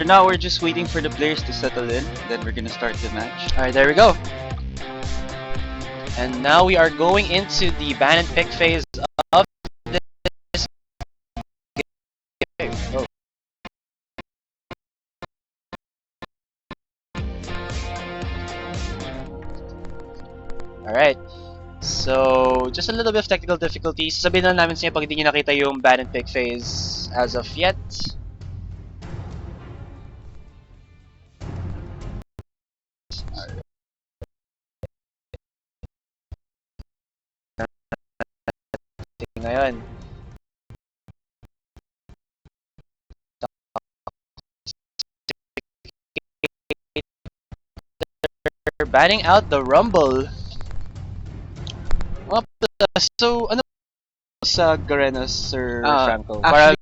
now, we're just waiting for the players to settle in. Then we're gonna start the match. Alright, there we go. And now we are going into the ban and pick phase of this game. Oh. Alright. So, just a little bit of technical difficulties. Sabihin na namin sa inyo pag hindi nyo nakita yung ban and pick phase as of yet. Ngayon. They're banning out the Rumble. So, ano sa Garena, Sir Franco? Actually,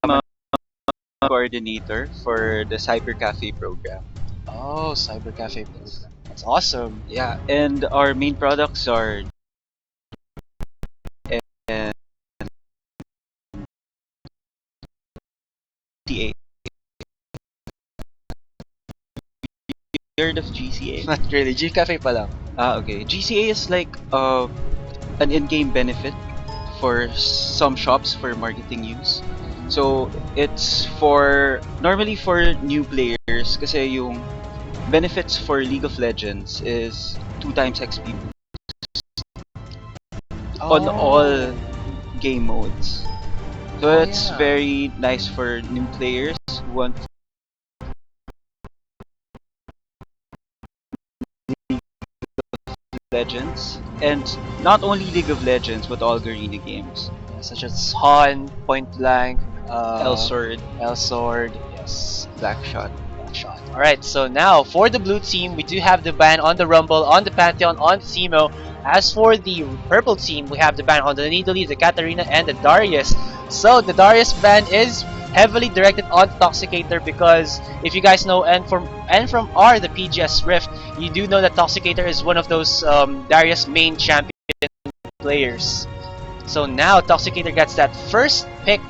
I'm a coordinator for the Cyber Cafe program. Oh, Cyber Cafe program. That's awesome. Yeah, and our main products are and GTA. Heard of GCA? Not really. G Cafe pa lang. Okay. GCA is like an in-game benefit for some shops for marketing use. So it's for normally for new players kasi yung benefits for League of Legends is 2 times XP on all game modes. So it's very nice for new players who want Legends, and not only League of Legends but all Garena games such as Han, Point Blank, Elsword, yes, Blackshot. Alright, so now for the blue team, we do have the ban on the Rumble, on the Pantheon, on the Teemo. As for the purple team, we have the ban on the Nidalee, the Katarina, and the Darius. So the Darius ban is heavily directed on Toxicator because if you guys know, and from the PGS Rift, you do know that Toxicator is one of those Darius main champion players. So now Toxicator gets that first pick,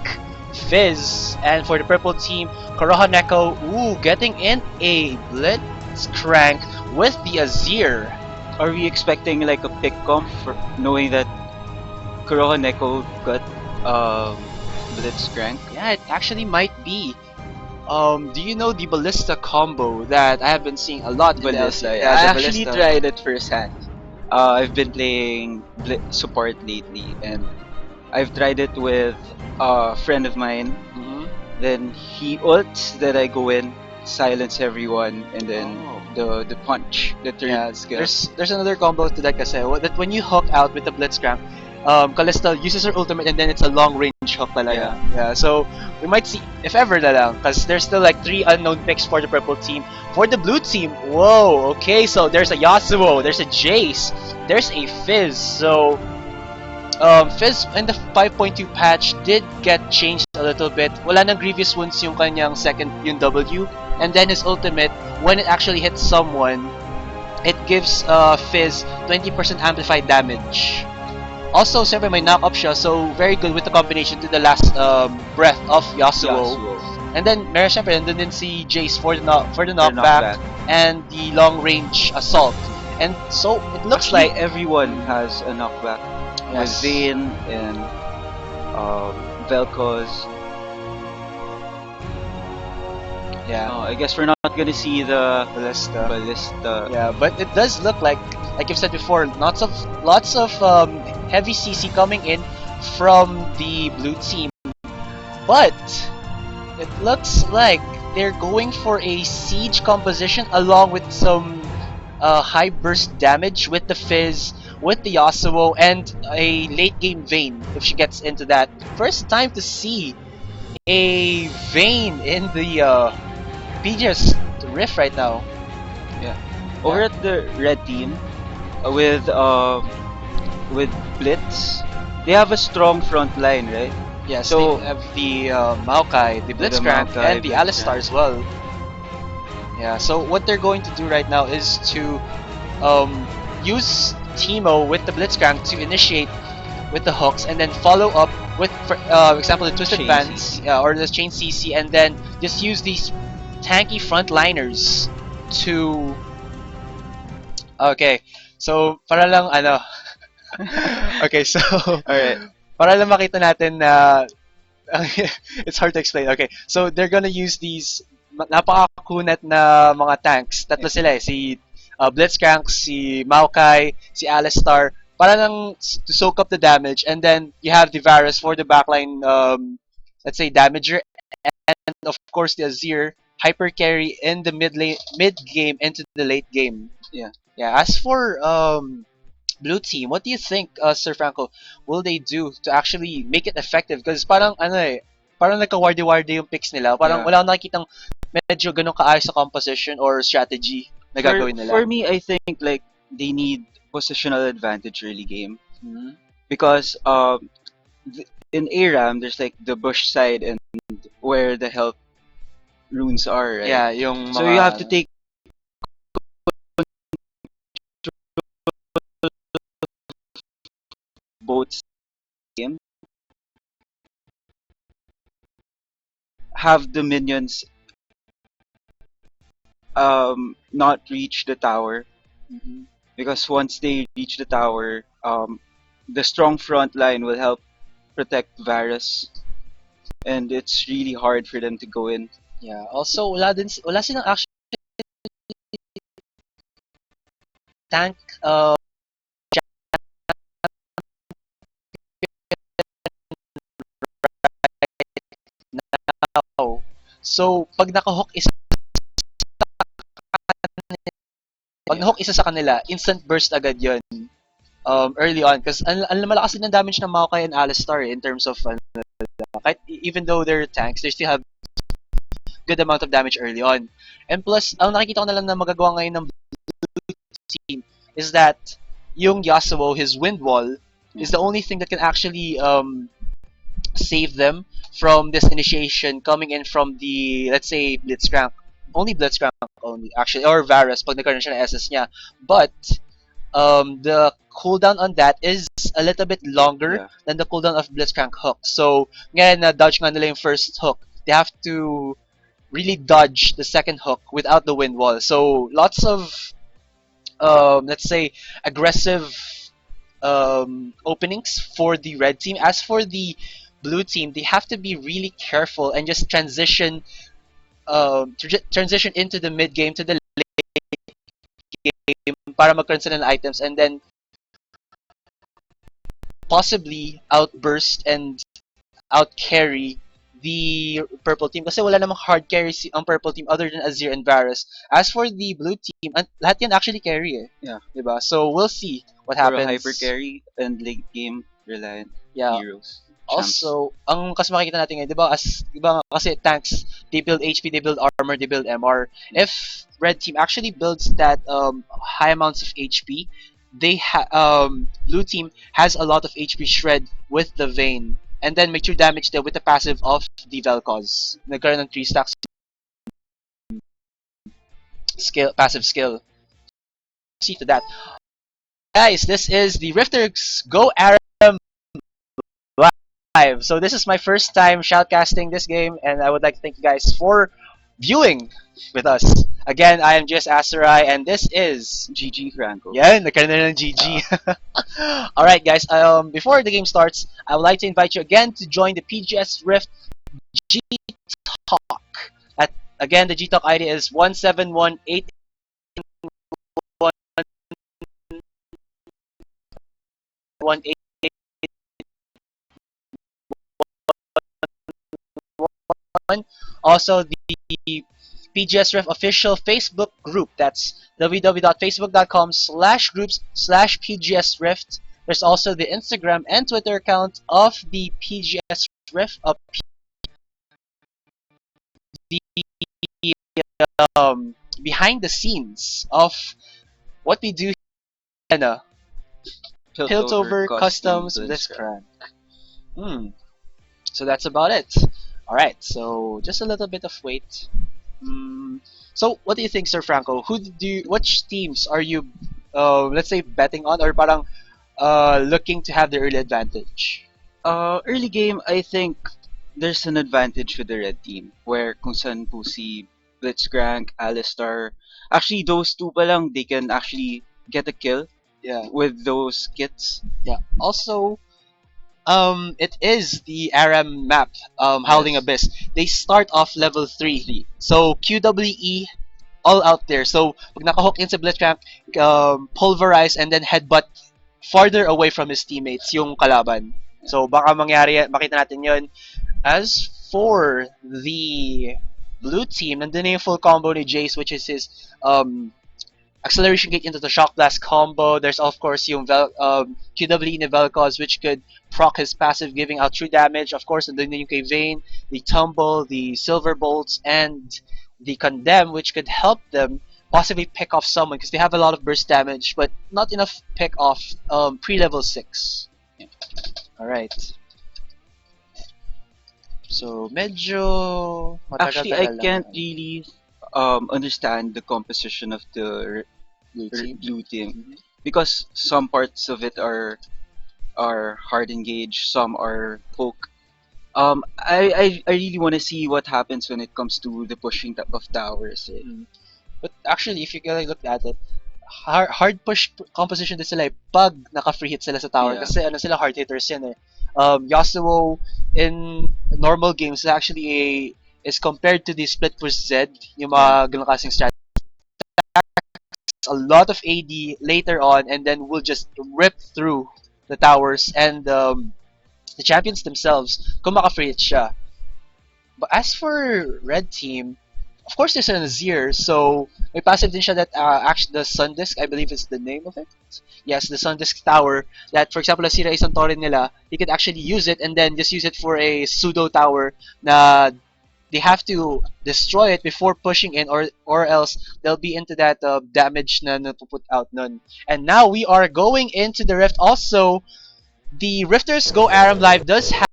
Fizz, and for the purple team, Kuroha Neko, getting in a Blitzcrank with the Azir. Are we expecting like a pick comp for knowing that Kuroha Neko got Blitzcrank? Yeah, it actually might be. Do you know the Ballista combo that I have been seeing a lot? Ballista, yeah, I the actually Ballista. tried it firsthand. I've been playing support lately, and I've tried it with a friend of mine. Then he ults, then I go in, silence everyone, and then the punch, the third skill. There's another combo to that kasi that when you hook out with the Blitzcrank, Kalista uses her ultimate and then it's a long range hook talaga. Yeah, so we might see if ever na lang because there's still like 3 unknown picks for the purple team. For the blue team, whoa, okay, so there's a Yasuo, there's a Jace, there's a Fizz. So Fizz in the 5.2 patch did get changed a little bit. Wala nang grievous wounds yung kanyang second yung W, and then his ultimate, when it actually hits someone, it gives Fizz 20% amplified damage. Also, siyempre may knock up siya, so very good with the combination to the last breath of Yasuo. And then meron siyempre nandun din si Jace for the knockback and the long range assault. And so it looks actually, like everyone has a knockback. Yes. Vayne and Vel'Koz. Yeah. I guess we're not gonna see the Ballista. Yeah, but it does look like you've said before, lots of heavy CC coming in from the blue team. But it looks like they're going for a siege composition along with some high burst damage with the Fizz, with the Yasuo, and a late game Vayne if she gets into that. First time to see a Vayne in the PGS Rift right now. Over at the red team, with Blitz, they have a strong front line, right? Yeah, So- so they have the Maokai, the Blitzcrank, Maokai, and the Blitzcrank. Alistar as well. Yeah, so what they're going to do right now is to use Teemo with the Blitzcrank to initiate with the hooks and then follow up with, for example, the Twisted Chain Bands CC. or the Chain CC, and then just use these tanky frontliners to. Okay, so para lang ano. Okay, so Alright. para lang makita natin na it's hard to explain. Okay, so they're gonna use these napakakunat na mga tanks. Tatlo sila eh. Si Blitzcrank, si Maokai, si Alistar. Para lang to soak up the damage. And then you have the Varus for the backline, let's say, damager. And of course the Azir, hyper carry in the mid game into the late game. Yeah. Yeah, as for blue team, what do you think, Sir Franco, will they do to actually make it effective? Because parang ano eh, parang nagka-wardy-wardy yung picks nila. Parang Yeah. wala akong nakikitang medyo ganun kaayos sa composition or strategy na gagawin nila. For me, I think like they need positional advantage early game Mhm. because in ARAM there's like the bush side and where the health runes are, right? Yeah, yung So mga, you have to take both game, have the minions not reach the tower Mhm. because once they reach the tower, the strong front line will help protect Varus, and it's really hard for them to go in. Yeah. Also, wala silang actually tank now. So, pag na-hook isa sa kanila, instant burst agad 'yon. Early on because ang malakas din ng damage ng Maokai and Alistar in terms of kahit even though they're tanks, they still have good amount of damage early on. And plus, ang nakikita ko na lang na magagawa ngayon ng blue team is that yung Yasuo, his wind wall, is the only thing that can actually save them from this initiation coming in from the, let's say, Blitzcrank. Only Blitzcrank only, actually, or Varus pag nagkaroon siya ng SS niya. But, the cooldown on that is a little bit longer Yeah. than the cooldown of Blitzcrank hook. So, ngayon na dodge nga nila yung first hook, they have to really dodge the second hook without the wind wall. So, lots of, let's say, aggressive openings for the red team. As for the blue team, they have to be really careful and just transition transition into the mid game to the late game para magkaroon sila ng items and then possibly outburst and out carry the purple team kasi wala namang hard carry ang purple team other than Azir and Varus. As for the blue team, lahat yan actually carry eh. Yeah. Diba? So we'll see what For a happens. hyper carry and late game reliant Yeah. heroes. Champs. Also, ang kasi makikita natin ngayon, 'di ba? Kasi tanks, they build HP, they build armor, they build MR. If red team actually builds that high amounts of HP, blue team has a lot of HP shred with the Vayne. And then make your damage there with the passive of the Vel'Koz. Nagkaroon ng 3 stacks skill, passive skill. See to that. Guys, this is the Rifters Go Aram live. So this is my first time shoutcasting this game, and I would like to thank you guys for viewing with us. Again, I am just Asarai, and this is GG Franco. Yan, nagkaroon na ng GG. Alright guys, before the game starts, I would like to invite you again to join the PGS Rift G Talk. Again, the G Talk ID is 1718. Also, the PGS Rift official Facebook group. That's www.facebook.com/groups/PGS Rift. There's also the Instagram and Twitter account of the PGS Rift. The behind the scenes of what we do here. Piltover Customs Blitzcrank. So that's about it. Alright, so just a little bit of wait. So what do you think, Sir Franco? Which teams are you, let's say, betting on or parang looking to have the early advantage? Early game, I think there's an advantage with the red team where kung saan po si Blitzcrank, Alistar, actually those two pa lang, they can actually get a kill Yeah. with those kits. Yeah. Also, it is the Aram map, Howling Yes. Abyss. They start off level 3. So, QWE all out there. So, pag nakahook in sa Blitzcrank, pulverize and then headbutt farther away from his teammates yung kalaban. So, baka makita natin yun. As for the blue team, nandun na yung full combo ni Jace, which is his acceleration gate into the shock blast combo. There's of course yung QWE ni Vel'Koz, which could proc his passive, giving out true damage. Of course, nandun na yung kay Vayne, the tumble, the silver bolts, and the condemn, which could help them possibly pick off someone because they have a lot of burst damage, but not enough pick off pre-level 6. Alright. So, medyo Actually, I matagal-tagal lang can't yan. really understand the composition of the Blue team. blue team because some parts of it are hard engage, some are poke. I really want to see what happens when it comes to the pushing of towers. But actually, if you look at it, hard push composition din sila pag naka-free hit sila sa tower. Yeah. Kasi sila hard hitters yan eh. Yasuo in normal games is compared to the split push Z, yung mga ganung klaseng strategy. A lot of AD later on and then will just rip through the towers and the champions themselves kung maka-free hit siya. But as for red team, of course there's an Azir, so may passive din siya that actually the Sun Disk, I believe is the name of it. Yes, the Sun Disk Tower. That for example, nasira isang torre nila, he could actually use it and then just use it for a pseudo tower na they have to destroy it before pushing in, or else they'll be into that damage na napuput out nun. And now we are going into the Rift. Also, the Rifters Go Aram Live does have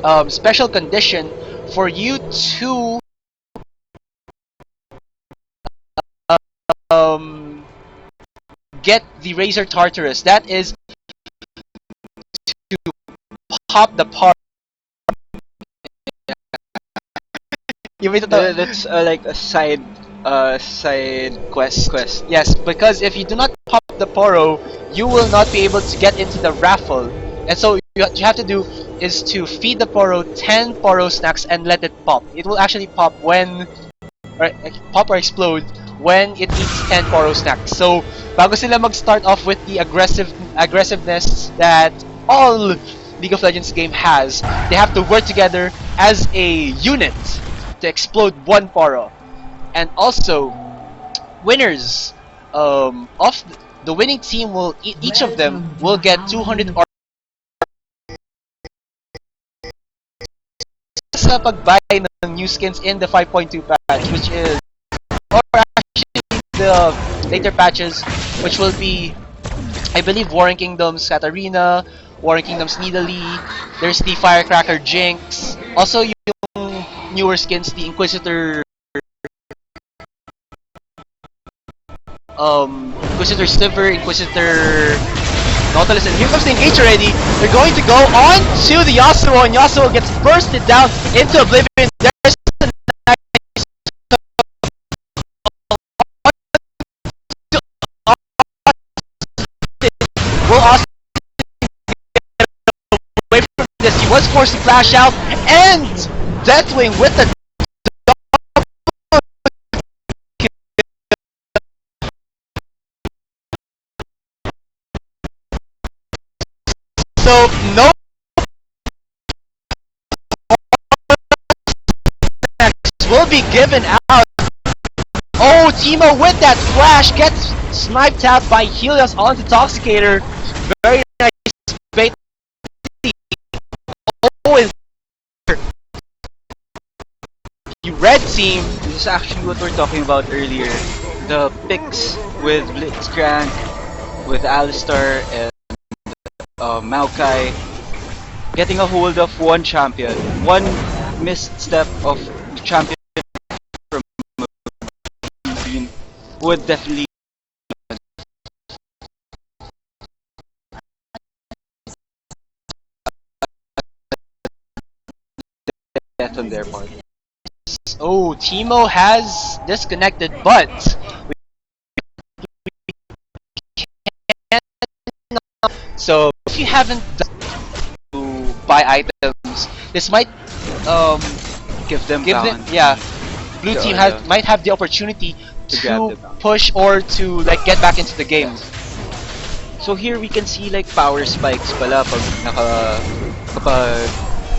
a special condition for you to get the Razor Tartarus. That is to pop the par. That's like a side quest. Yes, because if you do not pop the Poro, you will not be able to get into the raffle. And so what you have to do is to feed the Poro 10 Poro snacks and let it pop. It will actually pop or explode when it eats 10 Poro snacks. So bago sila mag-start off with the aggressiveness that all League of Legends game has, they have to work together as a unit to explode one Poro. And also, winners of the winning team will each of them will get 200 sa pag-buy ng new skins in the 5.2 patch, which is or actually the later patches, which will be, I believe, Warring Kingdoms Katarina, Warring Kingdoms Nidalee. There's the Firecracker Jinx. Also, yung newer skins, the Inquisitor Sliver, Inquisitor Nautilus, and here comes the engage already. They're going to go on to the Yasuo, and Yasuo gets bursted down into oblivion. There's a nice will Austin get away from this. He was forced to flash out, and Deathwing with the so no will be given out. Oh, Timo with that flash gets sniped out by Helios onto Toxicator. Very nice bait. Oh, and the red team. This is actually what we're talking about earlier. The picks with Blitzcrank, with Alistar and Maokai getting a hold of one champion. One misstep of the champion from team would definitely that on their part. Oh, Timo has disconnected, but so if you haven't done to buy items, this might um Give them give them bound. blue team Yeah. might have the opportunity To grab to the bound. push or to like get back into the game. So here we can see like power spikes pala kapag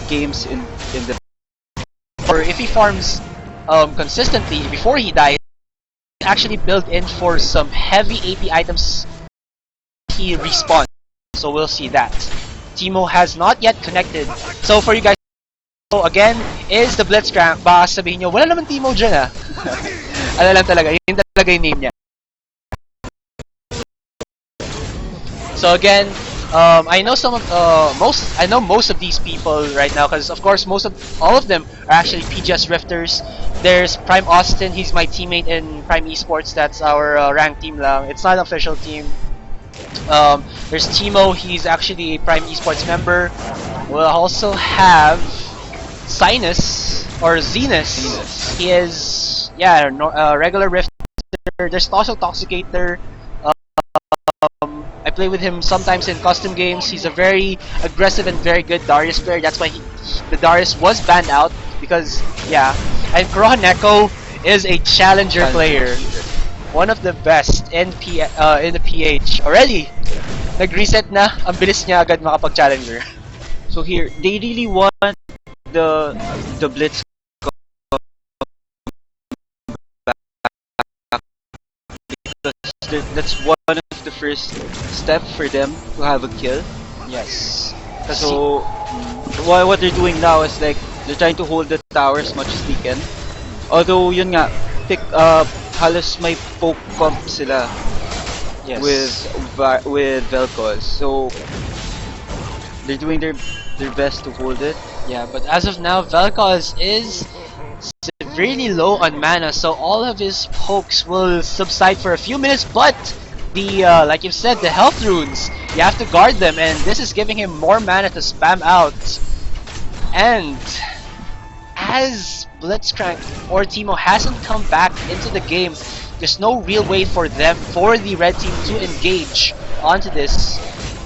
games in the Or if he farms consistently before he dies, he actually build in for some heavy AP items. He respawns, so we'll see that. Timo has not yet connected. So for you guys, so again is the Blitzcrank. Baka sabihin nyo, wala naman Timo dyan ah. Ano lang talaga, yun talaga yung name niya. So again, I know most of these people right now because of course all of them are actually PGS Rifters. There's Prime Austin, he's my teammate in Prime Esports. That's our ranked team lang. It's not an official team. There's Timo, he's actually a Prime Esports member. We'll also have Sinus or Zenus. He is regular Rifter. There's also Toxicator. I play with him sometimes in custom games. He's a very aggressive and very good Darius player. That's why the Darius was banned out because And Kuroha Neko is a challenger player, one of the best in the PH already. Nag-reset na, ang bilis niya agad makapag-challenger. So here they really want the blitz because that's one of the first step for them to have a kill. Yes. So what they're doing now is like they're trying to hold the tower as much as they can. Although yun nga, halos may poke pump sila with Vel'Koz. So they're doing their best to hold it. Yeah, but as of now, Vel'Koz is severely low on mana, so all of his pokes will subside for a few minutes, but the like you said, the health runes, you have to guard them, and this is giving him more mana to spam out. And as Blitzcrank or Timo hasn't come back into the game, there's no real way for the red team to engage onto this.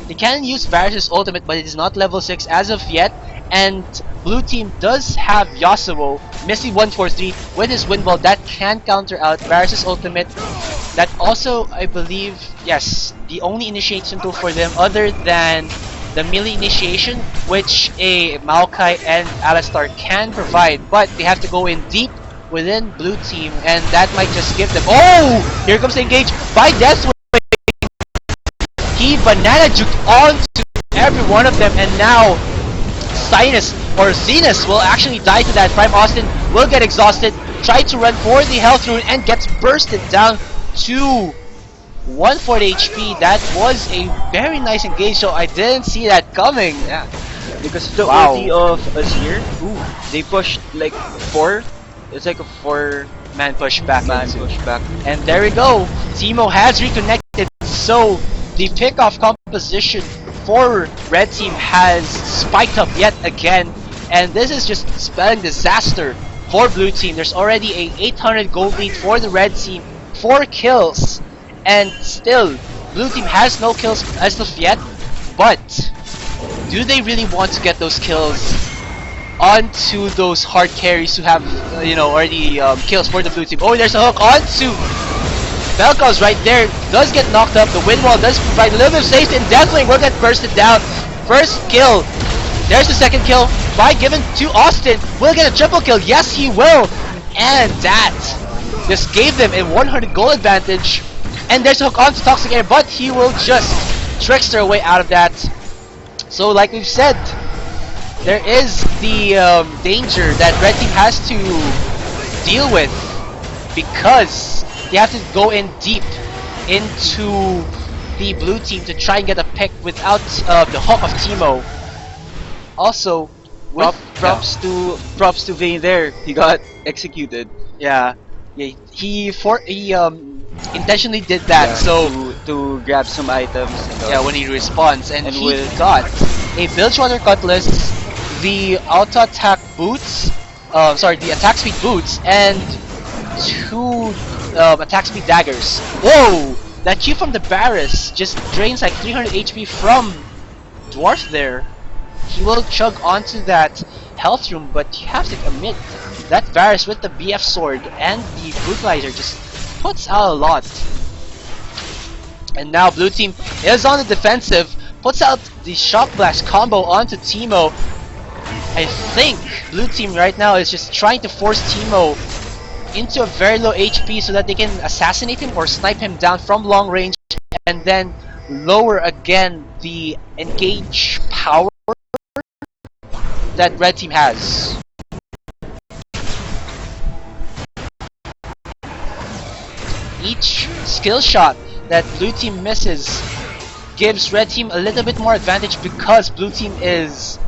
They can use Varus' ultimate, but it is not level 6 as of yet. And blue team does have Yasuo, Missy 143 with his wind wall that can counter out Varus' ultimate. That also, I believe, yes, the only initiation tool for them other than the melee initiation, which a Maokai and Alistar can provide, but they have to go in deep within blue team, and that might just give them. Oh! Here comes the engage by Deathwing. He banana juked onto every one of them, and now Sinus or Zenus will actually die to that. Prime Austin will get exhausted, try to run for the health rune, and gets bursted down to 140 HP. That was a very nice engage, so I didn't see that coming. Yeah, because the ulti of Azir, they pushed like 4. It's like a 4-man push back. And And there we go. Timo has reconnected, so the pickoff composition for red team has spiked up yet again, and this is just spelling disaster for blue team. There's already a 800 gold lead for the red team, 4 kills, and still blue team has no kills as of yet. But do they really want to get those kills onto those hard carries who have already kills for the blue team? Oh, there's a hook onto Vel'Koz right there, does get knocked up. The wind wall does provide a little bit of safety, and Deathwing will get bursted down. First kill. There's the second kill by given to Austin. Will get a triple kill. Yes, he will. And that just gave them a 100 goal advantage. And there's a hook onto Toxicator, but he will just trickster away out of that. So like we've said, there is the danger that red team has to deal with, because they have to go in deep into the blue team to try and get a pick without the hook of Timo. Also, props to Vayne there. He got executed. He intentionally did that to grab some items. When he responds, and he got a Bilgewater Cutlass, the auto attack boots, the attack speed boots and 2 attack speed daggers. Whoa! That Q from the Barris just drains like 300 HP from Dwarf there. He will chug onto that health room, but you have to admit that Varus with the BF sword and the brutalizer just puts out a lot. And now blue team is on the defensive, puts out the shock blast combo onto Teemo. I think blue team right now is just trying to force Teemo into a very low HP so that they can assassinate him or snipe him down from long range and then lower again the engage power that red team has. Each skill shot that blue team misses gives red team a little bit more advantage because blue team is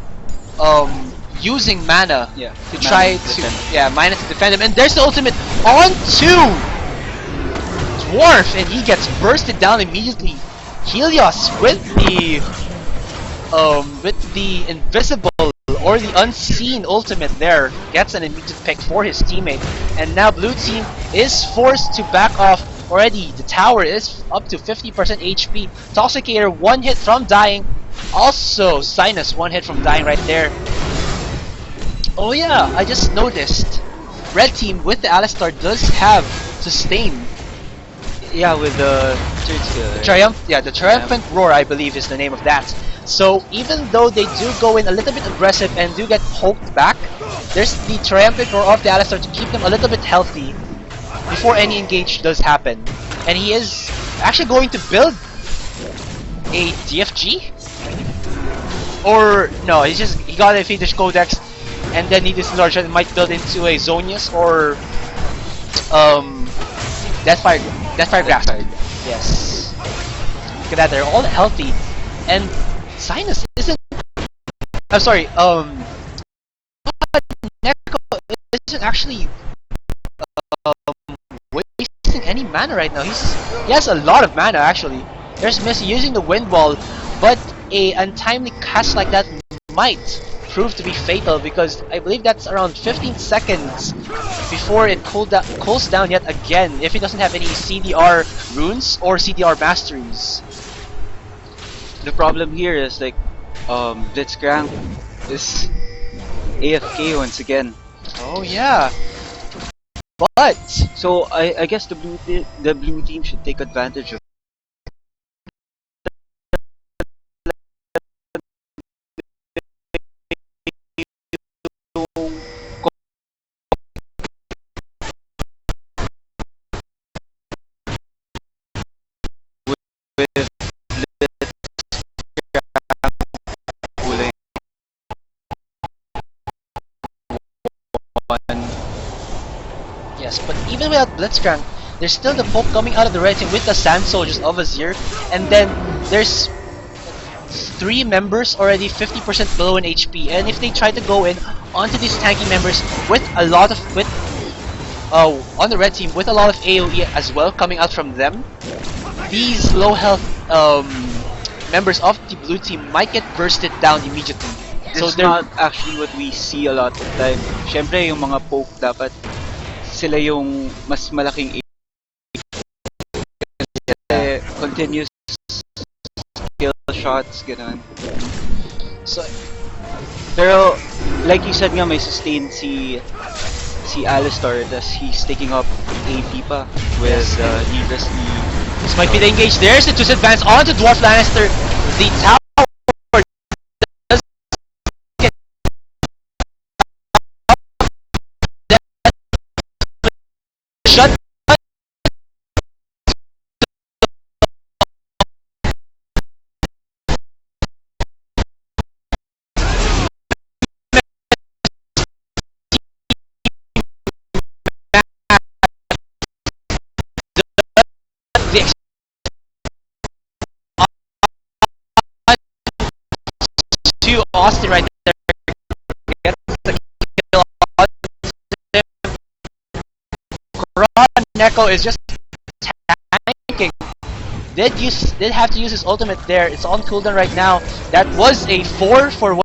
using mana to try to mana to defend him. And there's the ultimate on to Dwarf, and he gets bursted down immediately. Helios with the invisible or the unseen ultimate there gets an immediate pick for his teammate, and now blue team is forced to back off already. The tower is up to 50% HP. Toxicator 1 hit from dying. Also Sinus 1 hit from dying right there. Oh yeah, I just noticed red team with the Alistar does have sustain. Yeah, with the third skill. Right? The Triumphant Roar, I believe, is the name of that. So even though they do go in a little bit aggressive and do get poked back, there's the Triumphant Roar of the Alistar to keep them a little bit healthy before any engage does happen. And he is actually going to build a DFG? Or no, he got a Fiendish Codex and then he dislodged and might build into a Zonius or Deathfire Grasp. Yes. Look at that, they're all healthy. And Sinus isn't... I'm sorry, Neko isn't actually wasting any mana right now. He has a lot of mana actually. There's Missy using the Wind Wall, but a untimely cast like that might prove to be fatal because I believe that's around 15 seconds before it cools down yet again if it doesn't have any CDR runes or CDR masteries. The problem here is like Blitzcrank is AFK once again. Oh yeah. But so I guess the blue team should take advantage of yes, but even without Blitzcrank, there's still the poke coming out of the red team with the Sand Soldiers of Azir, and then there's 3 members already 50% below in HP, and if they try to go in onto these tanky members with a lot of on the red team with a lot of AoE as well coming out from them, these low health members of the blue team might get bursted down immediately. It's not actually what we see a lot of time. Syempre yung mga poke dapat sila yung mas malaking continuous skill shots, ganun. So, pero like you said nga may sustain si Alistar, as he's taking up AP pa with needlessly. This might be the engage. There's the twist advance onto Dwarf Lannister. The tower does get shut. To Austin right there. Gets the kill on him. Neko is just tanking. Did have to use his ultimate there. It's on cooldown right now. That was a 4 for 1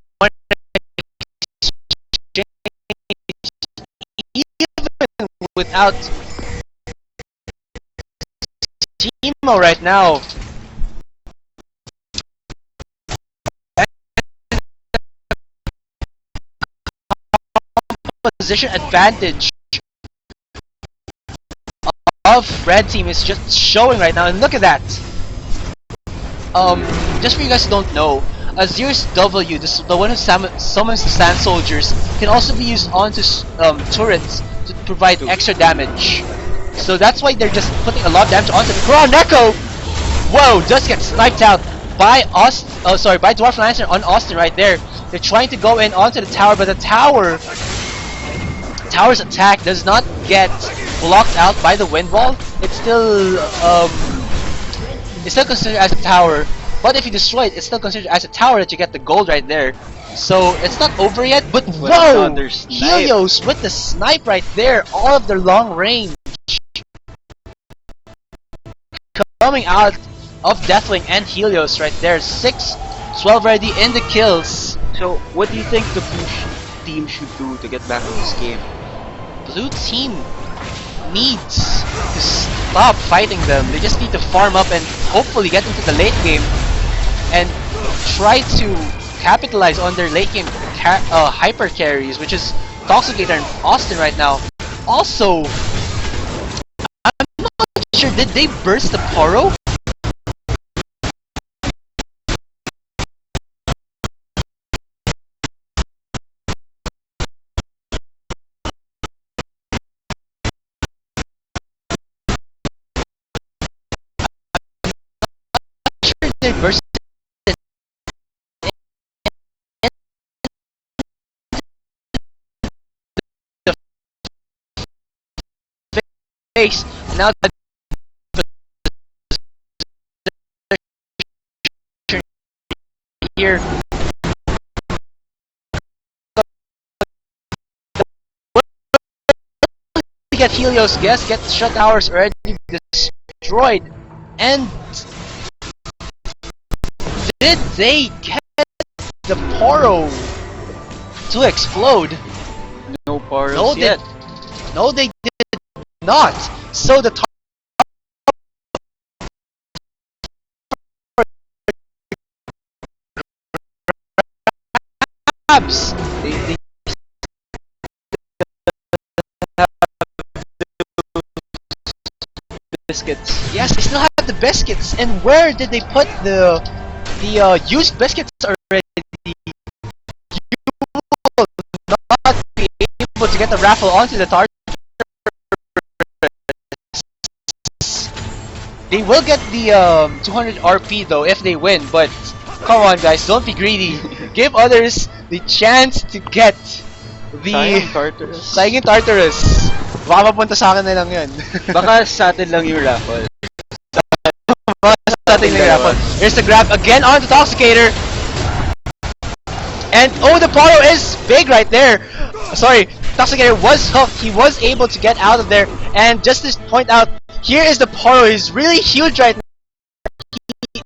without Timo right now. Position advantage of red team is just showing right now, and look at that. Just for you guys who don't know, Azir's W, the one who summons the Sand Soldiers, can also be used onto turrets to provide extra damage. So that's why they're just putting a lot of damage onto the Crown Neko. Whoa, just get sniped out by by Dwarf Lancer on Austin right there. They're trying to go in onto the tower, but the tower's attack does not get blocked out by the wind wall. It's still considered as a tower, but if you destroy it, it's still considered as a tower that you get the gold right there. So it's not over yet, but whoa! Helios with the snipe right there, all of their long range. Coming out of Deathwing and Helios right there, 6-12 already in the kills. So what do you think the blue team should do to get back in this game? Blue team needs to stop fighting them. They just need to farm up and hopefully get into the late game and try to capitalize on their late game hyper carries, which is Toxicator and Austin right now. Also, I'm not sure, did they burst the Poro? They burst the face. Now that here to get Helios, guess get shut towers already destroyed. And did they get the Poro to explode? No Poros yet. No, they did not. So the Crabs, they biscuits. Yes, they still have the biscuits. And where did they put the used biscuits already? You will not be able to get the raffle onto the target. They will get the 200 RP though if they win, but come on guys, don't be greedy. Give others the chance to get the Sayang Tartarus. Baka mapunta sa akin na lang yun. Baka sa atin lang yung raffle. Here's the grab again on the Toxicator. And oh, the Poro is big right there. Sorry, Toxicator was hooked. He was able to get out of there. And just to point out, here is the Poro. He's really huge right now.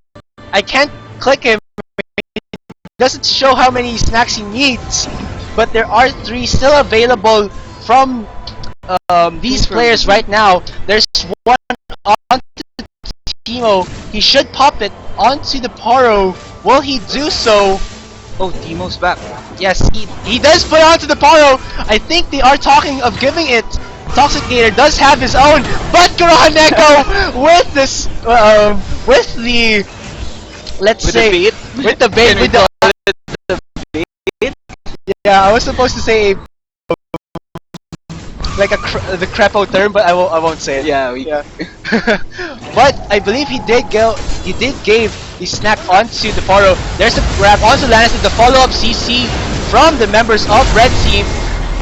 I can't click him. It doesn't show how many snacks he needs. But there are 3 still available from these players right now. There's one on Timo. He should pop it onto the Poro. Will he do so? Oh, Timo's back. Yes, he does put it onto the Poro. I think they are talking of giving it. Toxicator does have his own, but Kurohaneko with this, with the, let's say, with the bait, with the bait. Yeah, I was supposed to say like the crepo term, but I won't say it. Yeah, but I believe he did give the snack onto the Poro. There's a grab onto Lannister, the follow-up CC from the members of Red Team.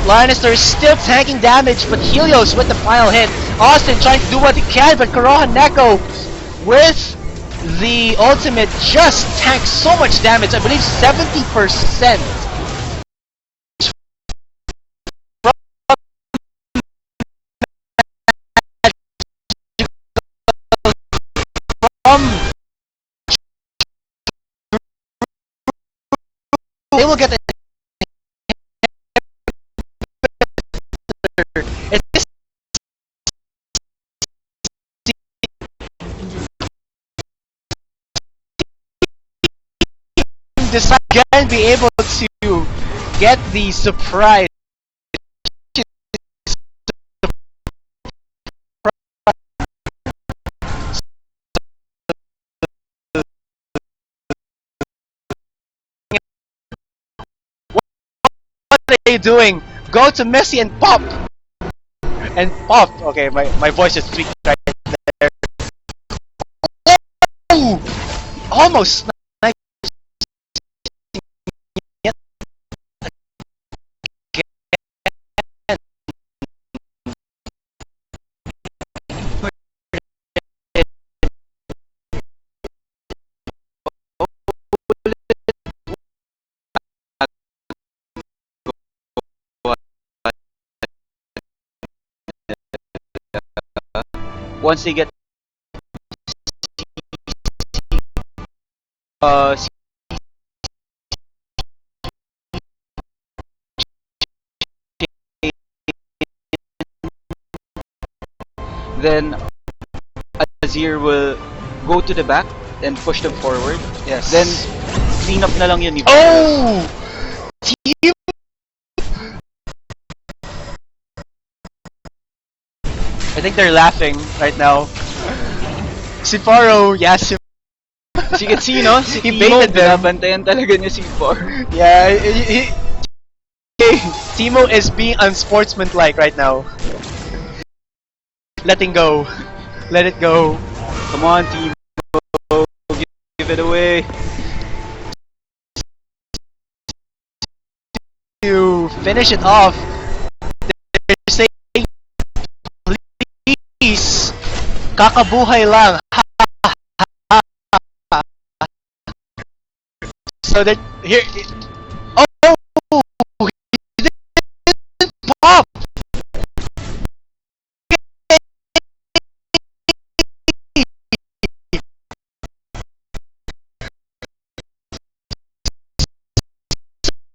Lannister is still tanking damage, but Helios with the final hit. Austin trying to do what he can, but Kurohaneko with the ultimate just tanks so much damage. I believe 70%. They will get the this again be able to get the surprise. What are they doing? Go to Messi and pop! And pop! Okay, my voice is tweaked right there. Oh! Almost! Once they get then Azir will go to the back and push them forward. Yes. Then clean up na lang yun ni Oh! Team! I think they're laughing right now. Siparo, yes. As you can see, no? Si He Timo, baited them. binabantayan talaga niya si Por. Yeah, Timo is being unsportsmanlike right now. Letting go. Let it go. Come on, Timo. Give it away. To finish it off, they're saying, please, kakabuhay lang. So that here, oh, he didn't pop.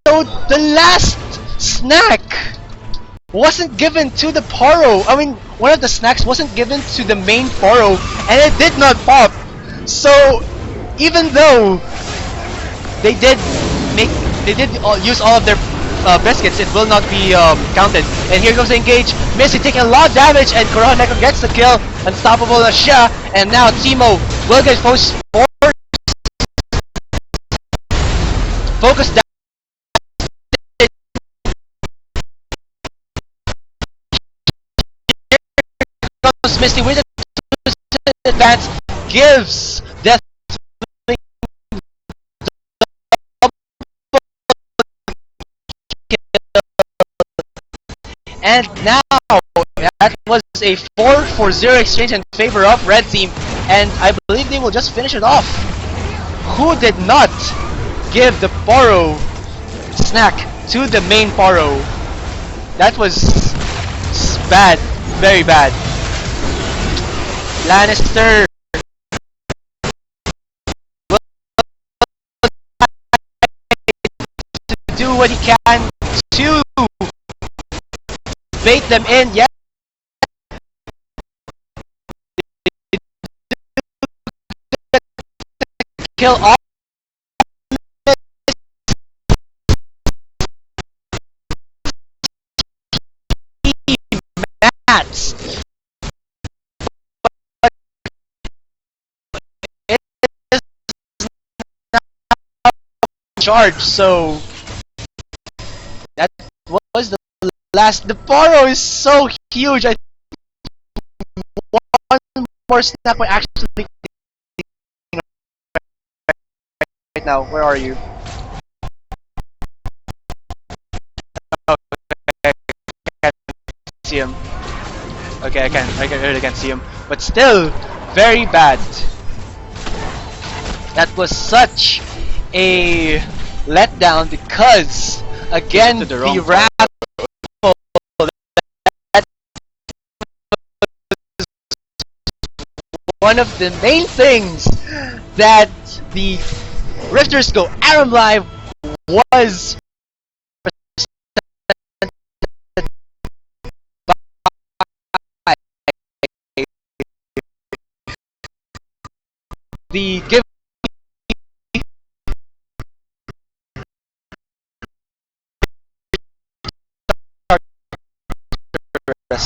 So the last snack wasn't given to the Poro. I mean, one of the snacks wasn't given to the main Poro, and it did not pop. So even though they did use all of their biscuits, it will not be counted. And here comes the engage. Messi taking a lot of damage, and Kurohaneko gets the kill. Unstoppable as siya. And now Timo will get focus down. Comes Misty with the advance, gives Death. And now, that was a 4-0 exchange in favor of Red Team, and I believe they will just finish it off. Who did not give the Poro snack to the main Poro? That was bad, very bad. Lannister will do what he can to bait them in. Yeah. Kill all mats. It is charge, so that was the last. The Poro is so huge. I think one more snack will actually right now. Where are you? Okay, I can't see him. Okay, I really can't see him. But still, very bad. That was such a letdown because again To the the wrong raffle that one of the main things that the Rifters Go Aram Live was the give 200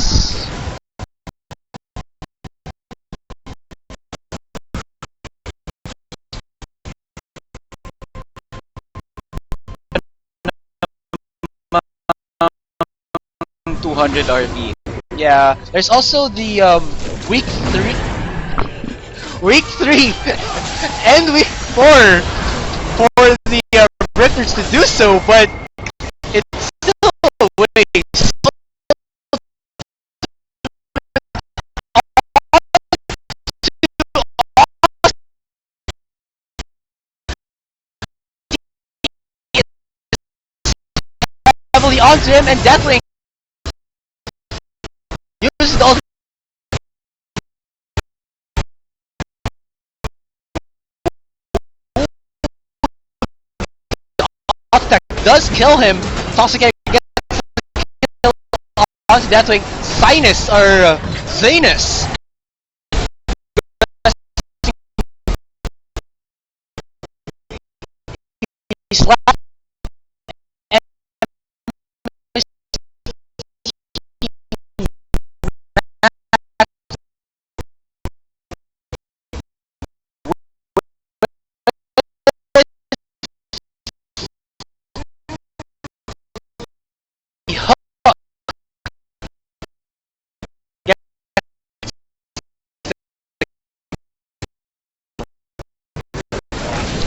RP. Yeah, there's also the week three, week three, and week four for the Rifters to do so, but it's still a waste. Heavily onto him, and Deathwing uses the ultimate. Attack does kill him. Toxic gets kill onto Deathwing. Sinus or Zanus.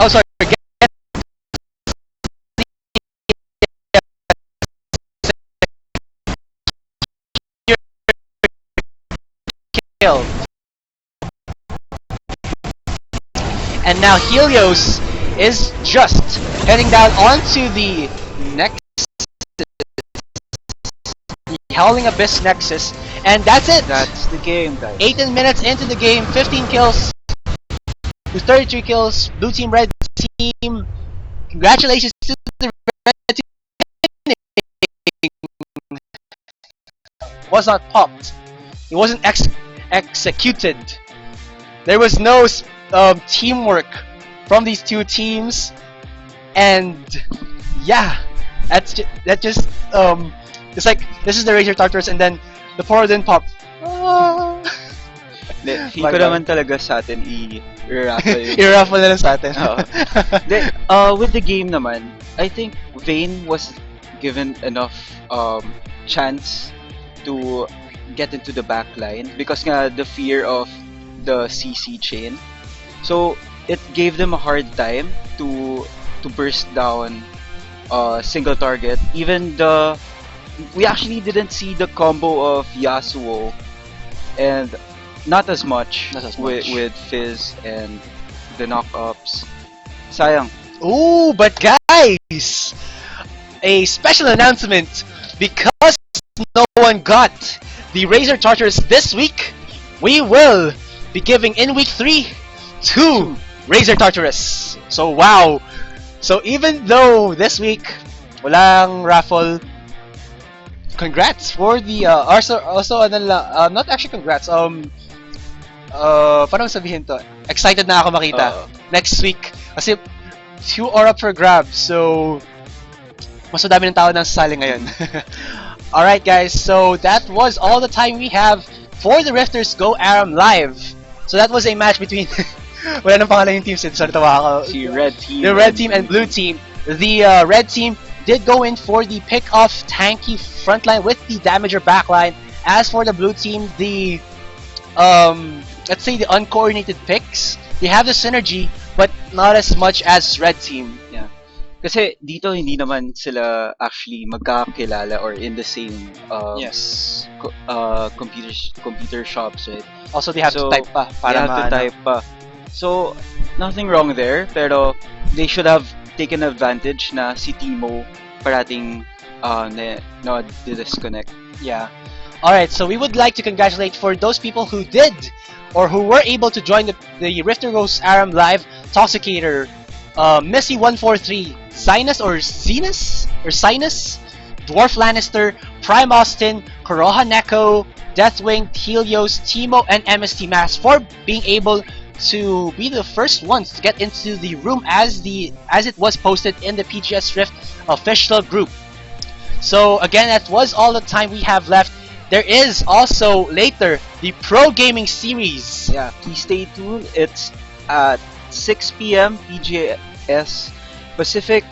Oh, sorry. Kill. And now Helios is just heading down onto the next Howling Abyss Nexus, and that's it. That's the game, guys. 18 minutes into the game, 15 kills to 33 kills. Blue team, red team. Congratulations to the red team. Was not popped. It wasn't executed. There was no teamwork from these two teams, and yeah, that just it's like this is the Razor Tartarus, and then the Poro didn't pop. Feel ko naman talaga sa atin i-raffle. I-raffle na lang sa atin. With the game naman, I think Vayne was given enough chance to get into the backline because nga the fear of the CC chain. So it gave them a hard time to burst down single target. Even we actually didn't see the combo of Yasuo, and not as much, with Fizz and the knockups. Sayang. Ooh, but guys, a special announcement because no one got the Razor Tartarus this week. We will be giving in week 3 2 Razor Tartarus. So wow. So even though this week walang raffle, congrats for the also not actually congrats. Parang sabihin to. Excited na ako makita next week kasi 2 are up for grabs. So mas madami ng tao nang sasali ngayon. Alright guys, so that was all the time we have for the Rifters Go Aram Live. So that was a match between wala nang pangalan yung teams, so natawa ako. The red team. The red team and blue team. The red team did go in for the pick-off tanky frontline with the damager backline. As for the blue team, the let's say the uncoordinated picks, they have the synergy but not as much as red team. Yeah. Kasi dito hindi naman sila actually magkakilala or in the same Yes. computer shops, right? Also they have to type pa para they have to type pa. So nothing wrong there, pero they should have taken advantage na si Timo parating no disconnect. Yeah. Alright, so we would like to congratulate for those people who did or who were able to join the Rifter Goes Aram Live, Toxicator, Missy143, Sinus or Zenus or Sinus, Dwarf Lannister, Prime Austin, Kuroha Neko, Deathwing, Helios, Timo, and MST Mass for being able to be the first ones to get into the room as it was posted in the PGS Rift official group. So again, that was all the time we have left. there is also later the Pro Gaming Series. Yeah, please stay tuned. It's at 6 p.m. PGS Pacific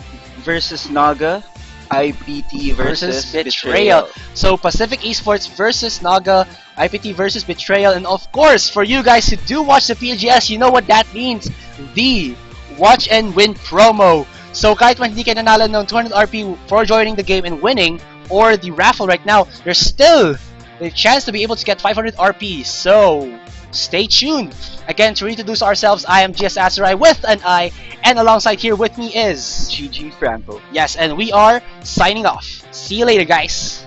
versus Naga, IPT versus Betrayal. So Pacific Esports versus Naga, IPT versus Betrayal, and of course, for you guys who do watch the PGS, you know what that means. The Watch and Win promo. So kahit man hindi ka nanalo ng 200 RP for joining the game and winning, or the raffle right now, there's still a chance to be able to get 500 RP. So stay tuned. Again, to reintroduce ourselves, I am GS Asarai with an I, and alongside here with me is GG Franco. yes, and we are signing off. See you later, guys.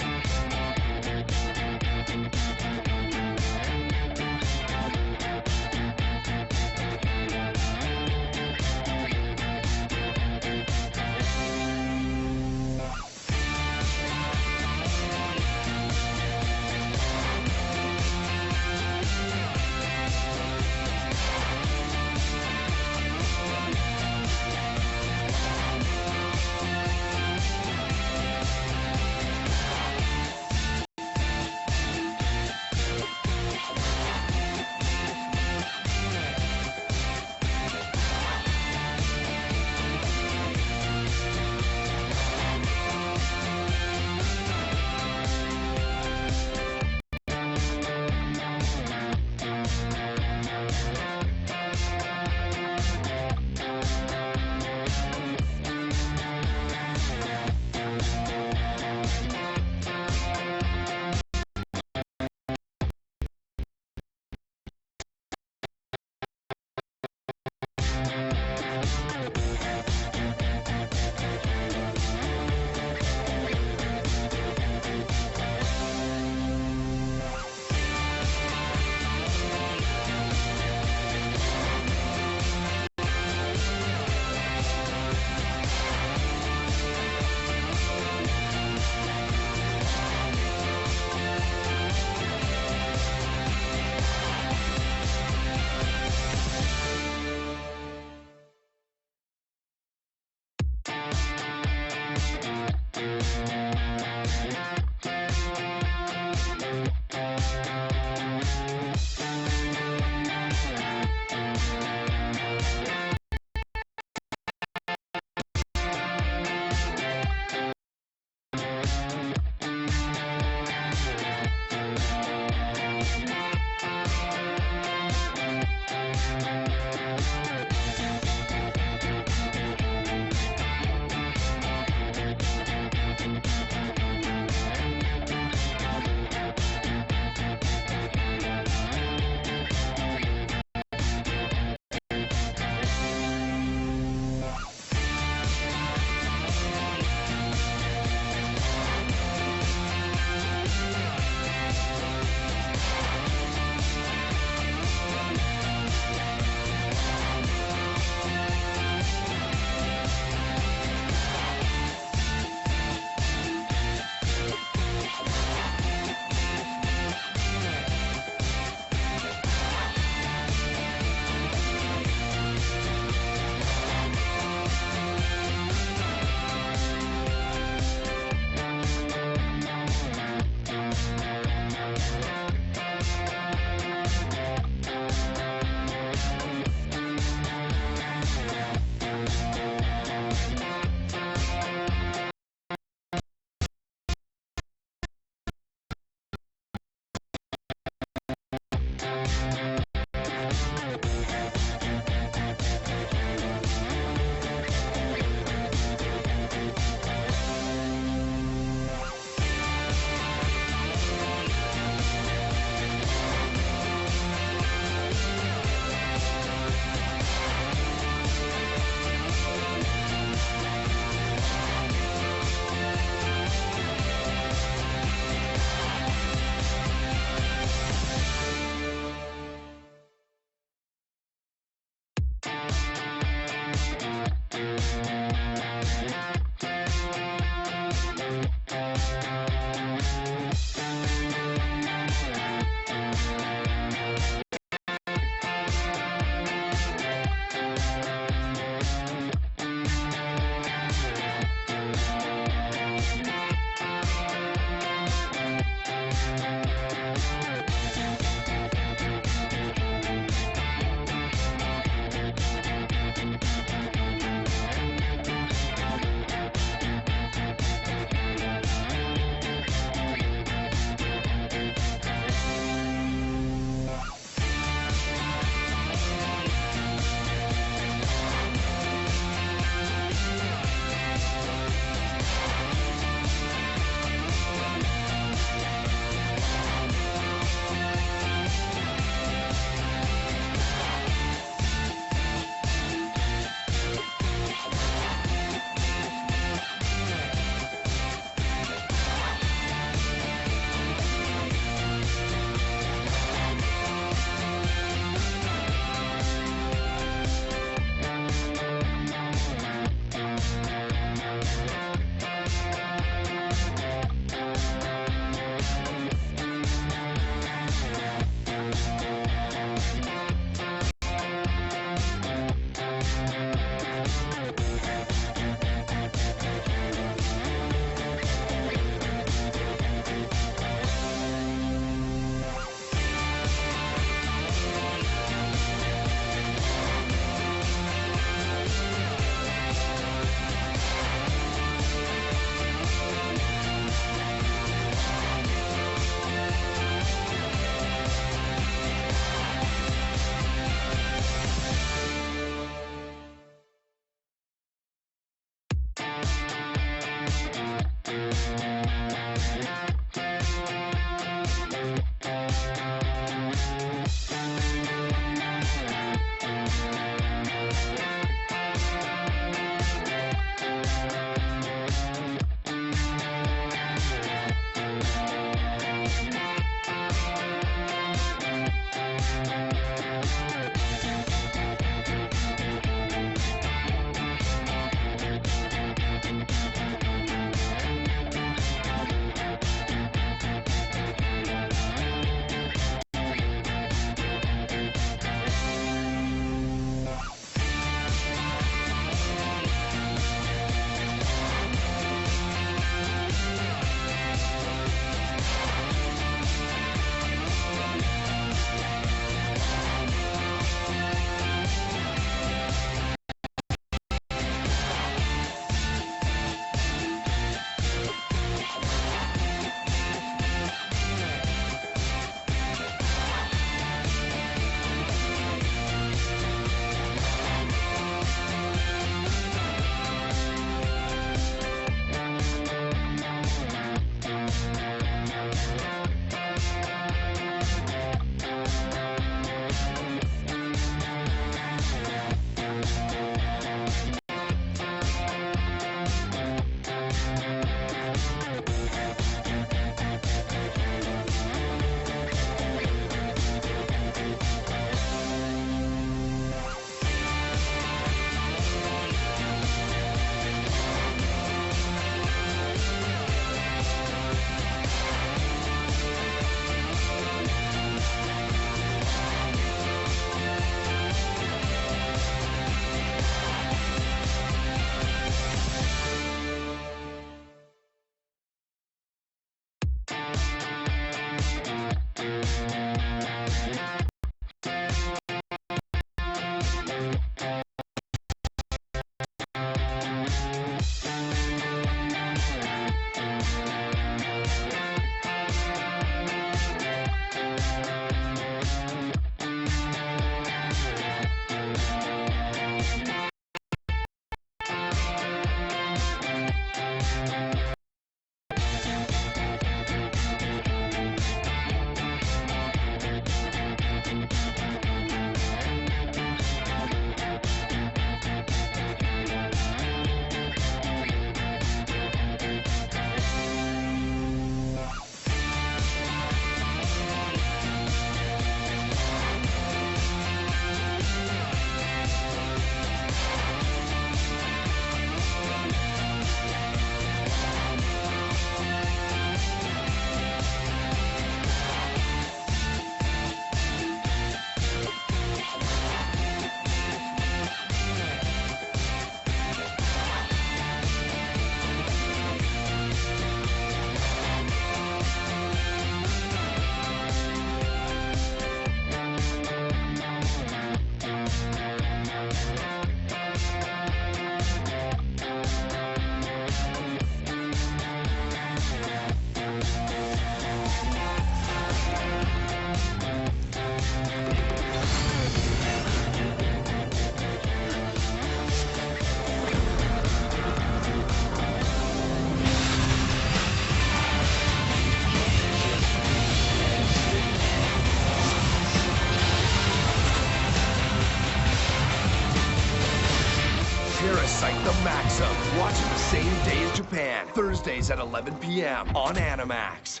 Watch it the same day as Japan, Thursdays at 11 p.m. on Animax.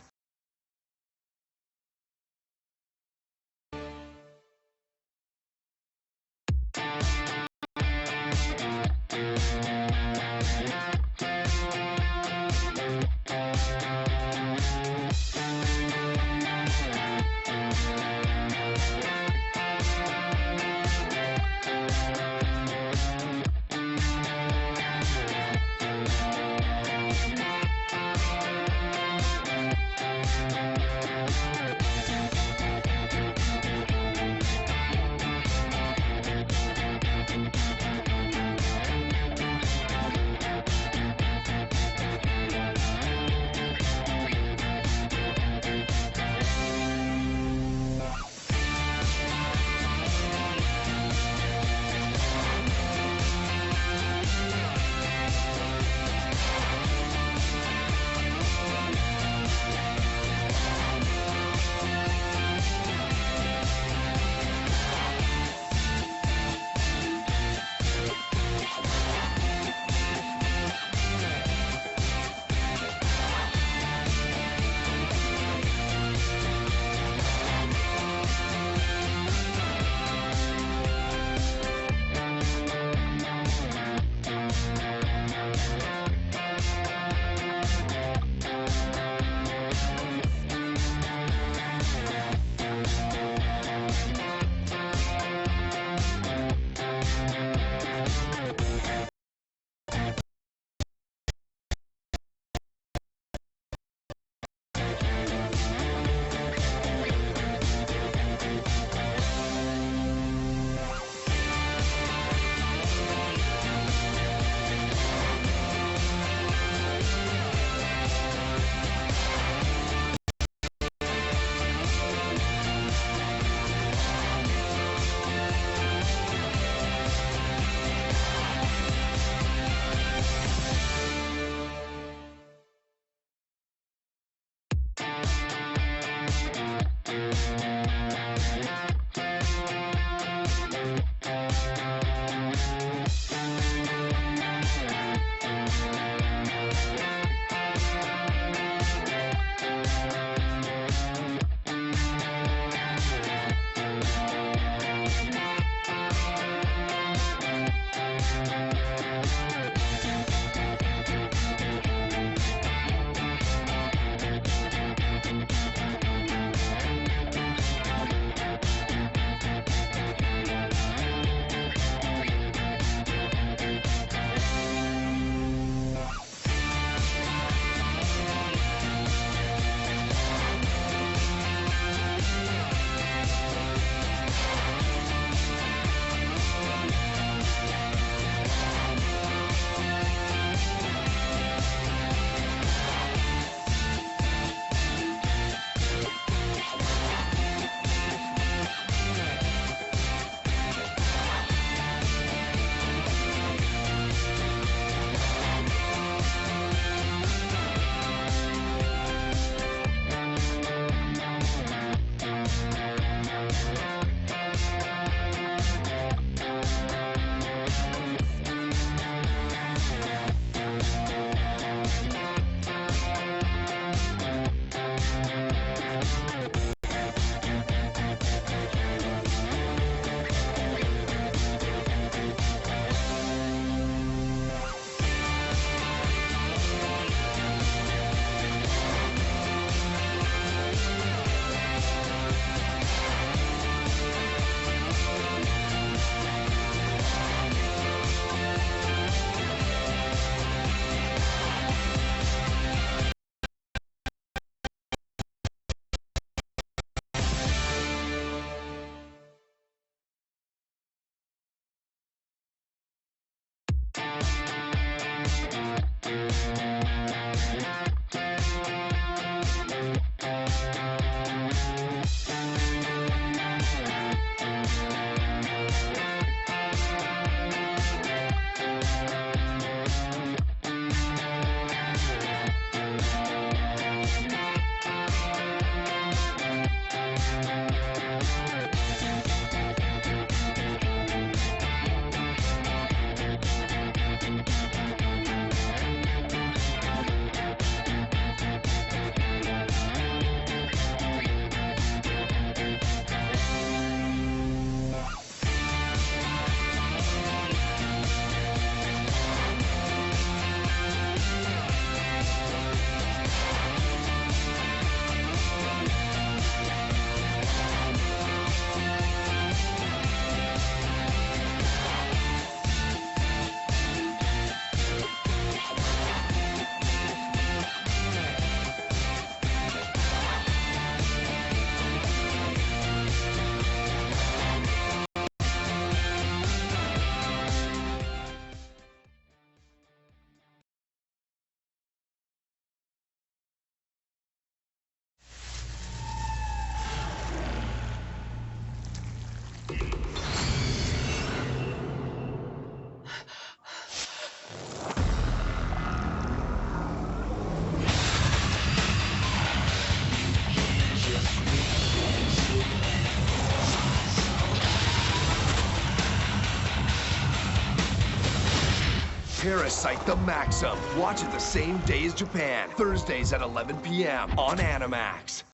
Parasite the Maxim. Watch it the same day as Japan. Thursdays at 11 p.m. on Animax.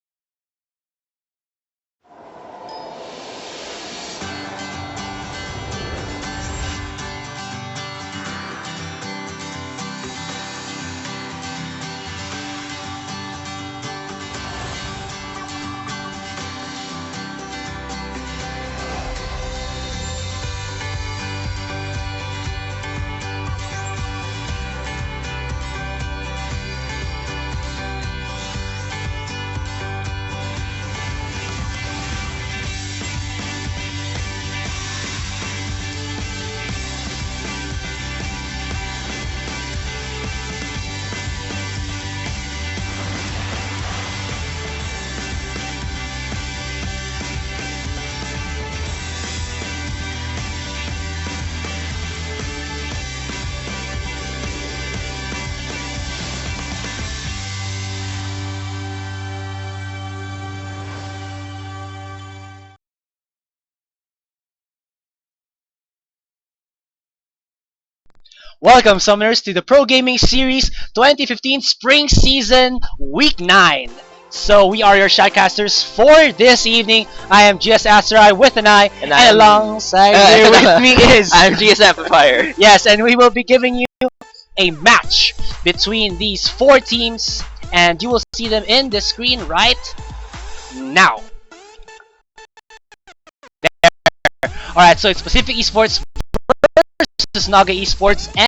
Welcome, Summoners, to the Pro Gaming Series 2015 Spring Season Week 9. So, we are your shoutcasters for this evening. I am GS Asterai with an I, and alongside here with me is... I'm GS Amplifier. Yes, and we will be giving you a match between these 4 teams, and you will see them in the screen right now. Alright, so it's Pacific Esports versus Naga Esports, and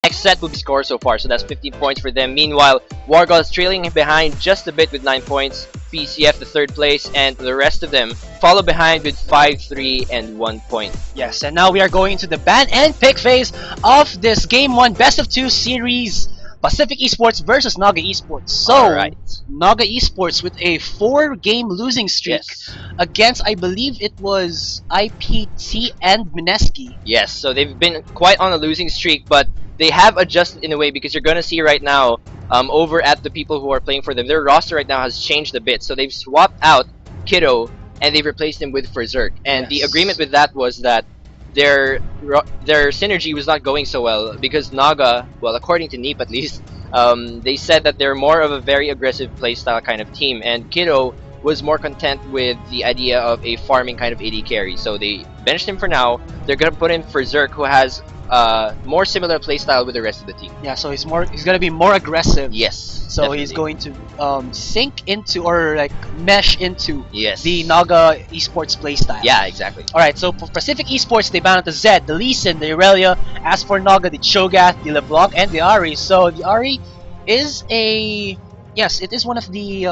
Next set will be score so far, so that's 15 points for them. Meanwhile, Wargal is trailing behind just a bit with 9 points. PCF the 3rd place, and the rest of them follow behind with 5, 3, and 1 point. yes, and now we are going to the ban and pick phase of this Game 1 Best of 2 series, Pacific Esports versus Naga Esports. So, Alright. Naga Esports with a 4-game losing streak Yes. against, I believe it was IPT and Mineski. Yes, so they've been quite on a losing streak, but they have adjusted in a way, because you're going to see right now over at the people who are playing for them, their roster right now has changed a bit. So they've swapped out Kiddo and they've replaced him with Berserk. And the Yes. agreement with that was that their synergy was not going so well, because Naga, well, according to Neep at least, they said that they're more of a very aggressive playstyle kind of team, and Kiddo was more content with the idea of a farming kind of AD carry. So they benched him for now. They're gonna put in Berserk, who has more similar playstyle with the rest of the team. Yeah, so he's gonna be more aggressive. Yes. So he's going to sink into, or like mesh into, Yes. the Naga Esports playstyle. Yeah, exactly. Alright, so for Pacific Esports, they banned the Zed, the Lee Sin, the Irelia. As for Naga, the Cho'Gath, the LeBlanc, and the Ahri. So the Ahri is a... Yes, it is one of the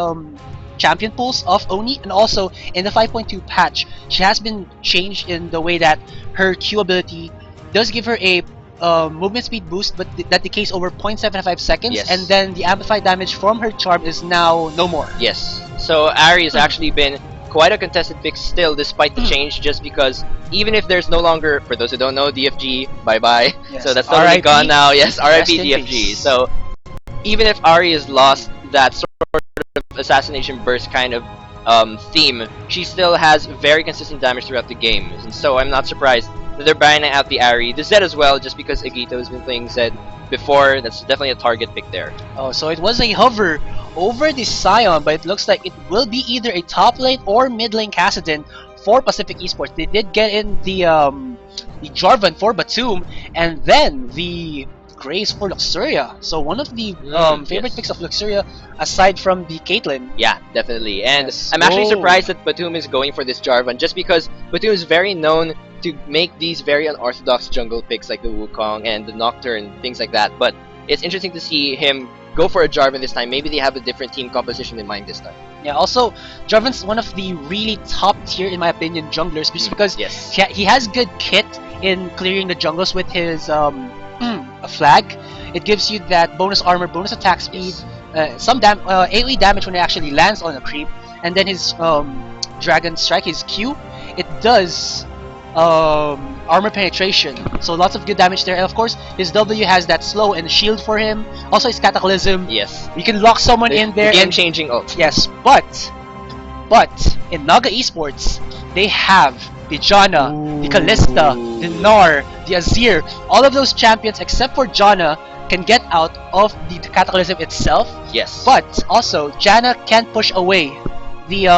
champion pools of Oni, and also in the 5.2 patch, she has been changed in the way that her Q ability does give her a movement speed boost, but that decays over 0.75 seconds, Yes. and then the amplified damage from her charm is now no more. Yes. So Ahri has actually been quite a contested pick still, despite the change, just because even if there's no longer, for those who don't know, DFG, bye-bye. Yes. So that's totally R.I.P. gone now. Yes, RIP Rest in DFG. peace. So even if Ahri has lost that sort of assassination burst kind of theme, she still has very consistent damage throughout the game. And so I'm not surprised that they're banning out the Ahri. The Zed as well, just because Agito has been playing Zed before. That's definitely a target pick there. Oh, so it was a hover over the Scion, but it looks like it will be either a top lane or mid lane Kassadin for Pacific Esports. They did get in the Jarvan for Batum, and then the Grace for Luxuria. So one of the favorite yes. picks of Luxuria, aside from the Caitlyn. Yeah, definitely. And Yes. I'm actually Oh. surprised that Batum is going for this Jarvan, just because Batum is very known to make these very unorthodox jungle picks like the Wukong and the Nocturne, things like that. But it's interesting to see him go for a Jarvan this time. Maybe they have a different team composition in mind this time. Yeah, also, Jarvan's one of the really top tier, in my opinion, junglers, just because Yes. he has good kit in clearing the jungles with his a flag. It gives you that bonus armor, bonus attack speed, some AoE damage when it actually lands on a creep, and then his Dragon Strike, his Q, it does armor penetration, so lots of good damage there. And of course, his W has that slow and shield for him. Also, his Cataclysm. Yes. You can lock someone in there. Game and- changing ult. Yes, but in Naga Esports, they have the Janna, the Kalista, the Gnar, the Azir, all of those champions except for Janna can get out of the Cataclysm itself. Yes. But also, Janna can push away the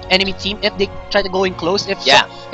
enemy team if they try to go in close. If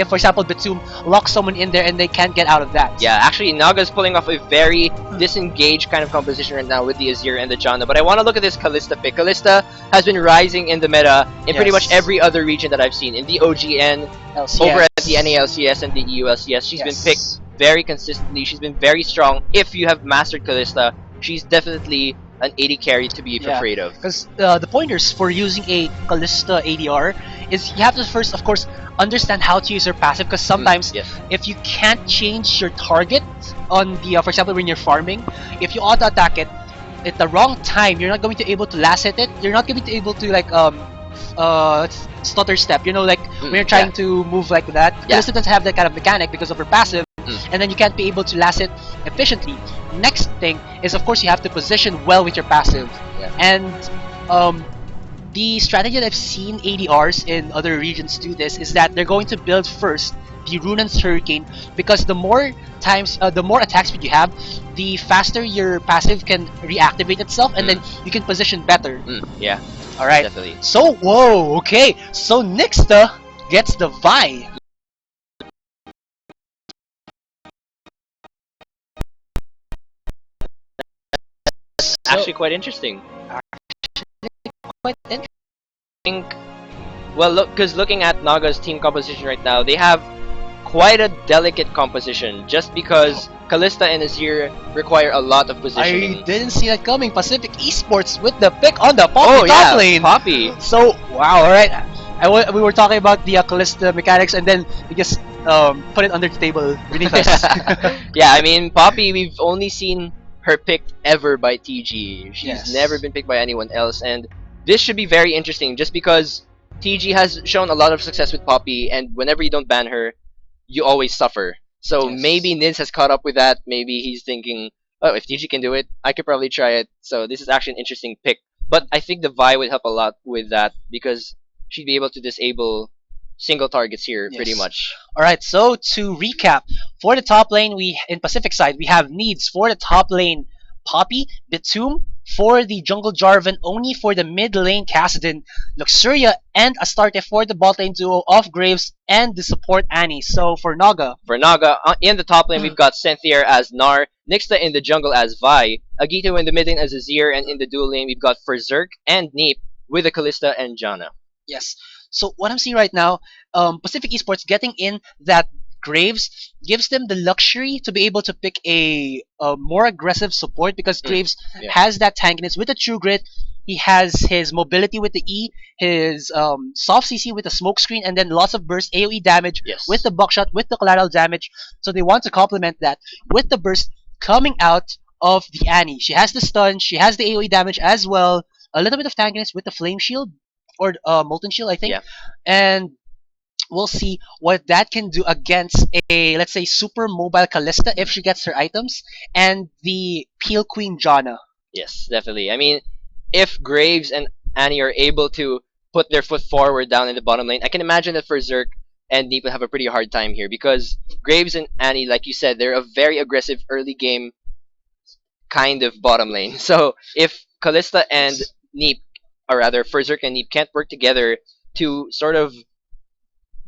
for example Batum locks someone in there and they can't get out of that. Yeah, actually Naga's pulling off a very disengaged kind of composition right now with the Azir and the Janna. But I want to look at this Kalista pick. Kalista has been rising in the meta in pretty much every other region that I've seen. In the OGN, LCS. over at the NALCS and the EULCS, she's been picked very consistently. She's been very strong. If you have mastered Kalista, she's definitely an AD carry to be afraid of. Because the pointers for using a Kalista ADR is you have to first, of course, understand how to use her passive. Because sometimes, if you can't change your target on the, for example, when you're farming, if you auto attack it at the wrong time, you're not going to be able to last hit it. You're not going to be able to like stutter step. You know, like when you're trying to move like that. Kalista doesn't have that kind of mechanic because of her passive. And then you can't be able to last it efficiently. Next thing is, of course, you have to position well with your passive. And the strategy that I've seen ADRs in other regions do this is that they're going to build first the Runan's Hurricane, because the more times, the more attack speed you have, the faster your passive can reactivate itself, and then you can position better. Yeah. All right. Definitely. So whoa. Okay. So Nixta gets the Vi. Actually quite interesting. Quite interesting. Well, because looking at Naga's team composition right now, they have quite a delicate composition. Just because Kalista and Azir require a lot of positioning. I didn't see that coming. Pacific Esports with the pick on the Poppy top lane. Poppy. So wow, all right. We were talking about the Kalista mechanics, and then we just put it under the table beneath us. Yeah, I mean Poppy, we've only seen her picked ever by TG. She's never been picked by anyone else, and this should be very interesting just because TG has shown a lot of success with Poppy, and whenever you don't ban her, you always suffer. So maybe Nids has caught up with that. Maybe he's thinking, oh, if TG can do it, I could probably try it. So this is actually an interesting pick. But I think the Vi would help a lot with that because she'd be able to disable single targets here pretty much. Alright, so to recap, for the top lane, in Pacific side, we have needs for the top lane Poppy, Batum, for the jungle Jarvan, Oni for the mid lane Kassadin, Luxuria, and Astarte for the bot lane duo of Graves and the support Annie. So for Naga, in the top lane, we've got Cynthia as Nar, Nixta in the jungle as Vi, Agito in the mid lane as Azir, and in the dual lane, we've got Berserk and Neep with the Kalista and Janna. Yes. So what I'm seeing right now, Pacific Esports getting in that Graves gives them the luxury to be able to pick a more aggressive support, because Graves has that tankiness with the True Grit. He has his mobility with the E, his soft CC with the smoke screen, and then lots of burst AoE damage with the buckshot, with the collateral damage. So they want to complement that with the burst coming out of the Annie. She has the stun, she has the AoE damage as well, a little bit of tankiness with the flame shield, or molten shield, I think. And we'll see what that can do against a, let's say, super mobile Kalista if she gets her items, and the Peel Queen Janna. Yes, definitely. I mean, if Graves and Annie are able to put their foot forward down in the bottom lane, I can imagine that Berserk and Neep will have a pretty hard time here, because Graves and Annie, like you said, they're a very aggressive early game kind of bottom lane. So if Kalista and Neep, or rather Berserk and Neep, can't work together to sort of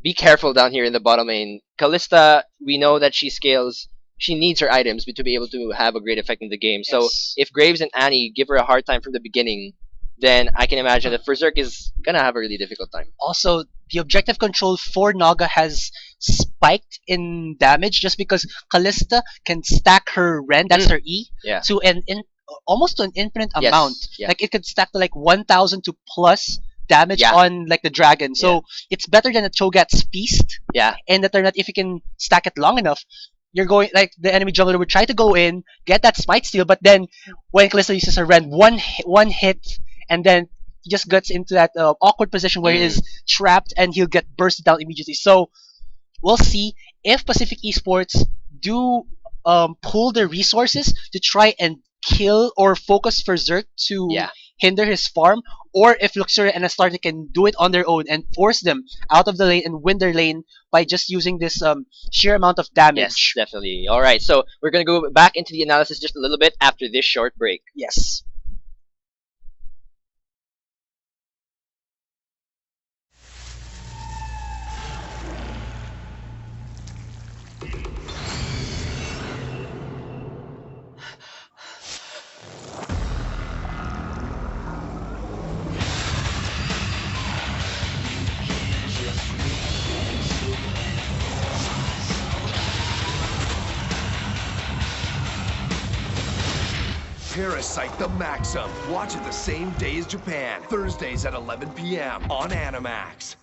be careful down here in the bottom lane, Kalista, we know that she scales, she needs her items to be able to have a great effect in the game. So if Graves and Annie give her a hard time from the beginning, then I can imagine that Berserk is gonna have a really difficult time. Also, the objective control for Naga has spiked in damage just because Kalista can stack her Ren, that's her E, to almost to an infinite amount. Like it could stack to like 1,000 to plus damage on like the dragon. So it's better than a Cho'Gath's Feast. And that they're not, if you can stack it long enough, you're going, like, the enemy jungler would try to go in, get that smite steal, but then when Kalista uses her Ren, one hit, and then he just gets into that awkward position where he is trapped and he'll get bursted down immediately. So we'll see if Pacific Esports do pool their resources to try and kill or focus Berserk to hinder his farm, or if Luxuria and Astarte can do it on their own and force them out of the lane and win their lane by just using this sheer amount of Yes, damage. definitely. All right, so we're gonna go back into the analysis just a little bit after this short break. Yes. Parasite the Maxim. Watch it the same day as Japan. Thursdays at 11 p.m. on Animax.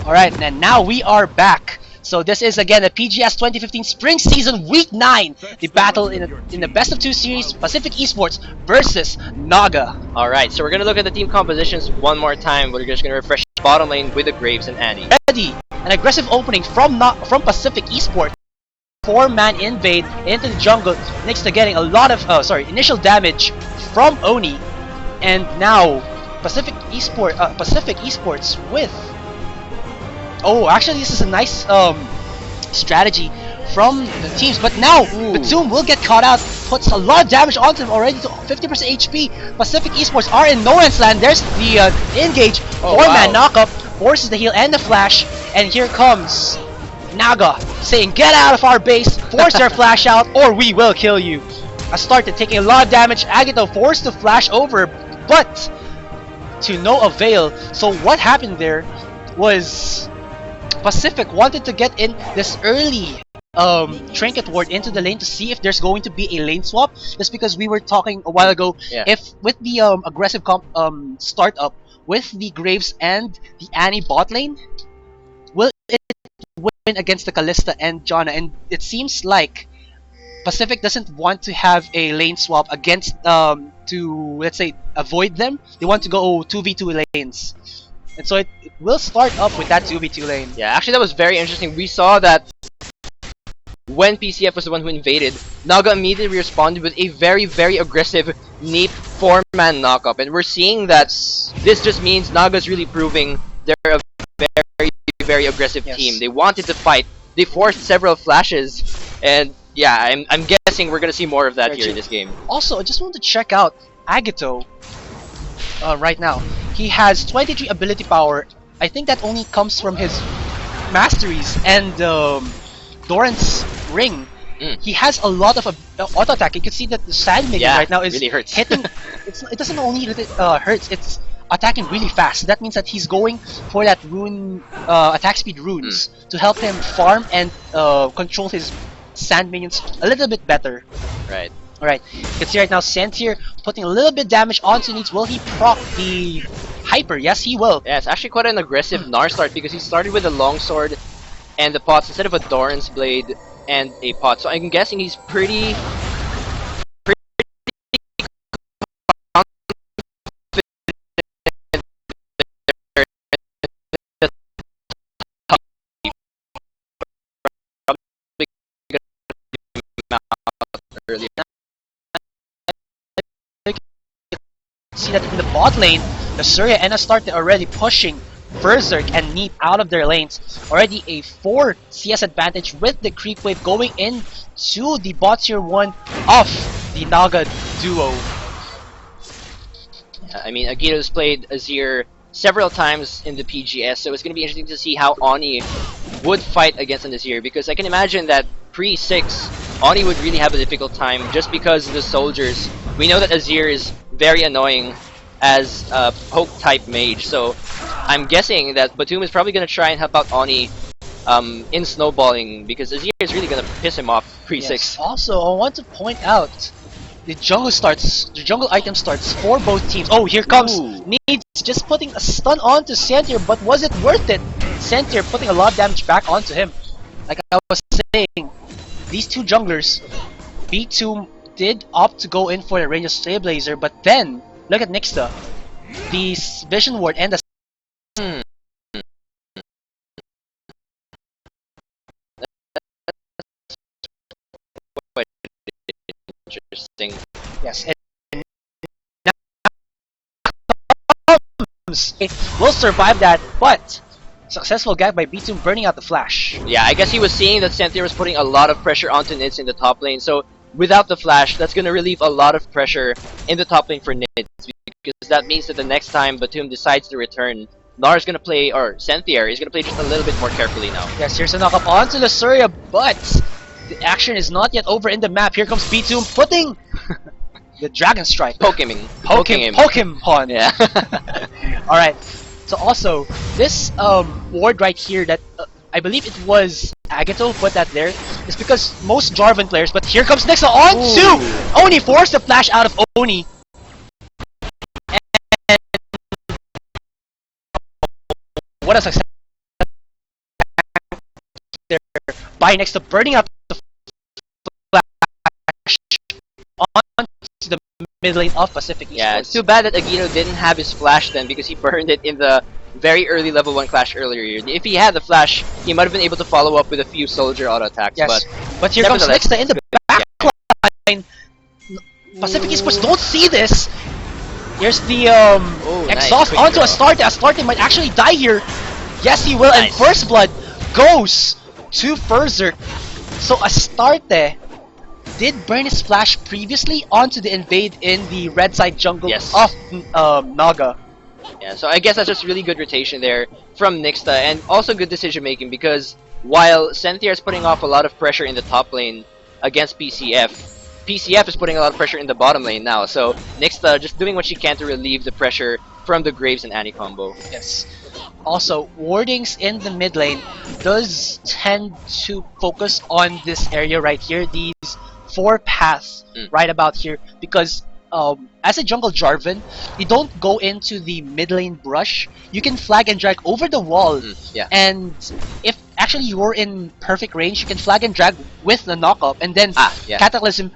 Alright, and now we are back. So this is again the PGS 2015 Spring Season Week 9. The battle in the best of 2 series, Pacific Esports versus Naga. All right, so we're gonna look at the team compositions one more time. We're just gonna refresh bottom lane with the Graves and Annie. Ready, an aggressive opening from Pacific Esports. 4-man invade into the jungle, next to getting a lot of initial damage from Oni, and now Pacific Esports with. Oh, actually, this is a nice strategy from the teams. But now, Batum will get caught out, puts a lot of damage onto him already to 50% HP. Pacific Esports are in no man's land. There's the engage, 4-man knockup, forces the heal and the flash, and here comes Naga saying, "Get out of our base, force your flash out, or we will kill you." Astarte taking a lot of damage. Agito forced to flash over, but to no avail. So what happened there was Pacific wanted to get in this early trinket ward into the lane to see if there's going to be a lane swap. Just because we were talking a while ago, if with the aggressive startup with the Graves and the Annie bot lane, will it win against the Kalista and Janna? And it seems like Pacific doesn't want to have a lane swap against to, let's say, avoid them. They want to go 2v2 lanes. And so it will start up with that 2v2 lane. Yeah, actually that was very interesting. We saw that when PCF was the one who invaded, Naga immediately responded with a very, very aggressive Neep 4-man knockup. And we're seeing that this just means Naga's really proving they're a very, very aggressive team. They wanted to fight. They forced several flashes. And yeah, I'm guessing we're going to see more of that here in this game. Also, I just want to check out Agito right now. He has 23 ability power. I think that only comes from his masteries and Doran's ring. He has a lot of auto attack. You can see that the Sand Minion right now is really hurts. hitting. It doesn't only hurts. It's attacking really fast. That means that he's going for that rune attack speed runes to help him farm and control his Sand Minions a little bit better. Right. Alright, you can see right now Sentier putting a little bit damage onto needs. Will he proc the Hyper? Yes, he will. Yeah, it's actually quite an aggressive Gnar start because he started with a longsword and the pots instead of a Doran's blade and a pot. So I'm guessing he's pretty see that in the bot lane, the Surya and Astarte already pushing Berserk and Neep out of their lanes. Already a 4 CS advantage with the creep wave going in to the bot tier 1 of the Naga duo. I mean, Agito's played Azir several times in the PGS, so it's going to be interesting to see how Oni would fight against an Azir, because I can imagine that pre-6, Oni would really have a difficult time just because of the soldiers. We know that Azir is very annoying as a poke-type mage, so I'm guessing that Batum is probably going to try and help out Oni in snowballing, because Azir is really going to piss him off pre-6. Yes. Also, I want to point out the jungle item starts for both teams. Oh, here comes Needs just putting a stun onto Santier, but was it worth it? Santier putting a lot of damage back onto him. Like I was saying, these two junglers, B2 did opt to go in for the range of Trailblazer, but then look at Nixta. The Vision Ward and the Interesting. yes, and will survive that, but successful gag by B2 burning out the flash. Yeah, I guess he was seeing that Cynthia was putting a lot of pressure onto Nids in the top lane, so without the flash, that's going to relieve a lot of pressure in the top lane for Nids, because that means that the next time Batum decides to return, Nar's going to play, or Cynthia is going to play just a little bit more carefully now. Yes, here's a knock-up onto the Surya, but the action is not yet over in the map. Here comes B2 putting the Dragon Strike. Poking him. Pokemon. Yeah. Alright, so also, this ward right here that I believe it was Agato who put that there, is because most Jarvan players, but here comes Nixa on to Oni, forced the flash out of Oni. And what a success there by Nixa, burning out the flash onto the mid lane of Pacific Esports. Yeah, it's too bad that Agito didn't have his flash then, because he burned it in the very early level 1 clash earlier. If he had the flash, he might have been able to follow up with a few soldier auto attacks. Yes, but here comes Nixa in the back line. Pacific Esports don't see this. Here's the exhaust nice. onto Astarte. Astarte might actually die here. Yes, he will. Nice. And First Blood goes to Berserk. So Astarte did burn his flash previously onto the invade in the red side jungle of Naga. Yeah, so I guess that's just really good rotation there from Nixta, and also good decision making, because while Cynthia is putting off a lot of pressure in the top lane against PCF is putting a lot of pressure in the bottom lane now, so Nixta just doing what she can to relieve the pressure from the Graves and Annie combo. Yes. Also, wardings in the mid lane does tend to focus on this area right here, these 4 paths right about here, because as a jungle Jarvan, you don't go into the mid lane brush. You can flag and drag over the wall, and if actually you're in perfect range, you can flag and drag with the knockup and then Cataclysm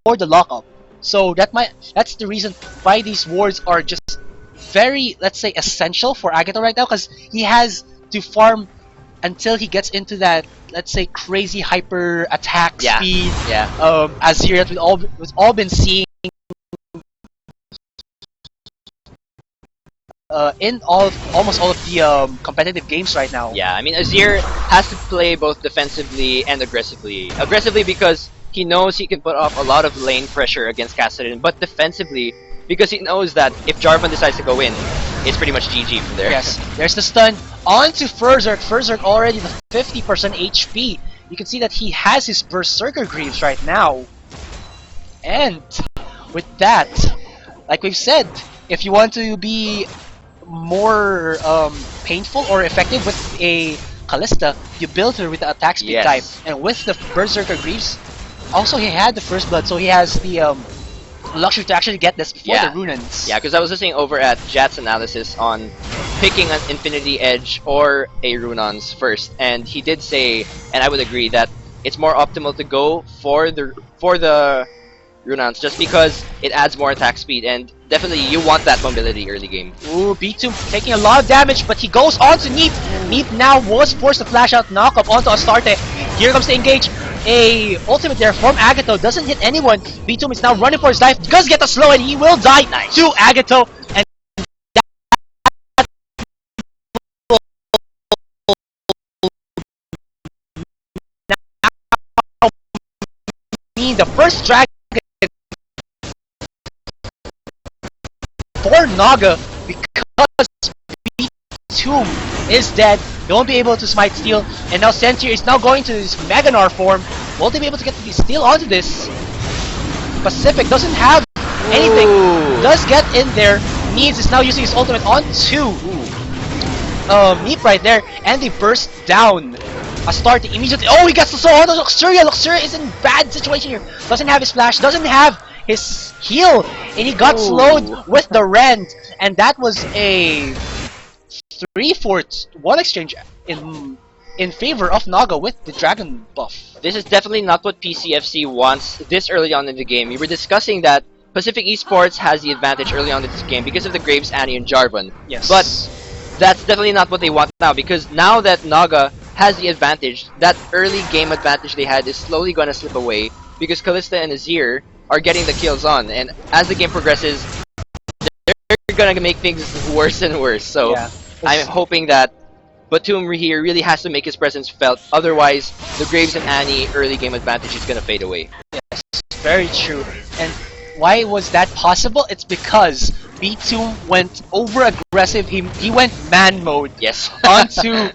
for the lockup. So that's the reason why these wards are just very, let's say, essential for Agato right now, because he has to farm until he gets into that, let's say, crazy hyper attack speed. Azir that we've all been seeing in almost all of the competitive games right now. Yeah, I mean, Azir has to play both defensively and aggressively. Aggressively because he knows he can put off a lot of lane pressure against Kassadin, but defensively because he knows that if Jarvan decides to go in, it's pretty much GG from there. Yes, there's the stun onto Berserk. Berserk already the 50% HP. You can see that he has his Berserker Greaves right now. And with that, like we've said, if you want to be more painful or effective with a Kalista, you build her with the attack speed type. And with the Berserker Greaves, also he had the First Blood, so he has the luxury to actually get this before the Runans. Yeah, because I was listening over at Jat's analysis on picking an Infinity Edge or a Runans first, and he did say, and I would agree, that it's more optimal to go for the Runans just because it adds more attack speed, and definitely you want that mobility early game. Ooh, B2 taking a lot of damage, but he goes on to Neep. Neep now was forced to flash out knockup onto Astarte. Here comes the engage. A ultimate there from Agato doesn't hit anyone. B2 is now running for his life, does get a slow, and he will die to Agato. for Naga because Tomb is dead. They won't be able to smite steel, and now Sentier is now going to his Meganar form. Won't they be able to get the steel onto this? Pacific doesn't have anything. Ooh. Does get in there. Needs is now using his ultimate onto Meep right there, and they burst down. Astarte immediately. Oh, he gets the soul onto Luxuria. Luxuria is in bad situation here. Doesn't have his flash. Doesn't have his heal, and he got slowed with the rend, and that was a 3/4 wall exchange in favor of Naga with the dragon buff. This is definitely not what PCFC wants this early on in the game. We were discussing that Pacific Esports has the advantage early on in this game because of the Graves, Annie, and Jarvan. Yes. But that's definitely not what they want now, because now that Naga has the advantage, that early game advantage they had is slowly going to slip away because Kalista and Azir are getting the kills on, and as the game progresses, they're going to make things worse and worse. So Yeah. I'm hoping that Batum here really has to make his presence felt, otherwise the Graves and Annie early game advantage is going to fade away. Very true. And why was that possible? It's because B2 went over aggressive. He went man mode. Yes. Onto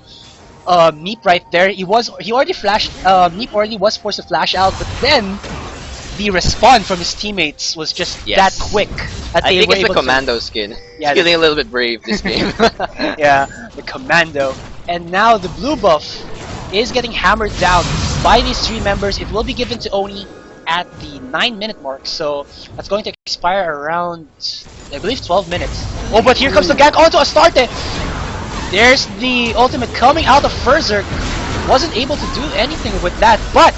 Meep right there. He already flashed. Meep already was forced to flash out, but then the respawn from his teammates was just Yes. that quick. That I they think were it's the able to- commando skin. Yeah, It's feeling a little bit brave this game. Yeah, the commando. And now the blue buff is getting hammered down by these three members. It will be given to Oni at the 9-minute mark, so that's going to expire around, I believe, 12 minutes. Oh, but here comes the gank onto Astarte. There's the ultimate coming out of Berserk. Wasn't able to do anything with that, but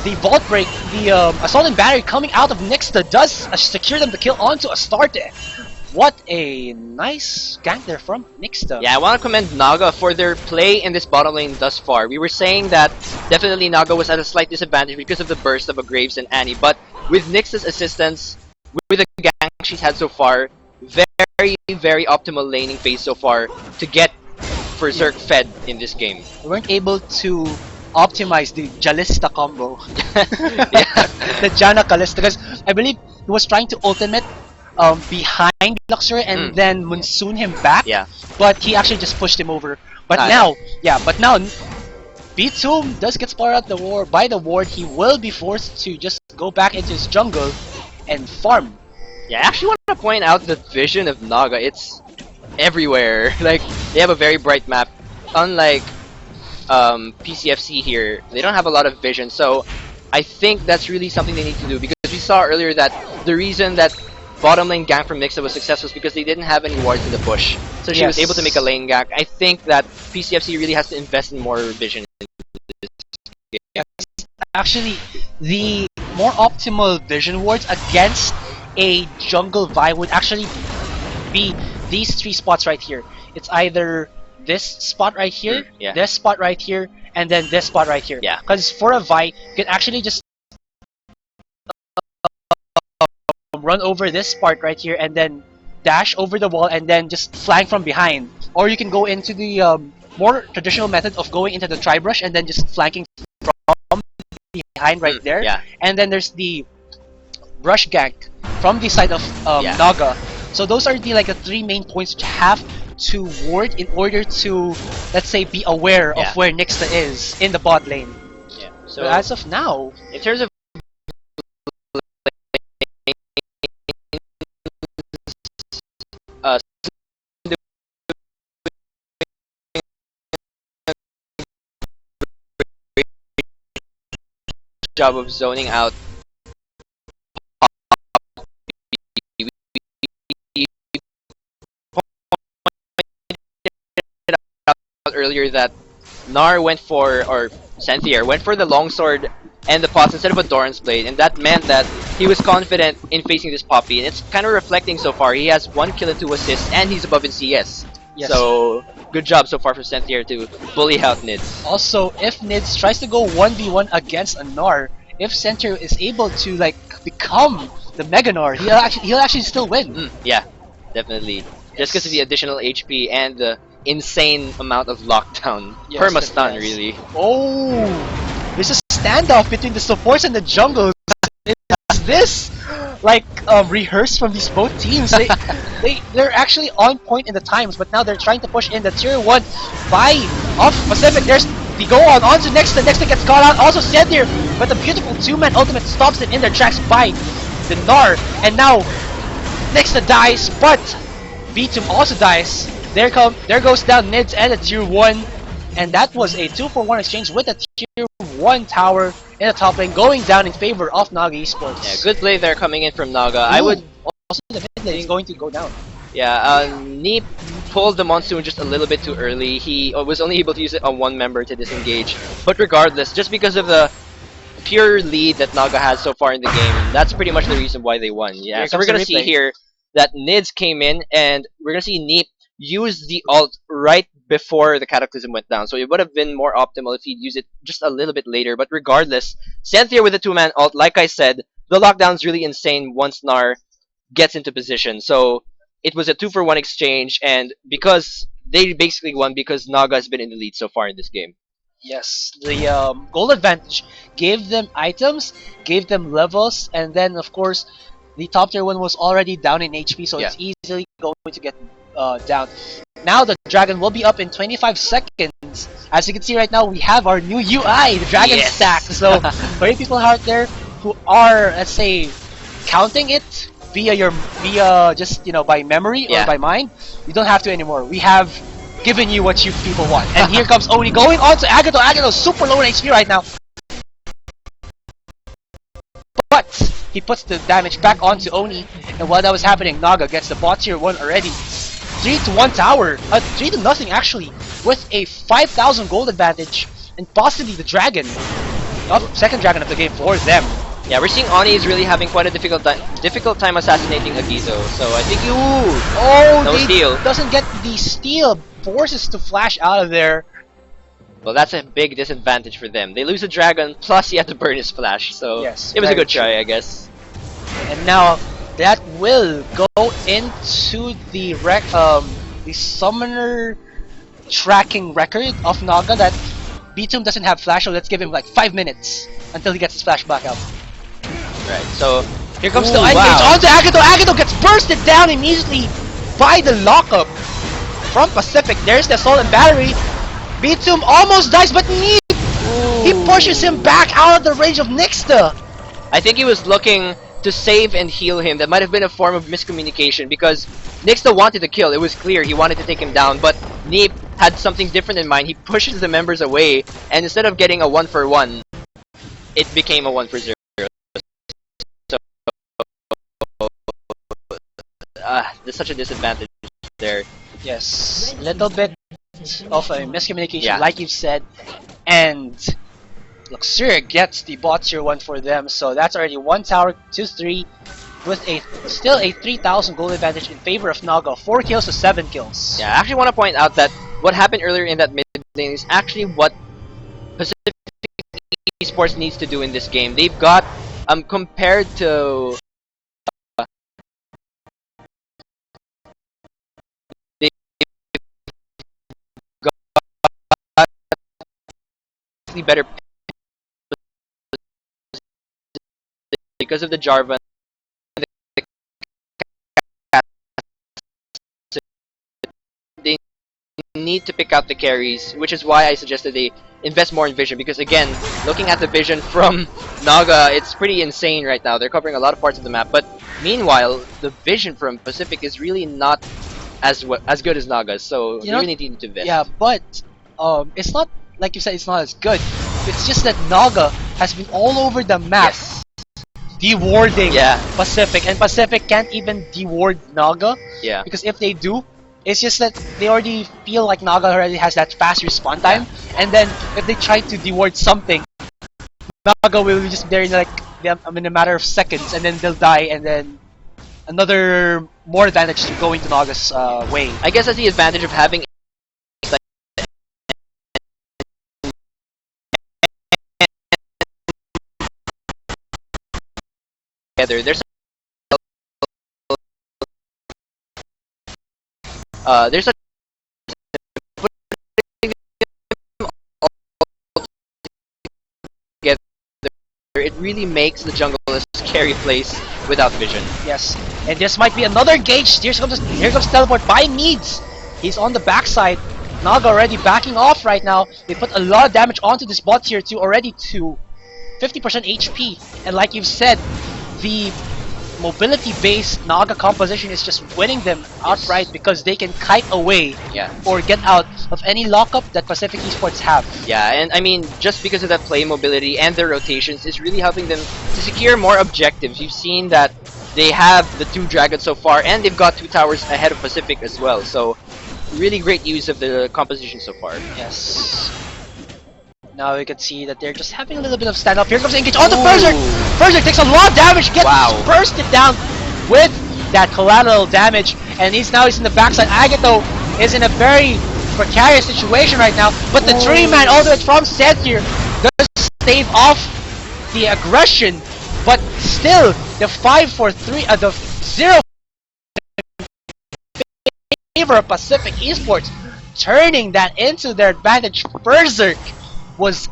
the Vault Break, the Assault and Battery coming out of Nixta does secure them the kill onto Astarte. What a nice gank there from Nixta. Yeah, I want to commend Naga for their play in this bottom lane thus far. We were saying that definitely Naga was at a slight disadvantage because of the burst of a Graves and Annie, but with Nix's assistance, with the gank she's had so far, very, very optimal laning phase so far to get Berserk fed in this game. We weren't able to optimize the Jalista combo. Yeah. The Janna Kalista, because I believe he was trying to ultimate behind Luxury and then monsoon him back. Yeah. But he actually just pushed him over. But Ah, now, B2 does get spotted out the war by the ward. He will be forced to just go back into his jungle and farm. Yeah, I actually want to point out the vision of Naga. It's everywhere. Like, they have a very bright map. Unlike PCFC here, they don't have a lot of vision. So I think that's really something they need to do, because we saw earlier that the reason that bottom lane gank from Nixa was successful was because they didn't have any wards in the bush. So she was able to make a lane gank. I think that PCFC really has to invest in more vision in this game. Actually, the more optimal vision wards against a jungle Vi would actually be these three spots right here. It's either this spot right here, yeah. this spot right here, and then this spot right here. Yeah. Because for a Vi, you can actually just run over this part right here and then dash over the wall and then just flank from behind. Or you can go into the more traditional method of going into the tri-brush and then just flanking from behind right there. Yeah. And then there's the brush gank from the side of Yeah. Naga. So those are the three main points you have to ward in order to, let's say, be aware Yeah. of where Nixta is in the bot lane. Yeah. So So as of now, in terms of job of zoning out earlier that Nar went for, or Senthier went for the longsword and the pots instead of a Doran's blade, and that meant that he was confident in facing this Poppy, and it's kind of reflecting so far. He has 1 kill and 2 assists, and he's above in CS. Yes. So good job so far for Senthier to bully out Nids. also if Nids tries to go 1v1 against a Gnar, if Center is able to become the Mega Gnar, he'll actually still win. Yeah, definitely. Just because of the additional HP and the insane amount of lockdown. Yes, Perma-stun, yes. really. Oh, there's a standoff between the supports and the jungles. Is this like rehearsed from these both teams. They're actually on point in the times, but now they're trying to push in the tier 1 by of Pacific. There's the go on to next. The next gets caught out. Also Sendir, but the beautiful 2-man ultimate stops it in their tracks by the Nar. And now next dies, but B2 also dies. There goes down Nids and a tier 1. And that was a 2-for-1 exchange with a tier 1 tower in the top lane going down in favor of Naga Esports. Yeah, good play there coming in from Naga. Ooh, I would. also the mid lane is going to go down. Yeah, Neep pulled the Monsoon just a little bit too early. He was only able to use it on one member to disengage. But regardless, just because of the pure lead that Naga has so far in the game, that's pretty much the reason why they won. Yeah, Here so we're comes gonna the see replay. here that Nids came in, and we're gonna see Neep use the ult right before the Cataclysm went down. So it would have been more optimal if he'd use it just a little bit later. But regardless, Cynthia with the 2-man ult, like I said, the lockdown's really insane once Nar gets into position. So it was a 2-for-1 exchange, and because they basically won because Naga has been in the lead so far in this game. Yes, the gold advantage gave them items, gave them levels, and then of course the top tier 1 was already down in HP, so Yeah. it's easily going to get down. Now the dragon will be up in 25 seconds. As you can see right now, we have our new UI, the dragon Yes. stack. So for you people out there who are, let's say, counting it via just by memory or Yeah. by mind, you don't have to anymore. We have given you what you people want. And here comes Oni going on to Agato. Agato's super low in HP right now. But he puts the damage back onto Oni. And while that was happening, Naga gets the bot tier 1 already. 3-1 tower. 3-0 actually. With a 5,000 gold advantage. And possibly the dragon. Second dragon of the game for them. Yeah, we're seeing Ani is really having quite a difficult time assassinating Agizo. So I think no they steal. doesn't get the steal. Forces to flash out of there. Well, that's a big disadvantage for them. They lose a dragon, plus he had to burn his flash. So Yes, it was a very good try, I guess. And now that will go into the summoner tracking record of Naga that B2 doesn't have flash, so let's give him like 5 minutes until he gets his flash back out. Right. So Here comes Ooh, the engage wow. onto Agato. Agato gets bursted down immediately by the lockup from Pacific. There's the Soul and Battery. B2 almost dies, but Neep! He pushes him back out of the range of Nixta. I think he was looking to save and heal him. That might have been a form of miscommunication because Nixta wanted to kill. It was clear he wanted to take him down, but Neep had something different in mind. He pushes the members away, and instead of getting a 1-for-1, it became a 1-for-0. So there's such a disadvantage there. Yes, little bit of a miscommunication, Yeah. like you've said, and Luxuria gets the bot tier 1 for them, so that's already 1 tower to 3 with still a 3,000 gold advantage in favor of Naga, 4 kills to 7 kills. Yeah, I actually want to point out that what happened earlier in that mid lane is actually what Pacific Esports needs to do in this game. They've got compared to they've got better because of the Jarvan. They need to pick out the carries, which is why I suggested they invest more in vision, because again, looking at the vision from Naga, it's pretty insane right now. They're covering a lot of parts of the map, but meanwhile, the vision from Pacific is really not as good as Naga's, so they really need to invest. Yeah, but it's not, like you said, it's not as good. It's just that Naga has been all over the map. Yes. Dewarding Yeah. Pacific, and Pacific can't even deward Naga, Yeah. because if they do, it's just that they already feel like Naga already has that fast respawn time, and then if they try to deward something, Naga will just be there in like in a matter of seconds, and then they'll die, and then another more advantage to go into Naga's way. I guess that's the advantage of having together. There's a together. It really makes the jungle as carry plays without vision. Yes, and this might be another engage. Here comes teleport by Needs. He's on the backside. Naga already backing off right now. They put a lot of damage onto this bot tier 2 already to 50% HP. And like you've said, the mobility-based Naga composition is just winning them outright because they can kite away or get out of any lockup that Pacific Esports have. Yeah, and I mean, just because of that play mobility and their rotations is really helping them to secure more objectives. You've seen that they have the 2 dragons so far, and they've got 2 towers ahead of Pacific as well. So, really great use of the composition so far. Yes. Now we can see that they're just having a little bit of standoff. Here comes the engage on the Berserk! Berserk takes a lot of damage, gets bursted down with that collateral damage, and he's in the backside. Agato is in a very precarious situation right now, but the 3-man ultimate from Seth here does stave off the aggression, but still the 5-4-3, the 0 favor of Pacific Esports, turning that into their advantage. Berserk was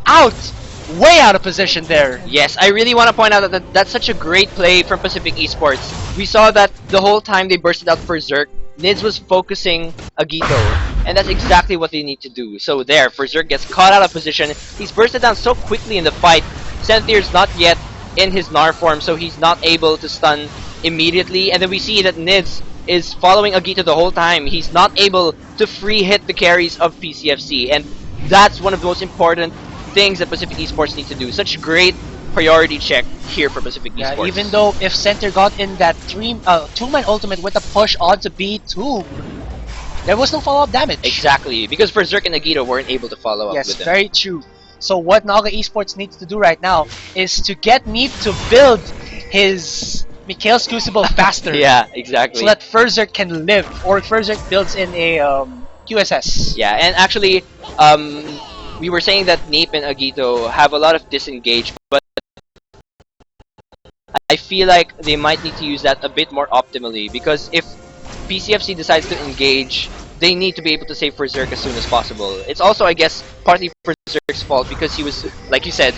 way out of position there. Yes, I really want to point out that that's such a great play from Pacific Esports. We saw that the whole time they bursted out Berserk, Nids was focusing Agito, and that's exactly what they need to do. So there, Berserk gets caught out of position. He's bursted down so quickly in the fight. Senthier's not yet in his Gnar form, so he's not able to stun immediately. And then we see that Nids is following Agito the whole time. He's not able to free hit the carries of PCFC, and that's one of the most important things that Pacific Esports need to do. Such great priority check here for Pacific Esports. Even though if Center got in that 2-man ultimate with a push onto B2, there was no follow-up damage. Exactly, because Berserk and Agito weren't able to follow up with Yes, them. very true. So what Naga Esports needs to do right now is to get Neep to build his Mikhail's Crucible faster. Yeah, exactly. So that Berserk can live, or Berserk builds in a QSS. Yeah, and actually, we were saying that Nape and Agito have a lot of disengage, but I feel like they might need to use that a bit more optimally, because if PCFC decides to engage, they need to be able to save Berserk as soon as possible. It's also, I guess, partly Berserk's fault because he was, like you said,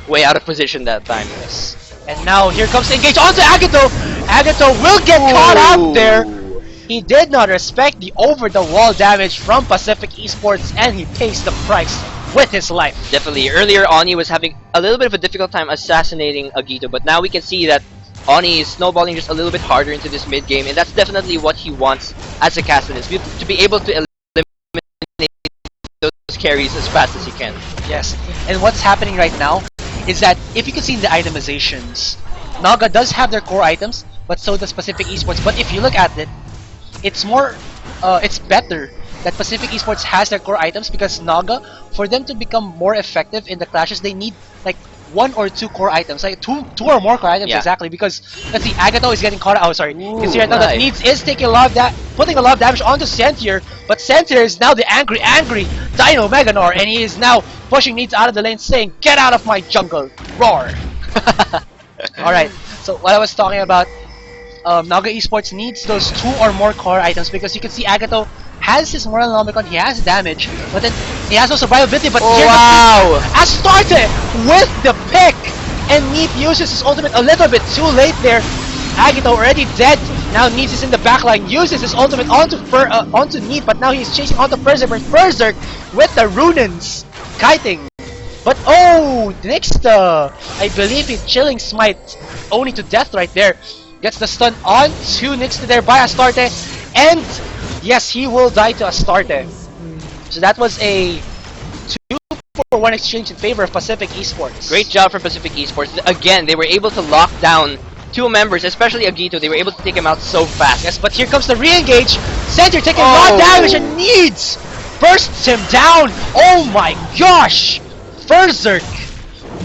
way out of position that time. Yes. And now here comes the engage onto Agito! Agito will get caught out there! He did not respect the over-the-wall damage from Pacific Esports, and he pays the price with his life. Definitely. Earlier, Oni was having a little bit of a difficult time assassinating Agito, but now we can see that Oni is snowballing just a little bit harder into this mid-game, and that's definitely what he wants as a Cassius, to be able to eliminate those carries as fast as he can. Yes, and what's happening right now is that, if you can see in the itemizations, Naga does have their core items, but so does Pacific Esports. But if you look at it, it's better that Pacific Esports has their core items, because Naga, for them to become more effective in the clashes, they need like 1 or 2 core items, like two or more core items, exactly. Because let's see, Agito is getting caught out. Oh, sorry, you can see right now that Needs is taking a lot of putting a lot of damage onto Sentier, but Sentier is now the angry Dino Meganor, and he is now pushing Needs out of the lane, saying, "Get out of my jungle, roar!" All right. So what I was talking about, Naga Esports needs those 2 or more core items, because you can see Agito has his Moral Nomicon, he has damage, but then he has no survivability, but here's Astarte with the pick! And Neep uses his ultimate a little bit too late there. Agito already dead, now Neep is in the backline, uses his ultimate onto Neep, but now he's chasing onto Berserk with the Runins kiting. But next, I believe he's chilling Smite Oni to death right there. Gets the stun on to Nixta there by Astarte, and yes, he will die to Astarte. So that was a 2-for-1 exchange in favor of Pacific Esports. Great job from Pacific Esports. Again, they were able to lock down 2 members, especially Agito. They were able to take him out so fast. Yes, but here comes the re-engage. Center taking a lot of damage and Needs bursts him down. Oh my gosh! Berserk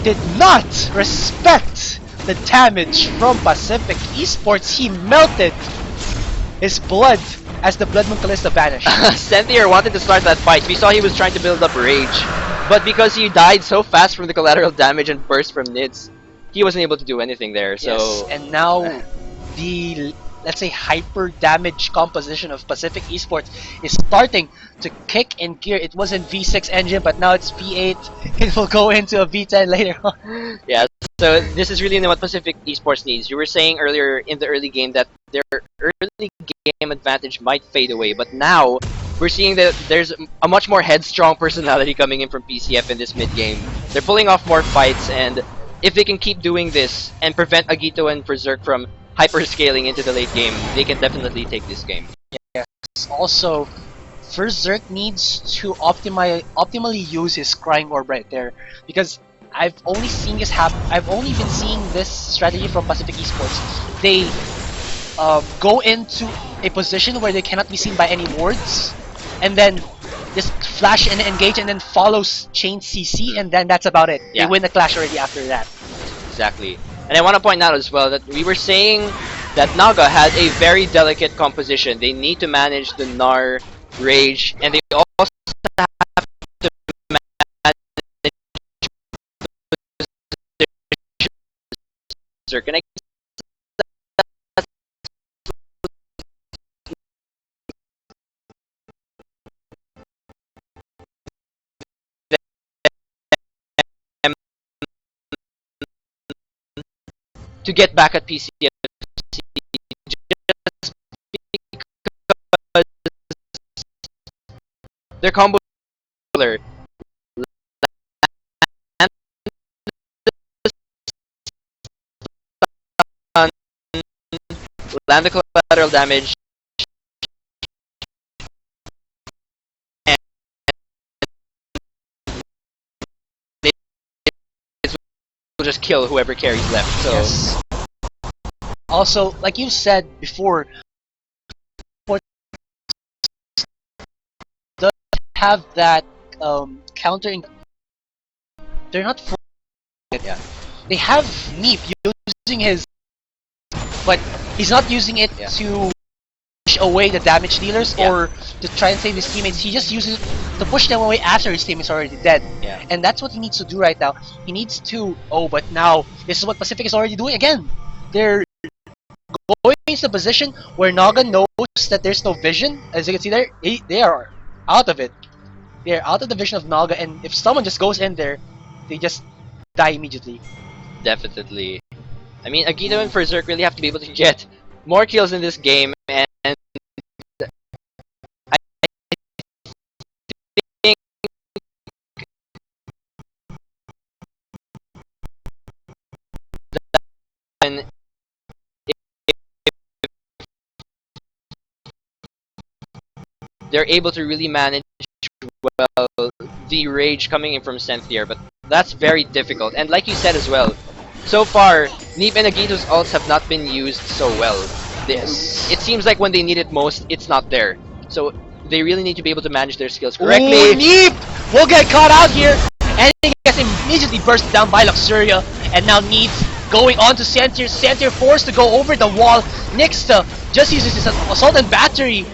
did not respect the damage from Pacific Esports. He melted his blood as the Blood Moon Kalista vanished. Centier wanted to start that fight. We saw he was trying to build up rage, but because he died so fast from the collateral damage and burst from Nids, he wasn't able to do anything there. So yes, and now the, let's say, hyper damage composition of Pacific Esports is starting to kick in gear. It was in V6 engine, but now it's V8. It will go into a V10 later on. Yeah, So this is really what Pacific Esports needs. You were saying earlier in the early game that their early game advantage might fade away, but now we're seeing that there's a much more headstrong personality coming in from PCF in this mid game. They're pulling off more fights, and if they can keep doing this and prevent Agito and Berserk from hyperscaling into the late game, they can definitely take this game. Yes. Also, Berserk needs to optimally use his Crying Orb right there, because I've only seen this happen. I've only been seeing this strategy from Pacific Esports. They go into a position where they cannot be seen by any wards, and then just flash and engage, and then follows chain CC, and then that's about it. Yeah. They win the clash already after that. Exactly. And I want to point out as well that we were saying that Naga had a very delicate composition. They need to manage the Gnar, Rage, and they also have to manage Berserk. And I to get back at PCF because their combo killer. Land the collateral damage and they will just kill whoever carries left. So Yes. Also, like you said before, does have that counter. They're not for it. Yeah. They have Neep using his, but he's not using it Yeah. to push away the damage dealers Yeah. or to try and save his teammates. He just uses it to push them away after his team is already dead. Yeah. And that's what he needs to do right now. He needs to. Oh, but now this is what Pacific is already doing again. They're going into the position where Naga knows that there's no vision. As you can see there, they are out of it. They are out of the vision of Naga, and if someone just goes in there, they just die immediately. definitely. I mean, Agito and Berserk really have to be able to get more kills in this game, and I think when they're able to really manage well the rage coming in from Cynthia, but that's very difficult. And like you said as well, so far Neep and Agito's ults have not been used so well. Yes. It seems like when they need it most, it's not there. So they really need to be able to manage their skills correctly. Ooh, Neep will get caught out here, and he gets immediately burst down by Luxuria, and now Neep's going on to Center. Center forced to go over the wall. Nixta just uses his assault and battery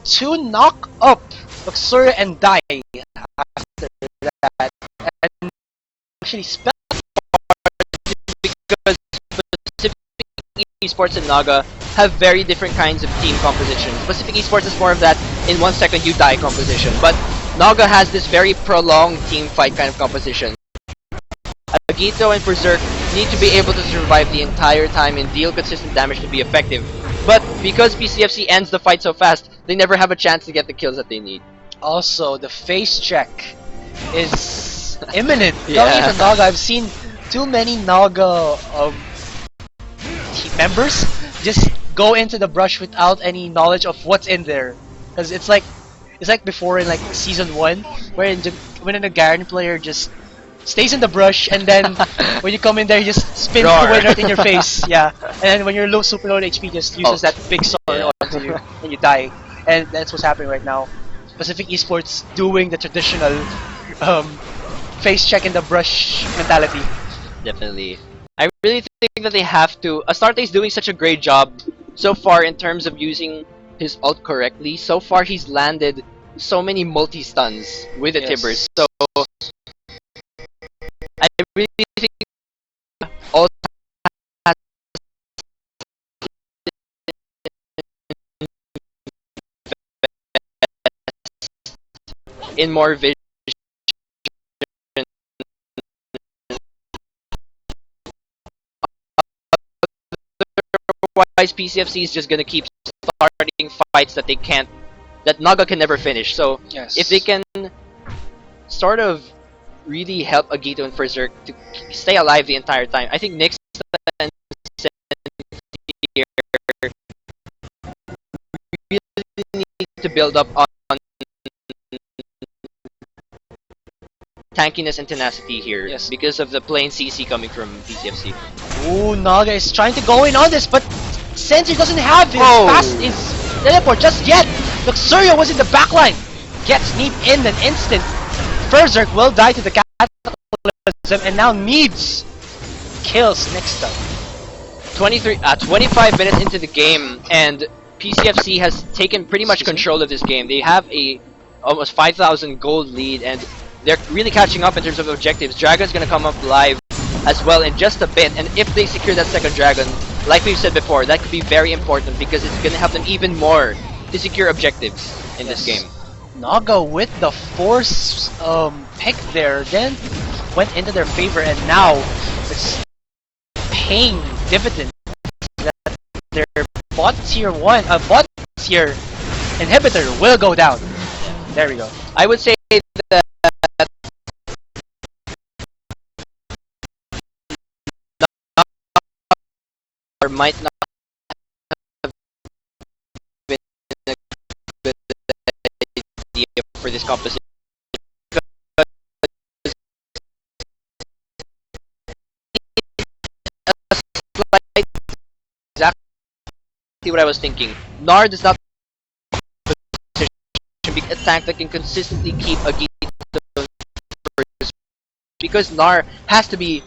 to knock up Luxuria and die after that. And actually spell Because Pacific Esports and Naga have very different kinds of team compositions. Pacific Esports is more of that in 1 second you die composition, but Naga has this very prolonged team fight kind of composition. Agito and Berserk need to be able to survive the entire time and deal consistent damage to be effective. But because PCFC ends the fight so fast, they never have a chance to get the kills that they need. also the face check is imminent. Yeah. Coming to Naga, I've seen too many Naga team members just go into the brush without any knowledge of what's in there, because it's like before in like season 1 wherein when a Garen player just stays in the brush, and then when you come in there, he just spins Roar. the wind right in your face. Yeah, and then when you're low, super low HP, just uses that big sword Yeah. onto you, and you die. And that's what's happening right now. Pacific Esports doing the traditional face check in the brush mentality. Definitely. I really think that they have to. Astarte is doing such a great job so far in terms of using his ult correctly. So far, he's landed so many multi-stuns with the Yes. Tibbers. So I really think ult has in more vision PCFC is just gonna keep starting fights that that Naga can never finish. So Yes. if they can sort of really help Agito and Berserk to stay alive the entire time, I think Nyx and Senthier really need to build up on tankiness and tenacity here, Yes. because of the plain CC coming from PCFC. Ooh, Naga is trying to go in on this, but Sentry doesn't have his Oh. fast his teleport just yet. Luxuria was in the backline. Gets Neep in an instant. Berserk will die to the Cataclysm and now needs kills next up. 25 minutes into the game, and PCFC has taken pretty much control of this game. They have a almost 5,000 gold lead, and they're really catching up in terms of objectives. Dragon's gonna come up live as well in just a bit, and if they secure that second dragon, like we've said before, that could be very important because it's gonna help them even more to secure objectives in this game. Naga with the force pick there, then went into their favor, and now it's paying dividends that their bot tier inhibitor will go down. There we go. I would say that or might not have been a good idea for this composition. Exactly what I was thinking. Nar does not be a tank that can consistently keep Agito, because Nar has to be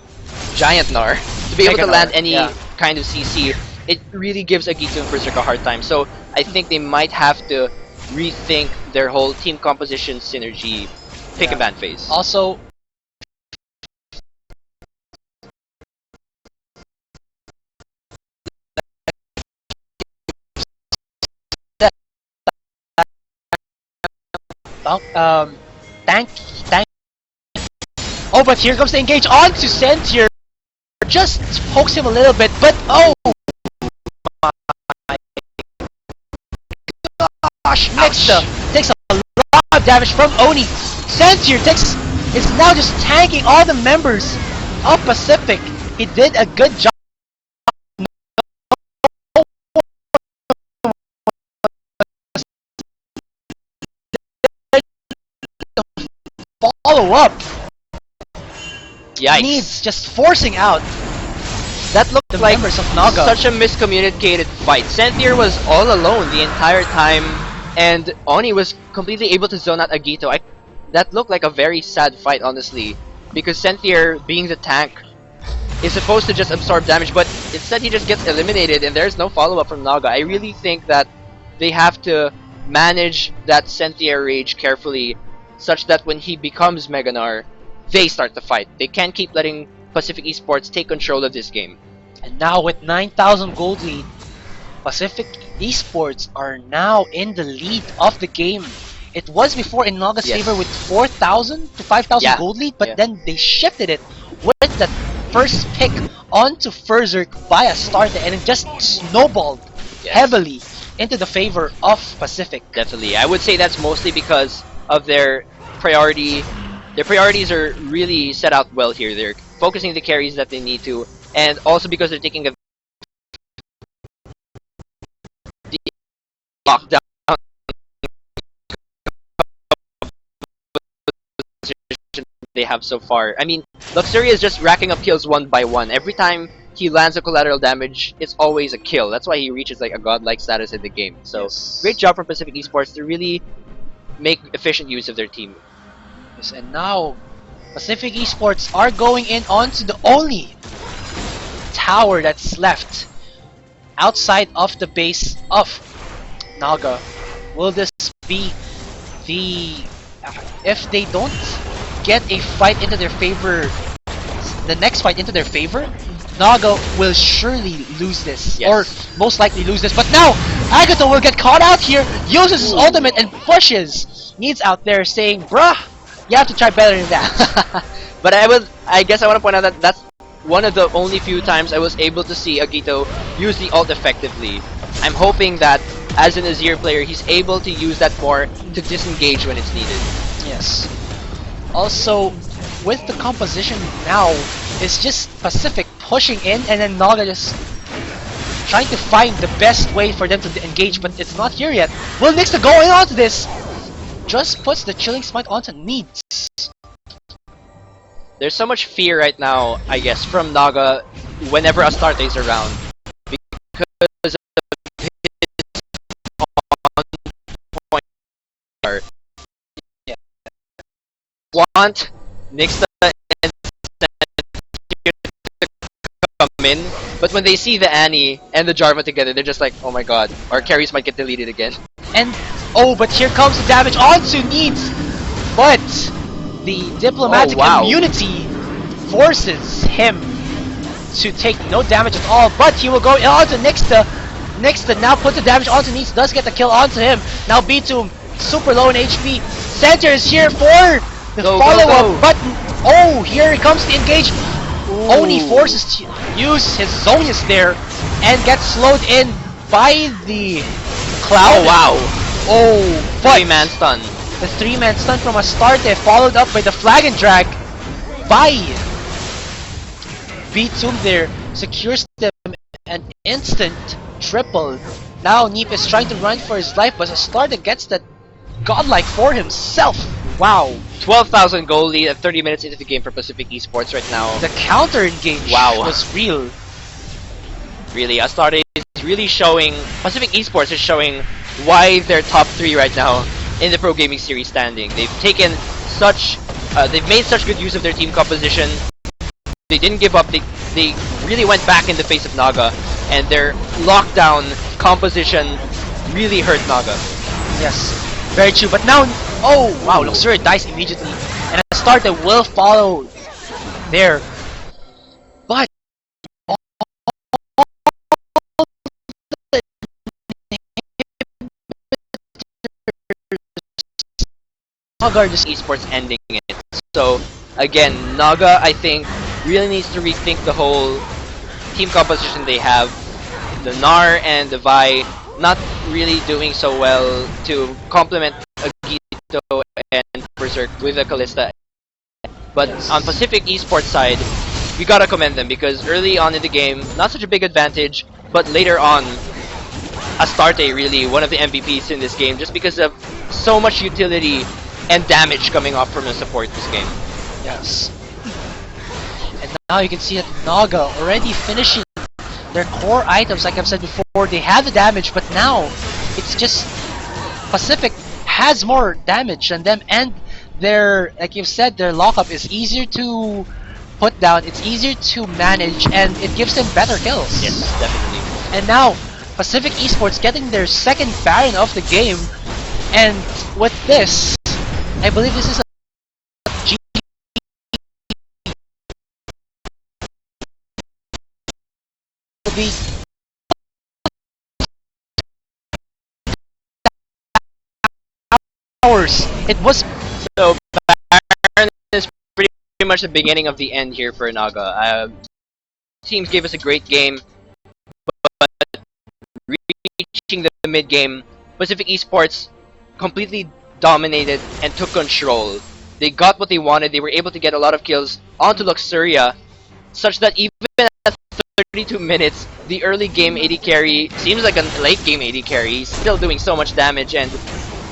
giant Nar to be able Mega to land Nar, any yeah. kind of CC. It really gives Agito and Berserk a hard time. So I think they might have to rethink their whole team composition synergy pick Yeah. and ban phase. Also, tank. Oh, but here comes the engage on to Senthier. Just pokes him a little bit, but oh my gosh, Nixa takes a lot of damage from Oni. Senthier is now just tanking all the members of Pacific. He did a good job. Follow up. Yikes. Needs just forcing out That looked the like members of Naga. such a miscommunicated fight. Senthier was all alone the entire time, and Oni was completely able to zone out Agito. That looked like a very sad fight, honestly, because Senthier, being the tank, is supposed to just absorb damage, but instead he just gets eliminated, and there's no follow-up from Naga. I really think that they have to manage that Senthier rage carefully, such that when he becomes Meganar, they start the fight. They can't keep letting Pacific Esports take control of this game. And now with 9,000 gold lead, Pacific Esports are now in the lead of the game. It was before in Naga's Yes. favor with 4,000 to 5,000 Yeah. gold lead, but Yeah. then they shifted it with that first pick onto Berserk by Astarte, and it just snowballed Yes. heavily into the favor of Pacific. Definitely. I would say that's mostly because of their priority. Their priorities are really set out well here. They're focusing the carries that they need to, and also because they're taking a lockdown they have so far. I mean, Luxuria is just racking up kills one by one. Every time he lands a collateral damage, it's always a kill. That's why he reaches like a godlike status in the game. So great job from Pacific Esports to really make efficient use of their team. Yes, and now Pacific Esports are going in onto the only tower that's left outside of the base of Naga. Will this be the... if they don't get a fight into their favor, the next fight into their favor, Naga will surely lose this, Yes. or most likely lose this. But now, Agato will get caught out here, uses his ultimate and pushes Needs out there saying, bruh, you have to try better than that. But I guess I want to point out that that's one of the only few times I was able to see Agito use the ult effectively. I'm hoping that as an Azir player, he's able to use that more to disengage when it's needed. Yes. Also, with the composition now, it's just Pacific pushing in and then Naga just trying to find the best way for them to engage, but it's not here yet. Will Nixta going on to this? Just puts the Chilling Smite onto Needs. There's so much fear right now, I guess, from Naga whenever Astarte is around. Because of his on-point start. Want Nixta and Sentry to come in, but when they see the Annie and the Jarvan together, they're just like, oh my god, our carries might get deleted again. And oh, but here comes the damage onto Needs. But the diplomatic immunity forces him to take no damage at all. But he will go onto Nixta. Nixta now puts the damage onto Needs, does get the kill onto him. Now B2 super low in HP. Center is here for the follow-up, but oh, here comes the engage. Oni forces to use his Zonius there and gets slowed in by the Cloud. Oh wow. Oh, but 3-man stun. the 3-man stun from Astarte followed up by the flag and drag by B2 there secures them an instant triple. Now Neep is trying to run for his life, but Astarte gets that godlike for himself. Wow. 12,000 goal lead at 30 minutes into the game for Pacific Esports right now. The counter engage was real. Really, Astarte is really showing, Pacific Esports is showing why they're top 3 right now in the Pro Gaming Series standing. They've taken such, they've made such good use of their team composition. They didn't give up, they really went back in the face of Naga, and their lockdown composition really hurt Naga. Yes, very true. But now, oh wow, Luxuria dies immediately, and Astarte will follow there. But Naga just esports ending it. So again, Naga I think really needs to rethink the whole team composition they have. The Gnar and the Vi not really doing so well to complement Agito and Berserk with the Kalista. But on Pacific Esports side, we gotta commend them because early on in the game, not such a big advantage, but later on, Astarte really one of the MVPs in this game just because of so much utility and damage coming off from the support this game. yes, and now you can see that Naga already finishing their core items. Like I've said before, they have the damage, but now it's just Pacific has more damage than them, and their, like you've said, their lockup is easier to put down, it's easier to manage, and it gives them better kills. Yes, definitely. And now Pacific Esports getting their second Baron of the game, and with this, I believe this is a G be hours. It was So Baron is pretty much the beginning of the end here for Naga. Teams gave us a great game, but reaching the mid game, Pacific Esports completely dominated and took control. They got what they wanted. They were able to get a lot of kills onto Luxuria, such that even at 32 minutes, the early game AD carry seems like a late game AD carry. He's still doing so much damage, and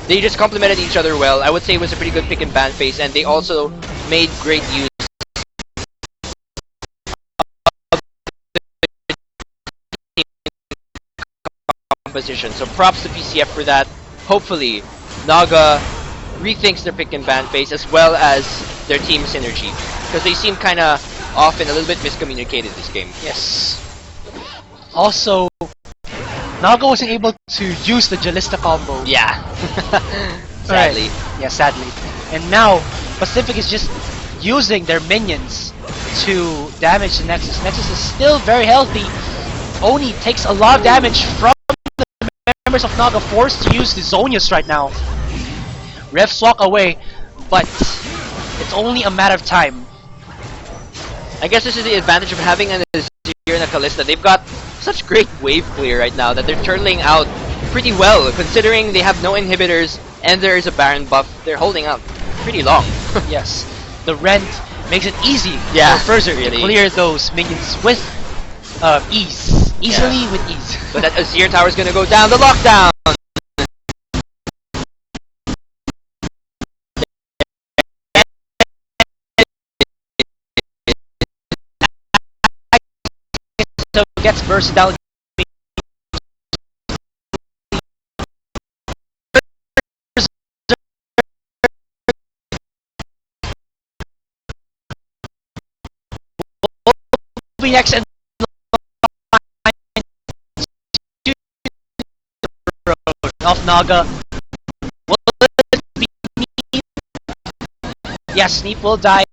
they just complemented each other well. I would say it was a pretty good pick and ban phase, and they also made great use of the composition. So props to PCF for that. Hopefully, Naga rethinks their pick and ban phase as well as their team synergy, because they seem kind of off and a little bit miscommunicated this game. yes. Also, Naga wasn't able to use the Jalista combo. Yeah. Sadly. Right. Yeah, sadly. And now, Pacific is just using their minions to damage the Nexus. Nexus is still very healthy. Oni takes a lot of damage from the members of Naga, forced to use the Zonius right now. Refs walk away, but it's only a matter of time. I guess this is the advantage of having an Azir and a Kalista. They've got such great wave clear right now that they're turtling out pretty well, considering they have no inhibitors and there is a Baron buff. They're holding out pretty long. Yes, the rent makes it easy Yeah, for Berserk really. to clear those minions with easily with ease. But that Azir tower is gonna go down. The lockdown. So gets burst down. Next and of Naga. Will it be Neep? Yes, Neep will die.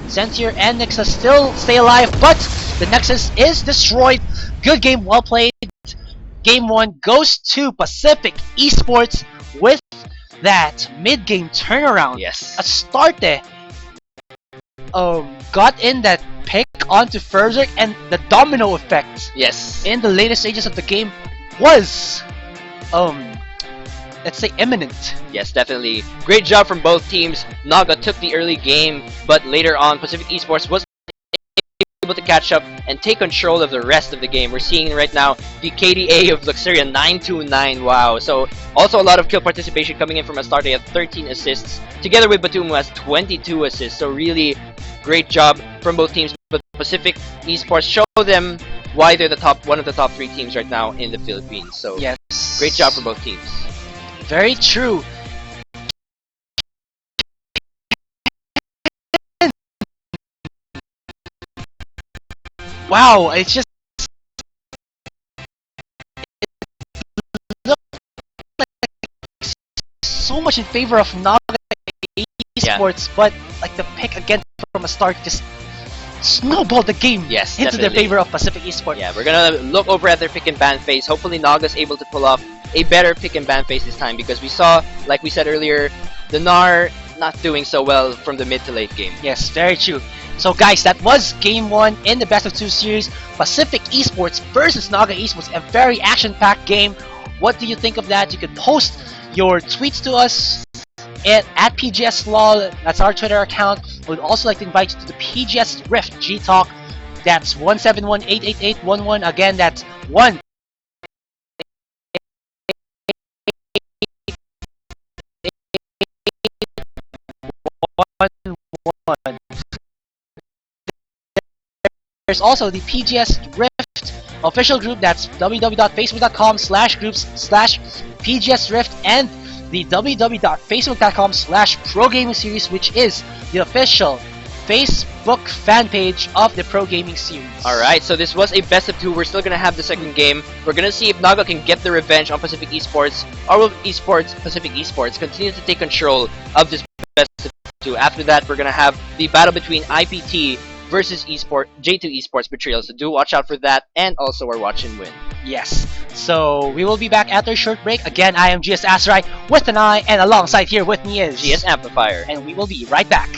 Sentier and Nexus still stay alive, but the Nexus is destroyed. Good game, well played. Game 1 goes to Pacific Esports with that mid-game turnaround. Yes. Astarte got in that pick onto Berserk, and the domino effect Yes. in the later stages of the game was let's say imminent. Yes, definitely. Great job from both teams. Naga took the early game, but later on, Pacific Esports was able to catch up and take control of the rest of the game. We're seeing right now the KDA of Luxuria 929. Wow. So also a lot of kill participation coming in from Astarte at 13 assists, together with Batum who has 22 assists. So really great job from both teams. But Pacific Esports show them why they're one of the top 3 teams right now in the Philippines. So Yes. great job for both teams. Very true. Wow, it's just so much in favor of Naga Esports, but like the pick again from a start just snowballed the game Yes, into their definitely. favor of Pacific Esports. Yeah, we're gonna look over at their pick and ban phase. Hopefully Naga's able to pull off a better pick and ban phase this time, because we saw, like we said earlier, the Nar not doing so well from the mid to late game. Yes, very true. So guys, that was game 1 in the best of 2 series, Pacific Esports versus Naga Esports, a very action-packed game. What do you think of that? You can post your tweets to us at PGS Law, that's our Twitter account. We'd also like to invite you to the PGS Rift G Talk. That's 171-888-11. Again, that's 1. There's also the PGS Rift official group. That's www.facebook.com/groups/PGS Rift, and the www.facebook.com/ProGaming Series, which is the official Facebook fan page of the Pro Gaming Series. Alright, so this was a best of 2. We're still gonna have the second game. We're gonna see if Naga can get the revenge on Pacific Esports, or will Pacific Esports continue to take control of this best of 2. After that, we're gonna have the battle between IPT versus J2 Esports Betrayal. So do watch out for that, and also our watch and win. Yes. So we will be back after a short break. Again, I am GS Asarai with an I, and alongside here with me is GS Amplifier. and we will be right back.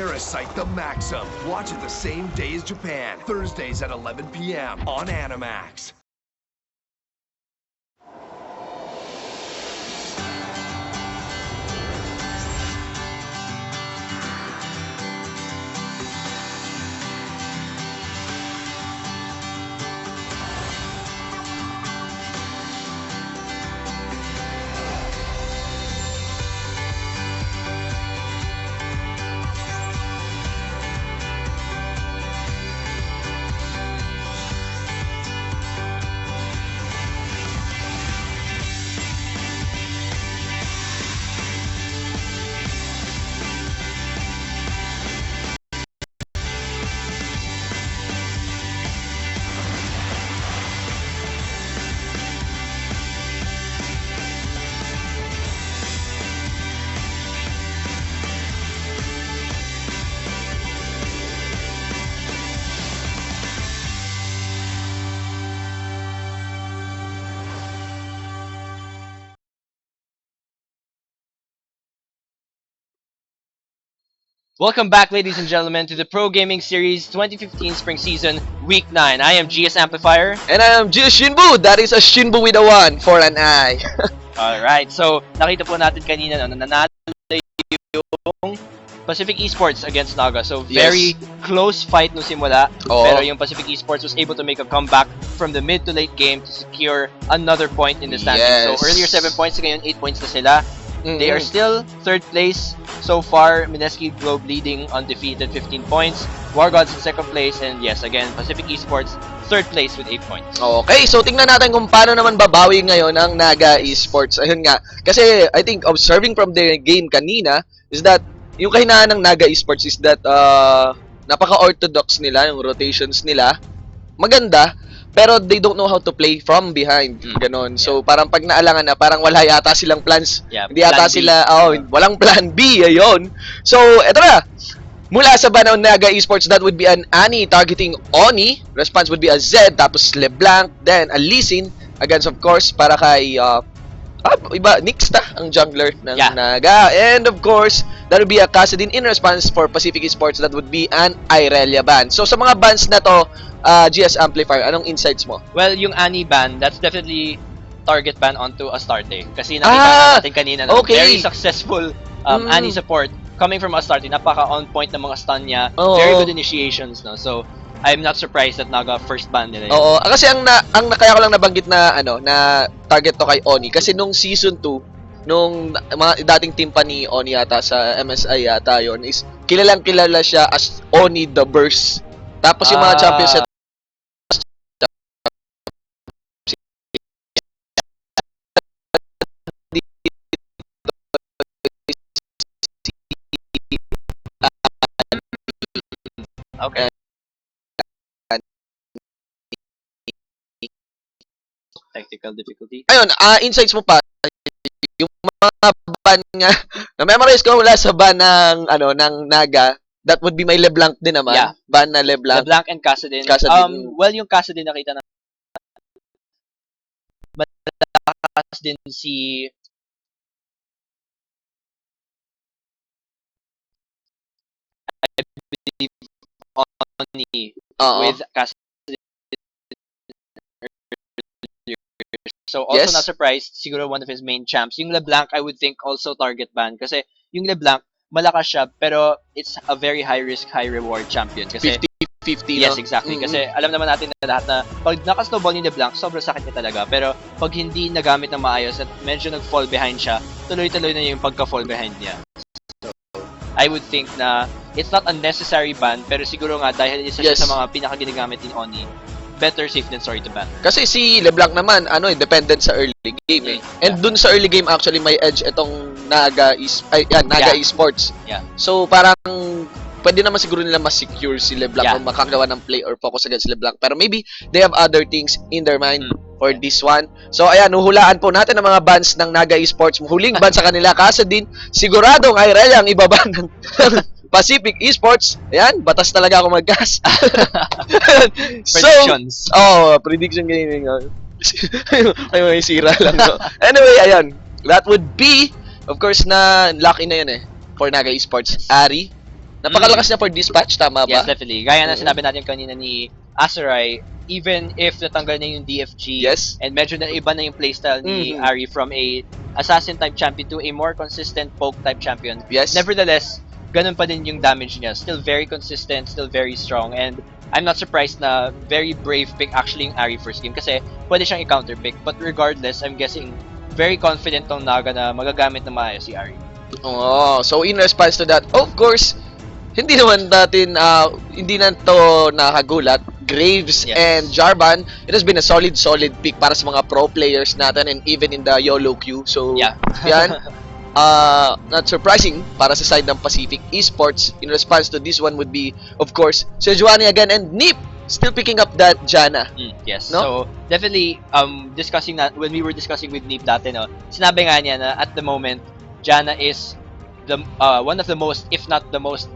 Parasite the Maxim. Watch it the same day as Japan. Thursdays at 11 p.m. on Animax. Welcome back, ladies and gentlemen, to the Pro Gaming Series 2015 Spring Season, Week 9. I am GS Amplifier. And I'm GS Shinbu. That is a Shinbu with a 1 for an I. Alright, so nakita po natin kanina na nanalo yung Pacific Esports against Naga. So very close fight no simula. Oo. Pero yung Pacific Esports was able to make a comeback from the mid to late game to secure another point in the standings. Yes. So earlier 7 points, ngayon 8 points na sila. They are still third place so far. Mineski Globe leading undefeated 15 points. War Gods in second place. And yes, again, Pacific Esports third place with 8 points. Okay, so tingnan natin kung paano naman babawi ngayon ang Naga Esports. Ayun nga. Kasi I think observing from the game kanina is that yung kahinaan ng Naga Esports is that napaka-orthodox nila, yung rotations nila. Maganda, pero they don't know how to play from behind. Ganon. So parang pag naalangan na, parang wala yata silang plans. Yeah, Hindi yata plan B. sila, walang plan B. Ayun. So, eto na. Mula sa ban ng Naga Esports, that would be an Annie targeting Oni. Response would be a Z, tapos LeBlanc, then a Lee Sin against, of course, para kay Nixta, ang jungler ng Naga. And of course, that would be a Kassadin in response for Pacific Esports. That would be an Irelia ban. So sa mga bans na to, GS Amplifier, anong insights mo? Well, yung Annie ban, that's definitely target ban onto Astarte. Kasi nakita natin kanina na very successful Annie support coming from Astarte. Napaka on point ng mga stun niya. Very good initiations, no? So I'm not surprised that Naga first ban nila yun. Oo, kasi ang kaya ko lang nabanggit na na target to kay Oni kasi nung season 2 nung mga dating team pa ni Oni yata sa MSI yata yon is kilalang kilala siya as Oni the Burst. Tapos yung mga champions set Okay. Technical difficulty. Ayun, insights mo pa yung mga ban nga na-memorize ko mula sa ban ng ng Naga. That would be may LeBlanc din naman. Yeah. Ban na LeBlanc. LeBlanc and Kassadin. Well, yung Kassadin nakita na malakas din si Oni with Kassadin. So also not surprised, siguro one of his main champs. Yung LeBlanc, I would think also target ban kasi yung LeBlanc, malakas siya pero it's a very high risk, high reward champion kasi 50-50 yes, exactly. Kasi alam naman natin na lahat na pag naka-snowball yung LeBlanc, sobrang sakit niya talaga. Pero pag hindi nagamit ng maayos at medyo nag-fall behind siya, tuloy-tuloy na yung pagka-fall behind niya. So, I would think na it's not a necessary ban pero siguro nga dahil isa siya sa mga pinaka-ginagamit ni Oni, better safe than sorry to ban. Kasi si LeBlanc naman, dependent sa early game eh. And dun sa early game actually may edge itong Naga Esports. Yeah. So parang pwede naman siguro nila ma-secure si LeBlanc kung makagawa ng play or focus against LeBlanc. Pero maybe they have other things in their mind for this one. So ayan, huhulaan po natin ang mga bans ng Naga Esports. Huling ban sa kanila kasi din siguradong Irelia ang ibaban ng Pacific Esports. Ayan, batas talaga ako mag-gas. Predictions. Prediction gaming. Ay, may sira lang. No? Anyway, ayan. That would be, of course, na lucky na yun for Naga Esports. Ari, Napakalakas niya for dispatch, tama ba? Yes, definitely. Gaya na Mhm. sinabi natin kanina ni Asarai, even if natanggal na yung DFG Yes. and medyo na iba na yung playstyle ni Mhm. Ari from a assassin type champion to a more consistent poke type champion, Yes. nevertheless, ganun pa din yung damage niya. Still very consistent, still very strong, and I'm not surprised na very brave pick actually yung Ari first game kasi pwede siyang i-counter pick. But regardless, I'm guessing very confident tong Naga na magagamit na maayos si Ari. Oh, so in response to that, of course, hindi naman natin, hindi na to nakagulat. Graves Yes. and Jarvan, it has been a solid pick para sa mga pro players natin and even in the YOLO queue. So, Yeah. yan. Not surprising para sa side ng Pacific Esports. In response to this one would be, of course, Sejuani again and Nip still picking up that Janna. Yes. No? So, definitely, discussing that, when we were discussing with Neep dati, no, sinabi nga niya na at the moment, Janna is the one of the most, if not the most,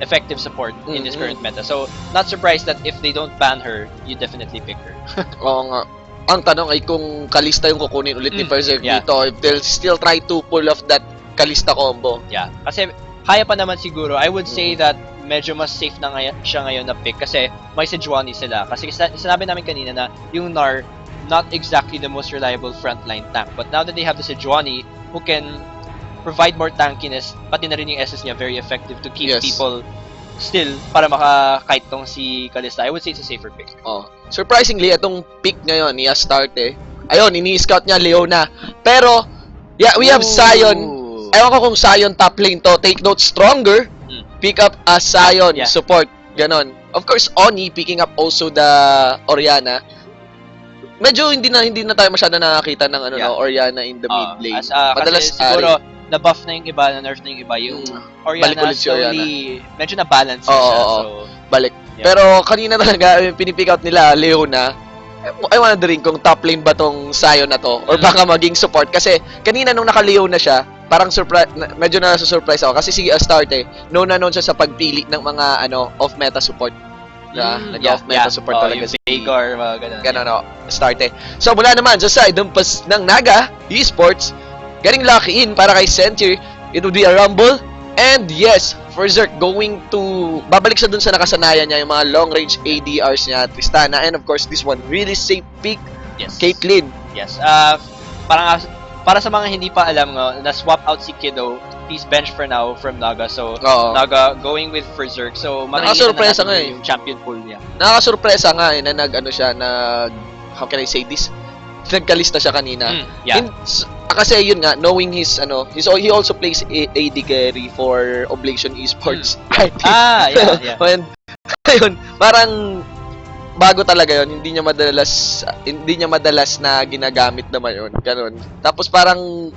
effective support in this current meta. So, not surprised that if they don't ban her, you definitely pick her. Oo nga. Ang tanong ay kung Kalista yung kukunin ulit ni Berserk yeah. dito, if they'll still try to pull off that Kalista combo. Yeah. Kasi, kaya pa naman siguro. I would say that medyo mas safe na siya ngayon na pick kasi may Sejuani sila. Kasi sinabi namin kanina na yung Gnar, not exactly the most reliable frontline tank. But now that they have the Sejuani who can provide more tankiness, pati na rin yung SS niya very effective to keep Yes. people still para makakite tong si Kalista. I would say it's a safer pick. Oh. Surprisingly, itong pick ngayon ni Astarte, ayun, ini-scout niya Leona. Pero, yeah, we have Sion. Ewan ko kung Sion top lane to. Take note, stronger. Pick up a Sion Yeah. support. Ganon. Of course, Oni picking up also the Orianna. Medyo hindi na tayo masyado nakakita ng ano Yeah. no, Orianna in the mid lane. Madalas kasi siguro na-buff na yung iba, na-nerf na yung iba. Yung balik Orianna ulit si Orianna. slowly, medyo na-balance Oo, siya. oo. So, Balik. Yeah. Pero kanina talaga pinipick out nila Leona. I wondering kung top lane ba tong Sion na to or baka maging support kasi kanina nung naka-Leona siya, parang medyo na-surprise ako kasi si Astarte known na known siya sa pagpili ng mga off meta support. Nag-off meta support talaga yung Veigar, mga ganun. Ganun, Astarte. So, mula naman sa side ng Naga Esports, getting lucky in para kay Sentir, it would be a Rumble. And yes, Berserk going to, babalik siya dun sa nakasanayan niya, yung mga long-range ADRs niya, Tristana, and of course, this one, really safe pick, Yes. Caitlyn. Yes. Para sa mga hindi pa alam na-swap out si Kiddo, he's bench for now from Naga. So, Oo. Naga going with Berserk. So, Nakasurpresa nga yung champion pool niya. Nakakasurpresa nga na how can I say this? Nagkalista siya kanina. Yeah. Kasi yun nga, knowing he also plays AD carry for Oblation Esports. Yeah. And, ayun, parang bago talaga yun, hindi niya madalas na ginagamit naman yun. Ganun. Tapos parang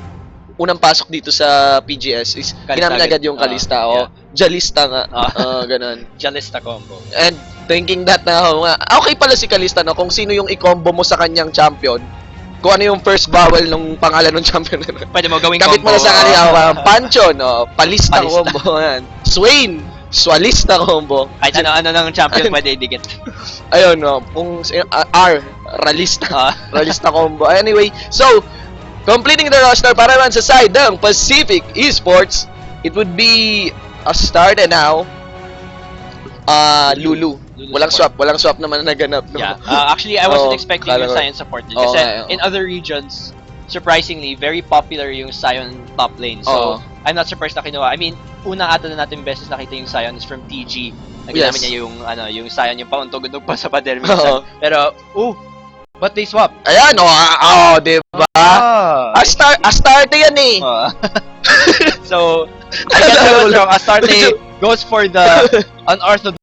unang pasok dito sa PGS is ginamit niya agad yung Kalista. Jalista nga. Ganun. Jalista combo. And thinking that okay pala si Kalista kung sino yung i-combo mo sa kanyang champion. Kung ano yung first vowel ng pangalan ng champion na nun. Pwede mo gawing Kapit combo. mo na sa kanya, Pancho, Palista combo. Yan. Swain, Swalista combo. Kahit ano ng champion pwede idikit. Ayun, kung Ralista. Ralista combo. Anyway, so, completing the roster para naman sa side ng Pacific Esports, it would be Astarte now. Lulu. Walang swap naman na naganap. No? Yeah. Actually, I wasn't Oo, expecting kala yung ko. Sion support din. Kasi Oo. in other regions, surprisingly, very popular yung Sion top lane. So, Oo. I'm not surprised na kinuha. I mean, una ata na natin beses nakita yung Sion is from TG. Naginamit Yes. niya yung Sion, yung pauntog-undog pa sa pader Oo. minsan. Pero, but they swap. Ayan, diba? Astarte yan eh. So, I guess I was wrong. Astarte goes for the unorthodox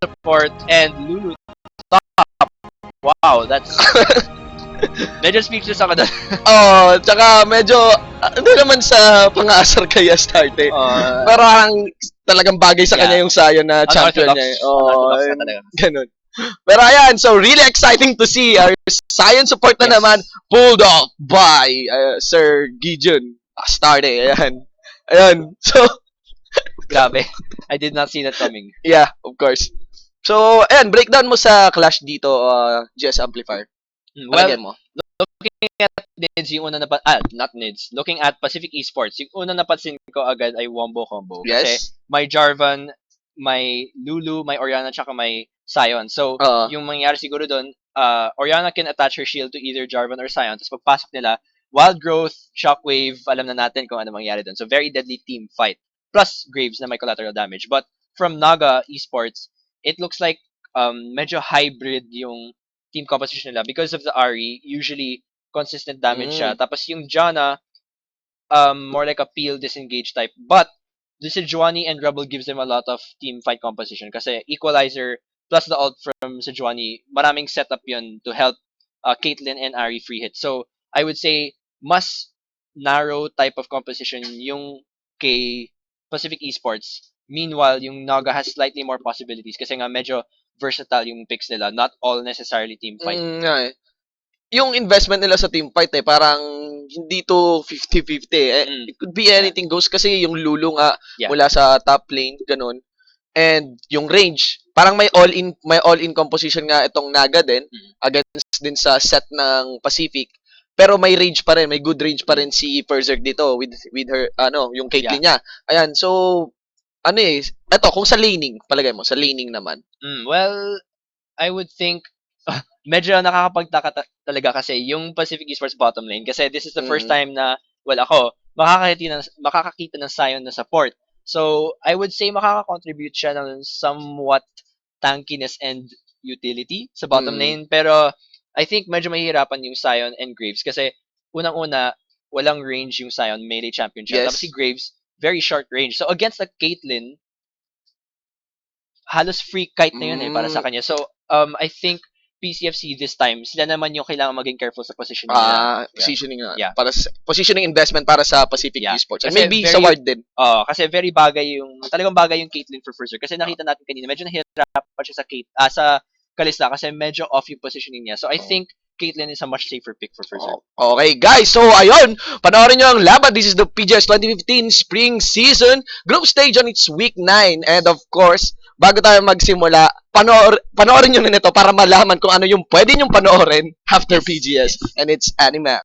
support and Lulu top. Wow, that's medyo speechless ako doon. Tsaka medyo hindi naman sa pang-aasar kay Astarte. Pero talagang bagay sa kanya yung Sion na champion niya. Unorthodox na talaga. Ganun. Pero ayan, so really exciting to see our Sion support na naman pulled off by Sir Gideon Astarte. Ayan. So, Grabe. I did not see that coming. yeah, of course. So, ayan, breakdown mo sa clash dito, GS Amplifier. Well, Palagay mo. at Nids, yung una not Nids. Looking at Pacific Esports, yung una napansin ko agad ay Wombo Combo. Kasi Yes. may Jarvan, may Lulu, may Orianna, tsaka may Sion. So, Uh, yung mangyayari siguro doon, Orianna can attach her shield to either Jarvan or Sion. Tapos pagpasok nila, Wild Growth, Shockwave, alam na natin kung ano mangyayari doon. So, very deadly team fight. Plus, Graves na may collateral damage. But, from Naga Esports, it looks like medyo hybrid yung team composition nila because of the Ari. Usually, consistent damage siya. Tapos yung Janna, more like a peel disengage type. But the Sejuani and Rebel gives them a lot of team fight composition kasi equalizer plus the ult from Sejuani, maraming setup yun to help Caitlyn and Ari free hit. So I would say mas narrow type of composition yung kay Pacific Esports. Meanwhile, yung Naga has slightly more possibilities kasi nga medyo versatile yung picks nila, not all necessarily team fight. nga eh. Yung investment nila sa team fight parang hindi to 50-50 eh. It could be anything goes kasi yung Lulu nga mula sa top lane ganun. And yung range, parang may all-in composition nga itong Naga din against din sa set ng Pacific. Pero may range pa rin, may good range pa rin si Berserk dito with her yung Caitlyn niya. Ayan, so eto kung sa laning, palagay mo sa laning naman. Well, I would think medyo nakakapagtaka talaga kasi yung Pacific Esports bottom lane kasi this is the first time na ako makakakita ng Sion na support. So, I would say makaka-contribute siya ng somewhat tankiness and utility sa bottom lane pero I think medyo mahihirapan yung Sion and Graves kasi unang-una walang range yung Sion, melee champion siya. Tapos si Graves very short range. So, against the Caitlyn halos free kite na yun para sa kanya. So, I think PCFC this time, sila naman yung kailangan maging careful sa positioning nila. Positioning para sa positioning investment para sa Pacific Esports. And Kasi maybe sa Ward din. Kasi talagang bagay yung Caitlyn for Berserk. Kasi nakita natin kanina, medyo nahirapan siya sa Kalista kasi medyo off yung positioning niya. So I think Caitlyn is a much safer pick for Berserk. Okay, guys. So, ayun. Panoorin nyo ang laban. This is the PGS 2015 Spring Season Group Stage on its Week 9. And of course, bago tayo magsimula, panoorin nyo na ito para malaman kung ano yung pwede nyong panoorin after PGS. And it's Anime.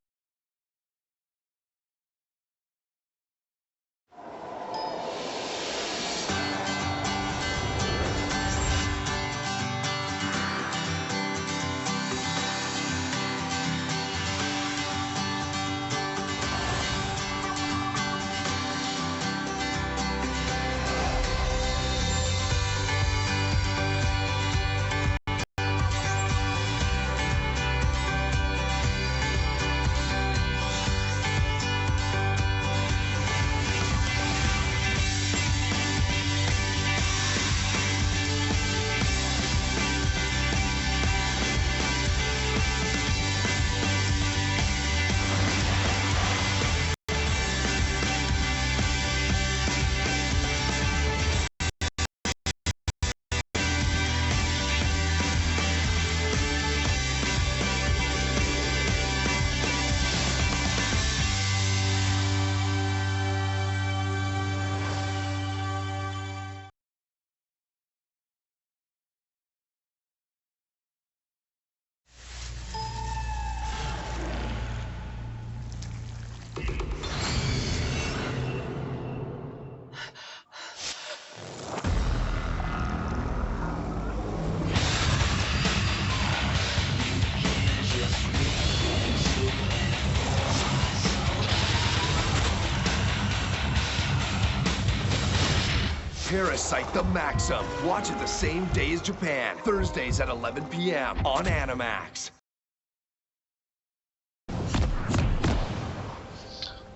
Parasite the Maxim. Watch it the same day as Japan. Thursdays at 11 p.m. on Animax.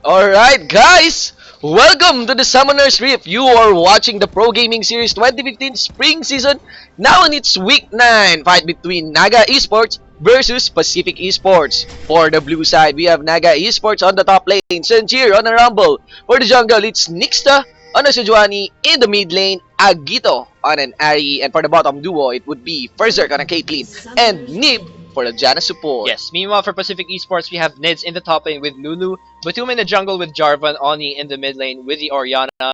Alright, guys! Welcome to the Summoner's Rift. You are watching the Pro Gaming Series 2015 Spring Season, now in its Week 9 fight between Naga Esports versus Pacific Esports. For the blue side, we have Naga Esports on the top lane, Senjir on the Rumble. For the jungle, it's Nixta on a Sejuani. In the mid lane, Agito on an Ari. And for the bottom duo, it would be Berserk on a Caitlyn and Nib for the Janna support. Yes, meanwhile for Pacific Esports, we have Nids in the top lane with Lulu, Batum in the jungle with Jarvan, Oni in the mid lane with the Orianna,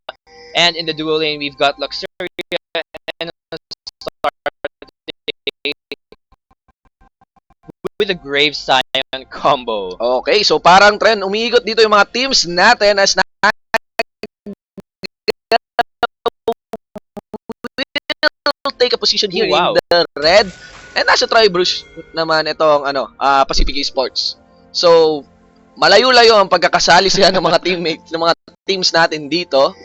and in the duo lane, we've got Luxuria and with a Grave Scion combo. Okay, so parang trend, umiikot dito yung mga teams natin as will take a position here Wow. in the red. And nasa Tribrush naman itong Pacific Esports. So, malayo-layo ang pagkakasali sila ng mga teammates, ng mga teams natin dito.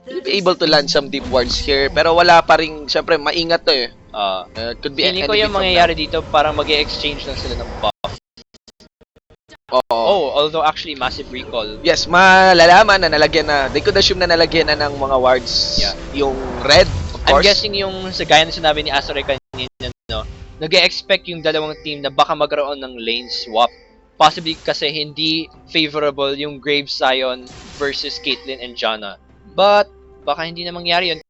We'll be able to land some deep wards here. Pero wala pa rin, syempre, maingat to eh. Could be Feeling ko yung mangyayari dito, parang mag-exchange lang sila ng buff. Oh, although actually massive recall. Yes, malalaman na nalagyan na. They could assume na nalagyan na ng mga wards. Yeah. Yung red, of I'm course. guessing yung sa gaya na sinabi ni Azure kanina, no, nag-expect yung dalawang team na baka magkaroon ng lane swap. Possibly kasi hindi favorable yung Grave Scion versus Caitlyn and Janna. But, baka hindi na mangyari yun.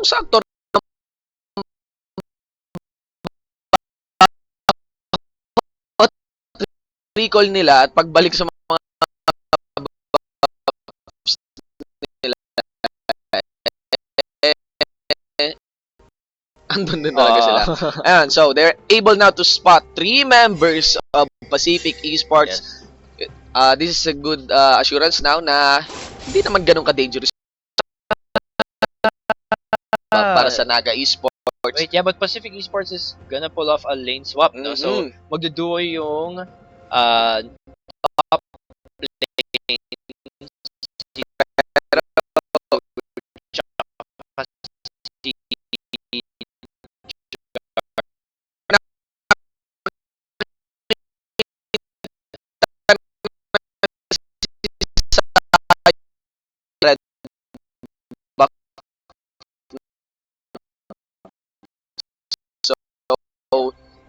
Sakto recall nila at pagbalik sa mga andun din talaga sila. Ayan, so they're able now to spot 3 members of Pacific Esports. Yes. This is a good assurance now na hindi naman ganun ka-dangerous para sa Naga Esports. Wait, yeah, but Pacific Esports is gonna pull off a lane swap, no? So, magduduo yung top lane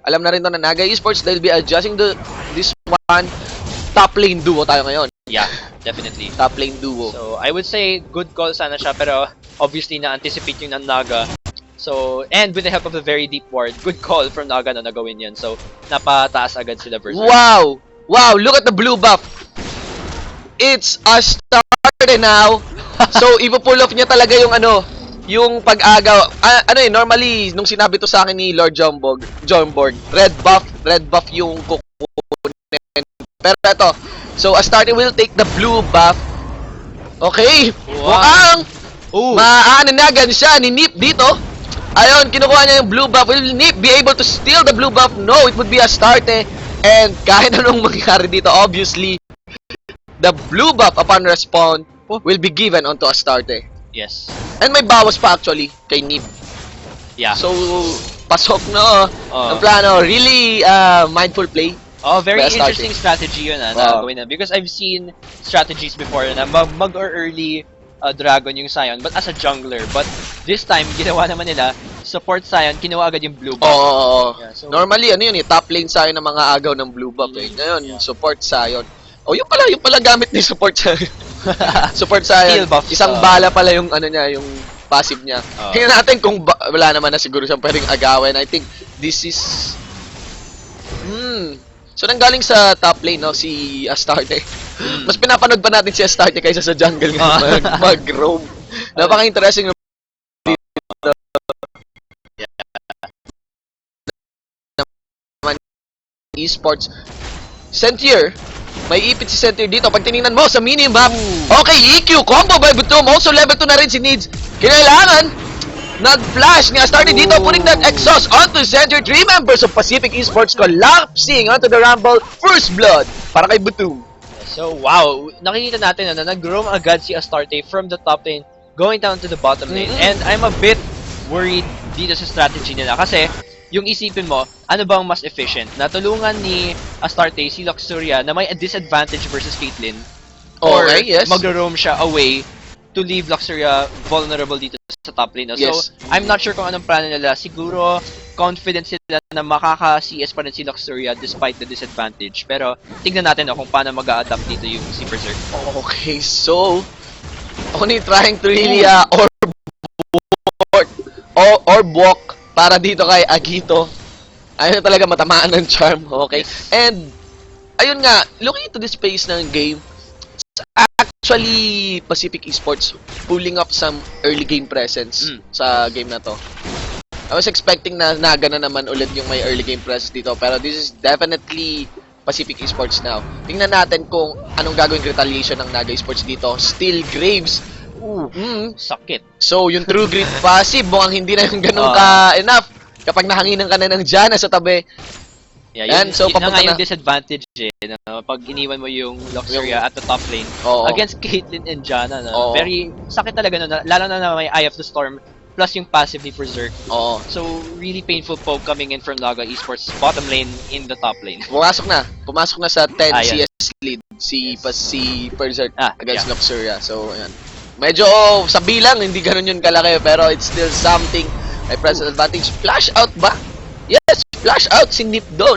alam na rin to na Naga Esports, they'll be adjusting this one. Top lane duo tayo ngayon. Yeah, definitely. Top lane duo. So, I would say good call sana siya, pero obviously na-anticipate yung ng Naga. So, and with the help of a very deep ward, good call from Naga na nagawin yan. So, napataas agad sila versus. Wow! Wow, look at the blue buff. It's a starter now. So, ipo-pull off niya talaga yung yung pag-agaw. Normally, nung sinabi to sa akin ni Lord John Borg, red buff yung kukunin. Pero ito, so Astarte will take the blue buff. Okay, mukhang maananagan siya ni Nip dito. Ayun, kinukuha niya yung blue buff. Will Nip be able to steal the blue buff? No, it would be Astarte. And kahit anong mangyari dito, obviously, the blue buff upon respawn will be given onto Astarte. Yes. And may bawas pa actually kay Nip. Yeah. So, pasok no ang plano. Really mindful play. Oh, very by Astarte. interesting strategy yun na gawin na. Because I've seen strategies before na mag or early Dragon yung Scion, but as a jungler. But this time, ginawa naman nila, support Scion, kinuha agad yung blue buff. Yeah, so, normally, top lane Scion ng mga agaw ng blue buff. Ngayon, support Scion. Yung pala gamit ni support Scion. Support Scion. Isang bala pala yung yung passive niya. Tingnan natin kung wala naman na siguro siyang pwedeng agawin. I think this is So nanggaling sa top lane si Astarte. Mas pinapanood pa natin si Astarte kaysa sa jungle mag-roam. Napaka-interesting naman esports. Sentier, may ipit si Center dito. Pag tinignan mo sa minimap, okay, EQ, combo by Butum. Also level 2 na rin si Needs. Kinailangan, nag-flash ni Astarte dito, putting that exhaust onto Center. 3 members of Pacific Esports collapsing onto the Rumble. First blood para kay Butum. So, wow. Nakikita natin na nag-roam agad si Astarte from the top lane going down to the bottom lane. And I'm a bit worried dito sa strategy nila. Kasi, yung isipin mo, ano bang mas efficient? Natulungan ni Astarte si Luxuria na may a disadvantage versus Caitlyn, or mag-roam siya away to leave Luxuria vulnerable dito sa top lane. So, I'm not sure kung anong plano nila. Siguro, confident sila na makaka-CS pa rin si Luxuria despite the disadvantage. Pero, tignan natin kung paano mag-a-adapt dito yung si Berserk. Okay, so, only trying to really orb walk para dito kay Agito. Ayun talaga matamaan ng charm, okay? And, ayun nga, looking into this phase ng game, Actually, Pacific Esports pulling up some early game presence sa game na to. I was expecting na Naga na naman ulit yung may early game presence dito, pero this is definitely Pacific Esports now. Tingnan natin kung anong gagawing retaliation ng Naga Esports dito. Still Graves. Sakit. So, yung True Grit passive, mukhang hindi na yung ganun ka-enough. Kapag nahanginan ka na ng Janna sa tabi. Yeah, Yan, so yun na papunta nga yung na. disadvantage pag iniwan mo yung Luxuria at the top lane Oo. against Caitlyn and Janna. Oo. Very sakit talaga nun, lalo na may Eye of the Storm plus yung passive ni Berserk. Oo. So, really painful poke coming in from Naga Esports bottom lane in the top lane. Pumasok na sa 10 Ayan. CS lead si Berserk against yeah. Luxuria. So, ayan. Medyo sa bilang, hindi ganun yun kalaki, pero it's still something. May present advantage. Flash out ba? Yes! Flash out si Nip doon.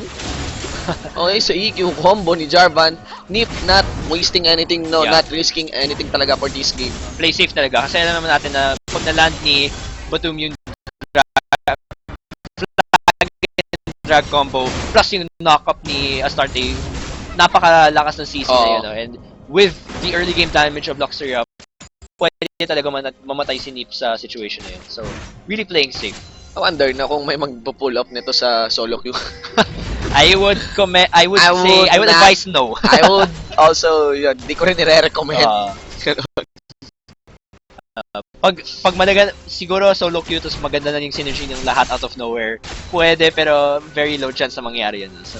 Okay, sa EQ combo ni Jarvan. Nip not wasting anything, not risking anything talaga for this game. Play safe talaga kasi alam naman natin na pag na-land ni Batum yung drag combo plus yung knock-up ni Astarte, napakalakas ng CC na yun. No? And with the early game damage of Luxuria, pwede talaga mamatay si Nip sa situation na yun. So, really playing safe. I wonder na kung may magpo-pull up nito sa solo queue. I would not. advise no. I would also, yun, di ko rin i-recommend. Pag malaga, siguro solo queue tapos maganda na yung synergy ng lahat out of nowhere, pwede pero very low chance na mangyari yun. So,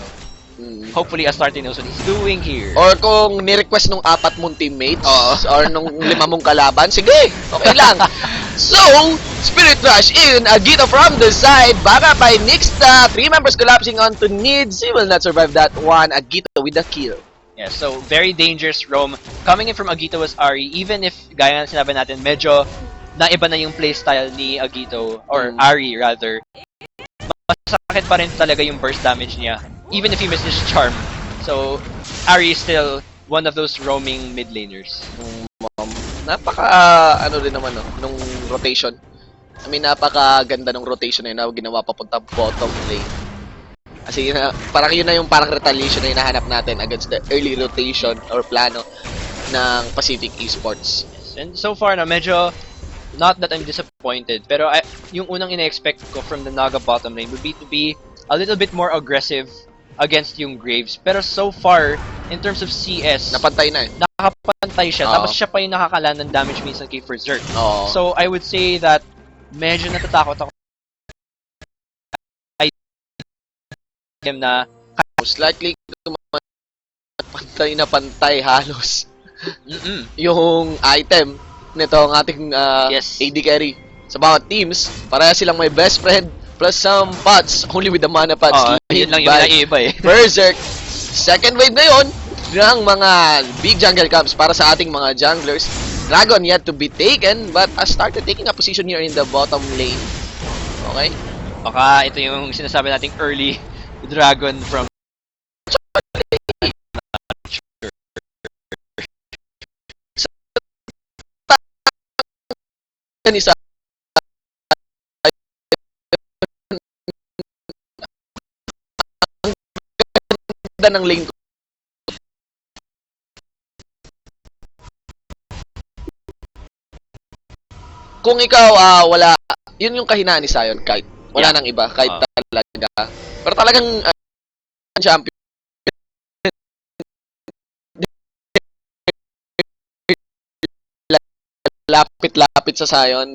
hopefully Astarte knows what he's doing here. Or kung ni-request nung 4 mong teammates or nung 5 mong kalaban, sige, okay lang. So, Spirit Rush in, Agito from the side, baka by Nixta, 3 members collapsing onto Nids, he will not survive that one, Agito with the kill. Yeah, so very dangerous roam. Coming in from Agito was Ari, even if, gaya na sinabi natin, medyo naiba na yung playstyle ni Agito, or Ari rather, masakit pa rin talaga yung burst damage niya, even if he misses his charm. So, Ari is still one of those roaming mid laners. Ano din naman, nung rotation. I mean, napakaganda nung rotation na yun na ginawa papunta bottom lane. Kasi parang yun na yung parang retaliation na hinahanap natin against the early rotation or plano ng Pacific Esports. And so far na medyo, not that I'm disappointed, pero yung unang ina-expect ko from the Naga bottom lane would be to be a little bit more aggressive against yung Graves. Pero so far, in terms of CS, Napantay na eh. nakapantay siya. Tapos siya pa yung nakakala ng damage minsan kay Berserk. So I would say that medyo natatakot ako na Most likely, pantay na pantay halos. Yung item nito ang ating AD carry sa bawat teams. Pareha silang may best friend plus some pots only with the mana pots. yun lang yung naiiba eh. Berserk. Second wave ngayon ng mga big jungle camps para sa ating mga junglers. Dragon yet to be taken but has started taking a position here in the bottom lane. Okay? Baka ito yung sinasabi nating early Dragon from isa ng lane ko. Kung ikaw wala, yun yung kahinaan ni Sion, kahit wala nang iba, kahit talaga. Pero talagang champion. Lapit-lapit sa Sion.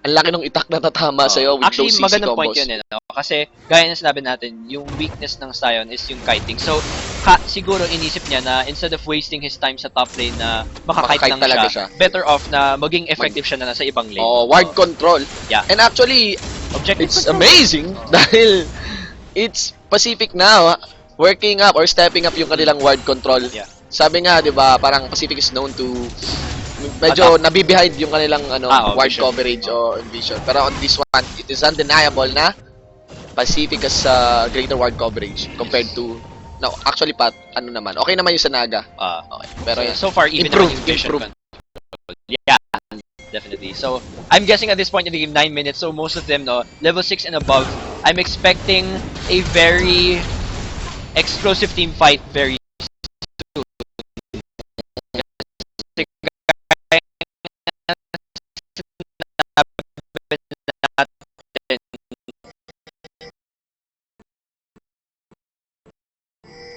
Ang laki ng itak na tatama sa'yo with actually, those CC magandang combos. point yun no? Kasi, gaya na sinabi natin, yung weakness ng Sion is yung kiting. So, siguro inisip niya na instead of wasting his time sa top lane na makakite lang talaga siya, better off na maging effective siya na nasa ibang lane. Ward control. Yeah. And actually, Objective it's control. amazing dahil it's Pacific now working up or stepping up yung kanilang ward control. Yeah. Sabi nga, 'di ba, parang Pacific is known to medyo nabibehind yung kanilang ward vision. coverage o vision. Pero on this one, it is undeniable na Pacific has greater ward coverage compared to actually naman. Okay naman yung sa Naga. Okay. Pero So far, even improve, naman yung vision improve. control. Yeah, definitely. So, I'm guessing at this point in the game, 9 minutes, so most of them, level 6 and above, I'm expecting a very explosive team fight very soon. Kasi gaya natin,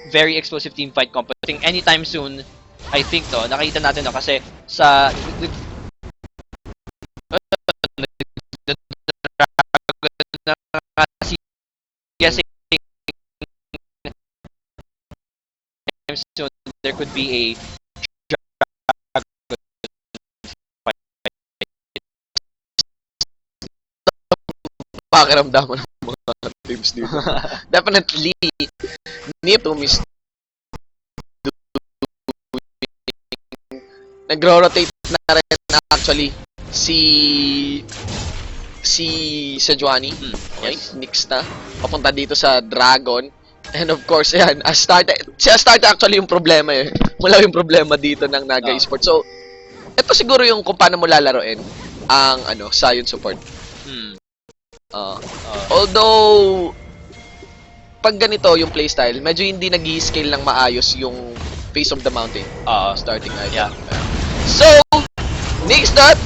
very explosive team fight competition anytime soon. I think nakita natin kasi sa yes, soon there could be a Pakiramdam mo ng mga teams dito. Definitely, need to miss. Nagro-rotate na rin actually si Sejuani. Okay, yes. Nixta. Papunta dito sa Dragon. And of course, yan, si Astarte actually yung problema eh. Wala yung problema dito ng Naga Esports. So, ito siguro yung kung paano mo lalaroin ang Sion support. Although pag ganito yung playstyle, medyo hindi nag-i-scale ng maayos yung Face of the Mountain. Starting item. Yeah. So, Nixta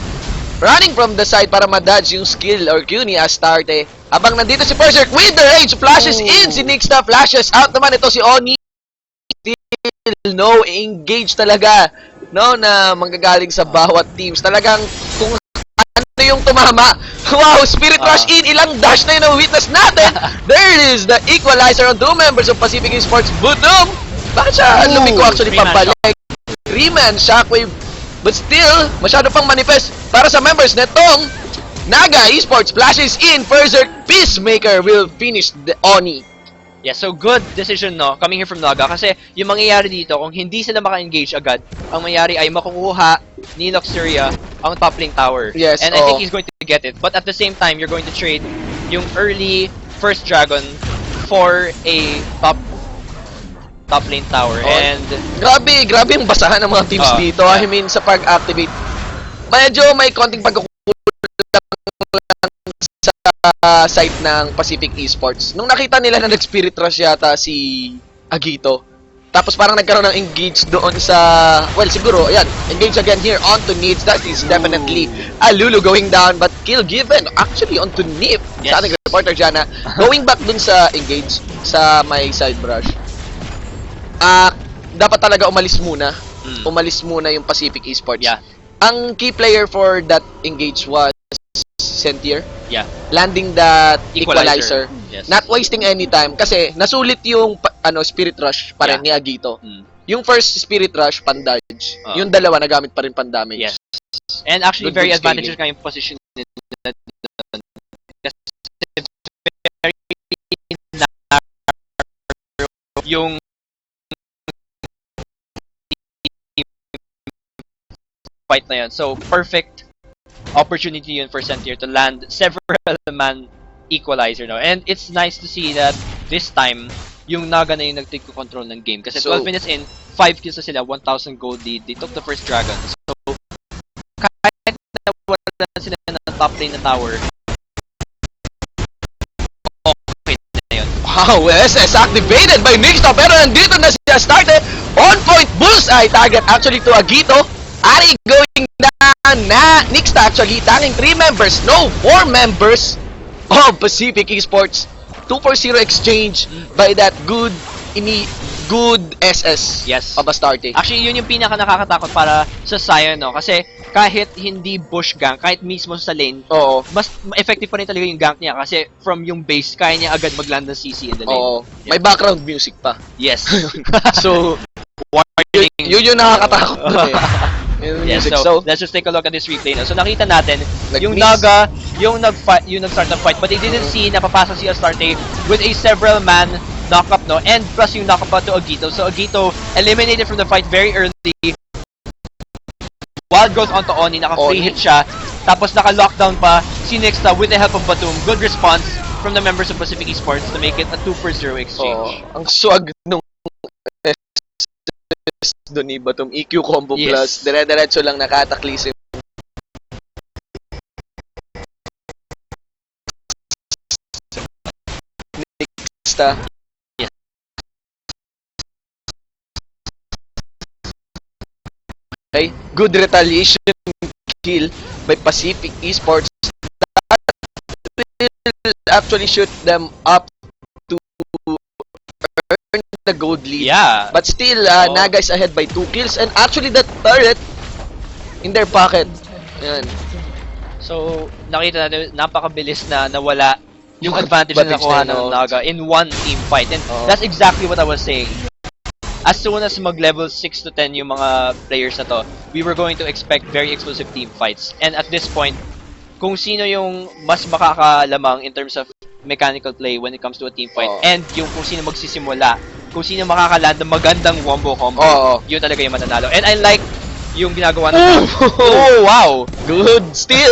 running from the side para ma-dodge yung skill or Q ni Astarte. Habang nandito si Berserk with the rage, flashes in si Nixta, flashes out naman ito si Oni. Still no engage talaga na manggagaling sa bawat teams. Talagang kung ano yung tumama. Wow, Spirit Rush in, ilang dash na yun ang witness natin. There is the equalizer on two members of Pacific Esports. Budum! Bakit siya lumiko actually pabalik? 3-man shockwave. But still, masyado pang manifest para sa members netong Naga Esports flashes in. Berserk Peacemaker will finish the Oni. Yeah, so good decision coming here from Naga kasi yung mangyayari dito kung hindi sila maka-engage agad, ang mangyayari ay makukuha ni Luxuria ang top lane tower. Yes, and I think he's going to get it. But at the same time, you're going to trade yung early first dragon for a top lane tower. And grabe yung basahan ng mga teams dito. Yeah. I mean, sa pag-activate, medyo may konting pagkukulang sa site ng Pacific Esports. Nung nakita nila na nag-Spirit Rush yata si Agito, tapos parang nagkaroon ng engage doon sa, well, siguro, ayan, engage again here onto Needs. That is definitely a Lulu going down, but kill given actually onto Nip. Yes. Sa ating reporter dyan na going back dun sa engage sa may side brush. Dapat talaga umalis muna. Umalis muna yung Pacific Esports. Yeah. Ang key player for that engage was Sentier. yeah, Landing that equalizer. Yes. Not wasting any time kasi nasulit yung Spirit Rush pa rin ni Agito. Yung first Spirit Rush pan-dodge. Yung dalawa nagamit pa rin pan-damage. Yes. And actually Good very scaling. advantageous nga yung position nila doon. Kasi very narrow yung fight na yan. So perfect opportunity yun for Sentier to land several man equalizer and it's nice to see that this time yung Naga na yung nag-take control ng game kasi 12 minutes in 5 kills na sila, 1,000 gold lead. They took the first dragon. So kahit na wala sila ng top lane na tower, okay na yun. Wow, SS activated by Nixta pero nandito na siya started. On point bullseye target actually to Agito. Ari going down na Nixta actually tanging 3 members, no 4 members of Pacific Esports. 2-0 exchange by that good SS Yes. of Astarte. Actually, yun yung pinaka nakakatakot para sa Sion, kasi kahit hindi bush gank, kahit mismo sa lane, Oo. mas effective pa rin talaga yung gank niya kasi from yung base, kaya niya agad magland ng CC in the lane. Oo. May background music pa. Yes. So, Warning. yun yung nakakatakot dun eh. Yung Yes, music. so let's just take a look at this replay. So nakita natin, yung Nag-miss. Naga, yung nag-start ng fight, but they didn't see na papasok si Astarte with a several man knock-up, and plus yung knock-up pa to Agito. So Agito eliminated from the fight very early. Wild growth onto Oni, naka-free Oni. hit siya. Tapos naka-lockdown pa si Nixta with the help of Batum. Good response from the members of Pacific Esports to make it a 2-0 exchange. Ang swag nung doon ni Batum EQ combo Yes. plus dire-diretso lang nakataklisim. Nixta. Yes. Okay? Good retaliation kill by Pacific Esports will actually shoot them up to earn the gold lead. Yeah. But still, Oo. Naga is ahead by 2 kills and actually that turret in their pocket. Yan. So, nakita natin, napakabilis na nawala yung advantage na nakuha ng Naga in one team fight. And that's exactly what I was saying. As soon as mag-level 6 to 10 yung mga players na to, we were going to expect very explosive team fights. And at this point, kung sino yung mas makakalamang in terms of mechanical play when it comes to a team fight, and yung kung sino magsisimula, kung sino makakaland ng magandang wombo combo, yun talaga yung matanalo. And I like yung ginagawa ng Oh, wow! Good steal!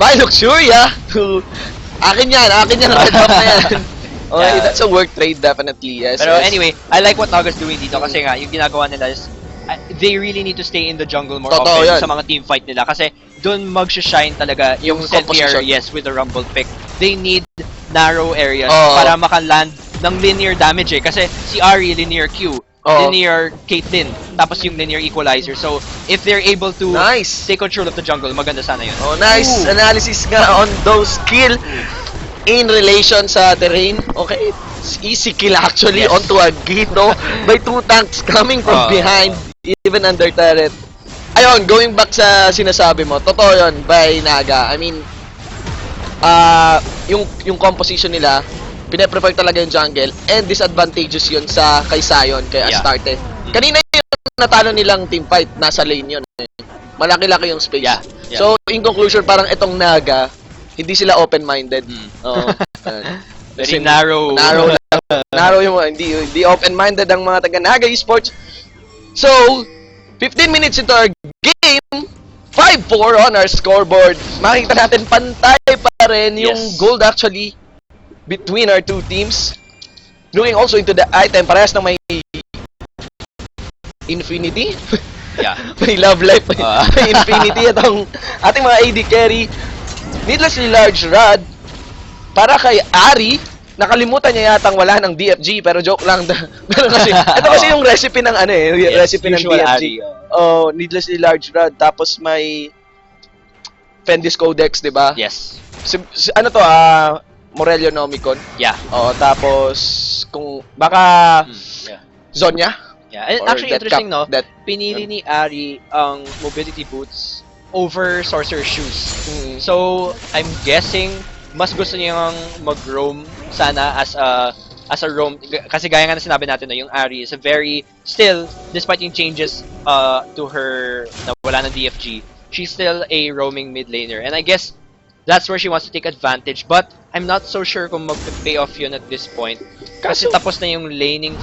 By Luxuria to... Akin yan ang red buff na yan. Okay, that's a work trade definitely, yes. Pero yes. anyway, I like what Naga's doing dito kasi nga, yung ginagawa nila is they really need to stay in the jungle more Totoo often yan. sa mga team fight nila kasi doon mag-shine talaga yung Selfier, composition. yes, with the rumble pick. They need narrow areas Oo. para makaland ng linear damage eh. Kasi si Ahri, linear Q, linear Caitlyn, tapos yung linear equalizer. So, if they're able to Nice! take control of the jungle, maganda sana yun. Oh, nice analysis nga on those skill in relation sa terrain. Okay, it's easy kill actually Yes. onto a gate, no? By 2 tanks coming from behind, even under turret. Ayun, going back sa sinasabi mo, totoo yun by Naga. I mean, yung composition nila, pine-prefer talaga yung jungle and disadvantageous yun sa kay Sion, kay Astarte. Kanina yung natalo nilang team fight, nasa lane yun. Malaki-laki yung space. Yeah. So, in conclusion, parang itong Naga, hindi sila open-minded. Oo. Very narrow. Narrow yung hindi open-minded ang mga taga-Naga Esports. So, 15 minutes into our game, 5-4 on our scoreboard. Makikita natin pantay pa rin yung gold actually between our two teams. Looking also into the item, parehas na may Infinity. Yeah. May love life, may Infinity. Itong ating mga AD carry, needlessly large rod. Para kay Ahri, nakalimutan niya yatang wala ng DFG, pero joke lang. Pero kasi, ito kasi yung recipe ng ano eh, recipe ng DFG. Ahri. Oh, needlessly large rod, tapos may Fenris Codex, di ba? Yes. Ano to, Morelio Nomicon. Yeah. Oh, tapos kung baka Yeah. Zonya. Yeah, and Or actually that interesting no, that- pinili ni Ahri ang mobility boots over sorcerer shoes. So, I'm guessing mas gusto niyang mag-roam sana as a roam kasi gaya nga na sinabi natin no, yung Ahri is a very still despite yung changes to her na wala ng DFG, she's still a roaming mid laner. And I guess that's where she wants to take advantage, but I'm not so sure kung mag-pay off yun at this point. Kasi tapos na yung laning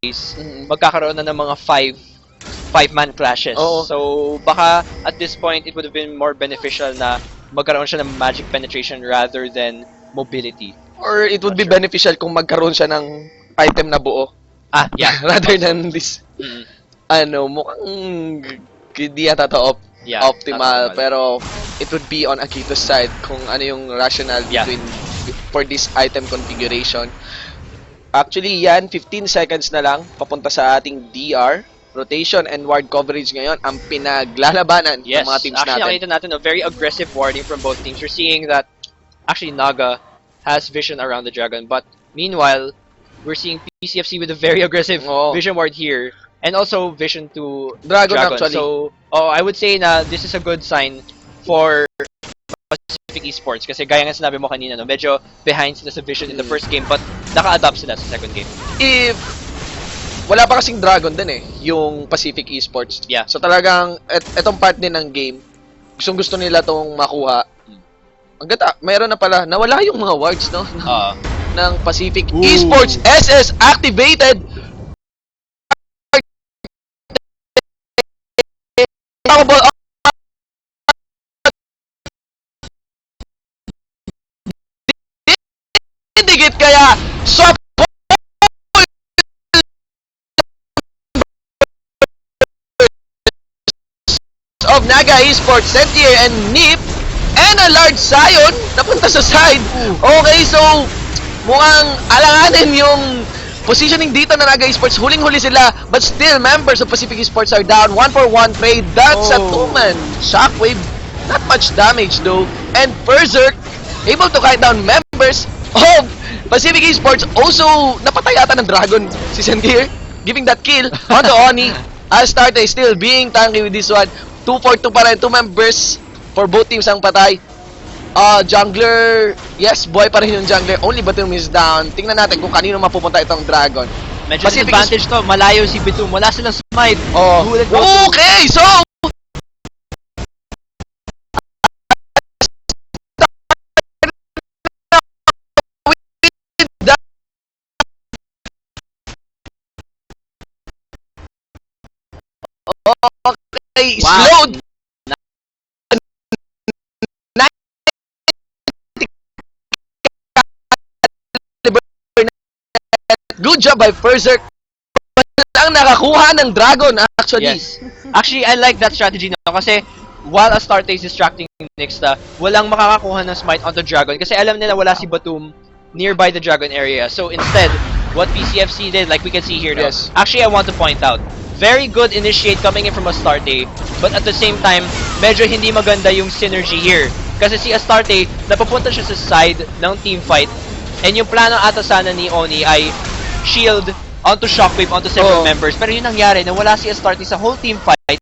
phase, magkakaroon na ng mga 5-man clashes. Oo. So, baka at this point, it would have been more beneficial na magkaroon siya ng magic penetration rather than mobility. Or it would be beneficial kung magkaroon siya ng item na buo. Yeah. Rather than this, Mm. mukhang hindi yata to Yeah, optimal. Pero it would be on Akito's side kung ano yung rationale between for this item configuration. Actually, yan, 15 seconds na lang papunta sa ating DR. Rotation and ward coverage ngayon ang pinaglalabanan ng mga teams actually, natin. nakita natin a very aggressive warding from both teams. We're seeing that actually Naga has vision around the dragon, but meanwhile, we're seeing PCFC with a very aggressive vision ward here, and also vision to Dragon actually. So, I would say na this is a good sign for Pacific Esports kasi gaya nga sinabi mo kanina, no, medyo behind sila sa vision in the first game, but naka-adapt sila sa second game. If wala pa kasing Dragon din eh, yung Pacific Esports. Yeah. So talagang etong part din ng game, gusto nila tong makuha. Ang ganda, mayroon na pala, nawala yung mga wards, no? Ng Pacific Esports SS activated. Digit kaya soft of Naga Esports, Sentier and Nip, and a large Sion napunta sa side. Okay, so mukhang alanganin yung positioning dito na Naga Esports, huling-huli sila, but still members of Pacific Esports are down. 1-for-1 trade. That's a two-man shockwave. Not much damage though. And Berserk able to kite down members of Pacific Esports. Also, napatay yata ng Dragon si Sentir, giving that kill onto Oni. Astarte still being tanky with this one. 2-for-2 pa rin. 2 members for both teams ang patay. Jungler, yes, boy pa rin yung jungler. Only Batum is down. Tingnan natin kung kanino mapupunta itong Dragon. Medyo disadvantage to. Malayo si Bitum. Wala silang smite. Okay, so okay, Wow. slowed. Good job by Berserk. Ang nakakuha ng Dragon actually. Yes. Actually, I like that strategy no kasi while Astarte is distracting Nixta, walang makakakuha ng smite onto Dragon kasi alam nila wala si Batum nearby the Dragon area. So instead, what PCFC did, like we can see here, no? Yes. Actually, I want to point out, very good initiate coming in from Astarte, but at the same time, medyo hindi maganda yung synergy here. Kasi si Astarte, napapunta siya sa side ng team fight, and yung plano ata sana ni Oni ay shield onto Shockwave, onto several members. Pero yun nangyari, nawala si Astarte sa whole team fight.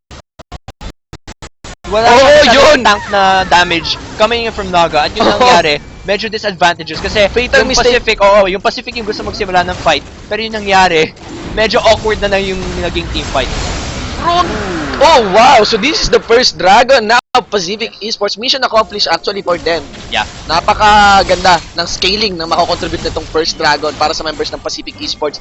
Wala yun! tank na damage coming in from Naga. At yun nangyari, medyo disadvantages. Kasi Fatal yung mistake. Pacific, yung Pacific yung gusto magsimula ng fight. Pero yun nangyari, medyo awkward na yung naging team fight. Oh wow, so this is the first Dragon now. Pacific Esports mission accomplished actually for them. Yeah. Napakaganda ng scaling na mako-contribute nitong first Dragon para sa members ng Pacific Esports.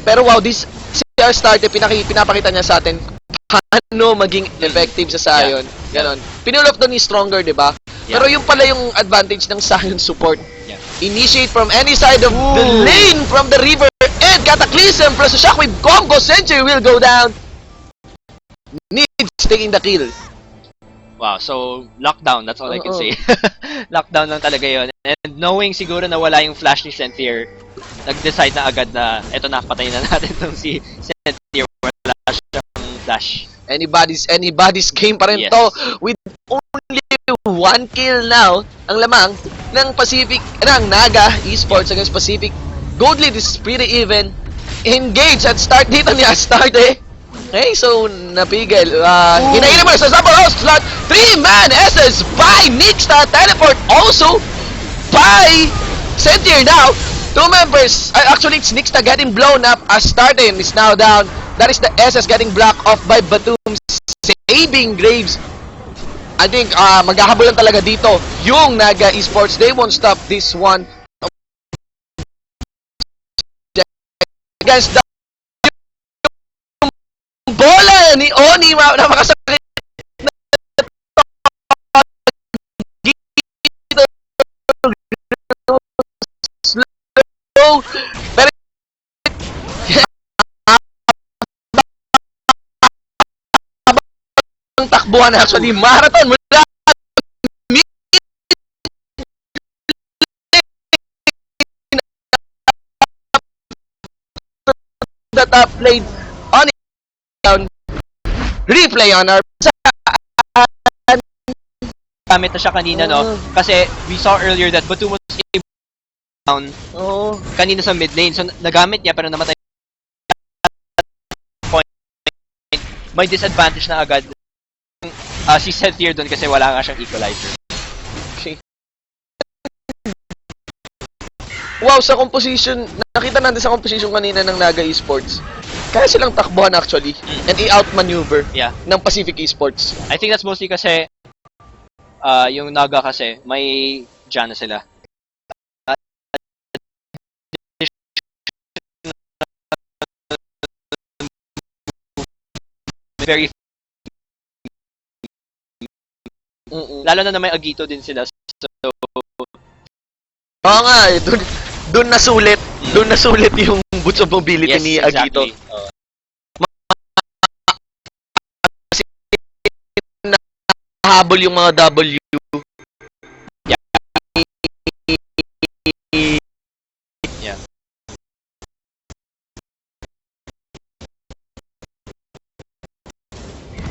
Pero wow, this CR started, pinapakita niya sa atin paano maging effective sa Sion. Ganon. Pinulof doon ni Stronger, di ba? Yeah. Pero yung pala yung advantage ng Sion support. Yeah. Initiate from any side of the lane from the river and Cataclysm plus a Shockwave combo. Century will go down. Needs taking the kill. Wow, so lockdown, that's all I can say. Lockdown lang talaga yon. And knowing siguro na wala yung flash ni Senthier, nag-decide na agad na eto na, patayin na natin tong si Senthier. Wala siyang flash. Anybody's game pa rin Yes. to. With only 1 kill now, ang lamang ng Pacific, ng Naga Esports against Pacific. Gold lead is pretty even. Engage at start dito ni Astarte. Okay, so napigil. Hinahin naman sa Zapper House slot. 3-man SS by Nixta. Teleport also by Senthier now. 2 members. Actually, it's Nixta getting blown up. Astarte is now down. That is the SS getting blocked off by Batum, saving Graves. I think maghahabulan talaga dito yung Naga Esports. They won't stop this one. Against the bola ni Oni, napakasakit na dito. Slow. Pero ang takbuhan actually marathon mula the top lane on down replay on our Gamit na siya kanina, no? Kasi we saw earlier that Batum was able down kanina sa mid lane. So nagamit niya pero namatay. Point. May disadvantage na agad si Senthier doon kasi wala nga siyang equalizer. wow, sa composition, nakita natin sa composition kanina ng Naga Esports. Kaya silang takbuhan actually and i-outmaneuver Yeah. ng Pacific Esports. I think that's mostly kasi yung Naga kasi may Janna sila. Very lalo na may Agito din sila. So Oo nga, doon nasulit. Doon nasulit yung boots of mobility yes, ni Agito. exactly. Habol yung mga W. Yeah.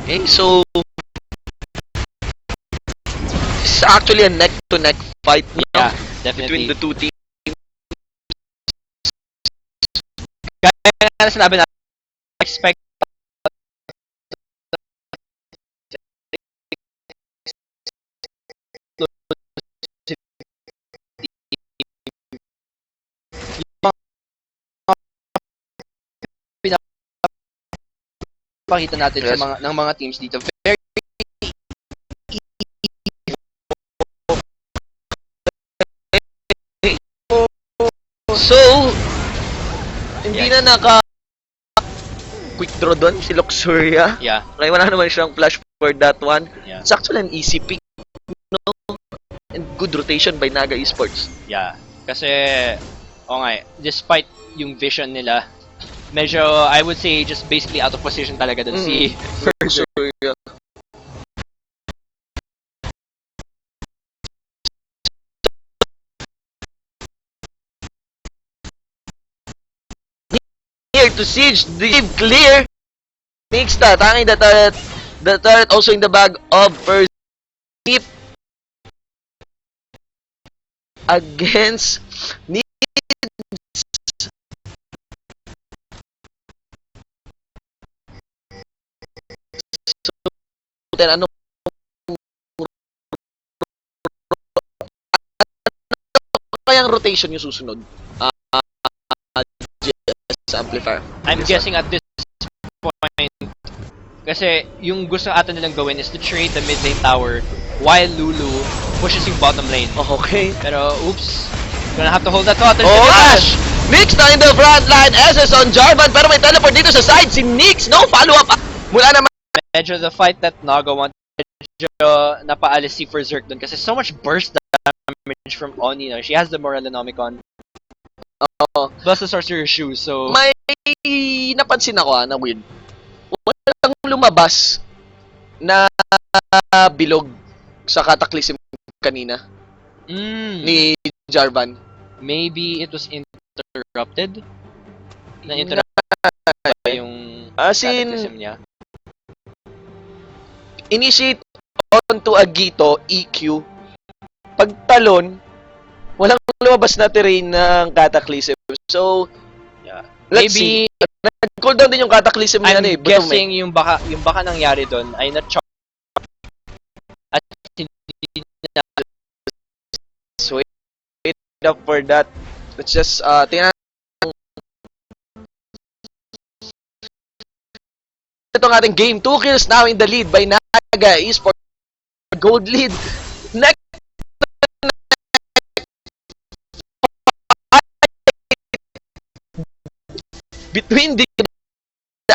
Okay, so it's actually a neck-to-neck fight now Yeah, definitely. between the two teams. Kaya nga sinabi natin, expect pakita natin Yes. sa mga teams dito. Very So, hindi na naka quick draw doon si Luxuria. yeah. Kaya wala naman siyang flash for that one. Yeah. It's actually an easy pick, no? And good rotation by Naga Esports. Yeah. Kasi despite yung vision nila, medyo I would say just basically out of position talaga dun si Luxuria. Here to siege, the clear. Makes that, hanging the turret also in the bag of first deep against Needs. So, ano kayang rotation yung susunod? GS amplifier. I'm guessing at this point kasi yung gusto ata nilang gawin is to trade the mid lane tower while Lulu pushes yung bottom lane. Okay. Pero oops, gonna have to hold that thought. Oh, Ash! Nix na in the front line. SS on Jarvan. Pero may teleport dito sa side. Si Nix. No follow-up. Mula naman. Medyo the fight that Naga wanted, medyo napaalis si for Zerk dun kasi so much burst damage from Oni. No? She has the Morellonomicon. Plus the Sorcerer Shoes, so... May napansin ako na weird. Walang lumabas na bilog sa Cataclysm kanina ni Jarvan. Maybe it was interrupted? Na-interrupt yung As in, Cataclysm niya. initiate onto Agito, EQ. Pagtalon, walang lumabas na terrain ng Cataclysm. So, Yeah. let's see. Maybe, Nag-cooldown din yung Cataclysm I'm yan eh. guessing yung baka nangyari doon ay na-chop at hindi na So, wait up for that. Let's just, tingnan itong ating game. 2 kills now in the lead by Naga Esports. Gold lead. Next between the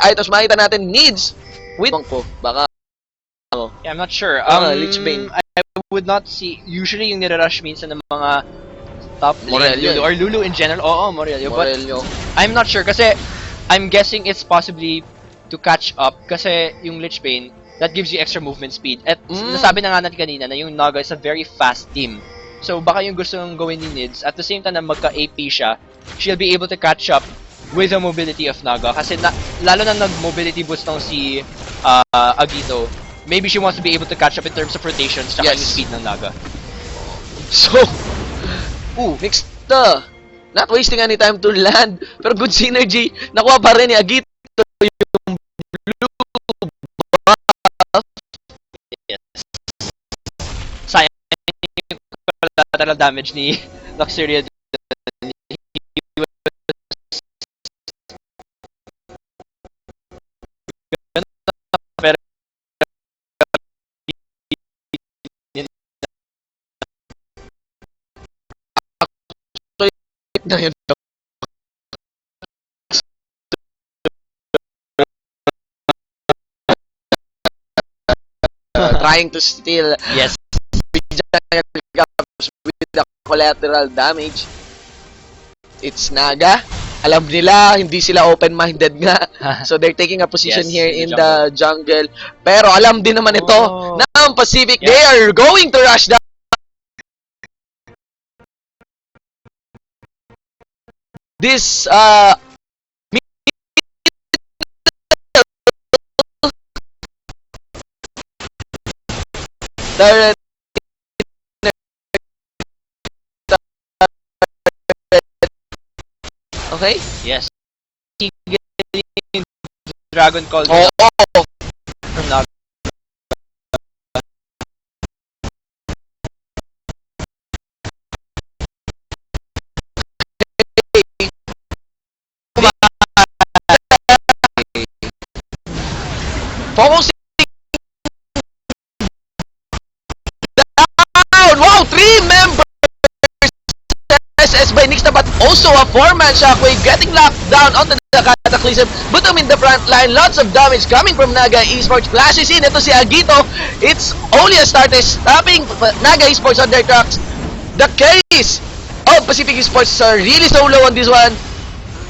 items, makita natin Needs with ko. Baka Yeah, I'm not sure. Lich Bane. I would not see. Usually, yung nire-rush minsan ng mga top lane Morello. Lulu, or Lulu in general. Oo, Morello. But Morello. I'm not sure kasi I'm guessing it's possibly to catch up kasi yung Lich Bane, that gives you extra movement speed. At nasabi na nga natin kanina na yung Naga is a very fast team. So baka yung gusto nang gawin ni Nids, at the same time na magka-AP siya, she'll be able to catch up with the mobility of Naga. Kasi lalo na nag-mobility boost ng si Agito, maybe she wants to be able to catch up in terms of rotations tsaka yung speed ng Naga. So, next not wasting any time to land. Pero good synergy. Nakuha pa rin ni Agito yung blue buff. Yes. Sayang yung collateral damage ni Luxuria. Pero na yun. Trying to steal yes. with the collateral damage. It's Naga. Alam nila, hindi sila open-minded nga. So they're taking a position Yes, here in in the the jungle. Pero alam din naman ito ng Pacific. Yeah. They are going to rush down. This Turret. Okay? Yes. Dragon Call Oo. from Naga. Focusing down! Wow! 3 members! SS by Nixta, but also a 4-man Shockwave getting locked down onto the Cataclysm. Butom in the front line. Lots of damage coming from Naga Esports. Flashes in. Ito si Agito. It's only a start is stopping Naga Esports on their tracks. The carries of Pacific Esports are really so low on this one.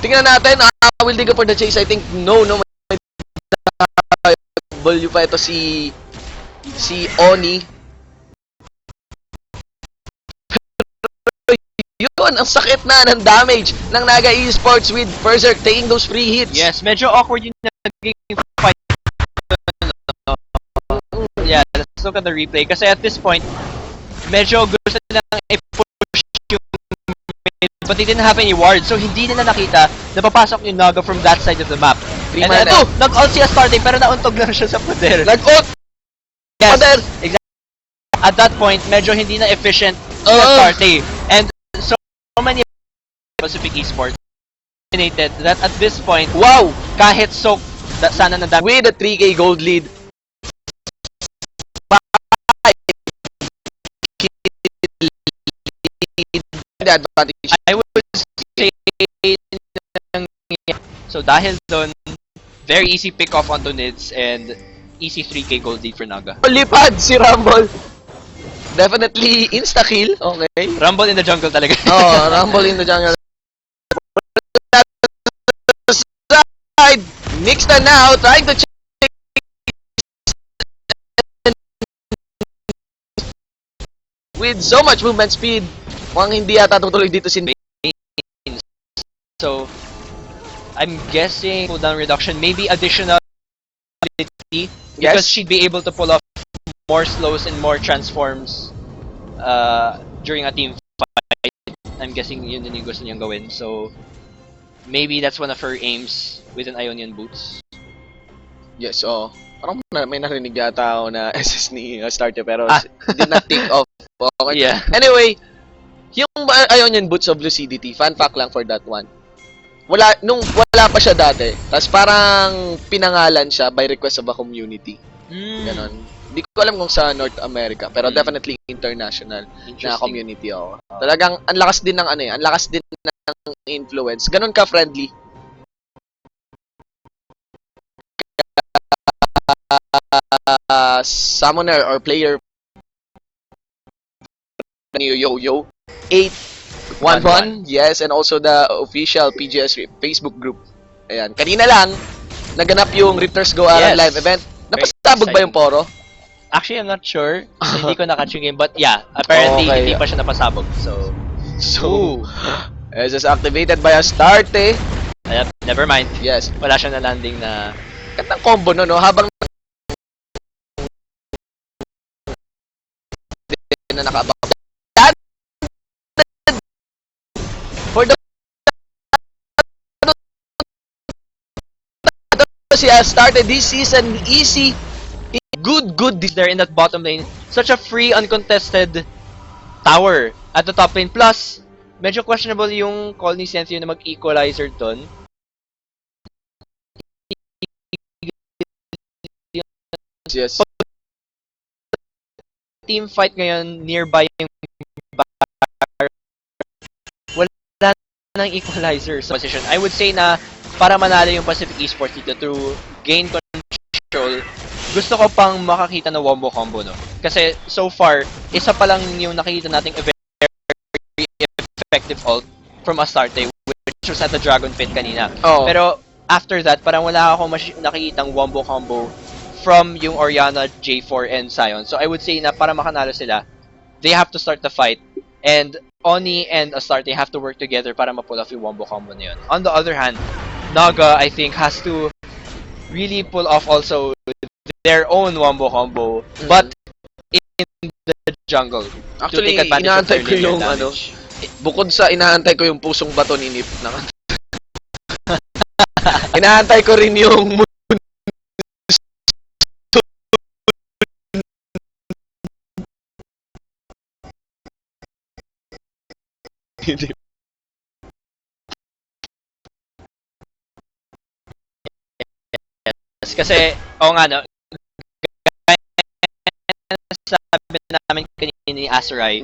Tingnan natin. Will they go for the chase? I think no. W pa ito si Oni. Yun, ang sakit na ng damage ng Naga Esports with Berserk taking those free hits. Yes, medyo awkward yung naging fight. Yeah, let's look at the replay. Kasi at this point, medyo gusto nilang i-push yung mid, but they didn't have any ward. So hindi nila nakita na papasok yung Naga from that side of the map. And ito, nag-ult siya starting pero nauntog lang siya sa pader. Nag-ult! Yes, Pader! exactly. At that point, medyo hindi na efficient sa starting. And so many Pacific Esports dominated that at this point, Wow! kahit soak, sana na dami. With a 3k gold lead. The advantage. I would say, so dahil doon, very easy pick off onto Nids and easy 3k gold lead for Naga. Lipad si Rumble. Definitely insta-kill. Okay. Rumble in the jungle talaga. Oh, Rumble in the jungle. Side. Nixta now trying to check. With so much movement speed. Mukhang hindi yata tutuloy dito si So, I'm guessing cooldown reduction, maybe additional ability, because Yes. she'd be able to pull off more slows and more transforms during a team fight. I'm guessing yun din yung gusto niyang gawin. So, maybe that's one of her aims with an Ionian Boots. Yes, oh. Parang may narinig yata ako na SS ni Starter pero did not take off. Okay. Yeah. Anyway, yung Ionian Boots of Lucidity, fun fact lang for that one. Wala pa siya dati. Tapos parang pinangalan siya by request of a community. Ganon. Hindi ko alam kung sa North America, pero definitely international na community ako. Talagang ang lakas din ng ang lakas din ng influence. Ganon ka friendly. Summoner or player Yo 811, yes, and also the official PGS Rift Facebook group. Ayan, kanina lang naganap yung Rifters Go Around live event. Napasabog ba yung Poro? Actually, I'm not sure. Hindi ko na-catch yung game, but yeah, apparently Okay. hindi pa siya napasabog. So, SS activated by Astarte. never mind. Yes, Wala siyang na-landing na... katang combo no, habang na nakaabang. For the si Astarte, this is an easy good There in that bottom lane. Such a free, uncontested tower at the top lane. Plus, medyo questionable yung call ni Senthio na mag-equalizer doon. yes. Team fight ngayon, nearby yung bar. Wala nang equalizer sa position. I would say na para manalo yung Pacific Esports dito through gain control, gusto ko pang makakita na wombo combo, no? Kasi so far, isa pa lang yung nakikita nating very effective ult from Astarte, which was at the Dragon Pit kanina. Oh. Pero after that, parang wala ako nakikitang wombo combo from yung Orianna, J4, and Sion. So I would say na para makanalo sila, they have to start the fight. And Oni and Astarte have to work together para ma-pull off yung wombo combo na yun. On the other hand, Naga, I think, has to really pull off also their own wombo combo. But in the jungle Actually, to take advantage of inaantay their ko linear yung damage. bukod sa inaantay ko yung pusong bato ni Nip, inaantay ko rin yung Yes, kasi, oo nga, no, sabi namin kanina ni Azurai,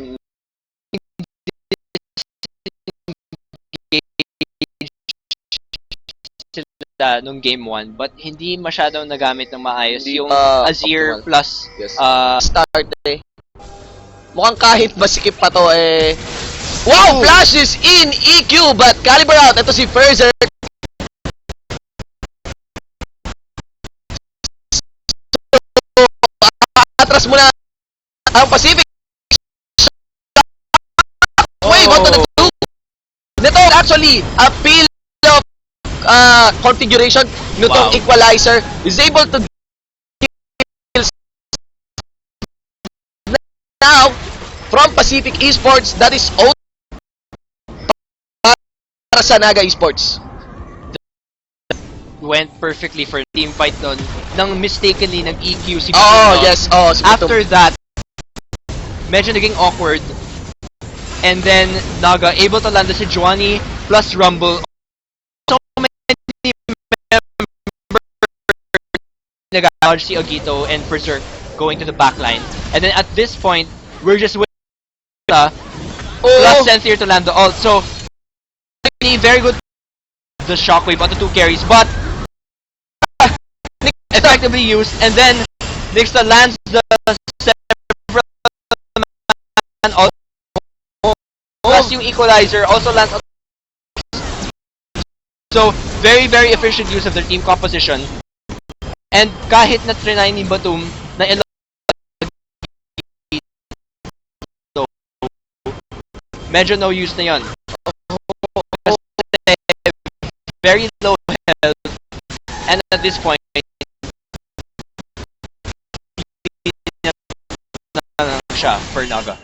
sila nung game 1, but hindi masyadong nagamit ng maayos Hindi yung pa Azir optimal. plus Yes. Start eh. Mukhang kahit masikip pa to eh. Wow! Flash is in EQ but caliber out. Ito si Ferzer. Atras muna ang Pacific. Wait, what to do? Nito actually, a peel of configuration nitong Wow. equalizer is able to kill now from Pacific Esports. That is out para sa Naga Esports. went perfectly for team fight nun nang mistakenly nag-EQ si Oh, Bruno. yes. Oh, si After that, medyo naging awkward. And then, Naga able to land si Juani plus Rumble. So many members nag-acknowledge si Ogito and Berserk going to the backline. And then at this point, we're just waiting plus Senthir to land the ult. So, very good the shockwave onto 2 carries, but effectively used, and then Nixta lands the several man ult. Plus yung equalizer also lands. So, very very efficient use of their team composition. And kahit na trinay ni Batum na medyo no use na yon. Very low health, and at this point siya for Naga.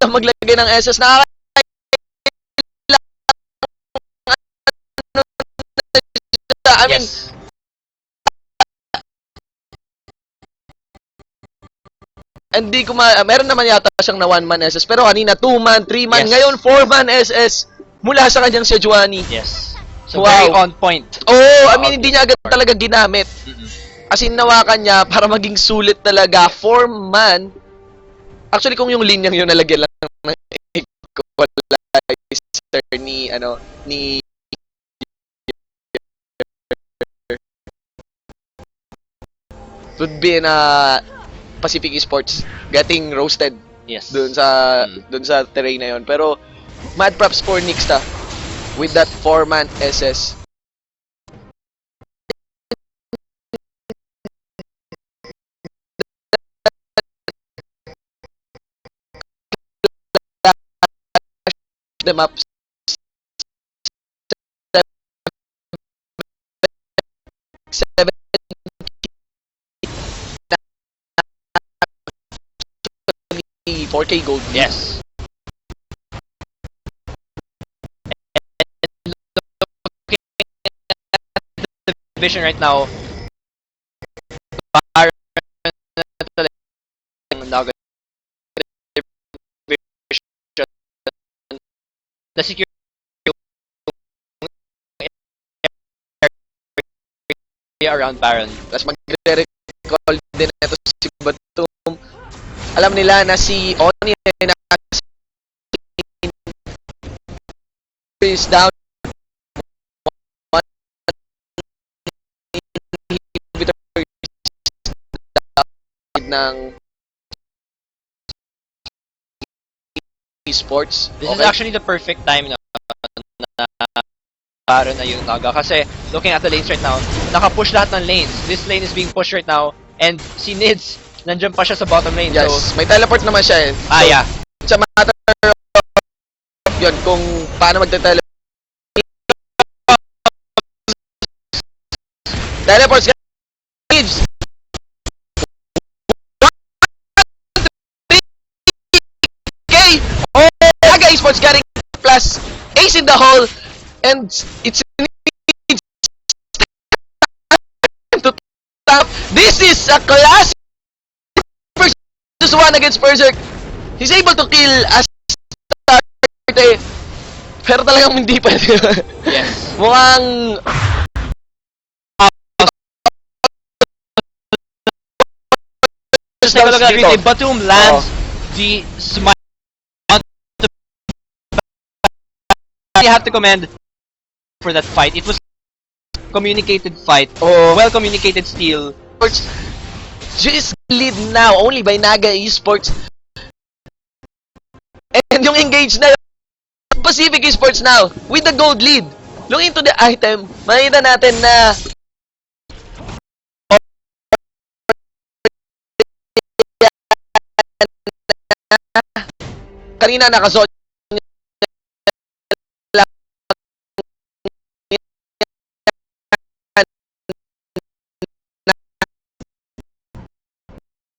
Maglagay ng SS na I mean, Yes. hindi ko meron naman yata siyang na 1-man SS pero kanina 2-man, 3-man, Yes. ngayon 4-man SS mula sa kanyang Sejuani. Yes. So Wow. very on point. Oh, I mean hindi niya agad talaga ginamit. Mm-mm. As in nawakan niya para maging sulit talaga 4-man. Actually kung yung linyang yun nalagyan lang ng equalizer ni would be in Pacific Esports getting roasted Yes. dun sa terrain na yun. Pero mad props for Nixta with that 4-man SS. Them up 7 4K gold. Yes. Vision right now. Naga. The security around Baron. Tapos magre-recall din ito si Batum. Alam nila na si Oni na is down ng esports. This is actually the perfect time na para na yung Naga kasi looking at the lanes right now, naka-push lahat ng lanes. This lane is being pushed right now and si Nids nandiyan pa siya sa bottom lane. Yes, So, may teleport naman siya eh. yeah. It's a matter of yun, kung paano magte-teleport. Teleports leaves. Okay. Oh, Naga Esports getting plus ace in the hole, and it's to top. This is a classic versus one against Berserk. He's able to kill Astarte, pero talagang hindi pwede. Yes. Mukhang Just take a look at that dito. replay. Batum lands the smite. You have to commend for that fight. It was communicated fight. Oh. Well communicated steal. Esports just lead now only by Naga Esports. And yung engage na Pacific Esports now with the gold lead. Look into the item. Makita natin na kanina nakazone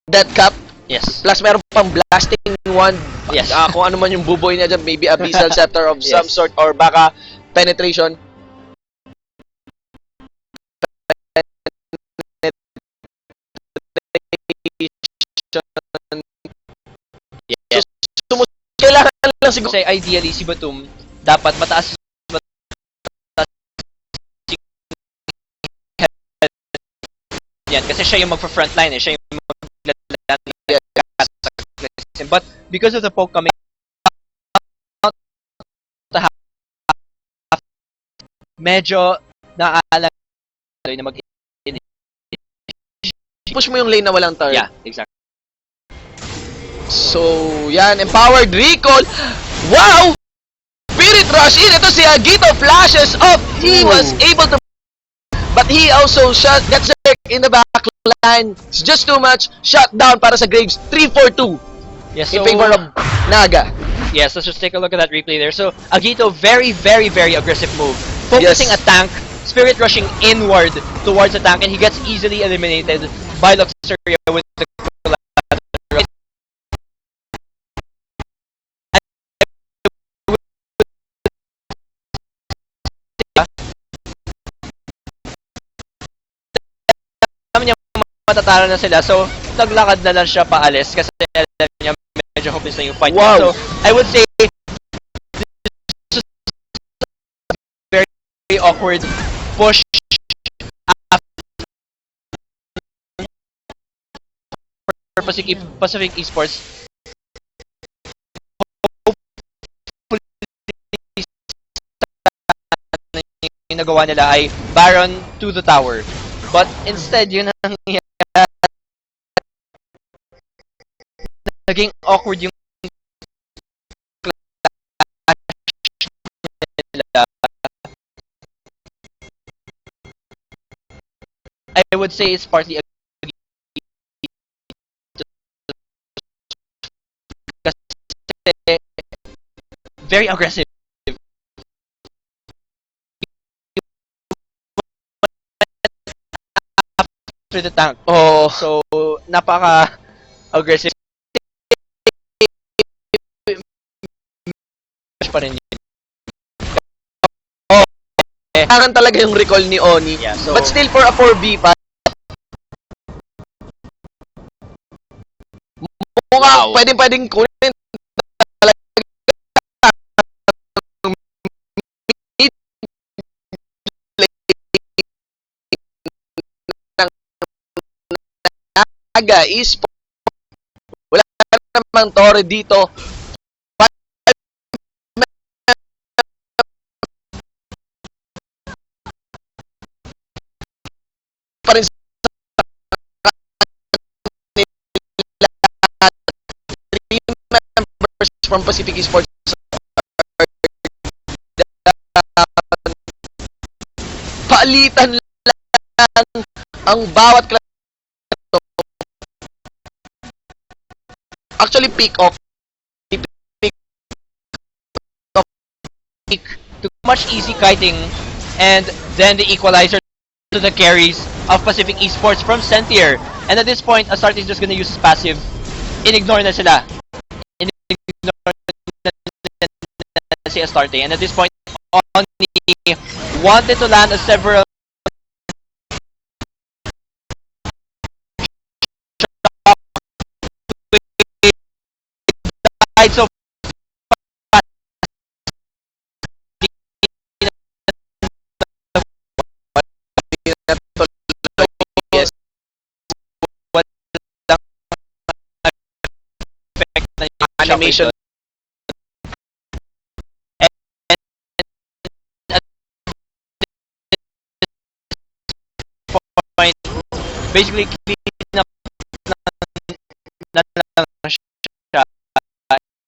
that cap. Yes. Plus meron pang blasting one. Yes. Kung ano man yung buboy niya dyan, maybe abyssal scepter of some Yes. sort or baka penetration. Yes. Kailangan lang siguro. Kasi ideally si Batum dapat mataas yan kasi siya yung magfa-frontline siya yung but because of the poke coming out the half, medyo naaalang na mag Push mo yung lane na walang turret. yeah, exactly. So, yan, empowered recall. Wow! Spirit rush in. Ito si Agito flashes up. He was able to, but he also shot, gets Zerk in the back line. It's just too much. Shut down para sa Graves. 3-4-2 Yes, in favor of Naga. yes, let's just take a look at that replay there. So Agito, very aggressive move, focusing Yes. a tank, spirit rushing inward towards the tank, and he gets easily eliminated by Luxuria with the collateral. Alam niya matatalo na sila, so naglakad na lang siya paalis kasi alam niya medyo hopeless na yung fight. Wow. So I would say this is very awkward push for Pacific Esports. Yung nagawa nila ay Baron to the tower. But instead, yun ang naging awkward yung nila. I would say it's partly kasi very aggressive. After the tank. Oh, So, napaka-aggressive pa rin yun. kailangan talaga yung recall ni Oni. Yeah, so, But still for a 4v5, mukhang Wow. pwedeng kunin Naga Esports. Wala namang Torre dito. Pa rin three members from Pacific Esports. Paalitan lang ang bawat actually pick off too much easy kiting, and then the equalizer to the carries of Pacific Esports from Sentier. And at this point, Astarte is just gonna use his passive. In-ignore na sila. In-ignore na si Astarte. And at this point, Oni wanted to land a several so Yes. Animation. Point, basically clean up na lang siya.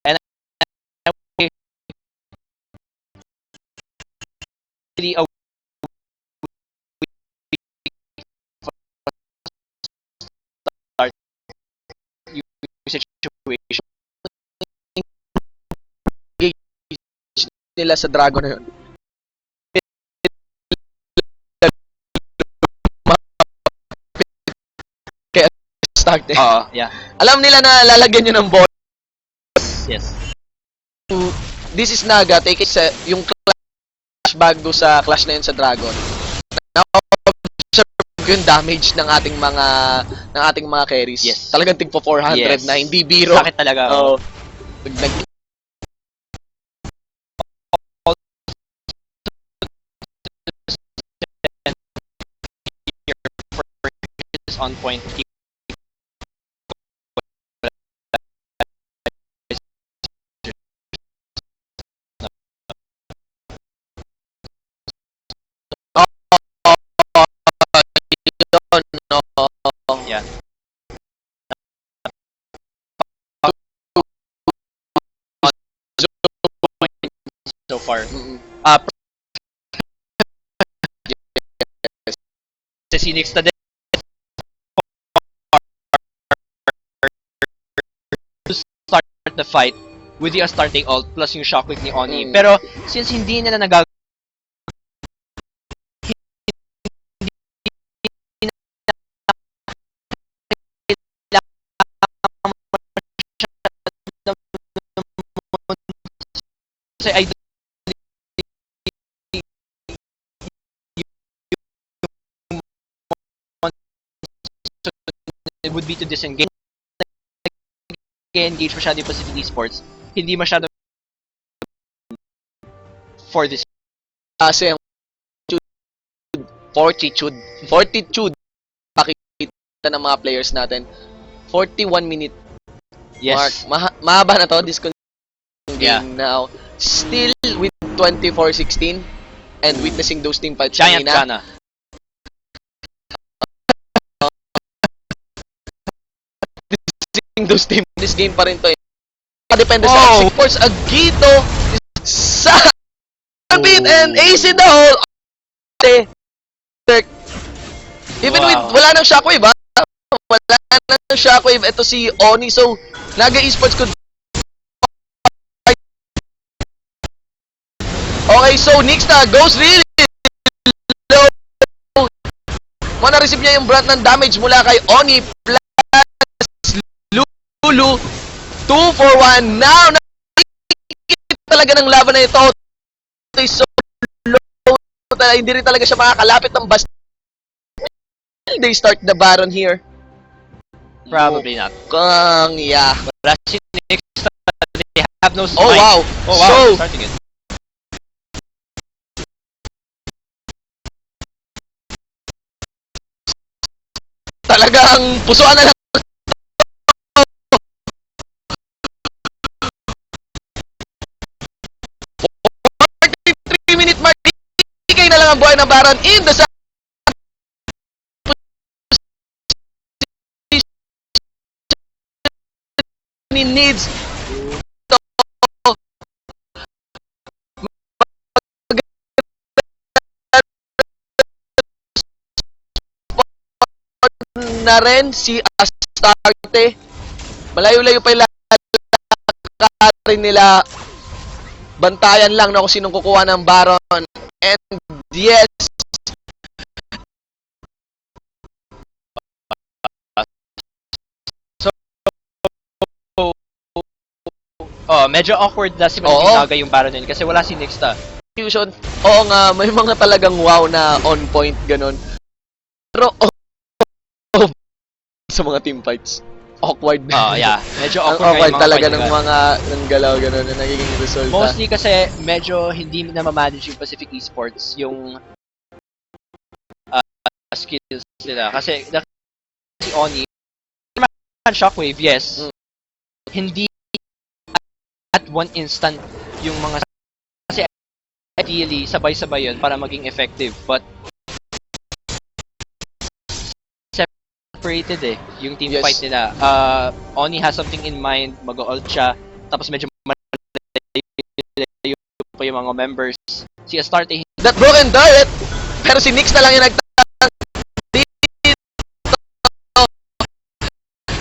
And really a start situation. Nila sa Dragon na yun. Kaya start eh. Yeah. Alam nila na lalagyan nyo ng ball. Yes. This is Naga, take it sa yung clash bago sa clash na yun sa Dragon. Na-observe ko yung damage ng ating mga carries. Yes. Talagang tigpo 400 Yes. na hindi biro. Sakit talaga. Oo. On point. Yeah. So far. Si Nix na din to start the fight with the Astarte ult plus yung shockwave ni Oni. Pero since hindi nila nagagawa kasi I it would be to disengage engage masyado yung Pacific Esports, hindi masyado for this. Kasi ang fortitude pakita ng mga players natin. 41 minute mark. Yes. Mahaba na to, this Yeah. game now. Still with 24-16 and witnessing those team fights Giant kanina. Kana. Those team this game pa rin to. Depende sa Exit Force Agito sa beat and ace in the hole. Even with wala nang shockwave ha. Wala nang shockwave, ito si Oni, so Naga Esports could. Okay, so Nixta goes really low. Mana-receive niya yung brunt ng damage mula kay Oni plus Lulu. 2 for 1. Now, talaga ng laban na ito. Ito is so low. Hindi rin talaga siya makakalapit ng basta. They start the Baron here. Probably not. Yeah. Rush next, they have no Oh, spike. wow. Oh wow, So, starting it. talagang pusuan na lang. 43-minute mark. Ikay na lang ang buhay ng Baron in the needs na rin si Astarte. Malayo-layo pa yung lalakarin nila. Bantayan lang na kung sinong kukuha ng Baron. And yes, medyo awkward na si Oo. Naga yung Baron yun kasi wala si Nixta. Fusion, oo nga, may mga talagang wow na on point, ganun. Pero, sa mga team fights, awkward. Yeah. Medyo Ang awkward, nga awkward yung mga talaga fight ng nila. mga ng galaw, ganun, na nagiging resulta. Mostly kasi medyo hindi na ma-manage yung Pacific Esports yung skills nila. Kasi si Oni, Shockwave, yes. Hindi at one instant yung mga kasi ideally sabay-sabay yun para maging effective, but separated yung team Yes. fight nila. Oni has something in mind, mag-ult siya, tapos medyo malayo pa yung mga members. Si Astarte That broken turret, pero si Nix na lang yung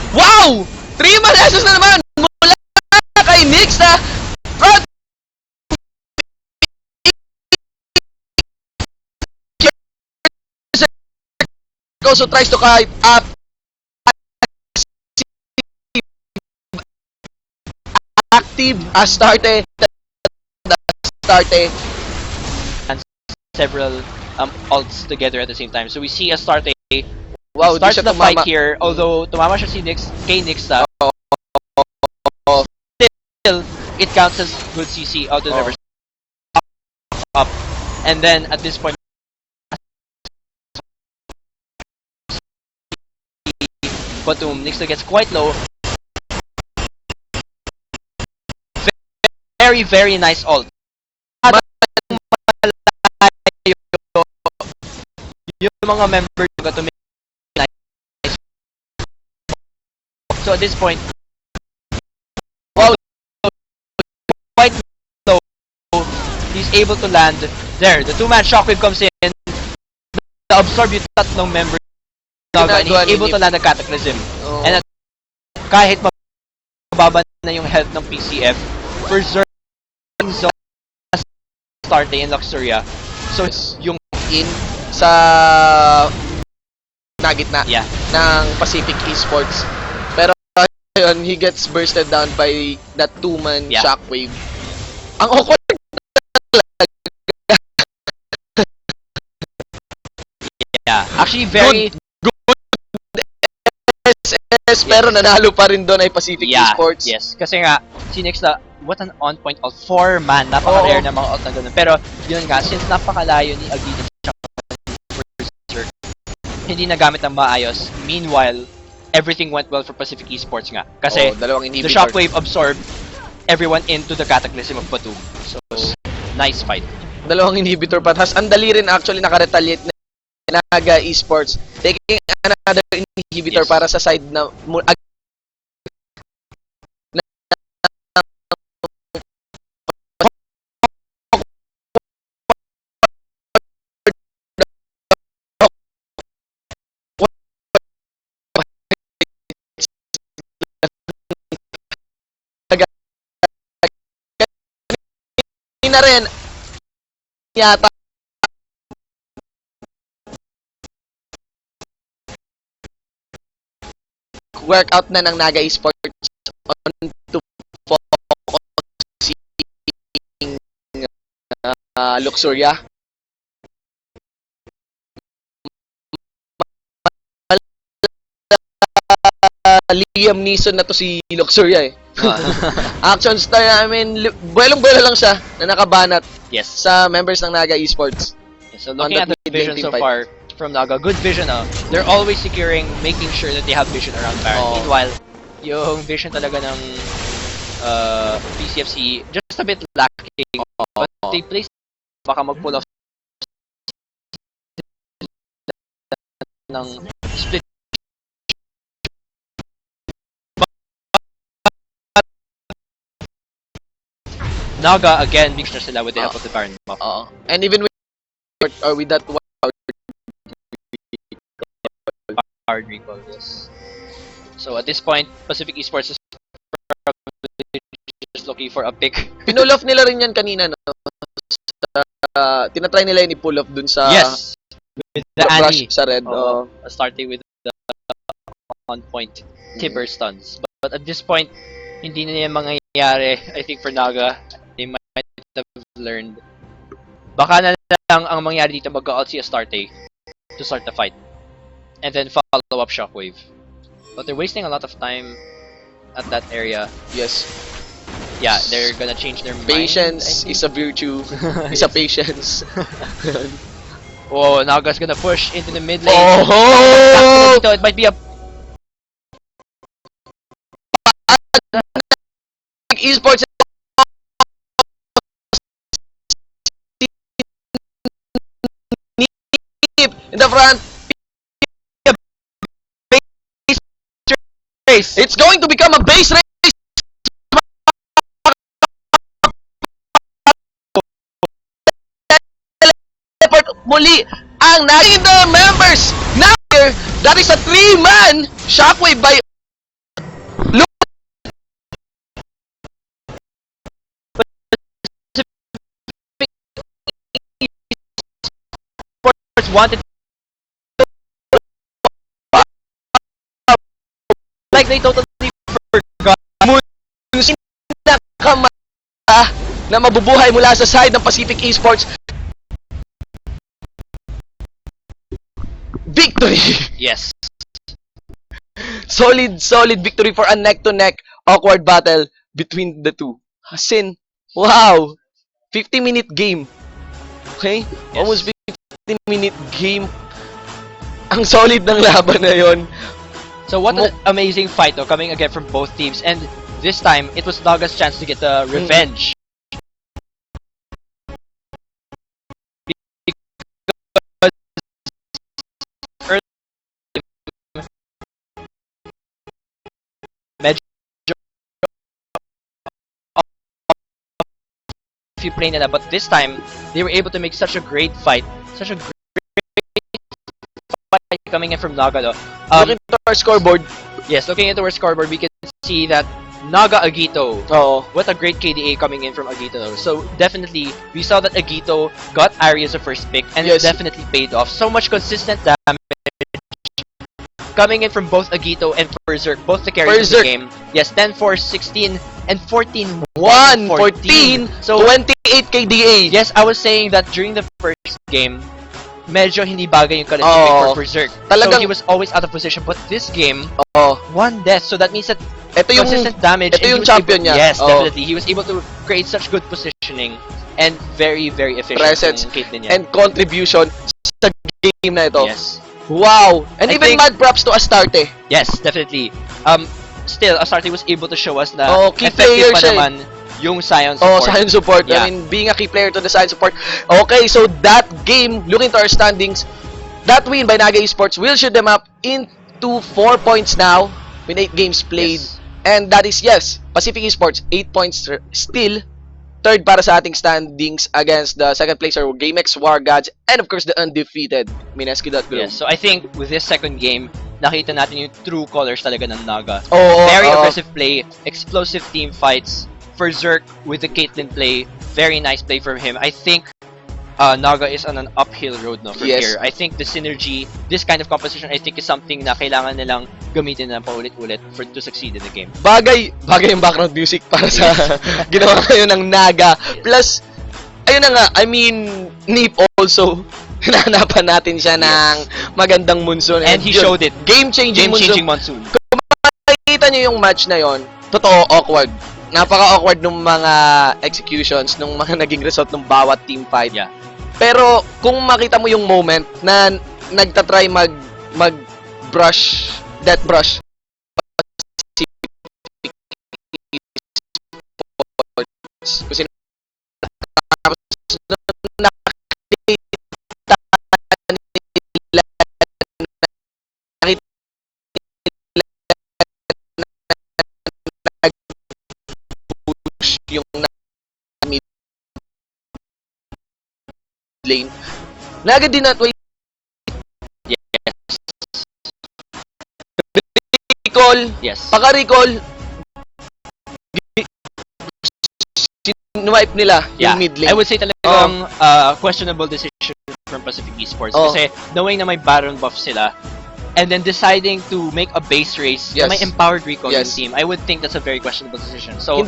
Wow! 3-man asus na naman mula kay Nix na front also tries to kite up active Astarte several ults together at the same time. So we see Astarte wow, di starts siya the fight tumama. here, although tumama siya si Nix, kay Nixta. Still, it counts as good CC, although never up. And then, at this point, Batum, Nixta gets quite low. Very, very nice ult. Yung mga members got to make nice. So at this point, Wow. quite low. He's able to land there. The two-man shockwave comes in to absorb yung tatlong members. And Ginagawa he's able ni to land a cataclysm. Oh. And kahit mababa na yung health ng PCF, preserving zone Astarte in Luxuria. So yung in sa nagitna yeah, ng Pacific Esports. Pero ayun, he gets bursted down by that two-man Yeah. shockwave. Ang awkward yeah. Actually very SS, pero nanalo pa rin doon ay Pacific Esports. Yes. Kasi nga, si Nixta, what an on-point ult. 4-man. Napaka-rare na mga ult na ganun. Pero, yun nga, since napakalayo ni Agito hindi nagamit ng maayos. Meanwhile, everything went well for Pacific Esports nga. Kasi, Dalawang the inhibitor. shockwave absorbed everyone into the cataclysm of Batum. So, nice fight. Dalawang inhibitor patas. Ang dali rin actually naka-retaliate na Naga Esports taking another inhibitor Yes. para sa side na na rin yata workout na ng Naga Esports on to focusing Luxuria. Liam Neeson na to si Luxuria eh. Action star, I mean, buwelong-buwelo lang siya na nakabanat Yes. sa members ng Naga Esports. So looking On at the the mid-lane vision team so fight. far from Naga, good vision they're always securing, making sure that they have vision around Baron. Oo. Meanwhile, yung vision talaga ng PCFC just a bit lacking. But they place baka mag-pull off ng split. Naga again, big sure sila with the help of the Baron buff. And even with that Hard recall, yes. So at this point, Pacific Esports is just looking for a pick. pinull off nila rin yan kanina, no? Tinatry nila yun i-pull off dun sa Yes! With the rush Annie. sa red. Starting with the on point Timber stuns. But at this point, hindi na yan mga mangyayari, I think for Naga, they might have learned. Baka na lang ang mangyari dito, mag-ult si Astarte to start the fight. And then follow up Shockwave. But they're wasting a lot of time at that area. Yes. Yeah, they're gonna change their Patience mind. is a virtue. Is a patience. Oh, Naga's gonna push into the mid lane. Oh! Dito, it might be a Esports in the front. race. It's going to become a base race. Muli ang naging the members now here. That is a 3-man shockwave by Wanted like they totally forgot na mabubuhay mula sa side ng Pacific Esports. Victory! yes. Solid victory for a neck-to-neck awkward battle between the two. Hasin, wow! 50-minute game. Okay? Yes. Almost 50-minute game. Ang solid ng laban na yon. So what an amazing fight though, coming again from both teams, and this time it was Naga's chance to get the revenge. Medyo if you play nila, but this time they were able to make such a great fight, such a great fight coming in from Naga though. Looking at our scoreboard. Yes, looking into our scoreboard, we can see that Naga Agito. Oo. What a great KDA coming in from Agito. So definitely, we saw that Agito got Ari as a first pick, and Yes. it definitely paid off. So much consistent damage coming in from both Agito and Berserk, both the carries of the Berserk. game. Yes, 10-4, 16, and 14. 1-14 So 28 KDA. yes, I was saying that during the first game, medyo hindi bagay yung Kalashnikov Oo. for Berserk. Talagang- So he was always out of position. But this game, Oh, one death. So that means that ito yung consistent damage. ito and he yung was champion able, niya. Yes, Oo. definitely. He was able to create such good positioning and very, very efficient Presence yung Caitlyn niya. and contribution sa game na ito. Yes. Wow! And I even think- mad props to Astarte. Yes, definitely. Still, Astarte was able to show us na Oh, key player effective pa siya eh. naman yung Scion Oh, support. Science support. Yeah. I mean, being a key player to the Science support. Okay, so that game, looking to our standings, that win by Naga Esports will shoot them up into 4 points now with 8 games played. Yes. And that is, yes, Pacific Esports, 8 points still. Third para sa ating standings against the second placer, GameX War Gods, and of course the undefeated Mineski.Group. Yes, so I think with this second game, nakita natin yung true colors talaga ng Naga. Oh, Very aggressive play, explosive team fights. For Zerk with the Caitlyn play, very nice play from him. I think Naga is on an uphill road no from Yes. here. I think the synergy, this kind of composition, I think is something na kailangan nilang gamitin na paulit-ulit for to succeed in the game. Bagay yung background music para sa ginawa ngayon ng Naga. Plus, ayun na nga, I mean, Nip also, hinahanapan natin siya ng magandang monsoon. And he yun, showed it. Game-changing Game-changing monsoon. monsoon. Nakita niyo yung match na yon, totoo, awkward. Napaka-awkward ng mga executions, ng mga naging result ng bawat team fight. Yeah. Pero, kung makita mo yung moment na nagtatry mag-brush, death brush, kasi yung mid lane. Naga din not wait. Recall, Yes. paka-recall, sinuwipe nila Yeah. yung mid lane. I would say talagang questionable decision from Pacific Esports Oh. kasi knowing na may Baron buff sila and then deciding to make a base race Yes. na may empowered recall Yes. yung team, I would think that's a very questionable decision. So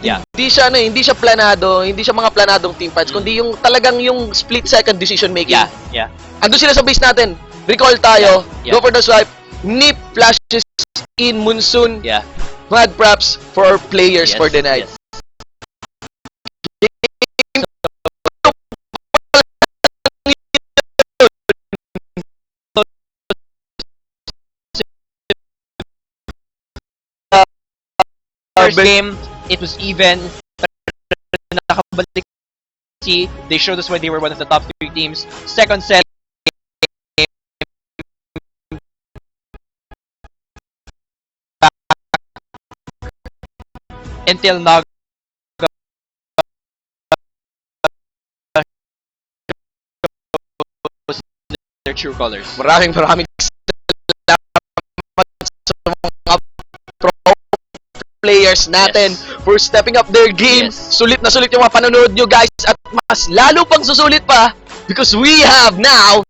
Yeah. Hindi siya hindi siya planado, hindi siya mga planadong team fights, kundi yung talagang yung split second decision making. Yeah. Andun sila sa base natin. Recall tayo. Yeah. Go for the swipe. Nip flashes in Monsoon. Yeah. Mad props for our players for the night. Yes. First game, it was even. Nakabalik. They showed us why they were one of the top 3 teams. Second set, until Naga their true colors. Maraming salamat sa mga pro players natin for stepping up their game. Yes. Sulit na sulit yung mga panonood nyo guys at mas lalo pang susulit pa because we have now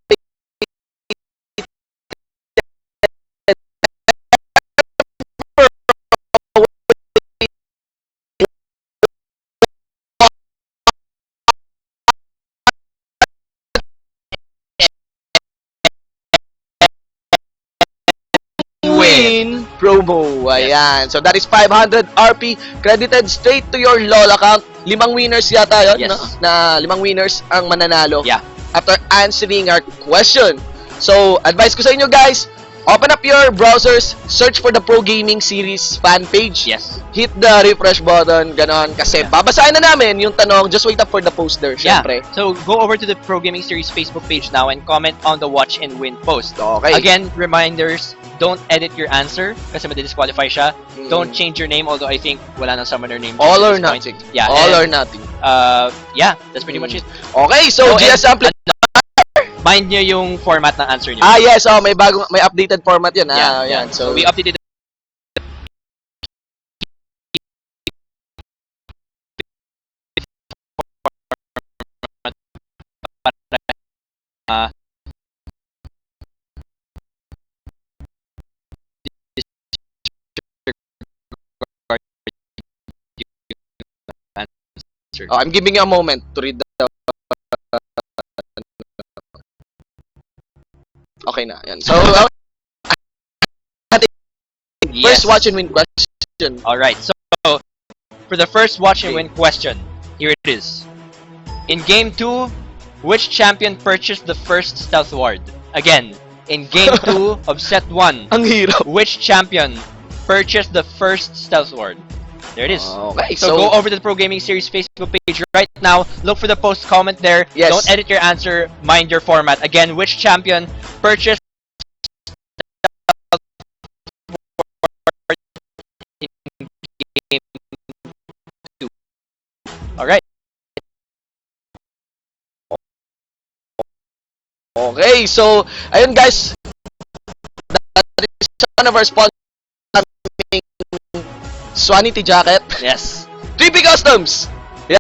win promo. Ayan. So that is 500 RP credited straight to your LOL account. 5 winners yata yun, Yes. no? Na 5 winners ang mananalo. Yeah. After answering our question. So, advice ko sa inyo guys, open up your browsers, search for the Pro Gaming Series fan page. Yes. Hit the refresh button, ganon. Kasi babasahin na namin yung tanong, just wait up for the poster, syempre. Yeah. So go over to the Pro Gaming Series Facebook page now and comment on the watch and win post. Okay. Again, reminders, don't edit your answer kasi madidisqualify siya. Mm. Don't change your name, although I think wala nang summoner name. All at or this point. nothing. Yeah. All or and, nothing. Yeah, that's pretty much it. Okay, so Oh, GS Ampli... Mind nyo yung format ng answer nyo. yes, may updated format yun. Yan. So So, we updated answer. I'm giving you a moment to read the... Okay na, yan. So, Yes. first watch and win question. Alright, so for the first watch and win question, here it is. In game 2, which champion purchased the first stealth ward? Again, in game 2 of set 1, Ang hirap. which champion purchased the first stealth ward? There it is. Okay, So go over to the Pro Gaming Series Facebook page right now. Look for the post, comment there. Yes. Don't edit your answer. Mind your format. Again, which champion purchased game 2? Alright. Okay, so, ayun guys. That is one of our sponsors. Swanity Jacket. Yes. 3P Customs. Yeah.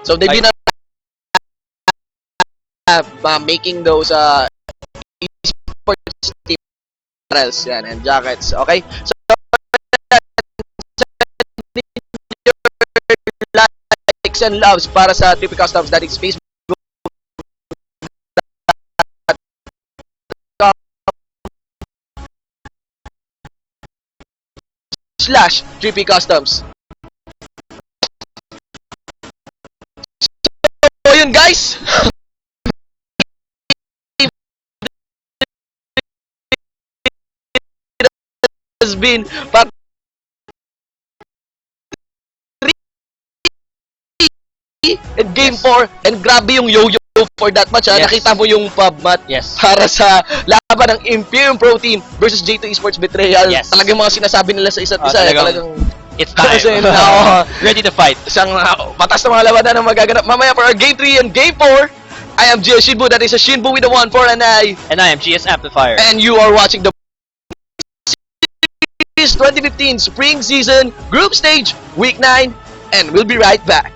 So they've been making those esports team apparels yan and jackets. Okay? So likes and loves para sa 3P Customs, that is Facebook /3P Customs. So yun guys. Has been part and game 4 and grabe yung yo-yo for that match. Yes. Nakita mo yung pub mat Yes. para sa laban ng Imperium Pro Team versus J2 Esports Betrayal. Yes. Talagang mga sinasabi nila sa isa't isa. Talagang it's time. Kasi na, Ready to fight. isang batas na mga labanan ang magaganap mamaya for our Game 3 and Game 4. I am Gio Shinbu, that is a Shinbu with a 1 for an I. And I am GS Amplifier. And you are watching the 2015 Spring Season Group Stage Week 9 and we'll be right back.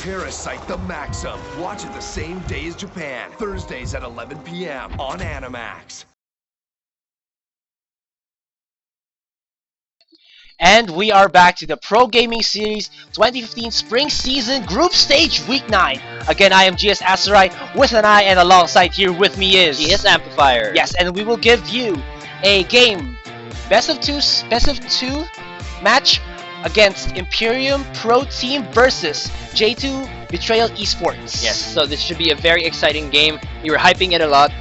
Parasite the Maxim. Watch it the same day as Japan. Thursdays at 11 p.m. on Animax. And we are back to the Pro Gaming Series 2015 Spring Season Group Stage Week 9. Again, I am GS Asarai with an I, and alongside here with me is GS Amplifier. Yes, and we will give you a game best of two match against Imperium Pro Team versus J2 Betrayal Esports. Yes, so this should be a very exciting game. We were hyping it a lot.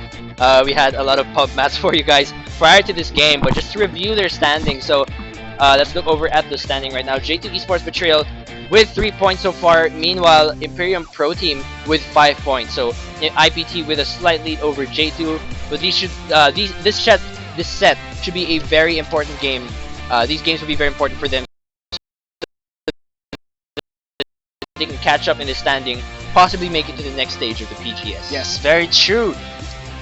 We had a lot of pub mats for you guys prior to this game, but just to review their standing. So let's look over at the standing right now. J2 Esports Betrayal with 3 points so far. Meanwhile, Imperium Pro Team with 5 points. So IPT with a slight lead over J2. But this set should be a very important game. These games will be very important for them. They can catch up in the standing, possibly make it to the next stage of the PGS. Yes, very true.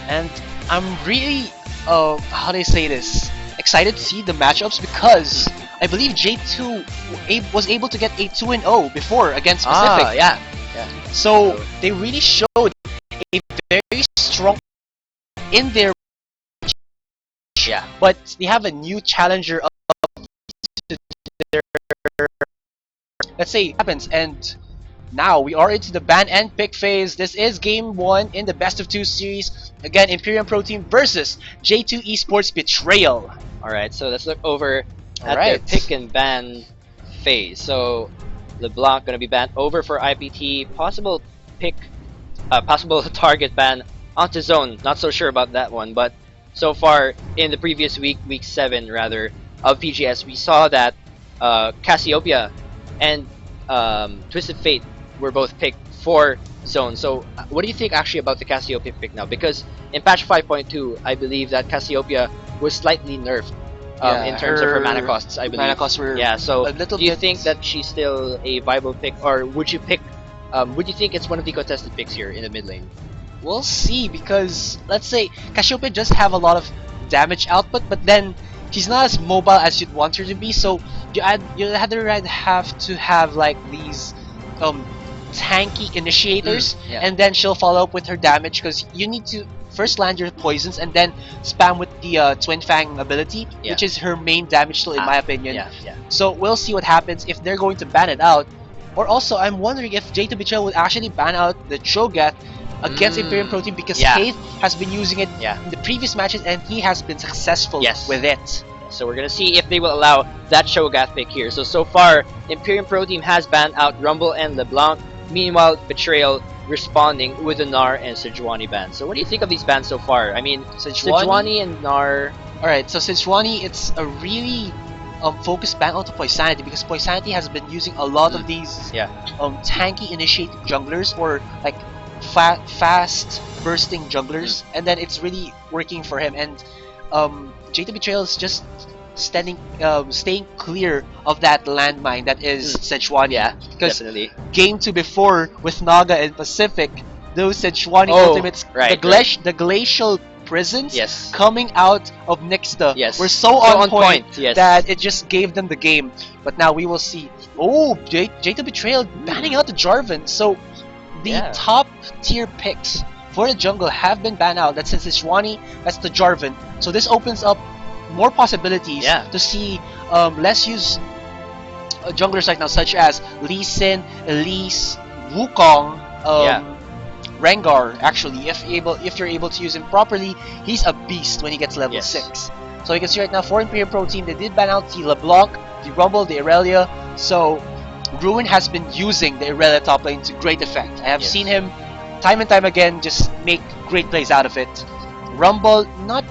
And I'm really, how do I say this? Excited to see the matchups because I believe J2 was able to get a 2-0 before against Pacific. Yeah. So they really showed a very strong in their but they have a new challenger up to their, let's say, happens. And now we are into the ban and pick phase. This is game 1 in the best of 2 series. Again, Imperium Pro Team versus J2 Esports Betrayal. Alright, so let's look over at their pick and ban phase. So LeBlanc gonna be banned over for IPT. Possible target ban onto Zone. Not so sure about that one, but so far in the previous week 7 rather, of PGS, we saw that Cassiopeia and Twisted Fate were both picked for Zone. So what do you think actually about the Cassiopeia pick now? Because in patch 5.2, I believe that Cassiopeia was slightly nerfed in terms of her mana costs, I believe. Mana costs were so a little do you bit... think that she's still a viable pick, or would you pick would you think it's one of the contested picks here in the mid lane? We'll see, because let's say Cassiopeia does have a lot of damage output, but then she's not as mobile as you'd want her to be. So you'd rather have to have like these tanky initiators, and then she'll follow up with her damage, because you need to first land your poisons and then spam with the Twin Fang ability, which is her main damage tool in my opinion. So we'll see what happens if they're going to ban it out. Or also, I'm wondering if J2 Betrayal would actually ban out the Cho'Gath against Imperium Pro Team, because Faith has been using it in the previous matches and he has been successful with it. So we're gonna see if they will allow that Cho'Gath pick here. So far, Imperium Pro Team has banned out Rumble and LeBlanc. Meanwhile, Betrayal responding with the Gnar and Sejuani ban. So what do you think of these bans so far? I mean, Sejuani and Gnar... Alright, so Sejuani, it's a really focused ban onto Poisanity, because Poisanity has been using a lot of these tanky initiated junglers, or like fast bursting junglers, and then it's really working for him. And J2 Betrayal is just staying clear of that landmine that is Sejuani. Because game 2 before with Naga and Pacific, those Sejuani ultimates, the glacial prisons coming out of Nixta were so on point that it just gave them the game. But now we will see. J2 Betrayal banning out the Jarvan. So the top tier picks for the jungle have been banned out. That's Sejuani, that's the Jarvan. So this opens up more possibilities to see less use junglers right now, such as Lee Sin, Elise, Wukong, Rengar. Actually, if you're able to use him properly, he's a beast when he gets level 6. So you can see right now for Imperium Pro Team, they did ban out the LeBlanc, the Rumble, the Irelia. So Ruin has been using the Irelia top lane to great effect. I have seen him time and time again just make great plays out of it. Rumble, not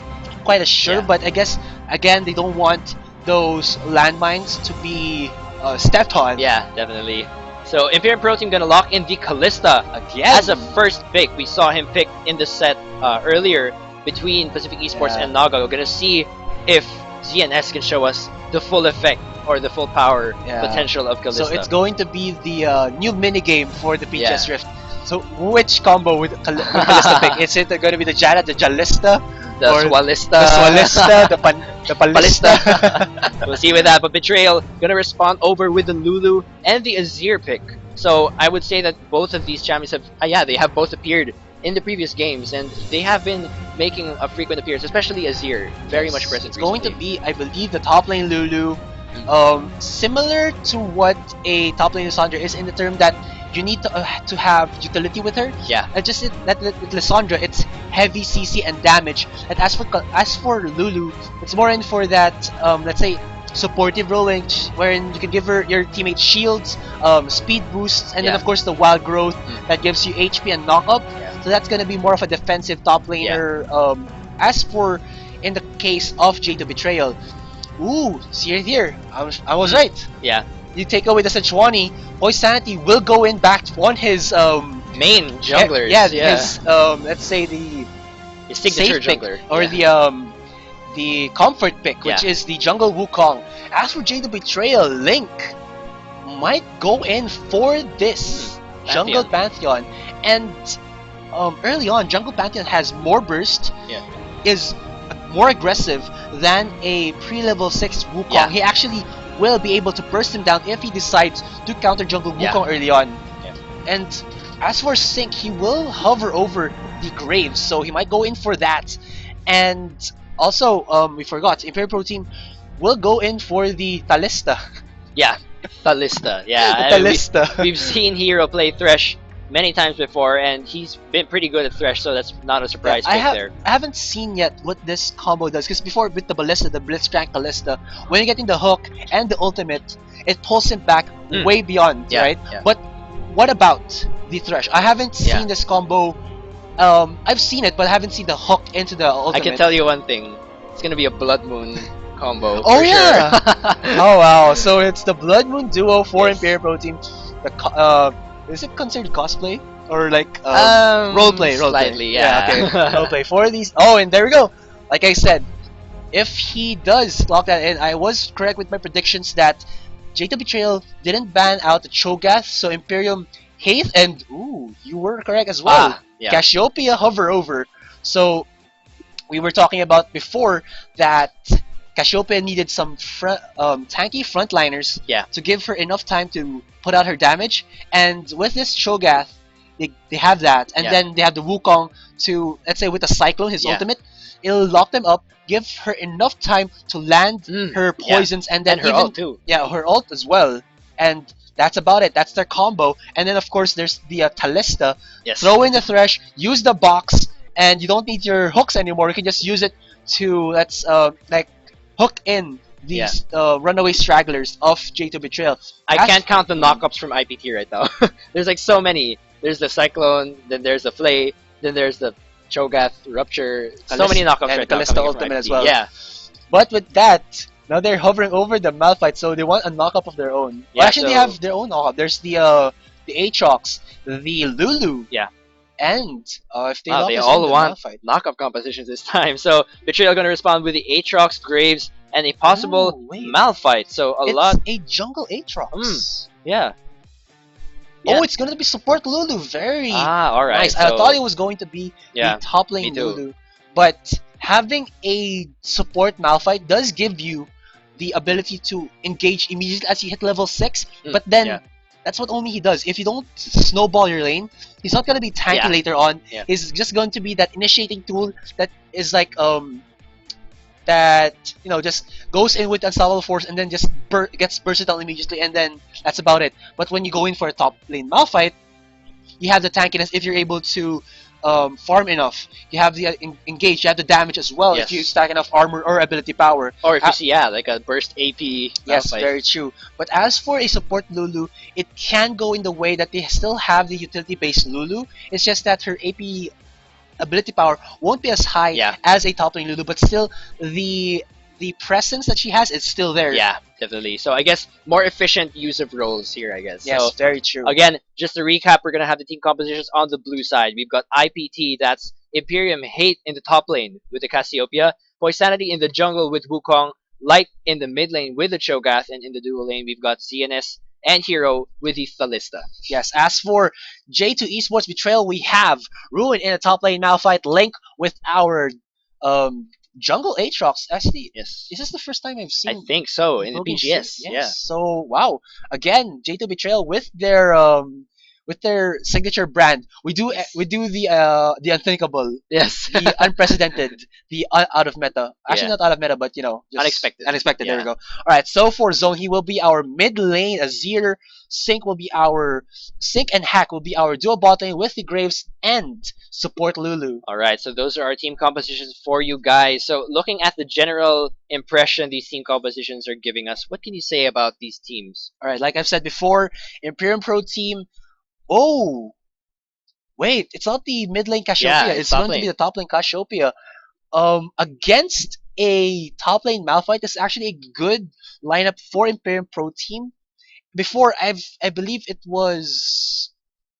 quite as sure, but I guess again they don't want those landmines to be stepped on. Yeah, definitely. So Imperium Pro Team gonna lock in the Kalista as a first pick. We saw him pick in the set earlier between Pacific Esports and Naga. We're gonna see if ZNS can show us the full effect or the full power potential of Kalista. So it's going to be the new minigame for the PGS Rift. So which combo with Kalista pick? Is it going to be the Jana, the Jalista, the Swalista, the Palista? We'll see with that. But Betrayal gonna respond over with the Lulu and the Azir pick So I would say that both of these champions have, they have both appeared in the previous games, and they have been making a frequent appearance, especially Azir, very much present It's going to recently. be, I believe, the top lane Lulu. Similar to what a top lane Lissandra is in the term that you need to have utility with her. Yeah. Just that with Lissandra, it's heavy CC and damage. And as for Lulu, it's more in for that let's say supportive role wherein you can give her your teammates shields, speed boosts, and then Yeah. of course the wild growth that gives you HP and knock up. Yeah. So that's gonna be more of a defensive top laner. As for in the case of J2 Betrayal, ooh, see it here. I was right. Yeah. You take away the Sejuani, Poise Sanity will go in back on his Main junglers. his let's say the His signature safe pick jungler. or the comfort pick, which Yeah. is the jungle Wukong. As for Jade the Betrayal, Link might go in for this jungle Pantheon, and early on, jungle Pantheon has more burst, is more aggressive than a pre-level 6 Wukong. Yeah. He actually will be able to burst him down if he decides to counter jungle Wukong early on. Yeah. And as for Sync, he will hover over the graves, so he might go in for that. And also, we forgot, Imperial Pro Team will go in for the Talista. Yeah. Talista. Yeah. The Talista. We've seen Hero play Thresh many times before, and he's been pretty good at Thresh, so that's not a surprise pick there. I haven't seen yet what this combo does, because before with the Ballista, the Blitzcrank Ballista, when you're getting the hook and the ultimate, it pulls him back way beyond, right? Yeah. But what about the Thresh? I haven't seen Yeah. this combo. I've seen it, but I haven't seen the hook into the ultimate. I can tell you one thing. It's gonna be a Blood Moon combo. Oh, for yeah! Sure. Oh wow! So it's the Blood Moon duo for Yes. Imperial Pro Team. Is it considered cosplay or like roleplay? Slightly, yeah. Okay. Roleplay for these. Oh, and there we go. Like I said, if he does lock that in, I was correct with my predictions that J2 Betrayal didn't ban out the Cho'Gath, so Imperium Haith, and ooh, you were correct as well. Yeah. Cassiopeia hover over. So we were talking about before that Cassiopeia needed some tanky frontliners to give her enough time to put out her damage, and with this Cho'Gath, they have that, and then they have the Wukong to, let's say with the Cyclone, his ultimate, it'll lock them up, give her enough time to land her poisons, and then her even ult too. yeah, her ult as well, and that's about it. That's their combo, and then of course there's the Talista. Yes. Throw in the Thresh, use the box, and you don't need your hooks anymore. You can just use it to like hook in these runaway stragglers of J2 Betrayal. I can't count the knockups from IPT right now. There's like so many. There's the Cyclone, then there's the Flay, then there's the Cho'Gath Rupture. So many knockups and right now. Kalista coming from Ultimate as IPT. well. Yeah. But with that, now they're hovering over the Malphite, so they want a knockup of their own. Yeah, Well, actually, they so- have their own knockup. There's the Aatrox, the Lulu, Yeah. and if they Wow, lock they this all in, the want Malphite. knockup compositions this time. So Betrayal gonna respond with the Aatrox, Graves, and a possible Ooh, wait. Malphite. So It's lot. a jungle Aatrox. Yeah. Oh, it's gonna be support Lulu. Very All right. nice. So, I thought it was going to be yeah, the top me lane too. Lulu, but having a support Malphite does give you the ability to engage immediately as you hit level 6. But then yeah. that's what only he does. If you don't snowball your lane, he's not gonna be tanky Yeah. later on. Yeah. He's just going to be that initiating tool that is like that just goes in with unstoppable force and then just gets bursted out immediately, and then that's about it. But when you go in for a top lane Malphite, you have the tankiness if you're able to farm enough. You have the engage, you have the damage as well Yes. if you stack enough armor or ability power. Or if you see, like a burst AP. Yes, Malphite. very true. But as for a support Lulu, it can go in the way that they still have the utility-based Lulu. It's just that her AP ability power won't be as high as a top lane Lulu, but still the presence that she has is still there. Yeah, definitely. So I guess more efficient use of roles here, I guess. Yes, So very true. again, just to recap, we're gonna have the team compositions on the blue side. We've got IPT, that's Imperium Hate in the top lane with the Cassiopeia, Poisanity in the jungle with Wukong, Light in the mid lane with the Cho'Gath, and in the dual lane we've got CNS and Hero with the Thalista. Yes, as for J2 Esports Betrayal, we have Ruin in a top lane Malphite, Link with our jungle Aatrox. Actually, Yes. is this the first time I've I seen think so in the Broken PGS. Yes. Yeah. So wow. Again, J2 Betrayal with their signature brand. We do the unthinkable, Yes. the unprecedented, the out of meta. Actually, Yeah. not out of meta, but just Unexpected. Unexpected. There we Yeah. go. All right. So for Zone, he will be our mid lane. Azir, Sync and Hack will be our dual bot lane with the Graves and support Lulu. All right, so those are our team compositions for you guys. So, looking at the general impression these team compositions are giving us, what can you say about these teams? All right. Like I've said before, Imperium Pro team. Oh, wait, it's not the mid lane Cassiopeia. Yeah, it's It's top going to be lane. the top lane Cassiopeia. Against a top lane Malphite, this is actually a good lineup for Imperium Pro team. Before, I believe it was.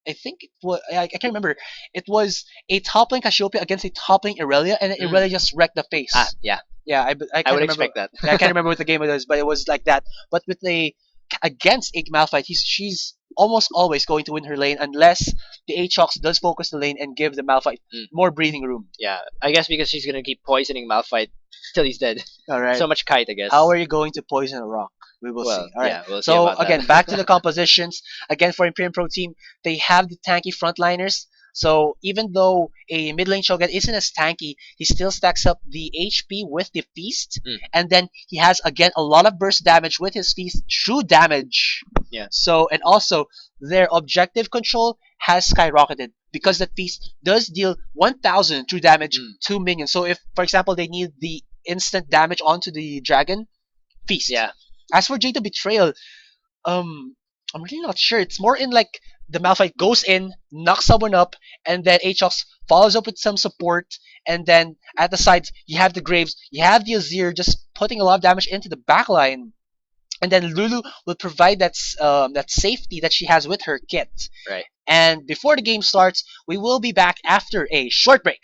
I think it was. I can't remember. It was a top lane Cassiopeia against a top lane Irelia, and Mm. Irelia just wrecked the face. Yeah, Yeah, I I can't would remember. expect that. I can't remember what the game it was, but it was like that. But with against a Malphite, she's almost always going to win her lane unless the Aatrox does focus the lane and give the Malphite Mm. more breathing room. Yeah, I guess because she's gonna keep poisoning Malphite till he's dead. All right. So much kite, I guess. How are you going to poison a rock? We will Well, see. All right. yeah, we'll see So about that. again, back to the compositions. Again, for Imperium Pro team, they have the tanky frontliners. So even though a mid lane Shogun isn't as tanky, he still stacks up the HP with the feast, Mm. and then he has again a lot of burst damage with his feast, true damage. Yeah. So and also their objective control has skyrocketed because the feast does deal 1,000 true damage Mm. to minions. So if, for example, they need the instant damage onto the dragon, feast. Yeah. As for J2 Betrayal, I'm really not sure. It's more in like the Malphite goes in, knocks someone up, and then Aatrox follows up with some support, and then at the sides you have the Graves, you have the Azir just putting a lot of damage into the backline, and then Lulu will provide that safety that she has with her kit. Right. And before the game starts, we will be back after a short break.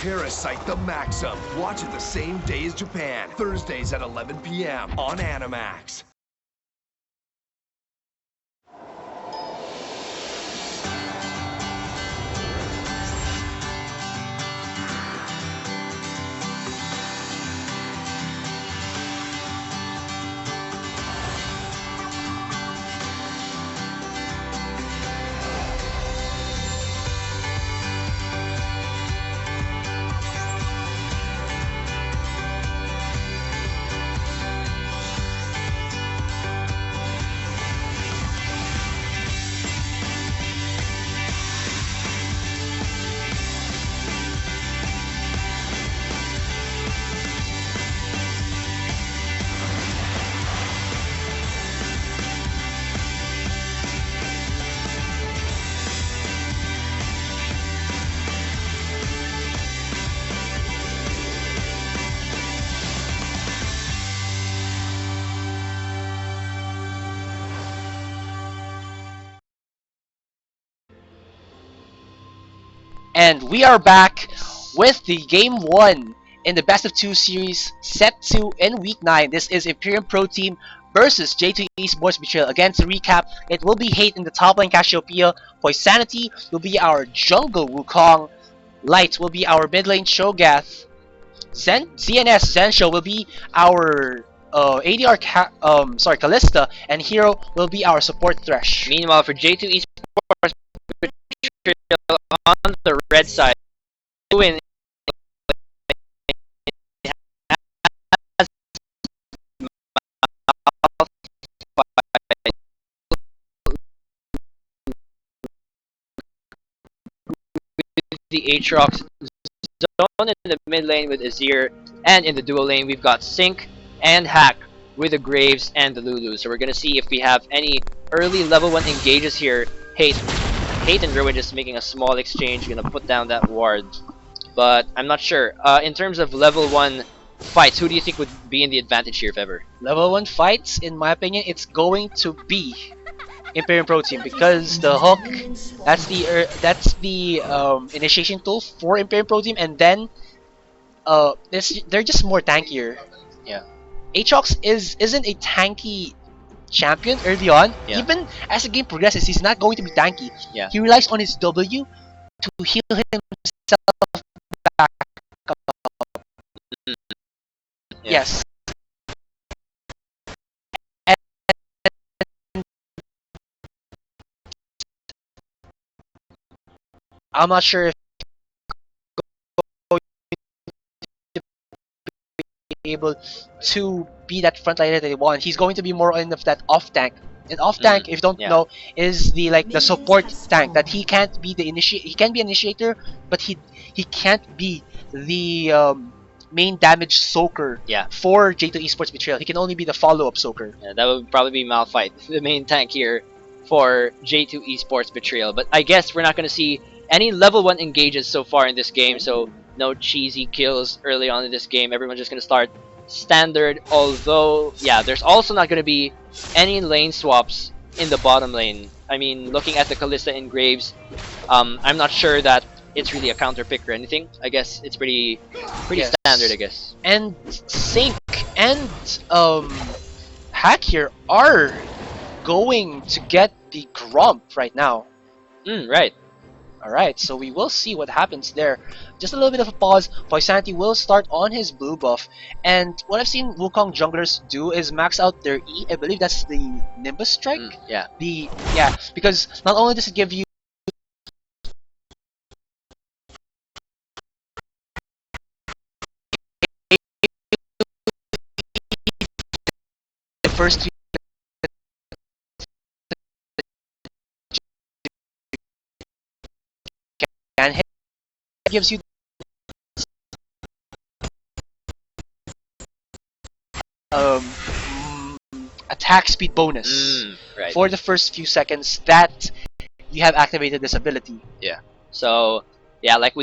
Parasite the Maxim. Watch it the same day as Japan. Thursdays at 11 p.m. on Animax. And we are back with the game 1 in the best of 2 series, set 2 in week 9. This is Imperium Pro Team versus J2 Esports Betrayal. Again, to recap, it will be Hate in the top lane Cassiopeia, Poisanity will be our jungle Wukong, Light will be our mid lane Shogath, ZNS Zensho will be our ADR Callista, and Hero will be our support Thresh. Meanwhile, for J2 Esports on the red side, win the Aatrox zone in the mid lane with Azir, and in the dual lane we've got Sync and Hack with the Graves and the Lulu. So we're gonna see if we have any early level 1 engages here. Hate and Ruin just making a small exchange, gonna put down that ward. But I'm not sure. In terms of level 1 fights, who do you think would be in the advantage here, if ever? Level 1 fights, in my opinion, it's going to be Imperium Pro Team because the hook, that's the initiation tool for Imperium Pro Team, and then they're just more tankier. Yeah. Aatrox isn't a tanky champion early on. Yeah. Even as the game progresses, he's not going to be tanky. Yeah. He relies on his W to heal himself back. Yeah. Yes. And I'm not sure if able to be that frontliner that they want. He's going to be more in of that off tank. And off tank, if you don't yeah. know, is the the support tank that he can't be the he can be an initiator, but he can't be the main damage soaker Yeah. for J2 Esports Betrayal. He can only be the follow-up soaker. Yeah, that would probably be Malphite, the main tank here for J2 Esports Betrayal. But I guess we're not going to see any level 1 engages so far in this game, so no cheesy kills early on in this game. Everyone's just going to start standard, although, yeah, there's also not going to be any lane swaps in the bottom lane. I mean, looking at the Kalista and Graves, I'm not sure that it's really a counter pick or anything. I guess it's pretty Yes. standard, I guess. And Sync and Hack here are going to get the Grump right now. Right. Alright, so we will see what happens there. Just a little bit of a pause. Poisanity will start on his blue buff. And what I've seen Wukong junglers do is max out their E. I believe that's the Nimbus Strike. Yeah. Because not only does it give you the first two can hit, it gives you attack speed bonus Right. for the first few seconds that you have activated this ability. So yeah, like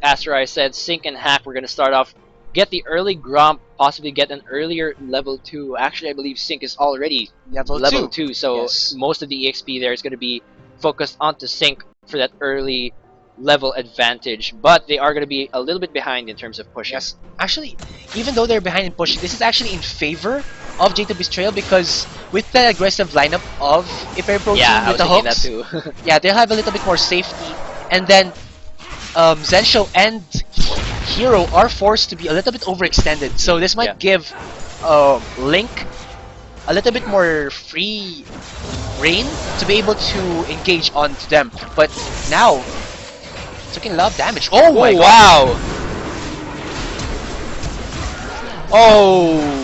Asteroid said, Sync and Hack, we're gonna start off, get the early Gromp, possibly get an earlier level 2. Actually, I believe Sync is already level 2, so Yes. most of the EXP there is gonna be focused onto Sync for that early level advantage. But they are gonna be a little bit behind in terms of pushing. Yes. Actually, even though they're behind in pushing, this is actually in favor of J2 Betrayal because with the aggressive lineup of Imperium Pro Yeah, Team I with was the thinking hooks, that too. yeah, they'll have a little bit more safety. And then Zensho and Hero are forced to be a little bit overextended. So this might give Link a little bit more free reign to be able to engage onto them. But now, taking a lot of damage. Oh my god! Wow! Oh!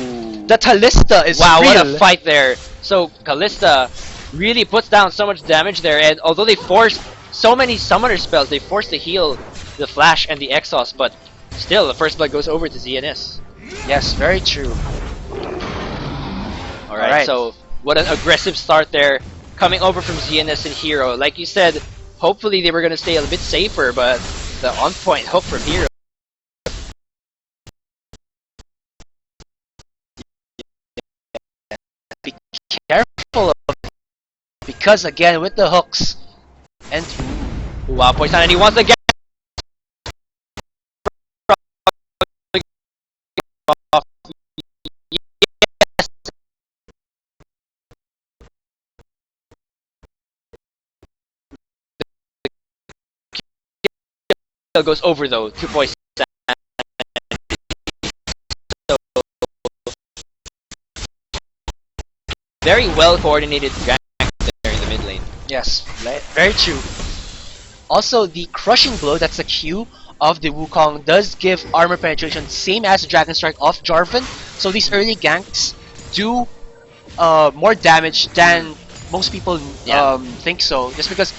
The Talista is Wow, real. what a fight there. So Kalista really puts down so much damage there, and although they forced so many summoner spells, they forced to heal the Flash and the Exhaust, but still the first blood goes over to ZNS. Yes, very true. Alright, so what an aggressive start there, coming over from ZNS and Hero. Like you said, hopefully they were going to stay a bit safer, but the on-point hook from Hero. Be careful of because again with the hooks and Wow, Poison, and he wants to get goes over though to Poison. So very well coordinated gank there in the mid lane. yes, very true. Also, the crushing blow, that's the Q of the Wukong, does give armor penetration, same as Dragon Strike of Jarvan. So these early ganks do more damage than most people think so. Just because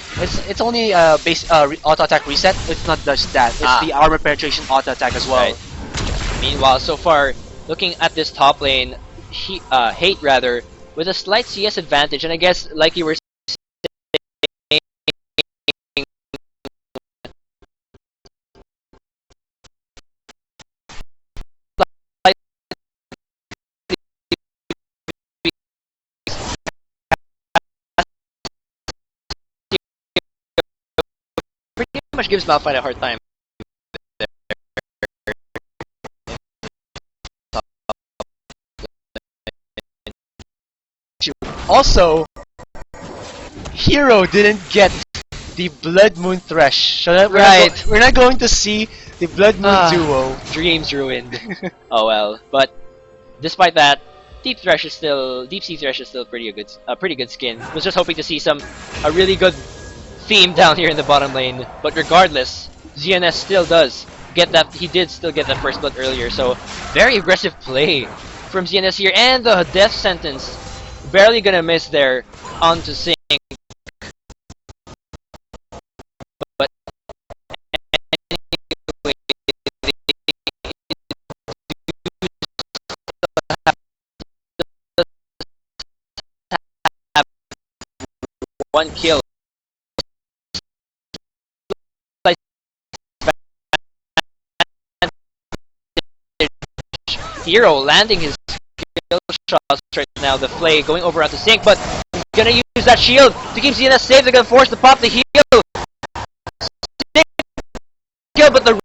it's only base auto attack reset. It's not just that. It's the armor penetration auto attack as well. Right. Meanwhile, so far, looking at this top lane, Hate rather, with a slight CS advantage, and I guess like you were much gives Malphite a hard time. Also, Hero didn't get the Blood Moon Thresh. So that we're not going to see the Blood Moon duo. Dreams ruined. Oh well. But despite that, Deep Sea Thresh is still a pretty good skin. Was just hoping to see a really good theme down here in the bottom lane. But regardless, ZNS still does get that. He did still get that first blood earlier. So very aggressive play from ZNS here, and the death sentence barely gonna miss there onto Sync. But one kill. Hero landing his kill shots right now. The Flay going over onto Sync, but he's gonna use that shield to keep ZNS safe. They're gonna force the pop the heal. Kill, but the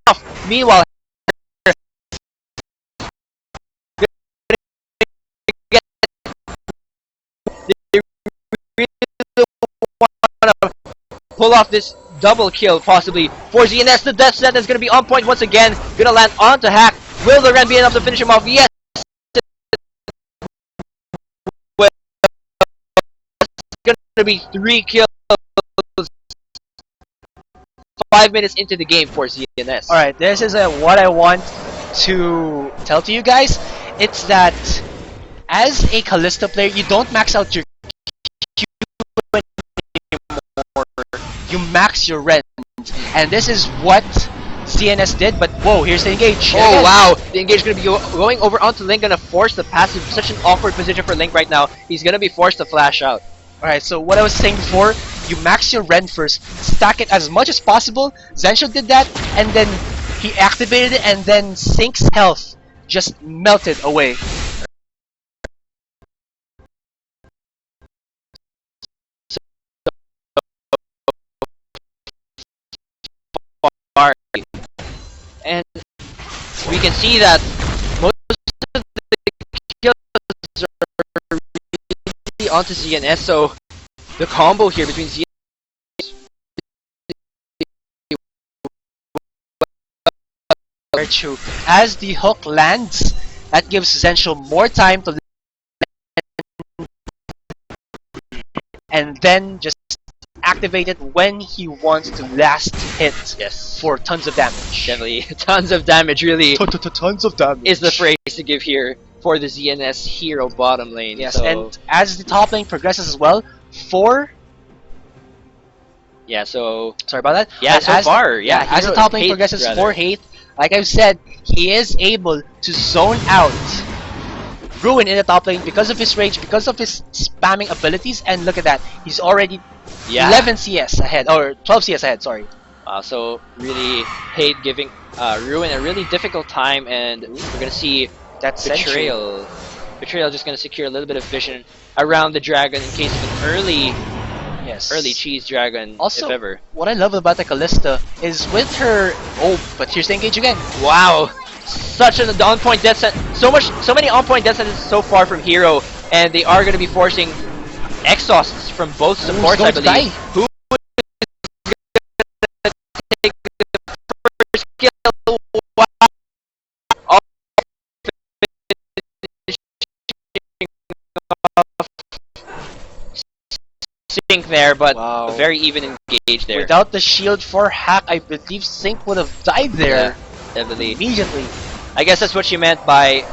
off. Meanwhile, pull off this double kill possibly for ZNS. The death sentence is going to be on point once again. Going to land onto Hack. Will the Ren be enough to finish him off? Yes. Well, it's going to be 3 kills. 5 minutes into the game for ZNS. Alright, this is what I want to tell to you guys. It's that as a Kalista player, you don't max out your Q anymore. You max your Ren. And this is what CNS did, but whoa, here's the engage. Oh wow, the engage is going to be going over onto Link, going to force the passive. Such an awkward position for Link right now. He's going to be forced to flash out. Alright, so what I was saying before, you max your Ren first, stack it as much as possible. Zensho did that, and then he activated it, and then Sync's health just melted away. And we can see that most of the kills are really onto ZNS, so the combo here between ZNS Very true. As the hook lands, that gives Zensho more time to and then just activate it when he wants to last hit for tons of damage. definitely tons of damage really Tons of damage is the phrase to give here for the ZNS Hero bottom lane. Yes, so, and as the top lane progresses as well, sorry about that. Yeah, so far, as the top lane progresses for Hate, like I've said, he is able to zone out Ruin in the top lane because of his range, because of his spamming abilities, and look at that, he's already 11 CS ahead, or 12 CS ahead, sorry. So really Hate giving Ruin a really difficult time, and we're gonna see that Betrayal. Betrayal just gonna secure a little bit of vision around the dragon in case of an early cheese dragon, also, if ever. What I love about the Kalista is with her but here's the engage again. Wow, such an on-point death sentence. So many on-point death sentences so far from Hero, and they are going to be forcing exhausts from both supports, I believe. Who is going to take the first kill? Wow. Sync there, but a very even engage there. Without the shield for Hack, I believe Sync would have died there. Yeah, definitely. Immediately. I guess that's what she meant by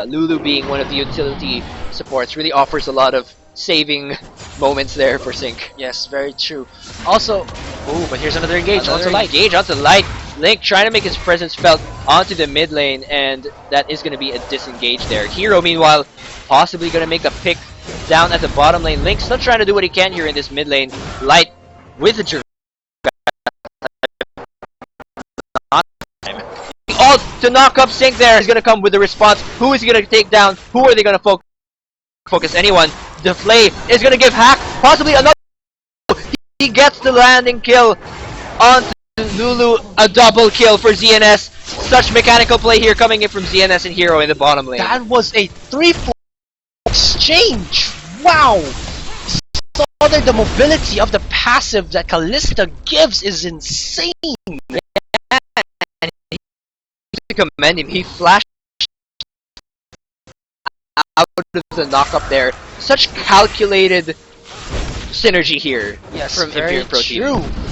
Lulu being one of the utility supports. Really offers a lot of saving moments there for Sync. Yes, very true. Also, but here's another engage. Another engage onto Light. Link trying to make his presence felt onto the mid lane, and that is going to be a disengage there. Hero, meanwhile, possibly going to make a pick down at the bottom lane. Link still trying to do what he can here in this mid lane. Light with the ult to knock up Sync there is going to come with the response. Who is he going to take down? Who are they going to focus? Anyone. The Flay is going to give Hack possibly another. he gets the landing kill onto Lulu. A double kill for ZNS. Such mechanical play here coming in from ZNS and Hero in the bottom lane. That was a 3-4 exchange. Wow. So there, the mobility of the passive that Kalista gives is insane. To commend him, he flashed out of the knock-up there. Such calculated synergy here. Yes, from very Imperial Pro true. Team.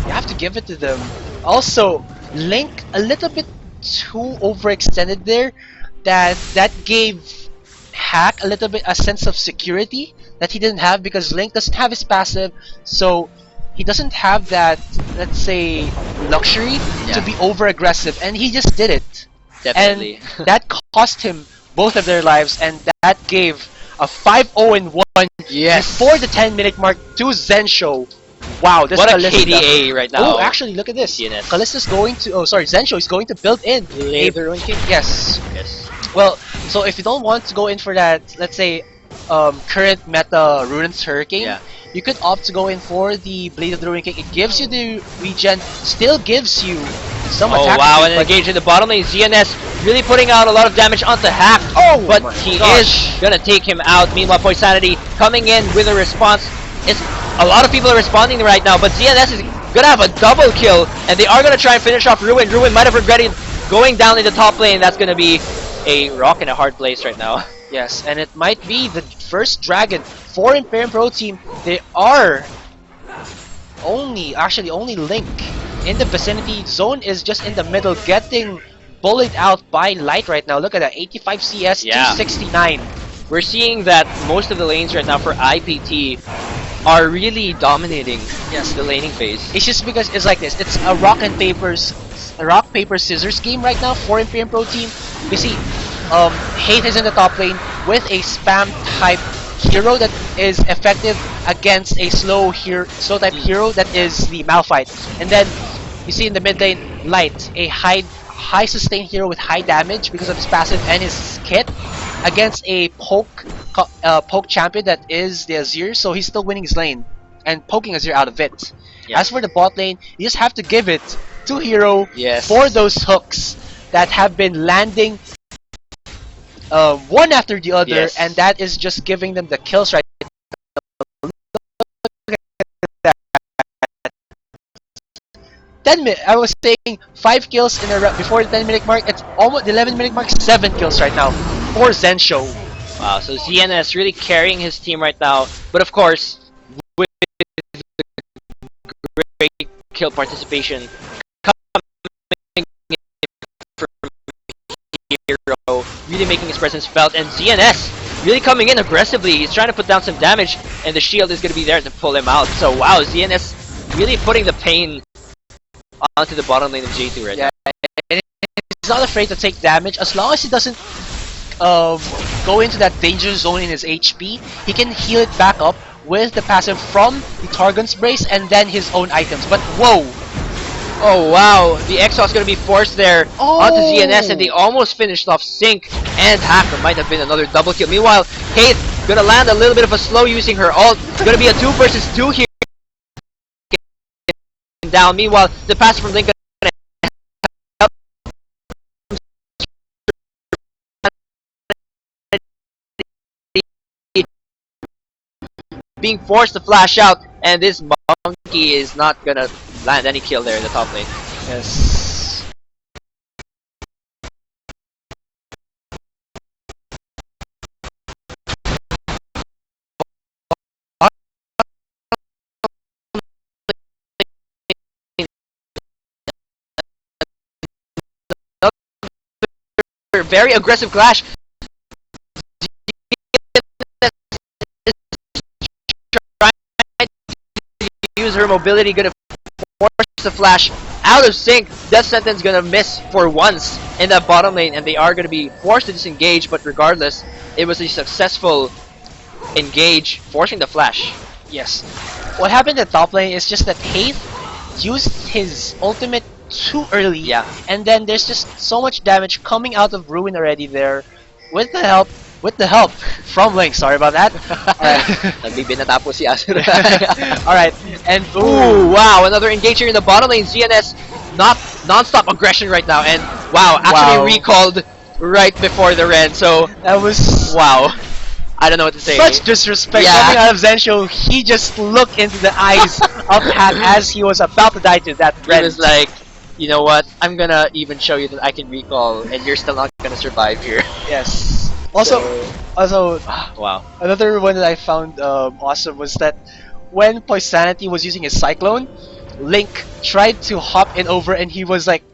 You have to give it to them. Also, Link a little bit too overextended there. That gave Hack a little bit a sense of security that he didn't have because Link doesn't have his passive, so he doesn't have that, let's say, luxury to be over aggressive, and he just did it. Definitely. And that cost him both of their lives, and that gave a 5-0-1 before the 10-minute mark to Zensho. Wow, this What a Kalista. KDA right now. Oh, actually, look at this. DNS. Kalista's going to. Oh, sorry, Zensho is going to build in Laser Ruin King. Yes. Yes. Well, so if you don't want to go in for that, let's say, current meta Ruin's Hurricane, you could opt to go in for the Blade of the Ruin King. It gives you the regen, still gives you some Oh attack. wow, speed, and but- engage in the bottom lane. ZNS really putting out a lot of damage onto Hack. Oh, but my he gosh. is gonna take him out. Meanwhile, Poisanity coming in with a response. It's a lot of people are responding right now, but ZNS is gonna have a double kill, and they are gonna try and finish off Ruin. Ruin might have regretted going down in the top lane. That's gonna be a rock in a hard place right now. Yes, and it might be the first dragon for Imperium Pro Team. They are only Link in the vicinity. Zone is just in the middle, getting bullied out by Light right now. Look at that, 85 CS, Yeah. 269. We're seeing that most of the lanes right now for IPT are really dominating the laning phase. It's just because it's like this. It's a rock paper scissors game right now for Imperium Pro Team. You see, Hate is in the top lane with a spam type hero that is effective against a slow type hero that is the Malphite. And then you see in the mid lane, Light, a high sustain hero with high damage because of his passive and his kit against a poke champion that is the Azir, so he's still winning his lane and poking Azir out of it. Yeah. As for the bot lane, you just have to give it to Hero Yes. for those hooks that have been landing one after the other, Yes. and that is just giving them the kills right. 10 minutes. I was saying 5 kills in a before the 10-minute mark. It's almost the 11-minute mark. 7 kills right now for Zensho. Wow, so ZNS really carrying his team right now, but of course, with great kill participation coming from Hero, really making his presence felt, and ZNS really coming in aggressively. He's trying to put down some damage, and the shield is going to be there to pull him out. So wow, ZNS really putting the pain onto the bottom lane of J2 right now. And he's not afraid to take damage as long as he doesn't go into that danger zone in his HP. He can heal it back up with the passive from the Targon's Brace and then his own items. But whoa! Oh wow, the Exhaust gonna be forced there onto Oh. ZNS, and they almost finished off Sync and Hacker. Might have been another double kill. Meanwhile, Kate gonna land a little bit of a slow using her ult. It's gonna be a 2 versus 2 here. Down. Meanwhile, the pass from Link gonna help being forced to flash out, and this monkey is not gonna land any kill there in the top lane. Yes. Very aggressive clash. Use her mobility, gonna force the flash out of sync. Death Sentence gonna miss for once in that bottom lane, and they are gonna be forced to disengage. But regardless, it was a successful engage, forcing the flash. Yes. What happened at top lane is just that Hate used his ultimate too early. Yeah. And then there's just so much damage coming out of Ruin already there. With the help with the help from Link. Sorry about that. Alright. Nagbibinata po si Asura. Alright. And Ooh, wow, another engage here in the bottom lane. GNS not non-stop aggression right now, and wow, actually Wow. recalled right before the red. So that was wow, I don't know what to say. such disrespect Yeah. coming out of Zensho. He just looked into the eyes of Hat as he was about to die to that He red. was like, you know what? I'm gonna even show you that I can recall, and you're still not gonna survive here. Yes. Also, Wow. another one that I found awesome was that when Poisanity was using his Cyclone, Link tried to hop in over and he was like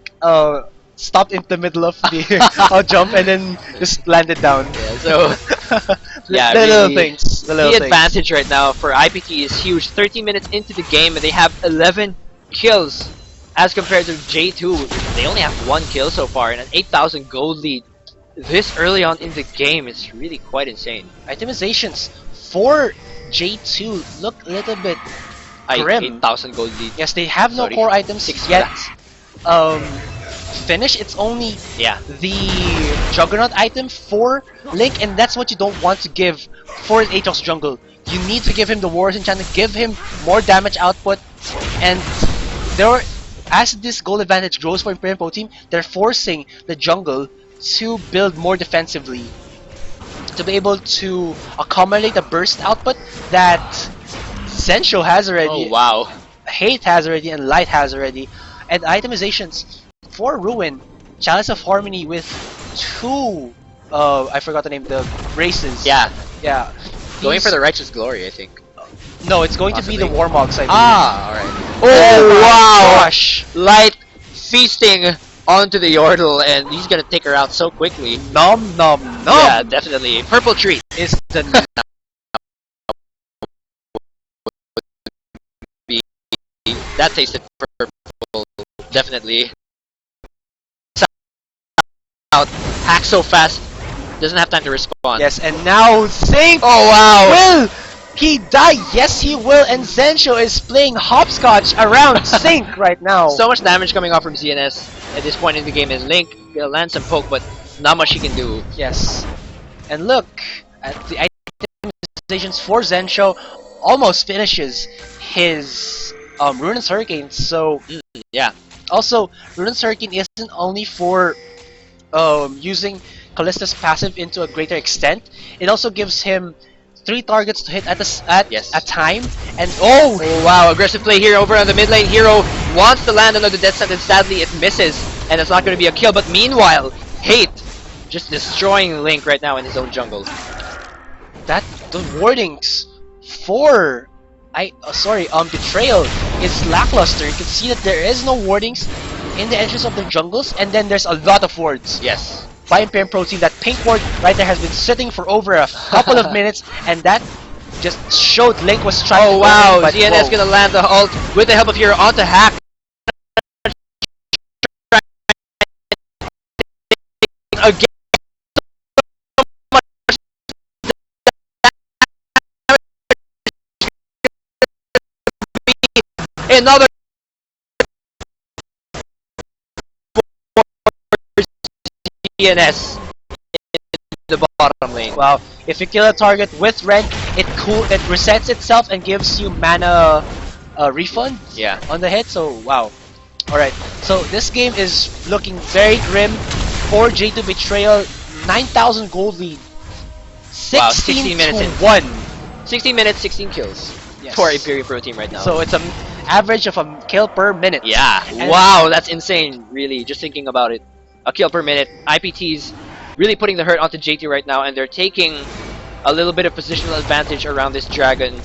stopped in the middle of the jump and then just landed down. Yeah, so yeah, the little really, things. The little the things. advantage right now for IPT is huge. 13 minutes into the game, and they have 11 kills as compared to J2. They only have 1 kill so far and an 8,000 gold lead. This early on in the game is really quite insane. Itemizations for J2 look a little bit grim. 8,000 gold lead. Yes, they have no Sorry. core items 6 yet. flats. Finish. It's only Yeah. the Juggernaut item for Link, and that's what you don't want to give for an Aatrox jungle. You need to give him the Warriors Enchantment, give him more damage output, and as this goal advantage grows for Imperial Pro Team, they're forcing the jungle to build more defensively to be able to accommodate the burst output that Zensho has already, Oh wow. Hate has already, and Light has already, and itemizations for Ruin, Chalice of Harmony with 2, I forgot the name, the races. Yeah. Yeah. Going These- for the Righteous Glory, I think. No, it's going to be the Possibly. Warmogs, I believe. Alright. Oh my wow! gosh! Light feasting onto the Yordle, and he's gonna take her out so quickly. Nom nom nom! Yeah, definitely. Purple treat. Is the That tasted purple. Definitely. Out. Hack so fast. Doesn't have time to respond. yes, and now Think Oh wow! will he die? Yes, he will. And Zensho is playing hopscotch around Sync right now. So much damage coming off from ZNS at this point in the game, and Link gonna land some poke, but not much he can do. yes, and look at the itemizations for Zensho. Almost finishes his Ruinous Hurricane. So Yeah. also Ruinous Hurricane isn't only for using Callista's passive into a greater extent. It also gives him 3 targets to hit at Yes. a time. And oh, Oh wow, aggressive play here over on the mid lane. Hero wants to land another death sentence, sadly it misses, and it's not going to be a kill, but meanwhile, Hate just destroying Link right now in his own jungle. that the wardings for Betrayal is lackluster. You can see that there is no wardings in the entrance of the jungles, and then there's a lot of wards Yes. by Imperial Pro Team. That pink ward right there has been sitting for over a couple of minutes, and that just showed Link was trying Oh to wow, go in, but ZNS whoa. gonna land the ult with the help of Hero onto Hack. Again. Another ZNS in the bottom lane. Wow, if you kill a target with red, it resets itself and gives you mana refund Yeah. on the hit. So wow. Alright, so this game is looking very grim for J2 Betrayal. 9,000 gold lead. 16, Wow, 16 minutes to in. 1. 16 minutes, 16 kills Yes. for Imperial Pro Team right now. So it's an average of a kill per minute. yeah, And- wow, that's insane. Really, just thinking about it, a kill per minute. IPT's really putting the hurt onto JT right now, and they're taking a little bit of positional advantage around this dragon.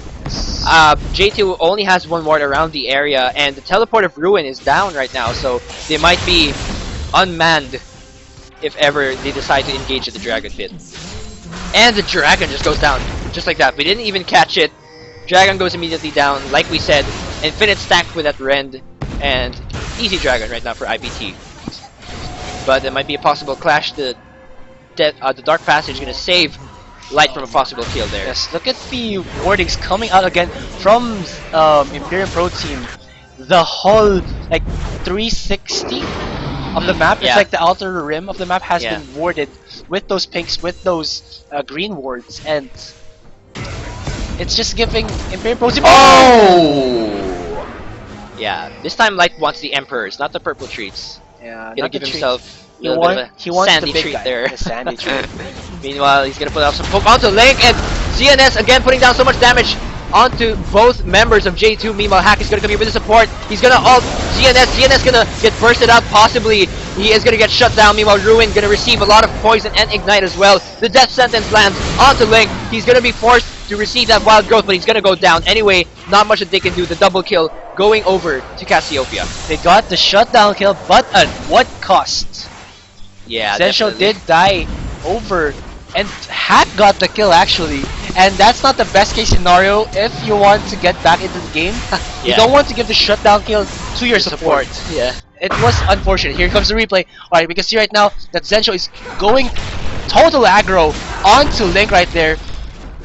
J2 only has 1 ward around the area, and the teleport of Ruin is down right now, so they might be unmanned if ever they decide to engage at the dragon pit. And the dragon just goes down, just like that. We didn't even catch it. Dragon goes immediately down, like we said. Infinite stacked with that rend, and easy dragon right now for IPT. But there might be a possible clash. The Dark Passage is going to save Light from a possible kill there. Yes, look at the wardings coming out again from Imperial Pro Team. The whole like 360 of the map. It's Yeah. like the outer rim of the map has Yeah. been warded with those pinks, with those green wards, and it's just giving Imperial Pro Team. Yeah, this time Light wants the Emperors, not the purple treats. Yeah, Gonna not the give treats. himself a He, little bit of a he wants sandy the big treat guy. there. The sandy treat. Meanwhile, he's gonna put out some poke onto Link, and GNS again putting down so much damage onto both members of J2. Meanwhile, Hack is gonna come here with the support. He's gonna ult GNS. GNS gonna get bursted out, possibly. He is gonna get shut down. Meanwhile, Ruin gonna receive a lot of poison and ignite as well. The death sentence lands onto Link. He's gonna be forced to receive that wild growth, but he's gonna go down. Anyway, not much that they can do. The double kill going over to Cassiopeia. They got the shutdown kill, but at what cost? Yeah, Zensho definitely. did die over, and Hack got the kill actually. And that's not the best case scenario if you want to get back into the game. You Yeah. don't want to give the shutdown kill to your support. Yeah. It was unfortunate. Here comes the replay. Alright, we can see right now that Zensho is going total aggro onto Link right there.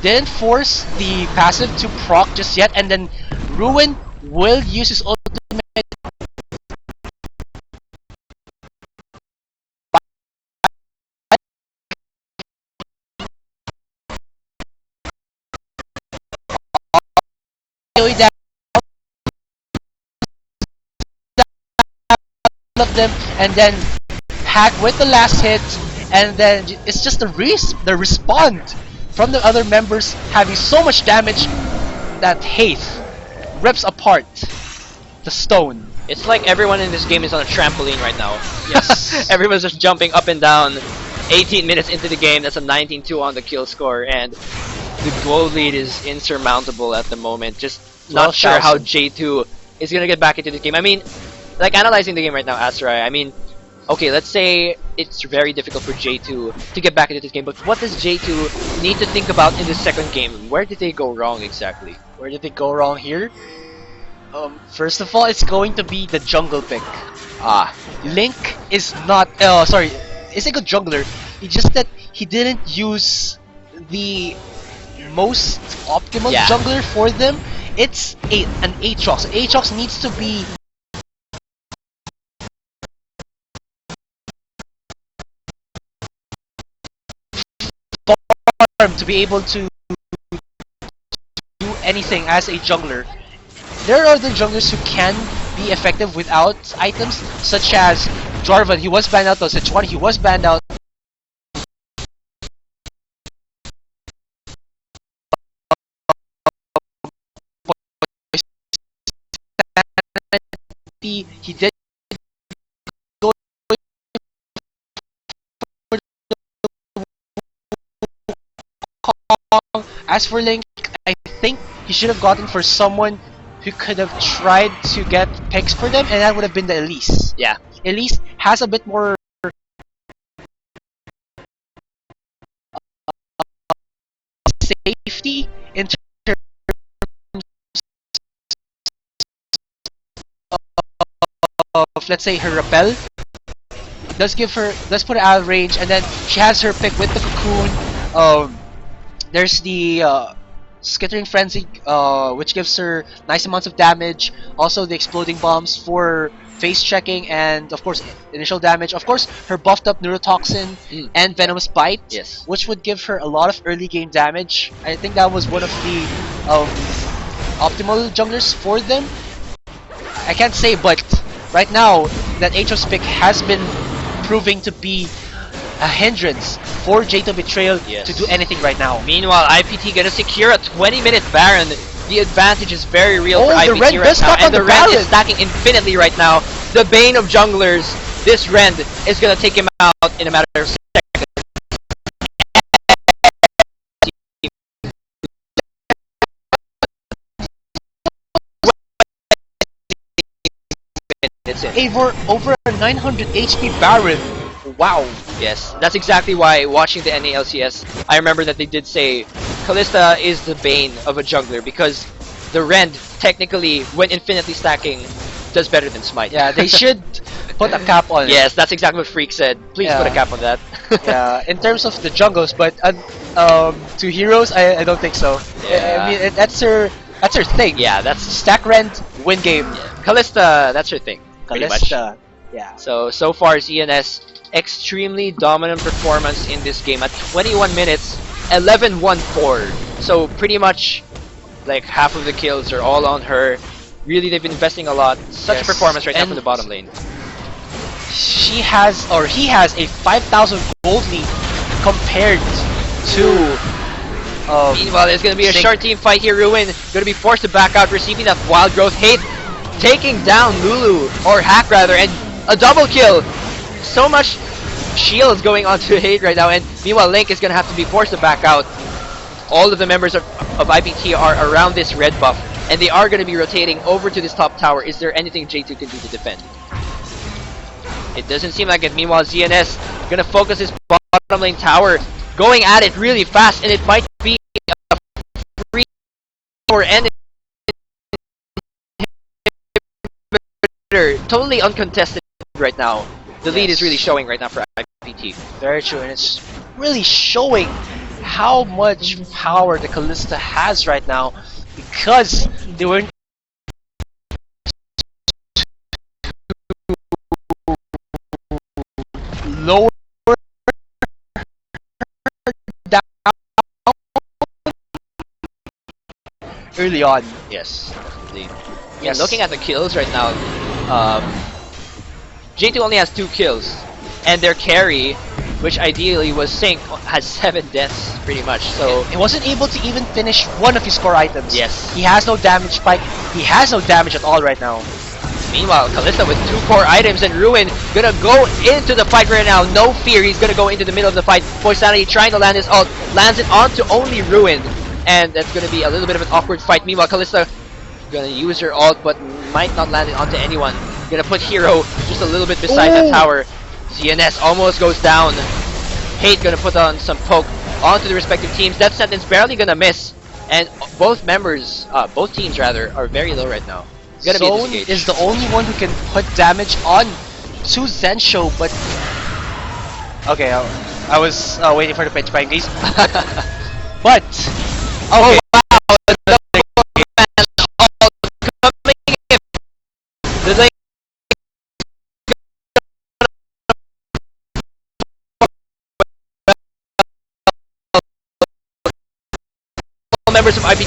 Didn't force the passive to proc just yet, and then Ruin will use his ultimate of them, and then Hack with the last hit, and then it's just the respond from the other members having so much damage that Haith rips apart the stone. It's like everyone in this game is on a trampoline right now. Yes. Everyone's just jumping up and down. 18 minutes into the game, that's a 19-2 on the kill score, and the goal lead is insurmountable at the moment. Just not sure how 12,000. J2 is gonna get back into this game. I mean, like analyzing the game right now, Asterai, I mean, okay, let's say it's very difficult for J2 to get back into this game, but what does J2 need to think about in the second game? Where did they go wrong exactly? Where did they go wrong here? First of all, it's going to be the jungle pick. Link is not. Sorry, is a good jungler. It's just that he didn't use the most optimal Yeah. jungler for them. It's an Aatrox. Aatrox needs to be farmed to be able to do anything as a jungler. There are other junglers who can be effective without items, such as Jarvan. He was banned out though. Sejuani, he was banned out. He did go Kong. As for Link, I think he should have gotten for someone who could have tried to get picks for them, and that would have been the Elise. Yeah. Elise has a bit more safety in terms of, let's say, her repel. Does put her out of range, and then she has her pick with the cocoon. There's the Skittering Frenzy, which gives her nice amounts of damage. Also the exploding bombs for face checking, and of course initial damage. Of course her buffed up neurotoxin and venomous bite, Yes. which would give her a lot of early game damage. I think that was one of the optimal junglers for them. I can't say, but right now that Aatrox pick has been proving to be a hindrance for J2 Betrayal Yes. to do anything right now. Meanwhile, IPT gonna secure a 20-minute Baron. The advantage is very real for the IPT Ren right does now, stack on and the the Ren Baron. is stacking infinitely right now. The bane of junglers, this Ren is gonna take him out in a matter of seconds. It's in. Over a 900 HP Baron. Wow. Yes, that's exactly why watching the NALCS, I remember that they did say Kalista is the bane of a jungler because the Rend technically, when infinitely stacking, does better than Smite. Yeah, they should put a cap on it. Yes, that's exactly what Freak said. Please put a Yeah. cap on that. Yeah, in terms of the jungles, but to heroes, I don't think so. Yeah. I mean, that's her thing. Yeah, that's Stack Rend, win game. Kalista. That's her thing. Pretty much. Kalista. Yeah. So far, ZNS extremely dominant performance in this game at 21 minutes, 11-1-4. So pretty much like half of the kills are all on her. Really, they've been investing a lot. Such a Yes. performance right now And from the bottom lane. he has a 5,000 gold lead compared to. Meanwhile, there's going to be a Sing. short team fight here. Ruin going to be forced to back out, receiving that wild growth hate, taking down Lulu, or Hack rather, and a double kill. So much shields going onto hate right now, and meanwhile Link is going to have to be forced to back out. All of the members of IPT are around this red buff, and they are going to be rotating over to this top tower. Is there anything J2 can do to defend? It doesn't seem like it. Meanwhile, ZNS going to focus his bottom lane tower, going at it really fast, and it might be a free or end totally uncontested right now. The lead is really showing right now for IPT. Very true, and it's really showing how much power the Kalista has right now because they were lower down early on. Yes, definitely. Yes. Yeah, looking at the kills right now, J2 only has 2 kills, and their carry, which ideally was Sync, has 7 deaths pretty much. So He wasn't able to even finish one of his core items. Yes. He has no damage spike. He has no damage at all right now. meanwhile, Kalista with 2 core items, and Ruin gonna go into the fight right now. No fear, he's gonna go into the middle of the fight. Poisanity trying to land his ult, lands it onto only Ruin, and that's gonna be a little bit of an awkward fight. Meanwhile, Kalista gonna use her ult, but might not land it onto anyone. Gonna put Hero just a little bit beside that tower. ZNS almost goes down. Hate gonna put on some poke onto the respective teams. Death Sentence barely gonna miss, and both teams rather, are very low right now. Gonna be a Zone disengage. is the only one who can put damage on to Zensho, but okay, I was waiting for the pitch by engage. But okay, The lane members of IPT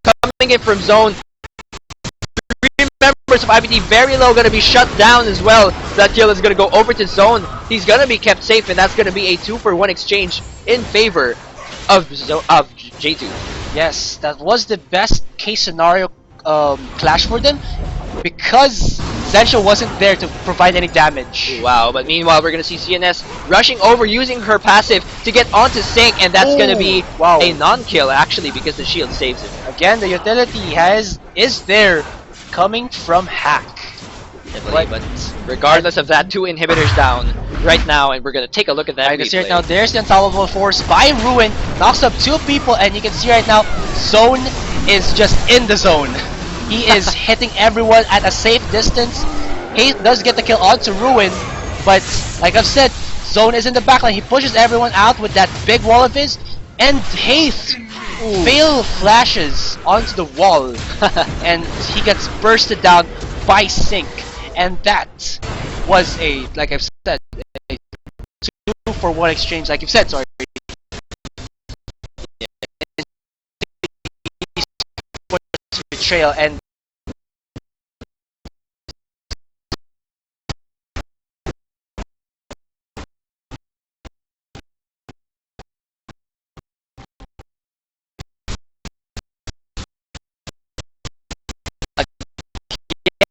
coming in from zone. 3 members of IPT very low, gonna be shut down as well. That kill is gonna go over to zone. He's gonna be kept safe, and that's gonna be a 2-for-1 exchange in favor of J2. yes, that was the best case scenario clash for them because Zensho wasn't there to provide any damage. Wow, but meanwhile, we're gonna see CNS rushing over using her passive to get onto Sync, and that's gonna be wow. a non-kill actually because the shield saves it. Again, the utility is there coming from Hack. Definitely, but regardless of that, 2 inhibitors down right now, and we're gonna take a look at that. I can see right replay. now there's the unstoppable force by Ruin, knocks up 2 people, and you can see right now Zone is just in the zone. He is hitting everyone at a safe distance. He does get the kill onto Ruin, but like I've said, Zone is in the backline. He pushes everyone out with that big wall of his, and Haith fail flashes onto the wall, and he gets bursted down by Sync. And that was a, like I've said, a 2-for-1 exchange, like you've said, sorry. Betrayal, and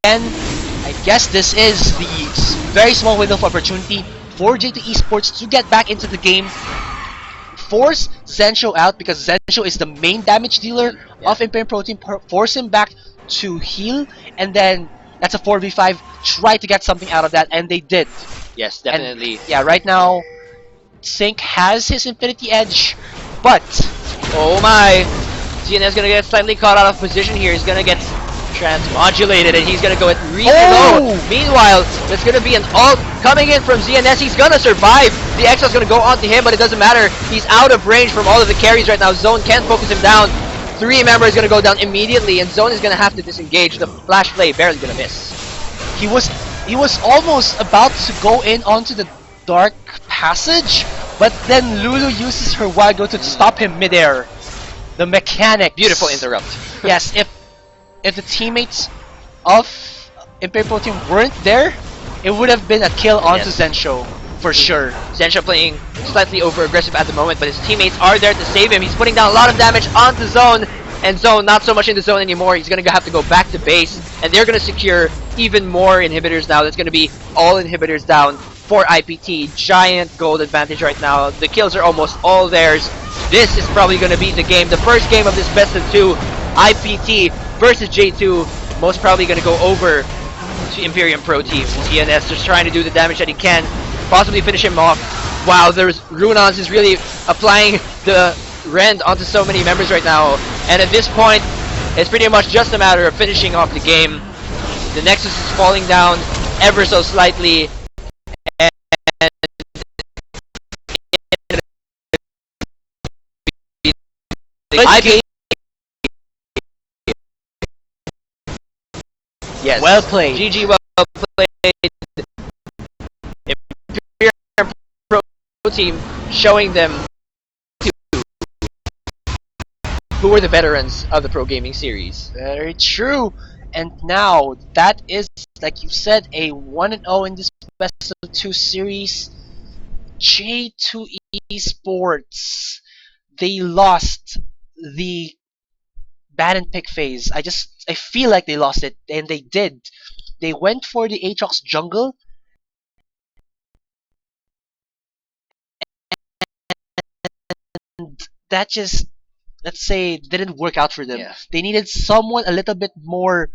again, I guess this is the very small window of opportunity for J2 Esports to get back into the game. Force Zensho out because Zensho is the main damage dealer of Imperium Protein. Force him back to heal, and then that's a 4v5. Try to get something out of that, and they did. Yes, definitely. And, yeah, right now, Sync has his Infinity Edge, but Oh my! CNS gonna get slightly caught out of position here. He's gonna get Transmodulated, and he's gonna go at really Oh! low. Meanwhile, there's gonna be an ult coming in from ZNS. He's gonna survive. The Exil's gonna go onto him, but it doesn't matter. He's out of range from all of the carries right now. Zone can't focus him down. 3 member is gonna go down immediately, and Zone is gonna have to disengage. The flash play barely gonna miss. He was almost about to go in onto the dark passage, but then Lulu uses her Wago to stop him midair. The mechanics. Beautiful interrupt. Yes, if the teammates of Imperial Pro Team weren't there, it would have been a kill onto Yes. Zensho for sure. Zensha playing slightly over aggressive at the moment, but his teammates are there to save him. He's putting down a lot of damage onto Zone, and Zone not so much in the zone anymore. He's gonna have to go back to base, and they're gonna secure even more inhibitors now. That's gonna be all inhibitors down for IPT. Giant gold advantage right now. The kills are almost all theirs. This is probably gonna be the game, the first game of this best of 2. IPT versus J2, most probably gonna go over to Imperium Pro Team. DNS just trying to do the damage that he can, possibly finish him off. Wow, there's Runons is really applying the rend onto so many members right now, and at this point, it's pretty much just a matter of finishing off the game. The Nexus is falling down ever so slightly, and IPT. Yes. Well played. GG, well played. Imperium Pro Team showing them who are the veterans of the pro gaming series. Very true. And now that is, like you said, a 1-0 in this best of 2 series. J2 Esports, they lost the ban and pick phase. I feel like they lost it, and they did. They went for the Aatrox jungle, and that just, let's say, didn't work out for them. Yeah. They needed someone a little bit more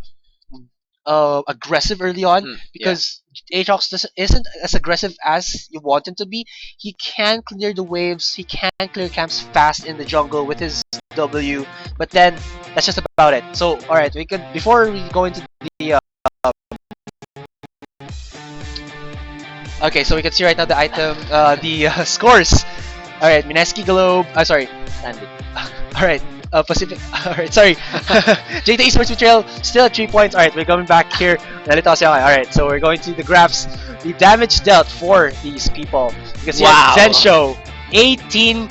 aggressive early on, because Aatrox isn't as aggressive as you want him to be. He can clear the waves, he can clear camps fast in the jungle with his W, but then that's just about it. So, alright, we could, before we go into the okay, so we can see right now the item, the scores. Alright, Mineski Globe, sorry, Standard. alright, Pacific, alright, sorry. J2 Esports Betrayal still at 3 points. Alright, we're coming back here. Alright, so we're going to the graphs. The damage dealt for these people. You can see Wow. Zensho, 18.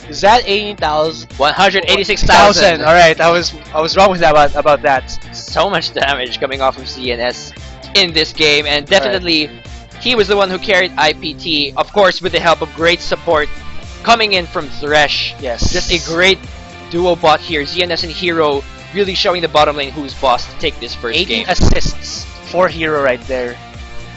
Is that 18,000? 186,000. Alright, I was wrong with that about that. So much damage coming off of CNS in this game, and definitely he was the one who carried IPT, of course with the help of great support coming in from Thresh. Yes. Just a great duo bot here. ZNS and Hero really showing the bottom lane who's boss to take this first 18 game. assists for Hero right there.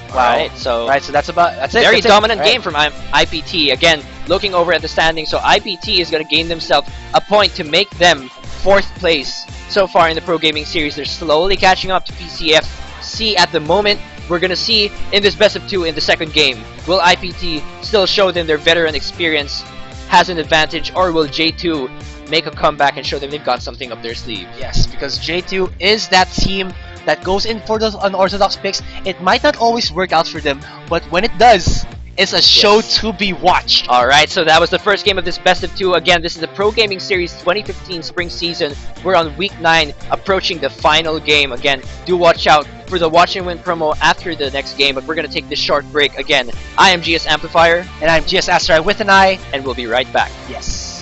Wow. Alright, so Right, so that's it. very That's it. dominant Alright. game from IPT. Again, looking over at the standings, so IPT is going to gain themselves a point to make them 4th place so far in the Pro Gaming Series. They're slowly catching up to PCFC at the moment. We're going to see in this best of 2 in the second game, will IPT still show them their veteran experience has an advantage, or will J2 make a comeback and show them they've got something up their sleeve? Yes, because J2 is that team that goes in for those unorthodox picks. It might not always work out for them, but when it does, it's a show to be watched. Alright, so that was the first game of this best of 2. Again, this is the Pro Gaming Series 2015 spring season. We're on week 9, approaching the final game. Again, do watch out for the Watch and Win promo after the next game, but we're going to take this short break. Again, I am GS Amplifier, And I'm GS Astrai with an eye. and we'll be right back. Yes.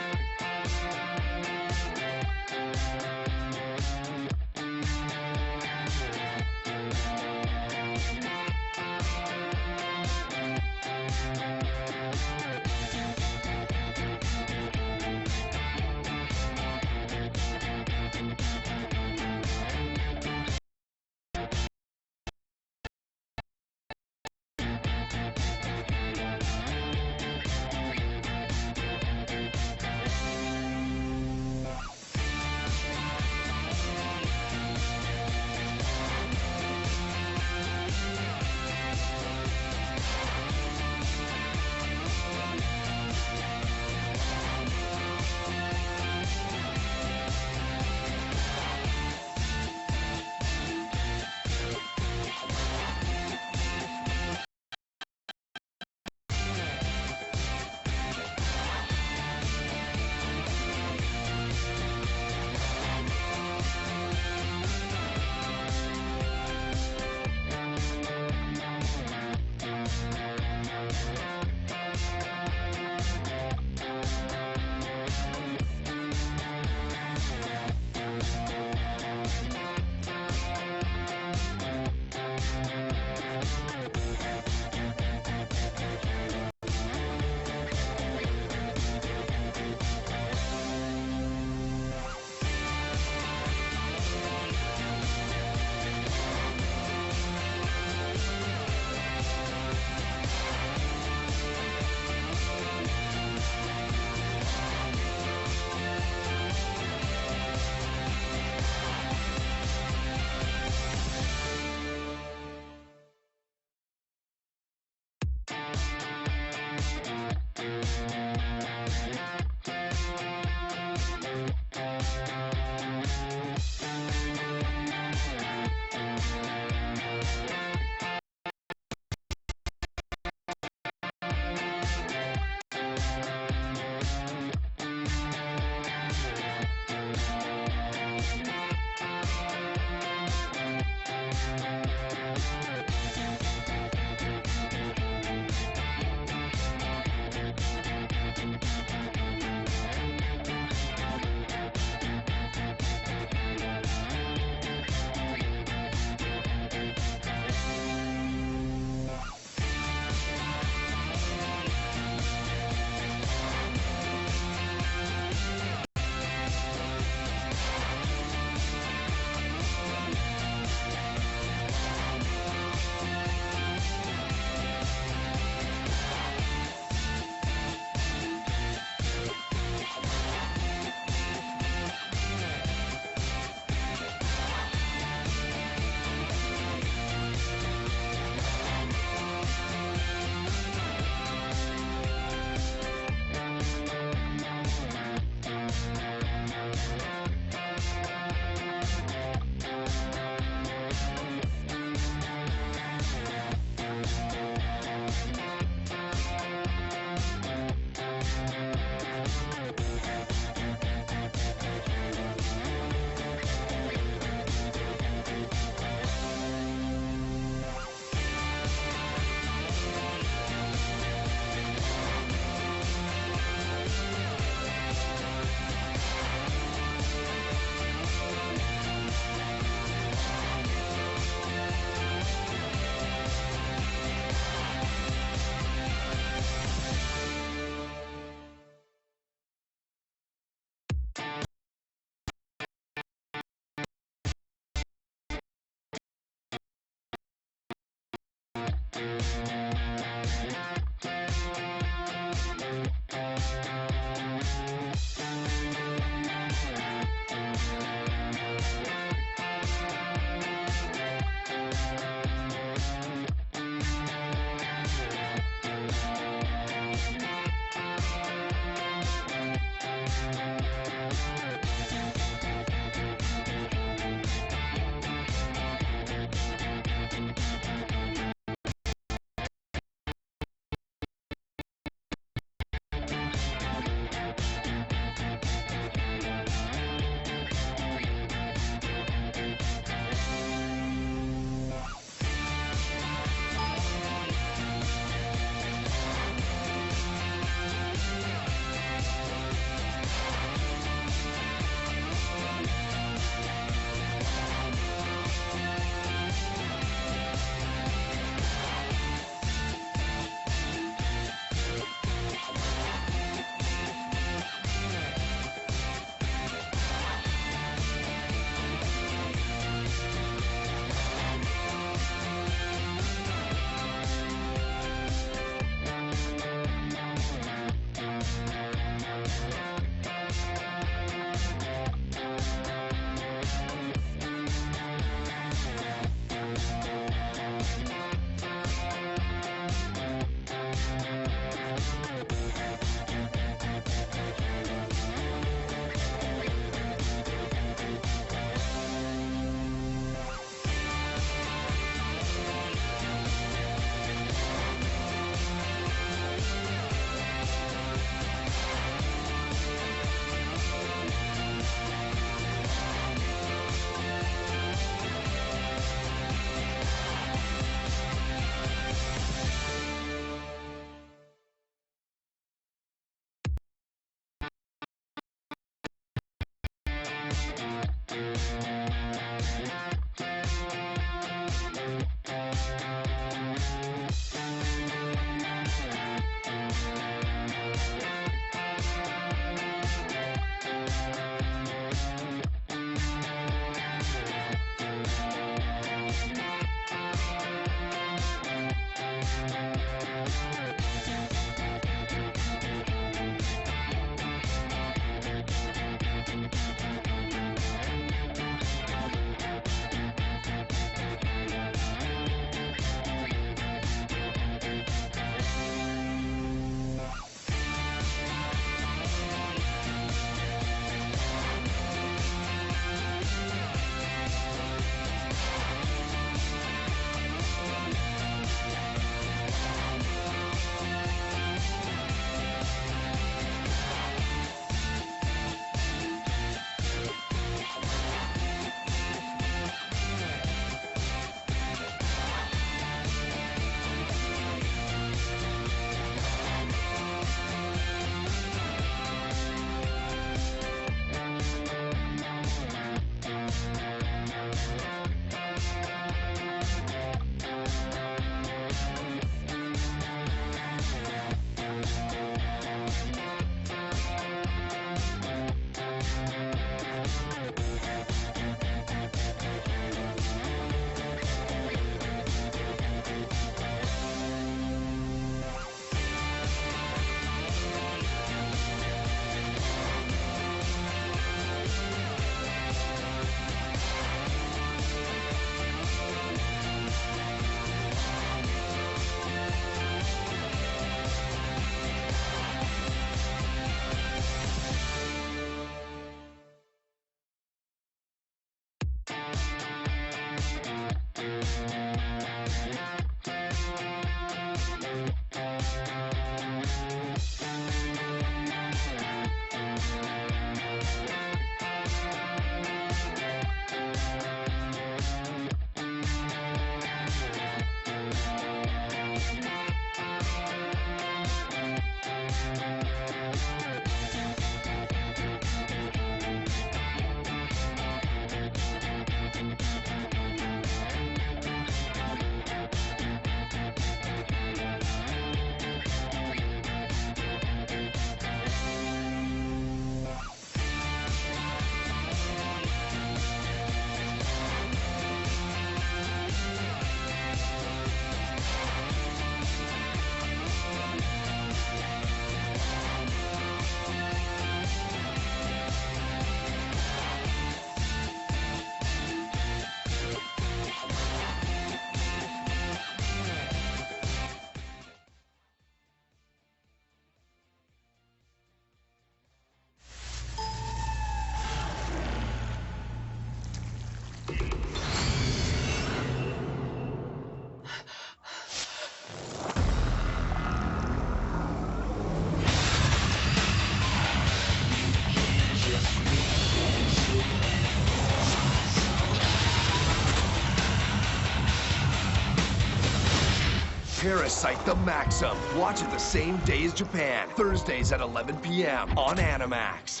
Parasite the Maxim. Watch it the same day as Japan. Thursdays at 11 p.m. on Animax.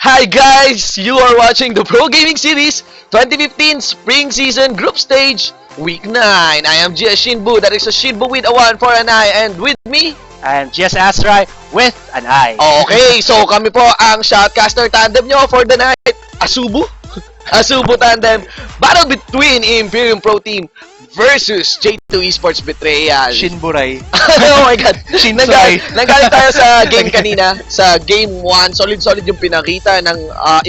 Hi guys! You are watching the Pro Gaming Series 2015 Spring Season Group Stage Week 9. I am GS Shinbu, that is a Shinbu with a 1 for an I, and with me... And GS Astrai with an I. Okay, so kami po ang Shoutcaster Tandem nyo for the night. Asubu? Asubu Tandem. Battle between Imperium Pro Team versus J2 Esports Betrayal. Shinburai. Oh my god. Shinsuai. Nanggaling tayo sa game kanina. Sa game 1, solid-solid yung pinakita ng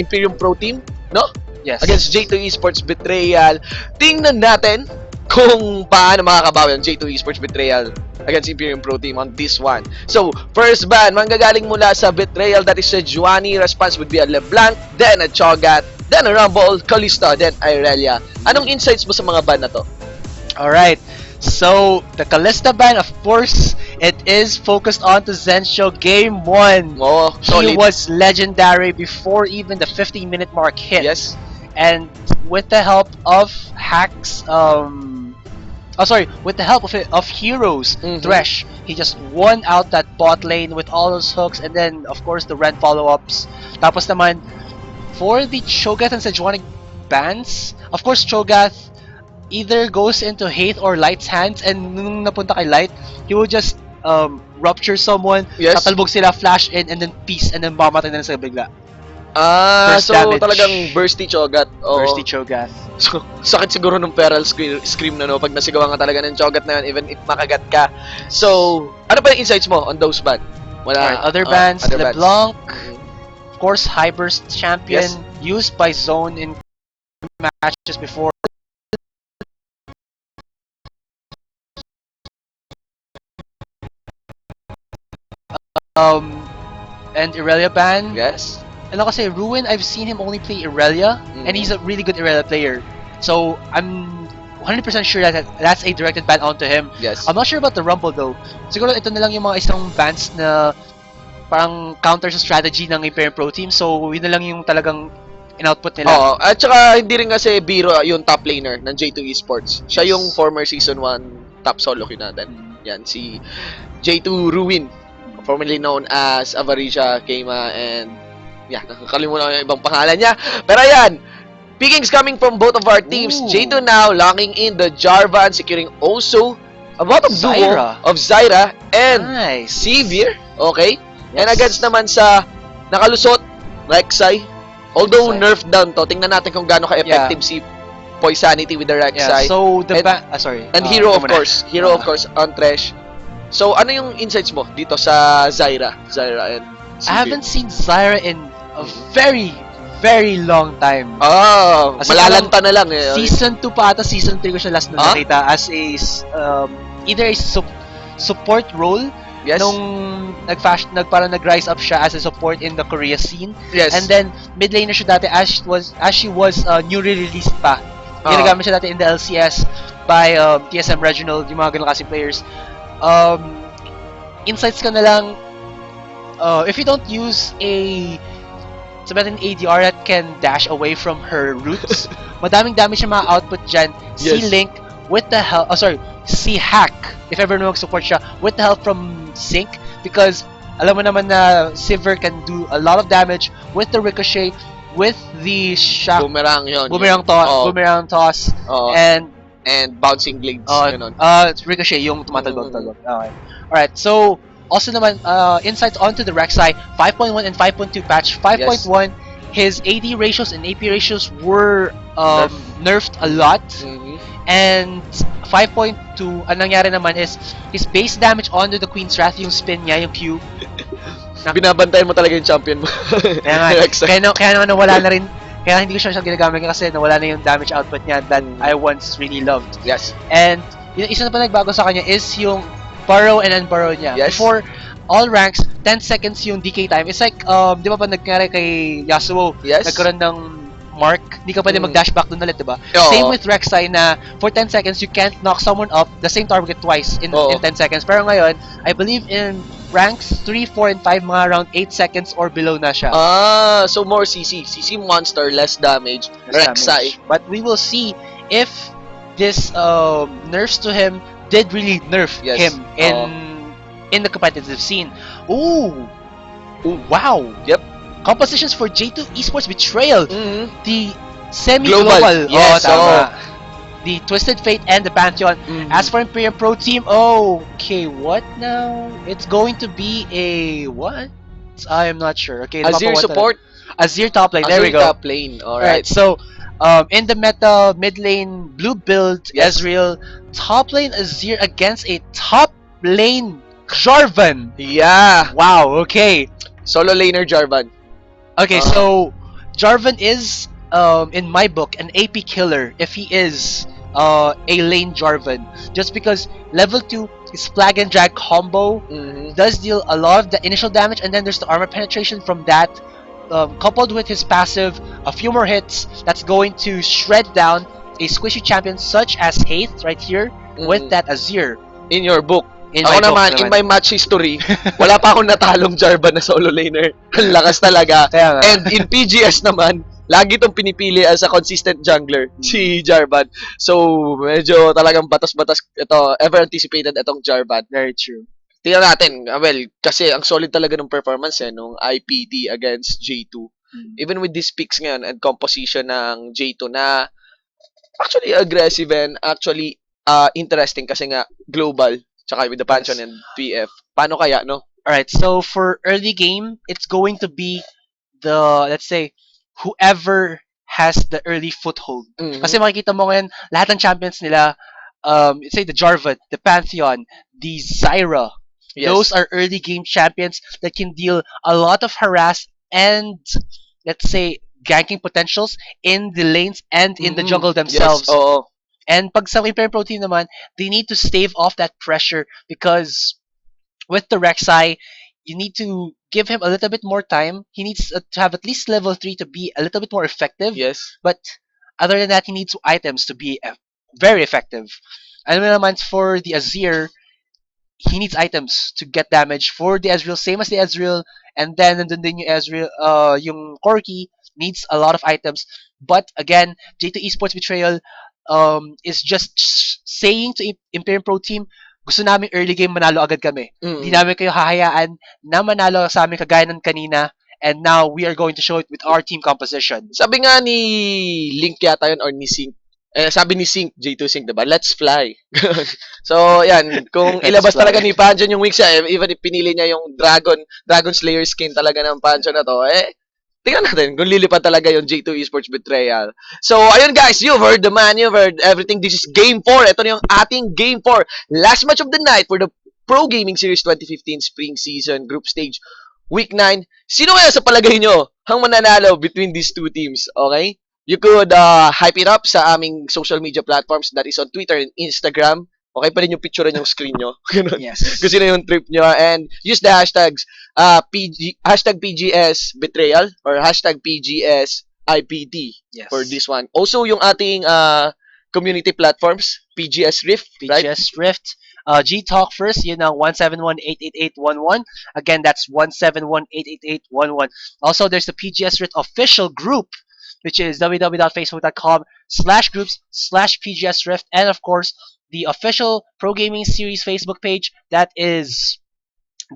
Imperium Pro Team, no? Yes. Against J2 Esports Betrayal. Tingnan natin kung paano makakabawi ang J2 Esports Betrayal against Imperium Pro Team on this one. So, first ban, manggagaling mula sa Betrayal, that is a Juani. Response would be a LeBlanc, then a Cho'Gath, then a Rumble, Kalista, then Irelia. Anong insights mo sa mga ban na to? Alright, so the Kalista ban, of course, it is focused on to Zensho Game 1. Oh, solid. He was legendary before even the 15-minute mark hit. Yes. And with the help of hacks, with the help of heroes, Thresh, he just won out that bot lane with all those hooks, and then of course the Ren follow-ups. Tapos naman, for the Cho'Gath and Sejuani bans, of course Cho'Gath either goes into Haith or Light's hands, and nung napunta kay Light, he will just rupture someone, Yes. tatalbog sila, flash in, and then peace, and then mamatay na sila bigla. So damage. talagang bursty Cho'Gath. Oo. Bursty Cho'Gath. So, sakit siguro ng feral scream na no pag nasigawan ka talaga ng Cho'Gath na yun, even if makagat ka. So, ano pa yung insights mo on those ban? Alright, other bans, other bans. LeBlanc, of course, high burst champion, Yes. used by Zone in matches before. And Irelia ban. Yes. And ako kasi Ruin, I've seen him only play Irelia, and he's a really good Irelia player. So I'm 100% sure that that's a directed ban onto him. Yes. I'm not sure about the Rumble though. Siguro ito na lang yung mga isang bans na parang counter sa strategy ng Imperium Pro Team. So yun na lang yung talagang in-output nila. Oo. At saka hindi rin kasi biro yung top laner ng J2 Esports. Siya yung former Season 1 top solo queen natin. Yan, si J2 Ruin. Formerly known as Avarisha Keima, and yeah, nakakalimutan ko yung ibang pangalan niya. Pero ayan, pickings coming from both of our teams. Ooh. J2 now locking in the Jarvan, securing also a bottom duo Zyra. of Zyra and Nice. Sivir. Okay? And Yes. against naman sa nakalusot, Rek'Sai. Although Rek'Sai. nerfed down to, tingnan natin kung gaano ka-effective si Poisanity with the Rek'Sai. Yeah, so the And- And Hero of course. Hero of course on Thresh. So ano yung insights mo dito sa Zyra? Zyra and Sivir? I haven't seen Zyra in a very, very long time. Oh, Kasi malalanta na lang eh. Season 2 pa ata, Season 3 ko siya last na Ah? nakita as a either a support role Yes. nung parang nag-rise up siya as a support in the Korea scene. Yes. And then mid laner siya dati as she was newly released pa. Ginagamit siya dati in the LCS by TSM Reginald, yung mga ganun kasi players. Insights ka na lang, if you don't use sabihin ADR that can dash away from her roots, madaming dami siya mga output dyan. Yes. Si Link with the help, si Hack, if ever na mag-support siya, with the help from Sync, because alam mo naman na Sivir can do a lot of damage with the ricochet, with the shock, Boomerang yun. boomerang toss, Oo. and And bouncing blades. Ganun. ricochet, yung tumatalbog-talbog. Okay. Alright, so, also naman, insights onto the Rek'Sai, 5.1 and 5.2 patch. 5.1, his AD ratios and AP ratios were nerfed a lot. Mhm. And 5.2, ang nangyari naman is, his base damage onto the Queen's Wrath, yung spin niya, yung Q. Binabantayan mo talaga yung champion mo. Kaya naman nawala na rin. Kaya hindi ko siya ginagamit kasi nawala na yung damage output niya that I once really loved. Yes. And yung isa na pa nagbago sa kanya is yung burrow and unburrow niya. Yes. Before all ranks, 10 seconds yung decay time. It's like, di ba pa nangyari kay Yasuo? Yes. Nagkaroon ng mark, hindi ka pwede mag-dash back dun ulit, di ba? Oo. Same with Rek'Sai na for 10 seconds, you can't knock someone up the same target twice in 10 seconds. Pero ngayon, I believe in ranks 3, 4, and 5, mga around 8 seconds or below na siya. So more CC. CC monster, less damage. Rek'Sai. But we will see if this nerfs to him did really nerf him in the competitive scene. Ooh, wow. Yep. Compositions for J2 Esports Betrayal. Mhm. The semi-global. Yes, tama. The Twisted Fate and the Pantheon. Mhm. As for Imperial Pro Team, okay, what now? It's going to be a what? I am not sure. Okay, Azir support. Azir top lane. There we Azir go. top lane. Alright, Alright. so in the meta, mid lane, blue build, Yes. Ezreal, top lane Azir against a top lane Jarvan. Yeah. Wow, okay. Solo laner Jarvan. Okay, so Jarvan is, in my book, an AP killer if he is a lane Jarvan. Just because level 2, his flag and drag combo Mhm. does deal a lot of the initial damage, and then there's the armor penetration from that, coupled with his passive, a few more hits, that's going to shred down a squishy champion such as Haith right here with Mhm. that Azir. In your book. In Ako my book naman, in my match history, wala pa akong natalong Jarvan na solo laner. Ang lakas talaga. Kaya nga. And in PGS naman, lagi itong pinipili as a consistent jungler, si Jarvan. So, medyo talagang batas-batas ito, ever anticipated itong Jarvan. Very true. Tingnan natin, well, kasi ang solid talaga ng performance nung IPD against J2. Even with these picks ngayon and composition ng J2 na actually aggressive and actually interesting kasi nga global, tsaka with the Pantheon and PF. Paano kaya, no? Alright, so for early game, it's going to be the, let's say, whoever has the early foothold. Mhm. Kasi makikita mo ngayon, lahat ng champions nila, let's say the Jarvan, the Pantheon, the Zyra, Yes. those are early game champions that can deal a lot of harass and, let's say, ganking potentials in the lanes and in the jungle themselves. Yes, oo. And pag sa Imperial Pro Team naman, they need to stave off that pressure because with the Rek'Sai, you need to give him a little bit more time. He needs to have at least level 3 to be a little bit more effective. Yes. But other than that, he needs items to be very effective. And naman for the Azir, he needs items to get damage. For the Ezreal, same as the Ezreal, and then nandun din yung Ezreal, yung Corki needs a lot of items. But again, J2 Esports Betrayal is just saying to Imperial Pro Team, gusto namin early game manalo agad kami. Hindi namin kayo hahayaan na manalo sa amin kagaya ng kanina. And now we are going to show it with our team composition. Sabi nga ni Link yata yun or ni Sync. Sabi ni Sync, J2 Sync, diba? Let's fly. So, yan. Kung Let's ilabas fly. talaga ni Pantheon yung weak siya, even if pinili niya yung Dragon Slayer skin talaga ng Pantheon na to, tingnan natin kung lilipad talaga yung J2 Esports Betrayal. So, ayun guys, you've heard the man, you've heard everything. This is Game 4. Ito na yung ating Game 4. Last match of the night for the Pro Gaming Series 2015 Spring Season Group Stage Week 9. Sino kaya sa palagay nyo ang mananalo between these two teams? Okay? You could hype it up sa aming social media platforms, that is on Twitter and Instagram. Okay pa rin yung picture yung screen nyo. Ganun. Yes. Kung sino yung trip nyo. And use the hashtags hashtag PGS Betrayal or hashtag PGS IPD Yes. for this one. Also, yung ating community platforms, PGS Rift, right? PGS Rift. G-Talk first, yun ang 171-88811. Again, that's 171-88811. Also, there's the PGS Rift official group which is www.facebook.com/groups/PGS Rift, and of course the official Pro Gaming Series Facebook page, that is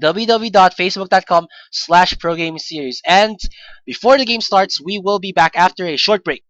www.facebook.com/ProGamingSeries. And before the game starts, we will be back after a short break.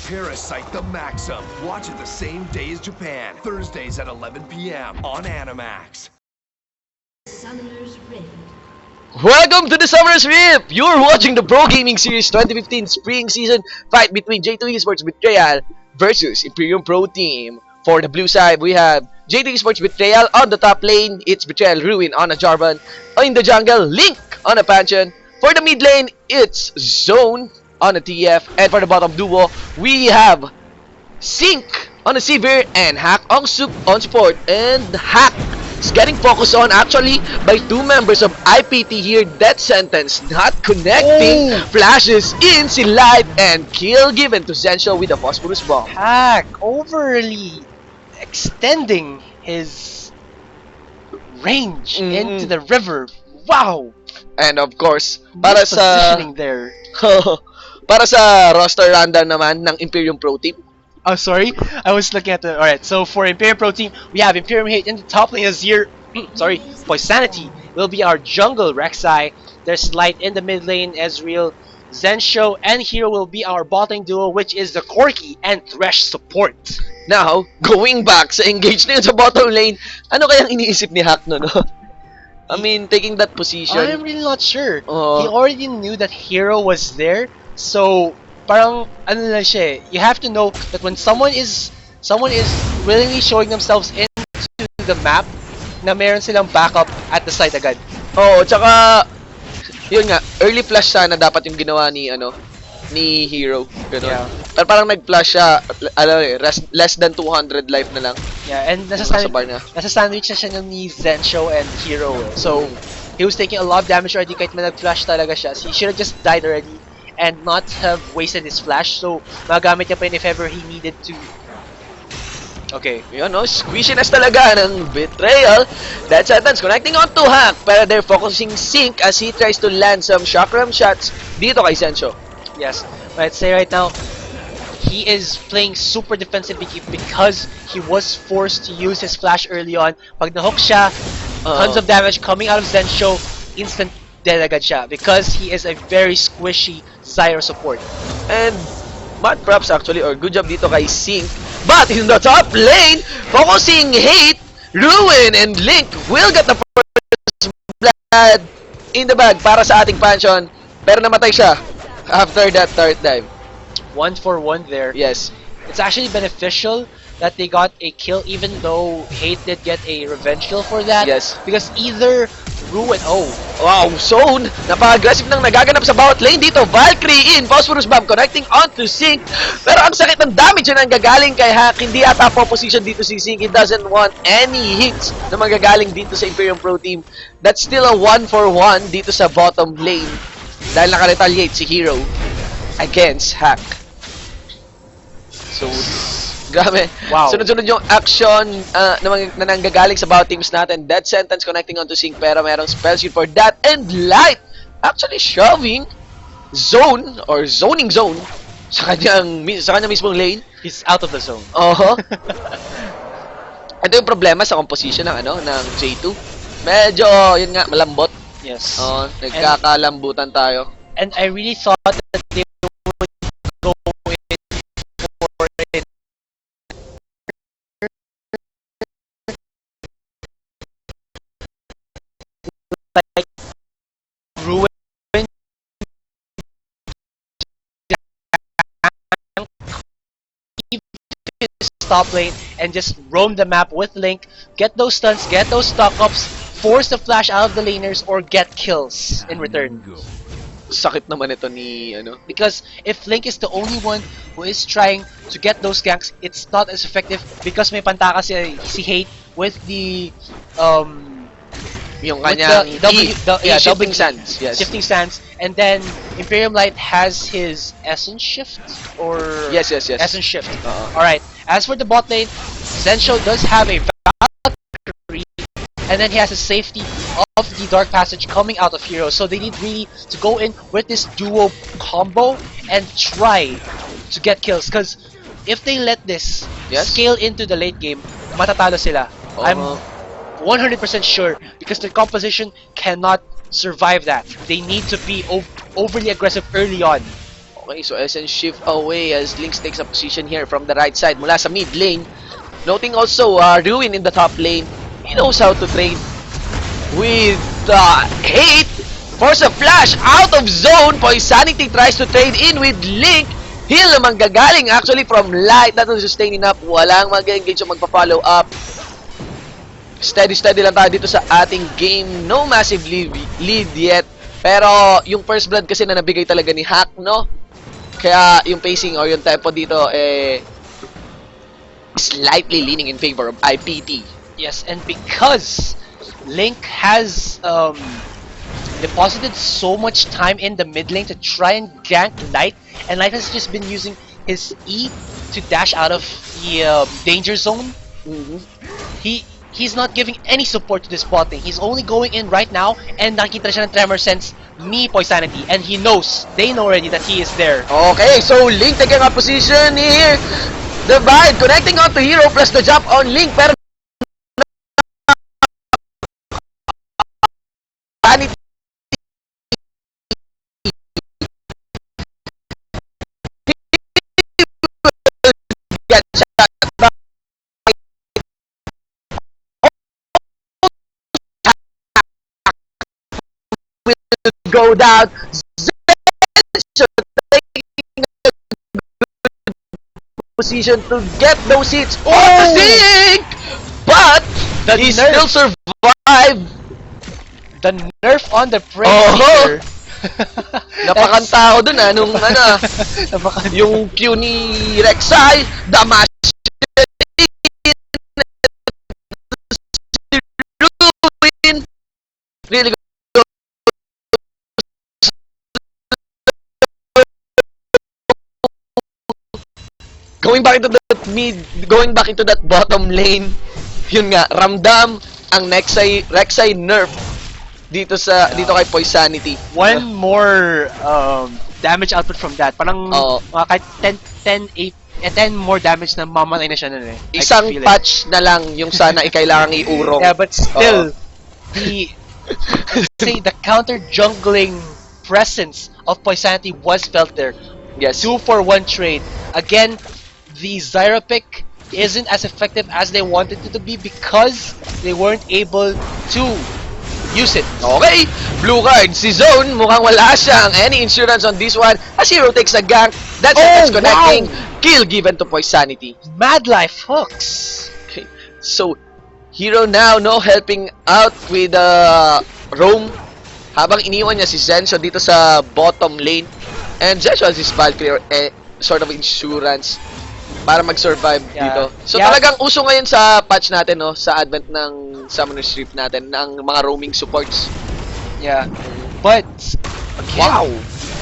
Parasite the Maxim. Watch it the same day as Japan. Thursdays at 11 p.m. on Animax. Summoner's Rift. Welcome to the Summer's Rift! You're watching the Pro Gaming Series 2015 Spring Season fight between J2 Esports Betrayal versus Imperium Pro Team. For the blue side, we have J2 Esports Betrayal on the top lane. It's Betrayal Ruin on a Jarvan. In the jungle, Link on a Pantheon. For the mid lane, it's Zone on a TF. And for the bottom duo, we have Sync on a Sivir and Hack on support. And Hack is getting focused on actually by two members of IPT here. Death sentence not connecting. Flashes in si Light and kill given to Zensho with a phosphorus bomb. Hack overly extending his range into the river. Wow! And of course, para Nice sa positioning there. para sa roster rundown naman ng Imperium Pro Team. Oh, sorry. I was looking at the... Alright, so for Imperium Pro Team, we have Imperium Hate in the top lane as here. Sorry, Poisanity will be our jungle Rek'Sai. There's Light in the mid lane, Ezreal, Zensho, and Hero will be our bot lane duo, which is the Corki and Thresh support. Now, going back sa engage na yun sa bottom lane, ano kayang iniisip ni Hack no? I mean, taking that position. I'm really not sure. He already knew that Hero was there, so parang ano lang siya eh. You have to know that when someone is willingly showing themselves into the map, na meron silang backup at the side agad. Oo, tsaka yun nga, early flash sana dapat yung ginawa ni ni Hero, gano'n. Yeah. Pero parang nag-flash siya, less than 200 life na lang. Yeah, and nasa bar na. sandwich na siya ni Zensho and Hero. So, he was taking a lot of damage already kahit man nag-flash talaga siya. So, he should have just died already and not have wasted his flash. So, magamit niya pa yun if ever he needed to. Okay. Yun, no? Squishiness talaga ng Betrayal. That sentence connecting on to Hack. Pero they're focusing Sync as he tries to land some chakram shots dito kay Zensho. Yes. But I'd say right now, he is playing super defensive because he was forced to use his flash early on. Pag nahook siya, tons of damage coming out of Zensho, instant dead agad siya because he is a very squishy Zyro support. And mad props actually, or good job dito kay Sync. But in the top lane, focusing Hate, Ruin, and Link will get the first blood in the bag para sa ating Pantheon. Pero namatay siya after that third dive. 1 for 1 there. Yes. It's actually beneficial that they got a kill even though Hate did get a revenge kill for that. Yes. Because either Ruin. Oh. Wow, zone. Napaka-aggressive nang nagaganap sa bawat lane dito. Valkyrie in. Phosphorus Bomb connecting onto Sync. Pero ang sakit ng damage na nanggagaling kay Hack. Hindi ata po position dito si Sync. He doesn't want any hits na manggagaling dito sa Imperium Pro Team. That's still a 1-for-1 dito sa bottom lane. Dahil naka-retaliate si Hero against Hack. So, grabe. Wow. Sunod-sunod yung action na nanggagaling sa bawat teams natin. Death Sentence connecting onto Sync pero merong spell shield for that. And Light actually shoving zone or zoning zone sa kanya mismong lane. He's out of the zone. Ito yung problema sa composition ng J2. Medyo, yun nga, malambot. Yes. Nagkakalambutan tayo. And I really thought that they would go in for it. Like ruin top lane and just roam the map with Link, get those stunts, get those stock ups, force the flash out of the laners, or get kills in return. Sakit naman ito ni Because if Link is the only one who is trying to get those ganks, it's not as effective because may pantaka si Hate with the yung with kanyang shifting sands. Yes. shifting stance, and then Imperium Light has his Essence Shift or Yes. Essence Shift. Alright, as for the bot lane, Zensho does have a Valkyrie, and then he has a safety of the Dark Passage coming out of Hero, so they need really to go in with this duo combo and try to get kills, because if they let this scale into the late game, matatalo sila. I'm 100% sure, because their composition cannot survive that. They need to be overly aggressive early on. Okay, so Essence shift away as Lynx takes a position here from the right side mula sa mid lane. Noting also Ruin in the top lane. He knows how to trade with Hate. Force a flash out of zone. Poisanity tries to trade in with Link. Heal naman gagaling actually from Light. That will sustain enough. Walang mag-engage o magpa-follow up. Steady lang tayo dito sa ating game. No massive lead yet. Pero yung first blood kasi na nabigay talaga ni Hack, no? Kaya yung pacing or yung tempo dito slightly leaning in favor of IPT. Yes, and because Link has deposited so much time in the mid lane to try and gank Light, and Light has just been using his E to dash out of the danger zone. He's not giving any support to this bot lane. He's only going in right now, and nakita siya ng Tremor Sense ni Poisanity, and he knows, they know already that he is there. Okay, so Link taking a position here. Divide, connecting on to Hero plus the jump on Link, pero go down. Position to get those hits. Oh, Zig! But he still survived. The nerf on the Prayer. Napakanta ko dun nung yung Q ni Rek'Sai, Damash really going back into that going back into that bottom lane. Yun nga, ramdam ang Rek'Sai nerf dito kay Poisanity. One more damage output from that. Parang kahit 10 more damage na mamatay na siya nun eh. Isang patch na lang yung sana kailangang iurong. Yeah, but still, the counter jungling presence of Poisanity was felt there. Yes. 2-for-1 trade. Again, the Zyra pick isn't as effective as they wanted it to be because they weren't able to use it. Okay, blue card. Si Zone, mukhang wala siyang any insurance on this one. As Hero takes a gank. That's connecting. Wow. Kill given to Poisanity. Mad Life hooks. Okay, so Hero now helping out with roam habang iniwan niya si Zensho dito sa bottom lane. And Zensho has his Valkyrie or sort of insurance para mag-survive dito. So talagang uso ngayon sa patch natin, no, sa advent ng Summoner's Rift natin, ng mga roaming supports. Yeah. But Wow!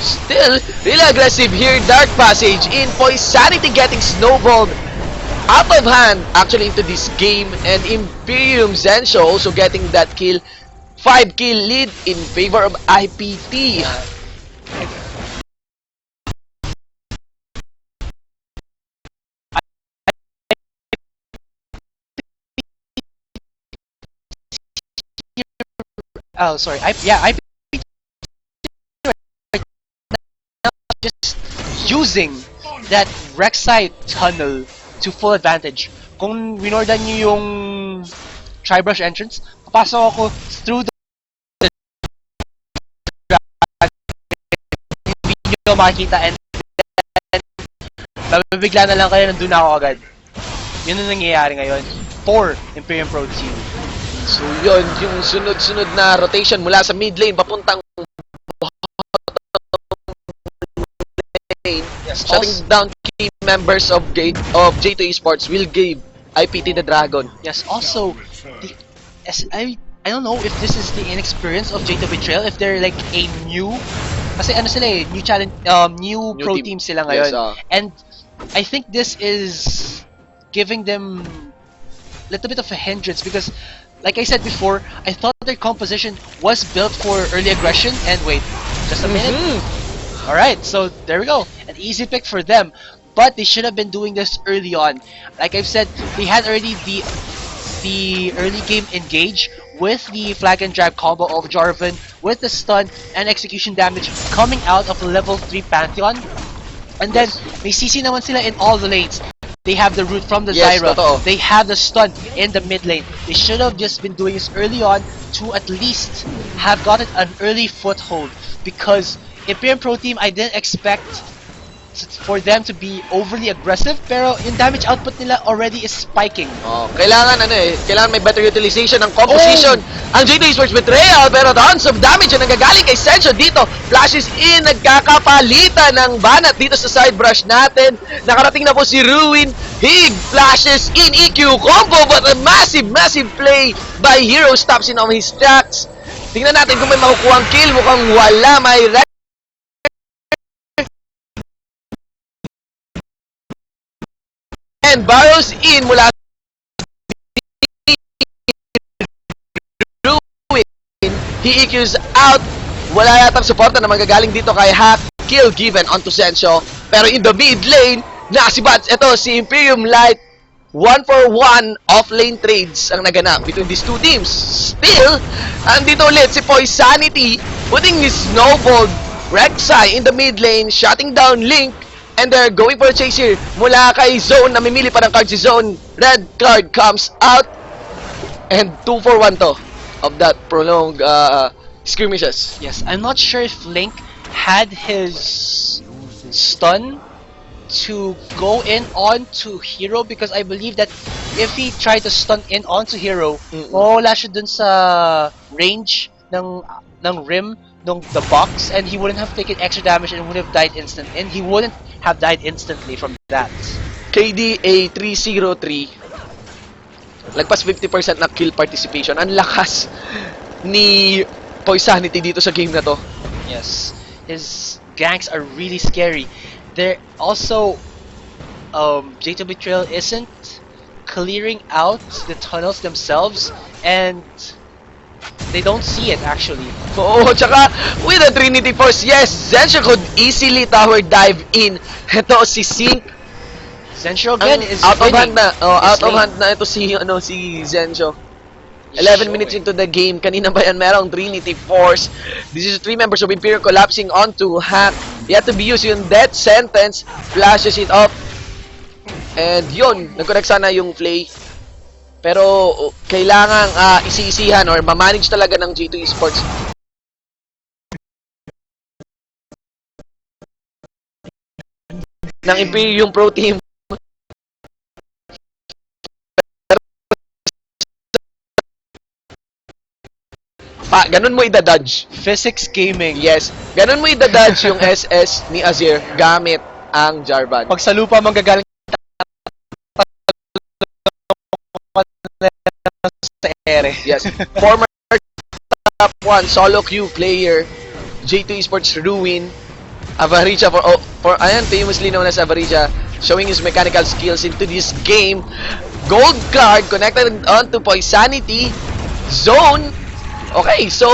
Still, really aggressive here. Dark Passage in Poisanity getting snowballed out of hand actually into this game. And Imperium Zensho also getting that kill. 5-kill lead in favor of IPT. oh, sorry. I just using that Rek'Sai tunnel to full advantage. Kung winordan nyo yung Tribrush entrance, papasok ako through the hindi nyo makikita and then mabibigla na lang kayo nandun ako agad. Yun ang nangyayari ngayon for Imperium Pro Team. So yun, yung sunod-sunod na rotation mula sa mid lane papuntang lane, shutting down key members of J2 Esports will give IPT the Dragon. Yes, also, I don't know if this is the inexperience of J2 Betrayal, if they're like a new, kasi ano sila eh, new challenge, new pro team sila ngayon. Yes, and I think this is giving them a little bit of a hindrance because, like I said before, I thought their composition was built for early aggression. And wait, just a minute. Alright, so there we go. An easy pick for them. But they should have been doing this early on. Like I've said, they had already the early game engage with the flag and drag combo of Jarvan, with the stun and execution damage coming out of the level 3 Pantheon. And then, may CC naman sila in all the lanes. They have the root from the Zyra. Totoo. They have the stun in the mid lane. They should have just been doing this early on to at least have gotten an early foothold. Because Imperium Pro Team, I didn't expect for them to be overly aggressive, pero yung damage output nila already is spiking. Kailangan kailangan may better utilization ng composition. Ang J2 Esports Betrayal, pero tons of damage ang nagagaling kay Zensho dito. Flashes in, nagkakapalitan ng banat dito sa side brush natin. Nakarating na po si Ruin. Hig flashes in EQ combo, but a massive play by Hero stops in on his tracks. Tingnan natin kung may makukuha ang kill. Mukhang wala. May and barrows in mula Ruin. He EQs out. Wala yatang suporta na magagaling dito kay Hack. Kill given onto Zensho. Pero in the mid lane, nakasibats. Ito si Imperium Light. 1-for-1 off-lane trades ang naganap between these two teams. Still, andito ulit si Poisanity putting his snowballed Rek'Sai in the mid lane, shutting down Link. And they're going for a chase here. Mula kay Zone, namimili pa ng card si Zone. Red card comes out. And 2-for-1 to of that prolonged skirmishes. Yes, I'm not sure if Link had his stun to go in on to Hero because I believe that if he tried to stun in onto Hero, mawala siya dun sa range ng rim ng the box and he wouldn't have taken extra damage and would have died instantly. And he wouldn't have died instantly from that. KDA 303. Lagpas 50% na kill participation. Ang lakas ni Poisanity dito sa game na to. Yes, his ganks are really scary. They're also J2 Betrayal isn't clearing out the tunnels themselves and they don't see it actually. Oo, tsaka with the Trinity Force, yes, Zensho could easily tower dive in. Ito si Sync. Zensho again is out of hand winning. na. Out of hand na ito si Zensho. 11 minutes into the game, kanina ba yan merong Trinity Force. This is 3 members of Imperium collapsing onto Hack. Yet to be used yung death sentence. Flashes it off. And yun, nag-correct sana yung play. Pero kailangang isi-isihan or ma-manage talaga ng J2 Esports ng Imperium Pro Team. Ganun mo i-dodge. Physics gaming. Yes. Ganun mo i-dodge yung SS ni Azir gamit ang Jarvan. Pag sa lupa manggagaling sa ere. Yes. Former top 1 solo queue player, J2 Esports Ruin, Avaricia for ayan, famously known as Avaricia, showing his mechanical skills into this game. Gold card connected onto Poisanity. Zone. Okay, so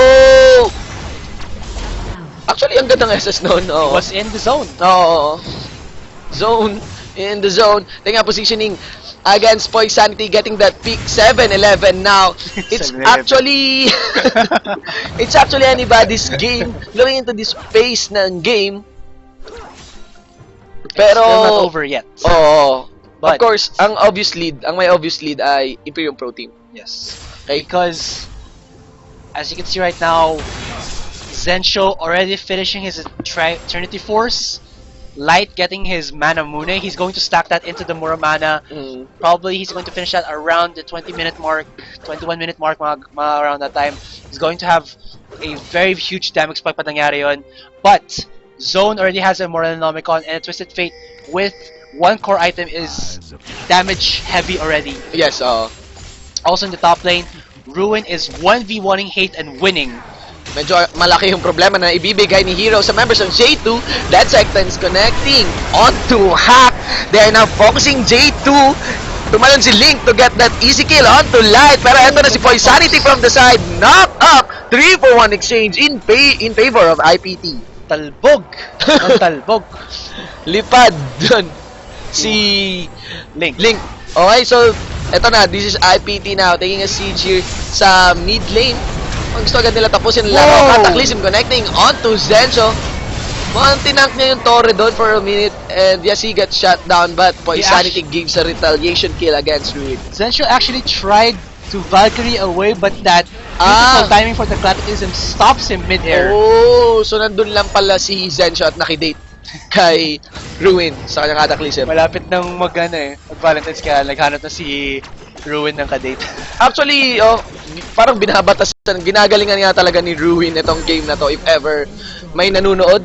actually ang ganda ng SS noon. Was in the zone. Oo. Zone in the zone. Tingnan positioning against Poisanity, getting that pick 7-11 now. It's 7-11. actually it's actually anybody's game looking into this pace ng game. Pero Still not over yet. Oo. Of But- course, ang may obvious lead ay Imperium Pro Team. Yes. Okay? Because as you can see right now, Zensho already finishing his Trinity Force. Light getting his Mana Mune. He's going to stack that into the Muramana. Probably he's going to finish that around the 20-minute mark, 21-minute mark, mga around that time. He's going to have a very huge damage spike pag nangyari yun. But Zone already has a Morellonomicon, and a Twisted Fate with one core item is damage heavy already. Yes, Also in the top lane, Ruin is 1v1ing Hate and winning. medyo malaki yung problema na ibibigay ni Hero sa members ng J2. Dead Sectons connecting onto Hack. They are now focusing J2. Tumalon si Link to get that easy kill onto Light. Pero ito na si Poisanity from the side. Knock up. 3-for-1 exchange in favor of IPT. Talbog! Ang talbog. Lipad dun si Link. Okay, so eto na. This is IPT now taking a siege here sa mid lane. Ang gusto agad nila tapusin ang laro. Cataclysm connecting onto Zensho. Mukhang tinank niya yung Torre doon for a minute, and yes, he got shot down, but Poisanity gives a retaliation kill against Ruin. Zensho actually tried to Valkyrie away, but that beautiful timing for the Cataclysm stops him mid-air. Oh, so nandun lang pala si Zensho at nakidate kay Ruin sa kanyang Cataclysm. Malapit nang mag-Valentine's kaya naghanap na si Ruin ng kadate. Actually, parang binabatasan, ginagalingan nga talaga ni Ruin itong game na to if ever may nanunood.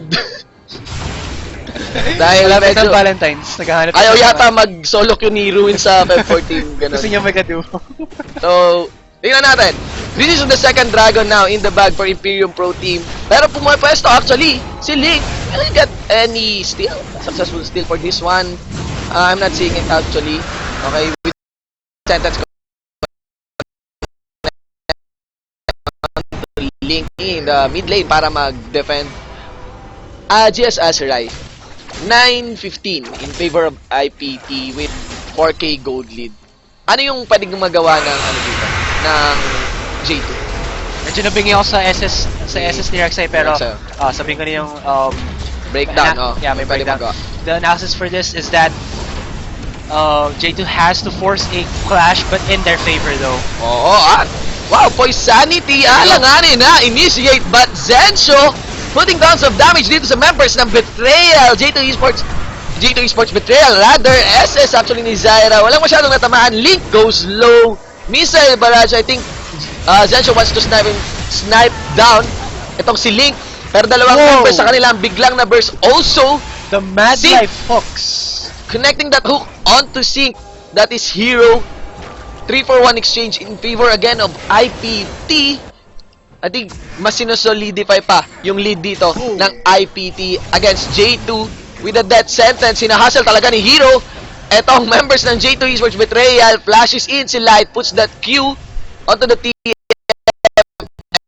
Dahil Malapit medyo ng Valentine's, naghahanap ayaw na- yata mag-solo queue ni Ruin sa Feb 14. Ganun. Gusto niya mag-ado. So, tingnan natin. This is the second dragon now in the bag for Imperium Pro Team. Pero pumapwesto actually si Link. Will he get any steal? Successful steal for this one? I'm not seeing it actually. Okay, with sentence Link in the mid lane para mag-defend. GS Aserai 9-15 in favor of IPT with 4K gold lead. Ano yung pwedeng magawa ng dito? Ng J2? Medyo nabingi ako sa SS ni Rek'Sai, pero Rek'Sai. sabihin ko na yung Breakdown, yeah, may pwede breakdown. magawa. The analysis for this is that J2 has to force a clash, but in their favor though. Oo, wow, Poisanity, alanganin na, initiate, but Zensho putting down some damage dito sa members ng Betrayal, J2 Esports Betrayal, rather, SS actually ni Zyra, walang masyadong natamaan, Link goes low, missile barrage, I think Zensho wants to snipe down itong si Link, pero dalawang members sa kanila ang biglang na burst, also, The Mad Sync. Life hooks. connecting that hook onto Sync, that is Hero, 3-for-1 exchange in favor again of IPT. I think mas sinosolidify pa yung lead dito ng IPT against J2 with a death sentence. Sinahustle talaga ni Hero. Etong members ng J2 Esports Betrayal, flashes in si Light, puts that Q onto the TF.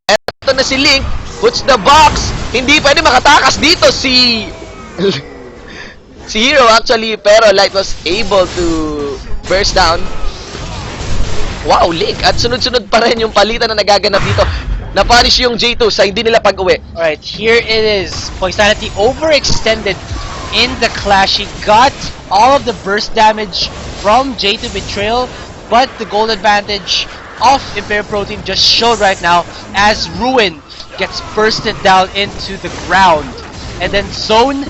Eto na si Link, puts the box. Hindi pwede makatakas dito si Hero actually, pero Light was able to burst down. Wow, Link! At sunod-sunod pa rin yung palitan na nagaganap dito. Na-punish yung J2 sa hindi nila pag-uwi. Alright, here it is. Poisanity overextended in the clash. He got all of the burst damage from J2 Betrayal, but the gold advantage of Imperial Pro Team just showed right now as Ruin gets bursted down into the ground. And then Zone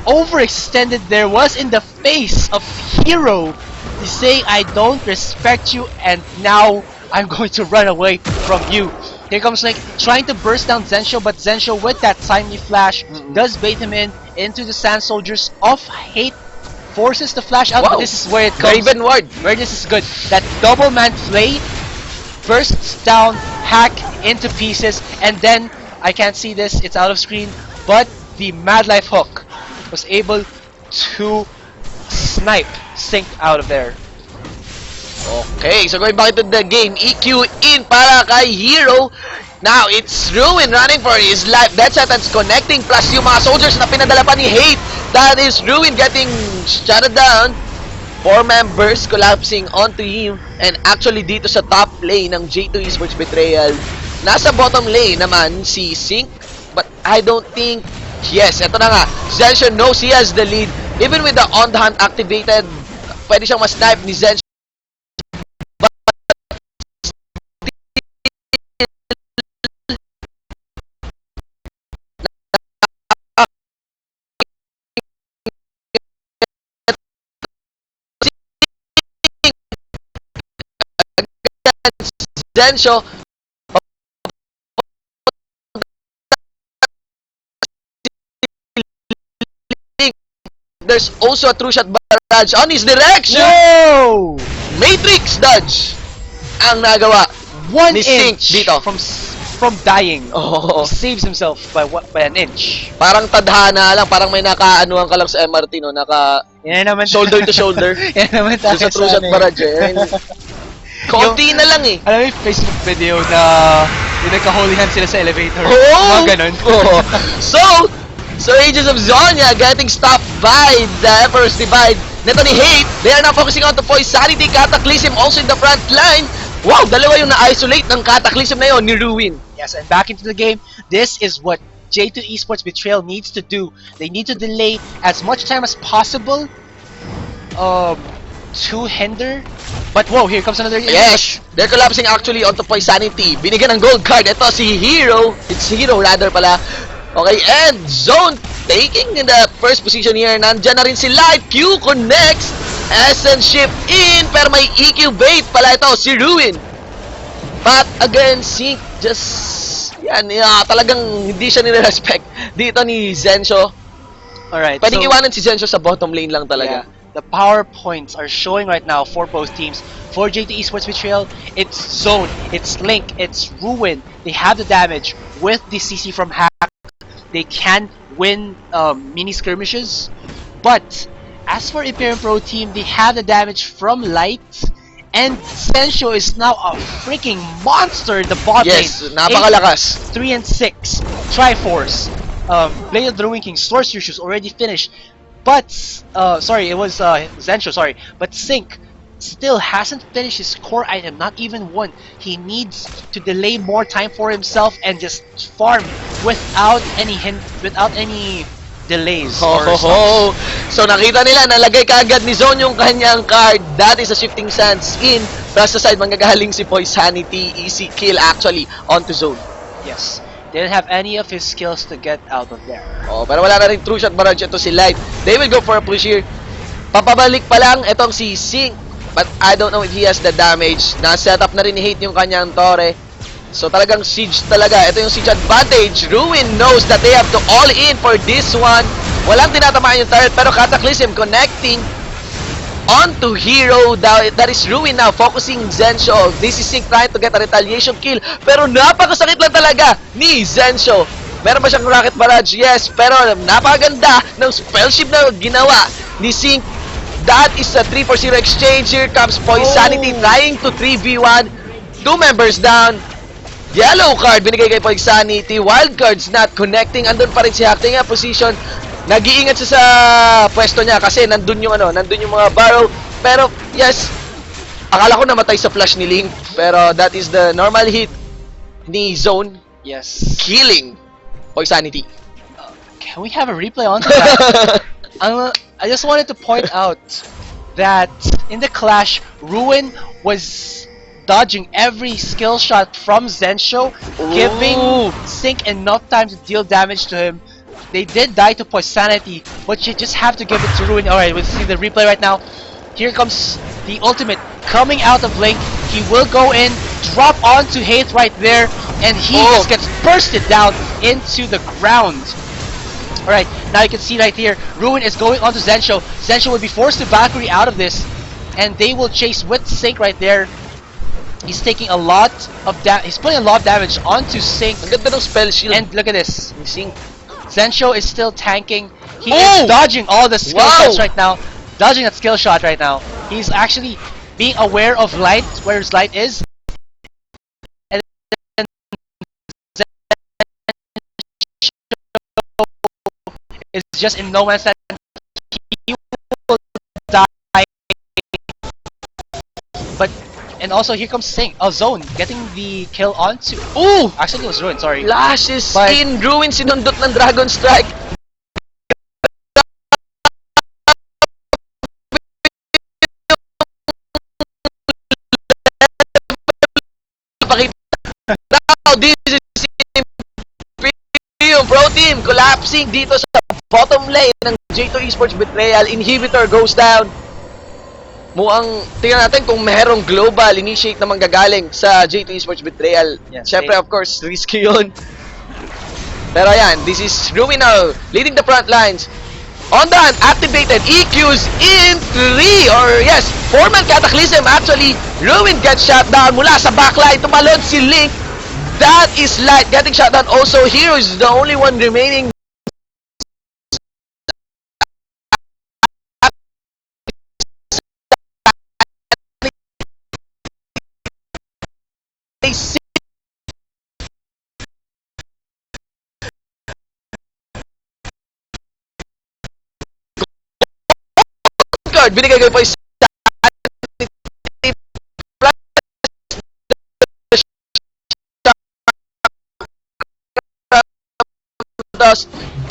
overextended there, was in the face of Hero. He's saying, I don't respect you, and now I'm going to run away from you. Here comes Link trying to burst down Zensho, but Zensho with that timely flash does bait him in into the Sand Soldiers of Hate. Forces the flash out, but this is where it comes. Raven Ward. Where this is good. That double man play bursts down, hack into pieces, and then I can't see this, it's out of screen, but the Mad Life hook was able to snipe Sync out of there. Okay, so going back to the game, EQ in para kay Hero. Now, it's Ruin running for his life. Death Sentence connecting, plus yung mga soldiers na pinadala pa ni Hate. That is Ruin getting shut down. 4 members collapsing onto him. And actually dito sa top lane ng J2 Esports Betrayal, nasa bottom lane naman si Sync. But I don't think, yes, eto na nga. Zensho knows he has the lead. Even with the on the hunt activated, pwede siyang ma-snipe ni Zensho. Zensho there's also a true shot barrage on his direction. Whoa! Matrix dodge ang nagawa 1 ni Sync inch dito. from dying. Oh, He saves himself by an inch. parang tadhana lang, parang may nakaanuhan ka lang sa MRT, no? Naka Yan naman shoulder to shoulder. Yan naman tayo Doon sa true shot barrage eh. Konti na lang eh. Alam mo yung Facebook video na yung nagka-holy hand sila sa elevator? Oh! Mga ganun. Oh. So Ages of Zonia getting stopped by the Emperor's Divide. Neto ni Hate, they are now focusing on to Poisanity. Cataclysm also in the front line. Wow, dalawa yung na-isolate ng Cataclysm na yun ni Ruin. Yes, and back into the game, this is what J2 Esports Betrayal needs to do. They need to delay as much time as possible to hinder. But whoa, here comes another Yes, they're collapsing actually onto Poisanity. Binigyan ng gold card. Ito si Hero. It's Hero rather pala. Okay, and Zone taking in the first position here. Nandyan na rin si Light. Q connects. Essence ship in. Pero may EQ bait pala ito, si Ruin. But again, Sync just... Yan, talagang hindi siya nire-respect dito ni Zensho. Alright, Pwedeng so, iwanan si Zensho sa bottom lane lang talaga. yeah, the power points are showing right now for both teams. For J2 Esports Betrayal, it's Zone, it's Link, it's Ruin. They have the damage with the CC from Hack. They can win mini skirmishes. But as for Imperium Pro team, they have the damage from Light. And Zensho is now a freaking monster in the bot Yes, lane. napakalakas. 3 and 6. Triforce. Blade of the Ruin King, Sorcery Shoes already finished. But, sorry, it was Zensho, sorry. But Sync still hasn't finished his core item, not even one. He needs to delay more time for himself and just farm without any delays. So nakita nila, nalagay kaagad ni Zone yung kanyang card. That is a Shifting Sands in. Plus sa side, manggagaling si Poisanity. Easy kill actually onto Zone. Yes. Didn't have any of his skills to get out of there. Oh, pero wala na rin true shot barrage ito si Light. They will go for a push here. Papabalik pa lang itong si Sync. But I don't know if he has the damage. Na-set up na rin ni Hate yung kanyang Torre. So talagang siege talaga. Ito yung siege advantage. Ruin knows that they have to all in for this one. Walang tinatamaan yung turret. Pero Cataclysm connecting onto Hero. That is Ruin now. Focusing Zensho. This is Sync trying to get a retaliation kill. Pero napakasakit lang talaga ni Zensho. Meron ba siyang rocket barrage? Yes. Pero napakaganda ng spell shift na ginawa ni Sync. That is a 3-4-0 exchange. Here comes Poisanity trying to 3v1. 2 members down. Yellow card binigay kay Poisanity. Wild cards not connecting. Andun pa rin si Hack. Tingnan position. Nag-iingat siya sa pwesto niya kasi nandun yung mga barrow. Pero yes, akala ko namatay sa flash ni Link. Pero that is the normal hit ni Zone. Yes. Killing Poisanity. Can we have a replay on that? I just wanted to point out that in the clash, Ruin was dodging every skill shot from Zensho, giving Sync enough time to deal damage to him. They did die to Poisanity, but you just have to give it to Ruin. Alright, we'll see the replay right now. Here comes the ultimate coming out of Link. He will go in. drop onto Haith right there, and he just gets bursted down into the ground. Alright, now you can see right here, Ruin is going onto Zensho. Zensho will be forced to Valkyrie out of this, and they will chase with Sync right there. He's taking a lot of he's putting a lot of damage onto Sync. Ang ganda ng spell shield. And look at this. Sync. Zensho is still tanking. He is dodging all the skill shots right now. Dodging that skill shot right now. He's actually being aware of light, where his light is. And then is just in no man's land. He will die. But and also here comes Sync. Oh, Zone getting the kill onto. Ooh, actually it was Ruin. Sorry. Flashes in. Ruin sinundot ng Dragon Strike. Now this is yung pro team collapsing dito sa bottom lane ng J2 Esports Betrayal. Inhibitor goes down. Mukhang tingnan natin kung merong global initiate na manggagaling sa J2 Esports Betrayal. Yes, Siyempre, of course, risky yun. Pero ayan, this is Ruin now leading the front lines. On the hand, activated EQs in 3 or yes, 4-man Cataclysm. Actually, Ruin gets shot down mula sa backline. Tumalon si Link. That is Light getting shot down. Also, Hero is the only one remaining. Binigay kayo po isa.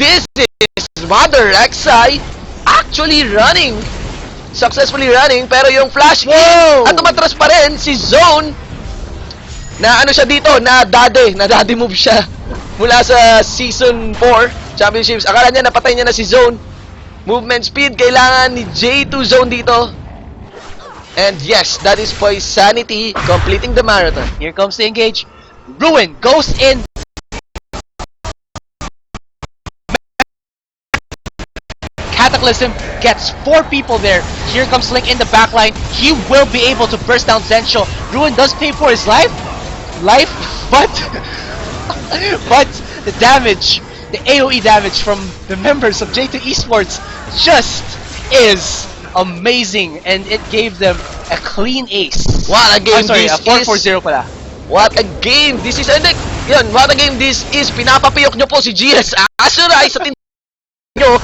This is Mother XI actually running. Successfully running. Pero yung flash in at tumatras pa rin si Zone na ano siya dito, na daddy move siya mula sa Season 4 Championships. Akala niya napatay niya na si Zone. Movement speed, kailangan ni J2 Zone dito. And yes, that is Poisanity completing the marathon. Here comes the engage. Ruin goes in. Cataclysm gets 4 people there. Here comes Link in the backline. He will be able to burst down Zensho. Ruin does pay for his life, but but the damage, the AoE damage from the members of J2 Esports just is amazing, and it gave them a clean ace. What a game sorry, this a 4-4-0 pala. What a game this is. And yun, what a game this is. Pinapapiyok nyo po si GS Azurai sa nyo.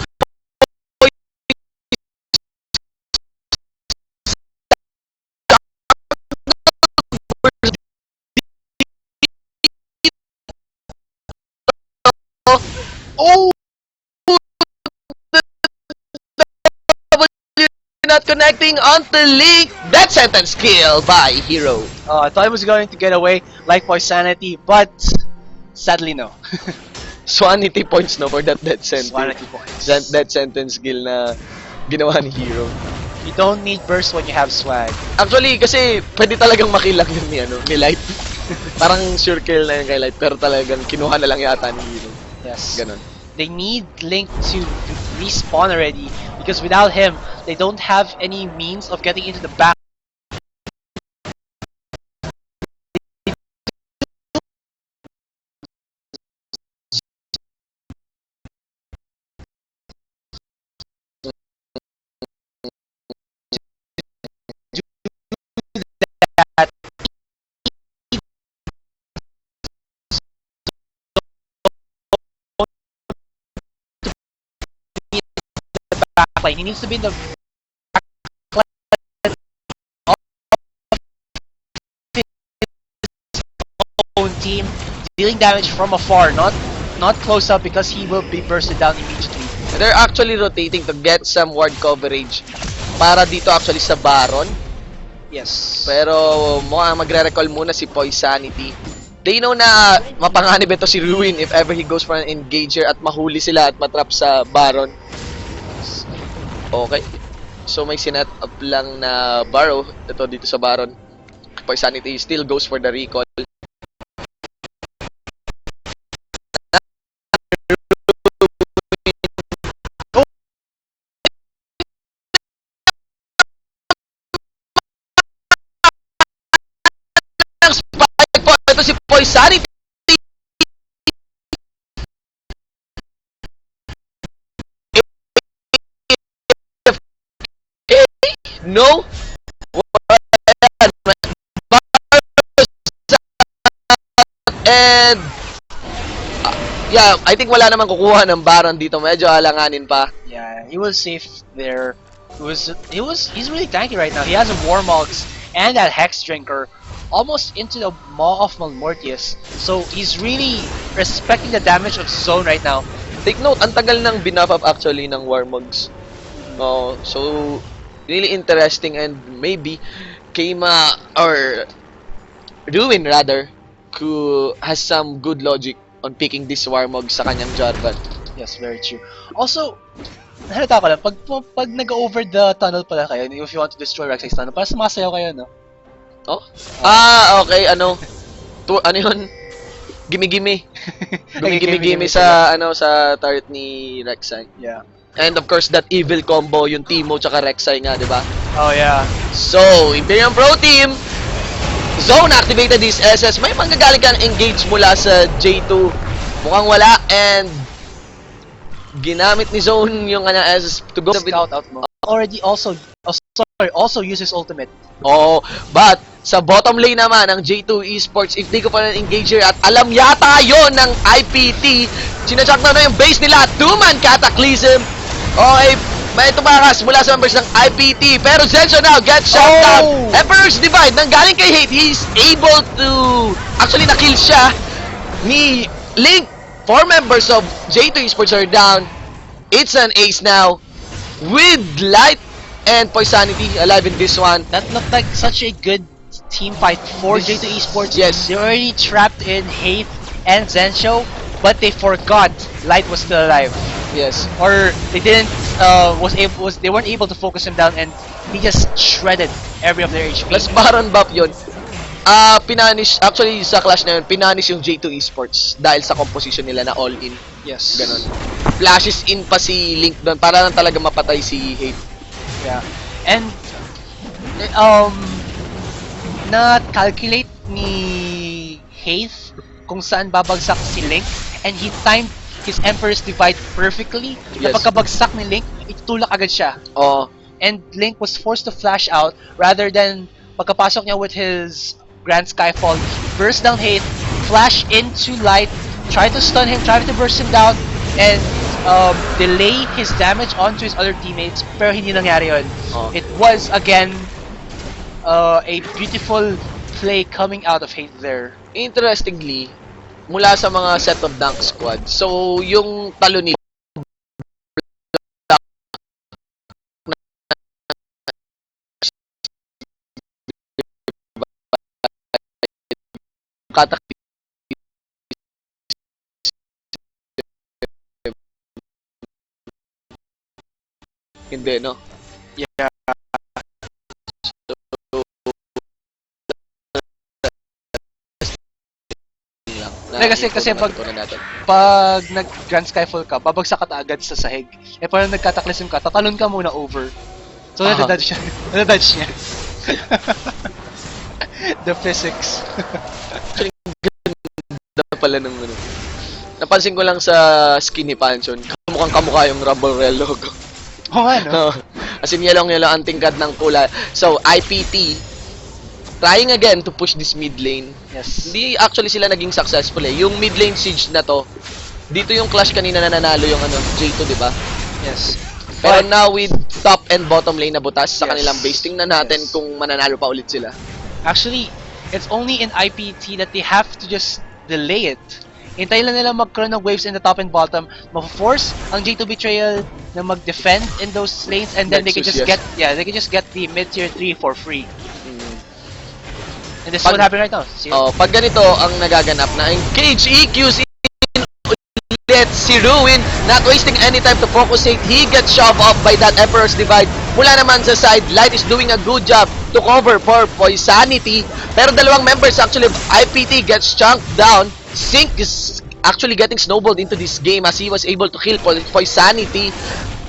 Oh! Not connecting onto Link. That sentence kill by Hero. I thought I was going to get away like Poisanity, but sadly no. Swanity points no for that death sentence. Swanity points. That sentence kill na ginawa ni Hero. You don't need burst when you have swag. Actually, kasi pwede talagang makilang yun ni Light. Parang sure kill na yung kay Light, pero talagang kinuha na lang yata ni Hero. Yes. Ganon. They need Link to respawn already, because without him, they don't have any means of getting into the back. Backline. He needs to be in the backline of his own team, dealing damage from afar, not close up, because he will be bursted down immediately. They're actually rotating to get some ward coverage para dito actually sa Baron. Yes. Pero mukhang magre-recall muna si Poisanity. They know na mapanganib ito si Ruin if ever he goes for an engager at mahuli sila at matrap sa Baron. Okay. So may sinet up lang na Barrow ito dito sa Baron. Poisanity still goes for the recall. Spike po, ito si Poisanity. No. And yeah, I think wala namang kukuha ng Baron dito. Medyo alanganin pa. Yeah, he was safe there. He's really tanky right now. He has a Warmogs and that Hex Drinker almost into the Maw of Malmortius. So he's really respecting the damage of Zone right now. Take note, ang tagal ng binuff up actually ng Warmogs. So really interesting, and maybe Keima or Ruin rather who has some good logic on picking this Warmog sa kanyang Jarvan. Yes, very true. Also, nahalata ko lang, pag nag-over the tunnel pala kayo, if you want to destroy Rek'Sai's tunnel, parang sumasayaw kayo, no? Oh? Okay, ano yun? Gimme-gimme. Gimme-gimme sa sa turret ni Rek'Sai. Yeah. And of course, that evil combo, yung Teemo tsaka Rek'Sai nga, di ba? Oh, yeah. So, Imperium Pro Team, Zone activated this SS. May manggagaling kang engage mula sa J2. Mukhang wala, and ginamit ni Zone yung SS to go. Scout out mo. Also uses ultimate. But sa bottom lane naman ng J2 Esports, if they go pa ng engager at alam yata yon ng IPT, sinacheck na yung base nila, 2-man Cataclysm. Okay, may tumakas mula sa members ng IPT, pero Zencho now gets shot down. Emperor's Divide, nanggaling kay Hate, he's able to, actually na-kill siya ni Link. 4 members of J2 Esports are down. It's an ace now with Light and Poisanity alive in this one. That looked like such a good team fight for J2 Esports. Yes. They already trapped in Hate and Zensho, but they forgot Light was still alive. Yes. Or they didn't they weren't able to focus him down, and he just shredded every of their HP. Plus Baron buff yun. Pinanish, actually sa clash na yun, pinanish yung J2 Esports dahil sa composition nila na all-in. Yes. Ganon. Flashes in pa si Link doon para lang talaga mapatay si Hate. Yeah. And na-calculate ni Haith kung saan babagsak si Link, and he timed his Emperor's Divide perfectly. Yes. Na pagkabagsak ni Link, itutulak agad siya. And Link was forced to flash out rather than pagkapasok niya with his Grand Skyfall, burst down Haith, flash into Light, try to stun him, try to burst him down, and delay his damage onto his other teammates, pero hindi nangyari yun. It was, again, a beautiful play coming out of Hate there. Interestingly, mula sa mga set of dunk squad, so yung talo ni hindi, no? Yeah. Kasi pag nag Grand Skyfall ka, babagsak ka agad sa sahig. Parang nagkataklism ka, tatalon ka muna over. So nadadodge siya. Nadadodge niya. The physics. Ganda pala ng ano. Napansin ko lang sa skinny Panchon, kamukha yung Rumble Royale logo. No? As in yellow ang tingkad ng kulay. So, IPT trying again to push this mid lane. Yes. Hindi actually sila naging successful eh. Yung mid lane siege na to, dito yung clash kanina na nanalo yung J2, di ba? Yes. Pero now with top and bottom lane na butas sa kanilang base, tingnan natin kung mananalo pa ulit sila. Actually, it's only in IPT that they have to just delay it. Hintayin lang nila magkaroon ng waves in the top and bottom, ma-force ang J2 Betrayal na mag-defend in those lanes, and then they can just get the mid-tier 3 for free. And this is what happened right now. Pag ganito ang nagaganap na engage EQs ulit si Ruin, not wasting any time to focus it. He gets shoved off by that Emperor's Divide. Mula naman sa side, Light is doing a good job to cover for Poisanity. Pero dalawang members actually of IPT gets chunked down. Sync is actually getting snowballed into this game as he was able to kill Poisanity.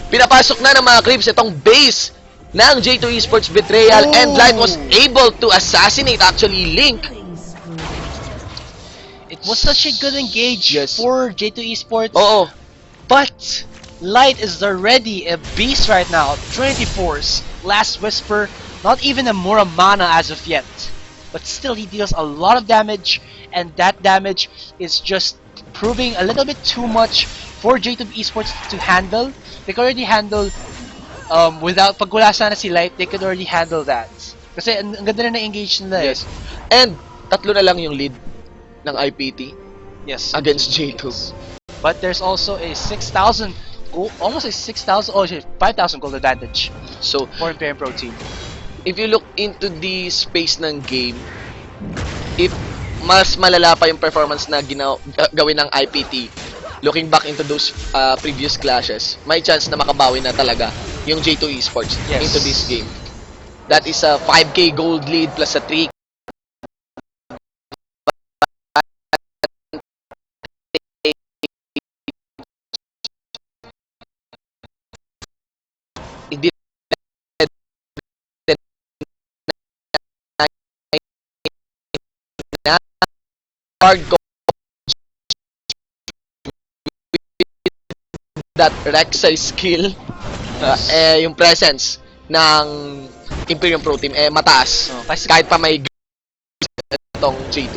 Pinapasok na ng mga creeps itong base ng J2 Esports Betrayal, and Light was able to assassinate actually Link. It was such a good engage for J2 Esports. Oo. But Light is already a beast right now. Trinity Force, Last Whisper, not even a Mura Mana as of yet. But still he deals a lot of damage, and that damage is just proving a little bit too much for J2 Esports to handle. They could already handle without pag wala sana si Light, they could already handle that. Kasi ang ganda na na-engage nila. Yes. And tatlo na lang yung lead ng IPT against J2. But there's also a 6,000 almost a 6,000 5,000 gold advantage So for Imperium Pro team. if you look into the space ng game, if mas malala pa yung performance na gawin ng IPT, looking back into those previous clashes, may chance na makabawi na talaga yung J2 Esports into this game. That is a 5k gold lead plus a 3k hard go that Rek'Sai skill, yung presence ng Imperium Pro Team mataas. Kahit pa may itong J2.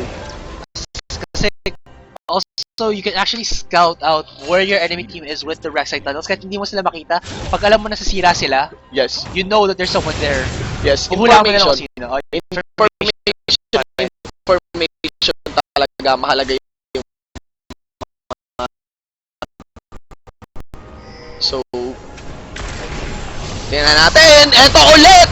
Kasi also you can actually scout out where your enemy team is with the Rek'Sai tunnels. Kahit hindi mo sila makita, pag alam mo na sasira sila, you know that there's someone there. Yes, Information talaga mahalaga yung so tingnan natin, eto ulit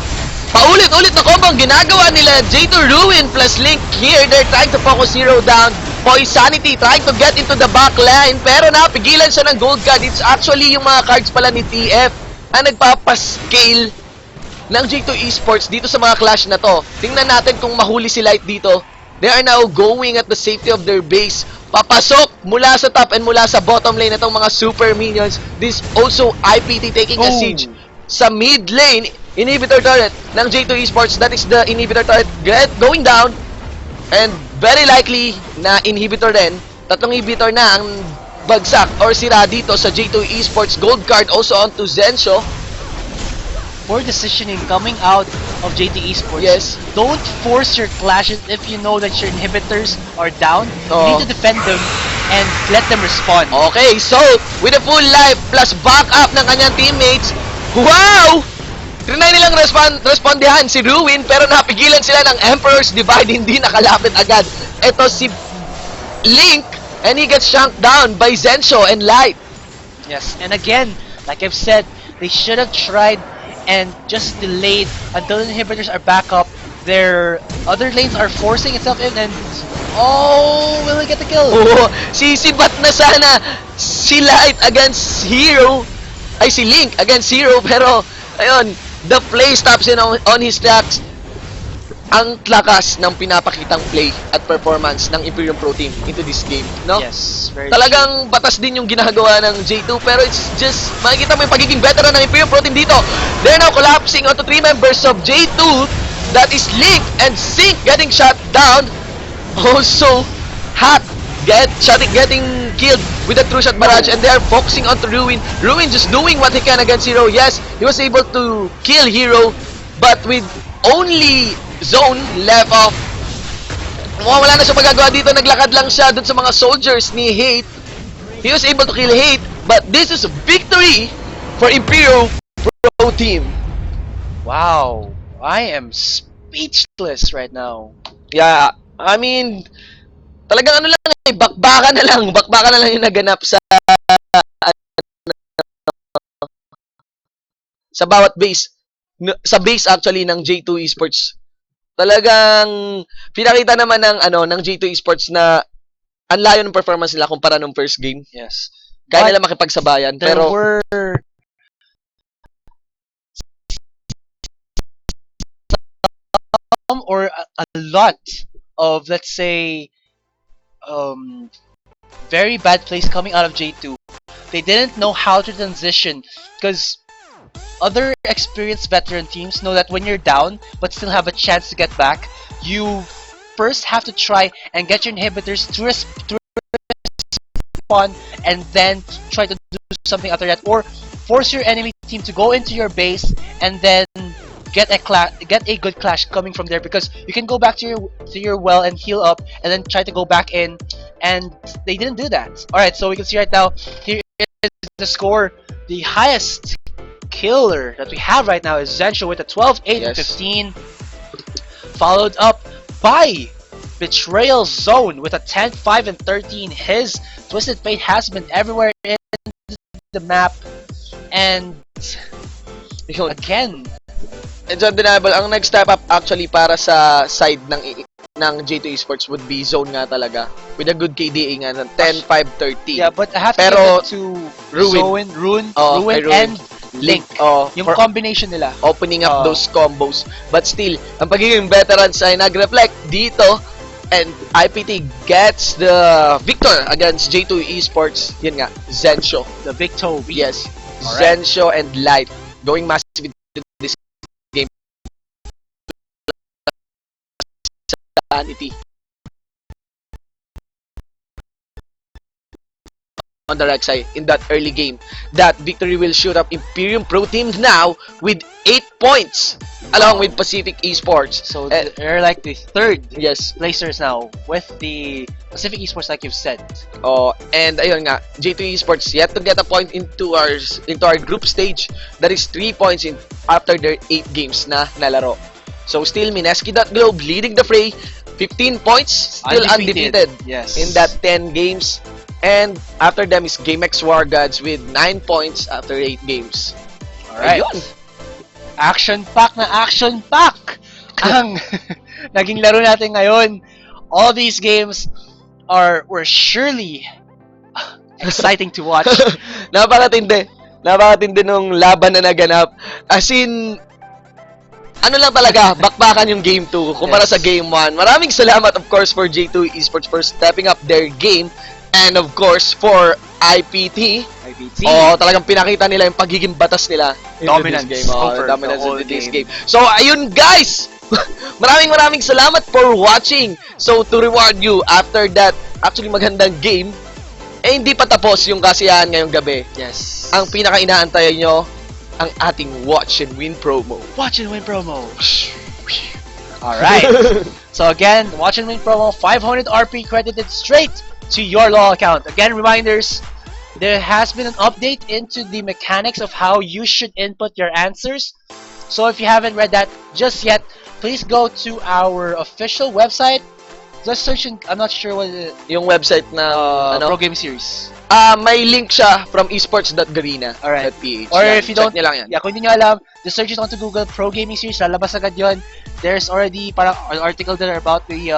paulit-ulit na combo ang ginagawa nila J2 Ruin plus Link here. They're trying to focus Hero down. Poisanity trying to get into the back line, pero napigilan siya ng gold card. It's actually yung mga cards pala ni TF ang nagpapascale ng J2 Esports dito sa mga clash na to. Tingnan natin kung mahuli si Light dito. They are now going at the safety of their base. Papasok mula sa top and mula sa bottom lane itong mga super minions. This also IPT taking a siege sa mid lane. Inhibitor turret ng J2 Esports. That is the inhibitor turret going down. And very likely na inhibitor din. Tatlong inhibitor na ang bagsak or sira dito sa J2 Esports. Gold card also onto Zensho. For decisioning coming out of JT Esports, don't force your clashes if you know that your inhibitors are down. You need to defend them and let them respond. Okay, so with a full life plus backup ng kanyang teammates, wow! Trinay nilang respondihan si Ruin, pero napigilan sila ng Emperor's Divide, hindi nakalapit agad. Ito si Link, and he gets shanked down by Zensho and Light. Yes, and again, like I've said, they should have tried and just delayed until the inhibitors are back up. Their other lanes are forcing itself in, and will he get the kill? Sisibat na sana si Light against Hero, ay si Link against Hero, pero ayun, the play stops in on his tracks. Ang lakas ng pinapakitang play at performance ng Imperium Pro Team into this game, no? Yes, very Talagang batas din yung ginagawa ng J2, pero it's just, makikita mo yung pagiging veteran ng Imperium Pro Team dito. They're now collapsing onto 3 members of J2. That is Link and Sync getting shot down. Also, Hat getting killed with a true shot barrage, and they are focusing onto Ruin. Ruin just doing what he can against Hero. Yes, he was able to kill Hero, but with only zone left off. Wala na siya magagawa dito. Naglakad lang siya dun sa mga soldiers ni Hate. He was able to kill Hate, but this is a victory for Imperium Pro Team. Wow, I am speechless right now. Yeah, I mean, talagang ano lang, bakbakan na lang yung naganap sa bawat base. Sa base actually ng J2 Esports. Talagang pinakita naman ng J2 Esports na ang layo ng performance nila kumpara nung first game. Yes. Kaya nila makipagsabayan, There pero were or a lot of, let's say, very bad plays coming out of J2. They didn't know how to transition because other experienced veteran teams know that when you're down but still have a chance to get back, you first have to try and get your inhibitors to respawn and then try to do something after that, or force your enemy team to go into your base and then get a good clash coming from there, because you can go back to your well and heal up and then try to go back in, and they didn't do that. Alright, so we can see right now, here is the score. The highest killer that we have right now is Zensho with a 12, 8, and 15, followed up by Betrayal Zone with a 10, 5, and 13. His Twisted Fate has been everywhere in the map, and again, It's undeniable. Ang next step up actually para sa side ng J2 Esports would be Zone nga talaga. With a good KDA nga ng 10, 5, 13. yeah, but I have to Pero, give it to Ruin. Ruin, Ruin. and Link. Yung For combination nila. opening up those combos. But still, ang pagiging veterans ay nag-reflect dito, and IPT gets the victor against J2 Esports. Yun nga, Zensho. The victory. Yes. Alright. Zensho and Light going massive into this game. Sanity. On the right side in that early game. That victory will shoot up Imperium Pro Team now with 8 points along with Pacific Esports. So they're like the third Yes. placers now with the Pacific Esports, like you've said. And ayun nga, J2 Esports yet to get a point into our group stage. That is 3 points after their 8 games na nalaro. So still Mineski.Globe leading the fray, 15 points, still undefeated Yes. in that 10 games. And after them is GameX War Gods with 9 points after 8 games. Alright. Ayun. Action pack na action pack ang naging laro natin ngayon. All these games were surely exciting to watch. Napakatindi. Napakatindi nung laban na naganap. As in, ano lang talaga, bakbakan yung Game 2 kumpara Yes. sa Game 1. Maraming salamat of course for J2 Esports for stepping up their game. And of course, for IPT, talagang pinakita nila yung pagiging batas nila Dominance into this game. over Dominance the whole into this game. game. So, ayun guys! maraming salamat for watching. So, to reward you after that, actually magandang game, hindi pa tapos yung kasiyahan ngayong gabi. Yes. Ang pinaka-inaantayan nyo, ang ating Watch and Win promo. Watch and Win promo. Alright. So again, Watch and Win promo, 500 RP credited straight to your LOL account. Again, reminders, there has been an update into the mechanics of how you should input your answers. So if you haven't read that just yet, please go to our official website. Just search, I'm not sure what it is. Yung website na, Pro Game Series. may link siya from esports.garena.ph. Alright. .ph. Or Yan, if you check don't, nyo lang yan. yeah, kung hindi nyo alam, just search it onto Google, Pro Gaming Series, lalabas agad yun. There's already parang an article there about the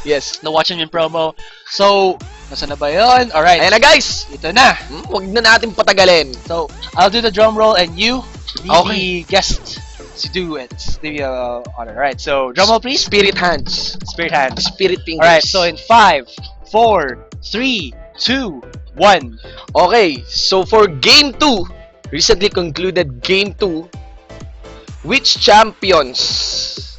Yes. Watch and Win promo. So, nasa na ba yun? Alright. Ayan na guys! Ito na. Huwag na natin patagalin. So, I'll do the drum roll and you be Okay. the guest to do it. The honor. Alright, so drum roll please. Spirit hands. Spirit hands. Spirit fingers. Alright, so in 5, 4, 3, 2, 1. Okay, so for Game 2, recently concluded Game 2, which champions?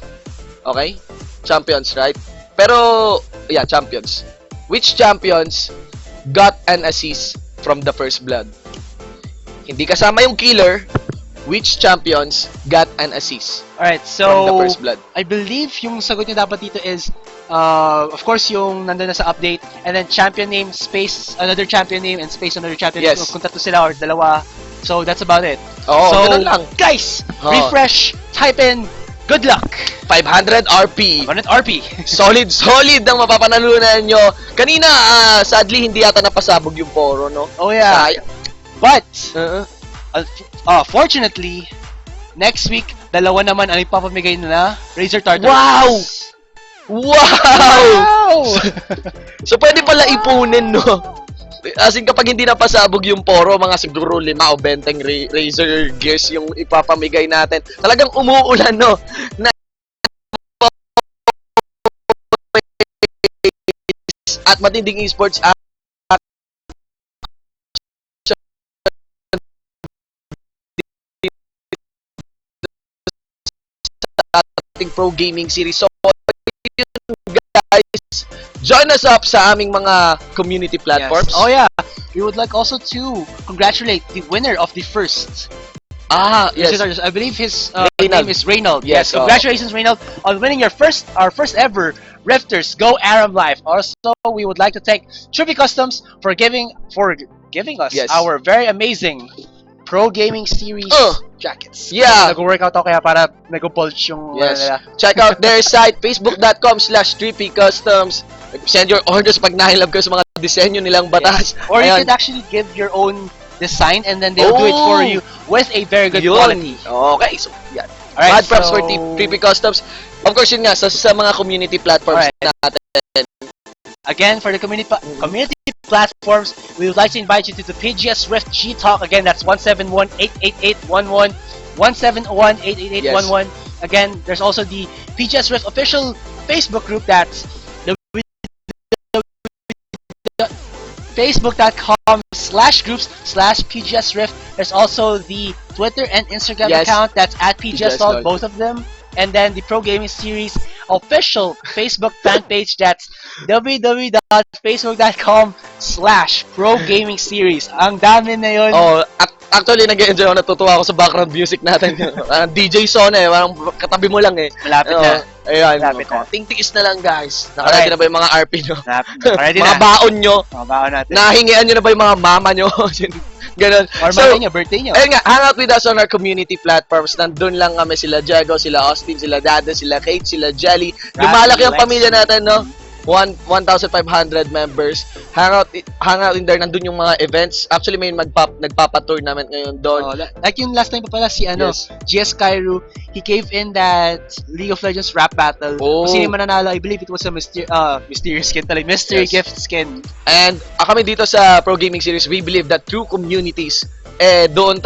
Okay? Champions, right? Pero, yeah, champions. Which champions got an assist from the first blood? Hindi kasama yung killer. Which champions got an assist Alright, from the so first blood? I believe yung sagot niyo dapat dito is of course yung nandun na sa update, and then champion name space another champion name and space another champion Yes. name. Kung tatlo sila or dalawa. So that's about it. Oo, so ganun lang. guys, Oo. refresh, type in good luck. 500 RP. 100 RP. Solid ang mapapanalunan nyo. Kanina, sadly, hindi yata napasabog yung poro, no? Oh yeah. Sayang. But Uh-uh. fortunately, next week dalawa naman ang ipapamigay na Razor Tartar. Wow! Wow! Wow! So, pwede pala ipunin, no? As in, kapag hindi napasabog yung poro, mga siguro 5 o 20 Razor Gears yung ipapamigay natin. Talagang umuulan, no? Na at matinding esports ating pro gaming series. So, yun guys, join us up sa aming mga community platforms. Yes. Oh yeah, we would like also to congratulate the winner of the first. Yes. I believe his Reynald. name is Reynald. Yes, Congratulations, Reynald, on winning our first ever Rifters Go Aram Live. Also, we would like to thank Trippy Customs for giving us Yes. our very amazing Pro Gaming Series jackets. Yeah. Nag-workout ako kaya para nag-pulse yung Yes. nila. Check out their site, facebook.com/trippycustoms. Send your orders pag nahilab ka sa mga disenyo nilang batas. Or you Ayan. could actually give your own design and then they'll do it for you with a very good Yun. quality. Okay, so yan. Alright, Mad props for so- Trippy Customs. Of course, yun nga, sa mga community platforms natin. Again, for the community platforms, we would like to invite you to the PGS Rift G Talk. Again, that's 171-888-11, 171-888-11. Again, there's also the PGS Rift official Facebook group. That's facebook.com/groups/PGS Rift. There's also the Twitter and Instagram Yes. account. That's at PGS PGS Log, both of them. And then the Pro Gaming Series official Facebook fan page. That's www.facebook.com/Pro Gaming Series. Ang dami na yun. Oh, actually, nag-enjoy ako, natutuwa ako sa background music natin. DJ Sona parang katabi mo lang Malapit na. Ayan, Malapit na. Tingtiis na lang guys. Nakalagay na ba yung mga RP nyo? Ready Mga na. baon nyo? Mga baon natin. Nahingian nyo na ba yung mga mama nyo? Ganon. Or So, birthday nyo. ayun nga, hang out with us on our community platforms. Nandun lang kami, sila Diego, sila Austin, sila Dada, sila Kate, sila Jelly. Lumalaki ang Lex. pamilya natin, no? 1,500 members. Hang out in there. Nandun yung mga events. Actually, may nagpapa-tournament ngayon doon. Oh, like yung last time pa pala si Yes. GS Cairo, he gave in that League of Legends rap battle. Oh. Kung sino yung mananalo, I believe it was a mysterious skin talaga. Mystery Yes. gift skin. And kami dito sa Pro Gaming Series, we believe that through communities, doon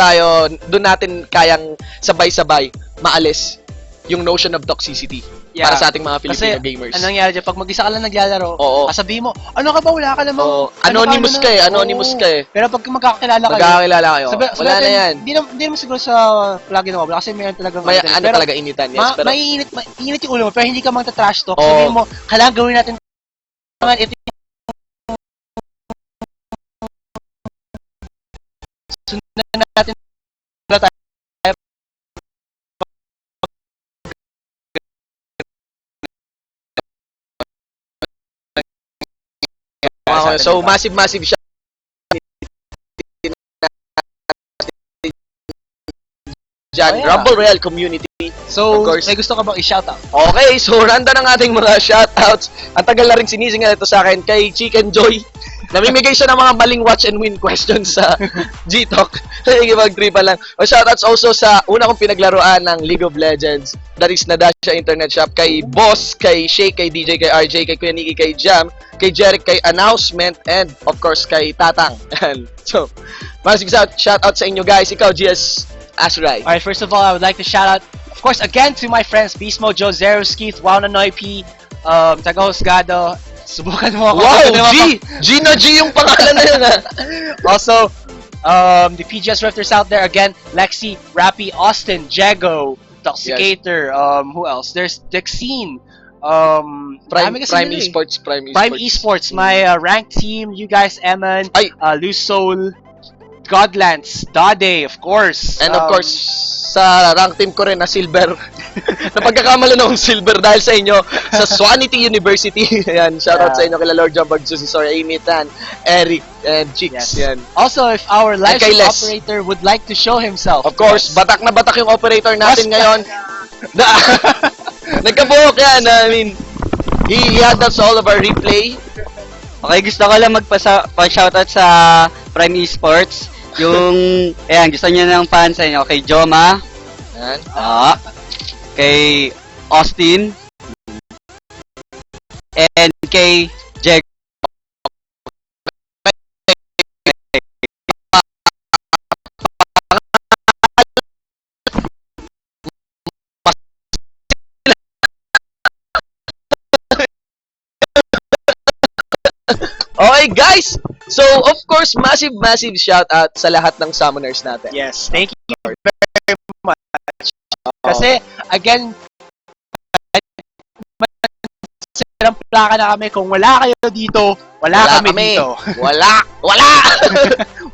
natin kayang sabay-sabay maalis yung notion of toxicity para sa ating mga Filipino gamers. Ano nangyari dyan? Pag mag-isa ka lang naglalaro, Oo. sasabihin mo, ano ka ba? Wala ka namang... Oo. ano Anonymous ka eh, anonymous ka eh. Pero pag magkakakilala kayo, Magkakakilala kayo. Wala na yan. Hindi naman siguro sa plugin na wala kasi mayroon talagang... May ganun. ano Pero talaga initan, yes. Pero mainit yung ulo mo, pero hindi ka magta-trash talk. Oo. Sabihin mo, kailangan gawin natin ito sundan natin so massive siya. Dyan, Oh, yeah. Rumble Royale community. So, Of course. may gusto ka bang i-shoutout? Okay, so randa ng ating mga shoutouts. Ang tagal na rin sinisingal ito sa akin kay Chicken Joy. Namimigay siya ng mga maling watch and win questions sa G-Talk. Nakikipag-tripa lang. O shoutouts also sa una kong pinaglaruan ng League of Legends. That is Nadasha Internet Shop. Kay Boss, kay Shake, kay DJ, kay RJ, kay Kuya Nikki, kay Jam, kay Jeric, kay Announcement, and of course kay Tatang. So, massive shoutout sa inyo guys. Ikaw, GS Asray. Alright, first of all, I would like to shout out, of course, again to my friends, Beast Mojo, Zero Skeeth, Wow Nanoy P, Taga Husgado. Subukan mo ako. Wow, Subukan mo G! G na G yung pangalan na yun ha. Also, the PGS Rifters out there, again, Lexi, Rappy, Austin, Jago, Toxicator, who else? There's Dexine, Prime dami kasi nila eh. Esports, Prime Prime Esports, my ranked team, you guys, Eman, Ay. Loose Soul, Godlands, Dade, of course. And of course, sa rank team ko rin na silver. Napagkakamala na akong silver dahil sa inyo sa Swanity University. Ayan, shoutout sa inyo kila Lord John Bagsus, Sorry, Amy Tan, Eric, and Chicks. Yes. Yan. Also, if our live kay stream Les. operator would like to show himself. Of course, batak na batak yung operator natin ngayon. Nagkabuhok yan. I mean, he had us all of our replay. Okay, gusto ko lang pa-shoutout sa Prime Esports. Yung, ayan, gusto niyo ng fans sa inyo. Kay Joma, Yan. kay Austin, and kay Jeg. Guys, so of course, massive shout out sa lahat ng summoners natin. Yes, thank you very much. Kasi, again, silang plaka na kami. Kung wala kayo dito, wala kami dito. Wala!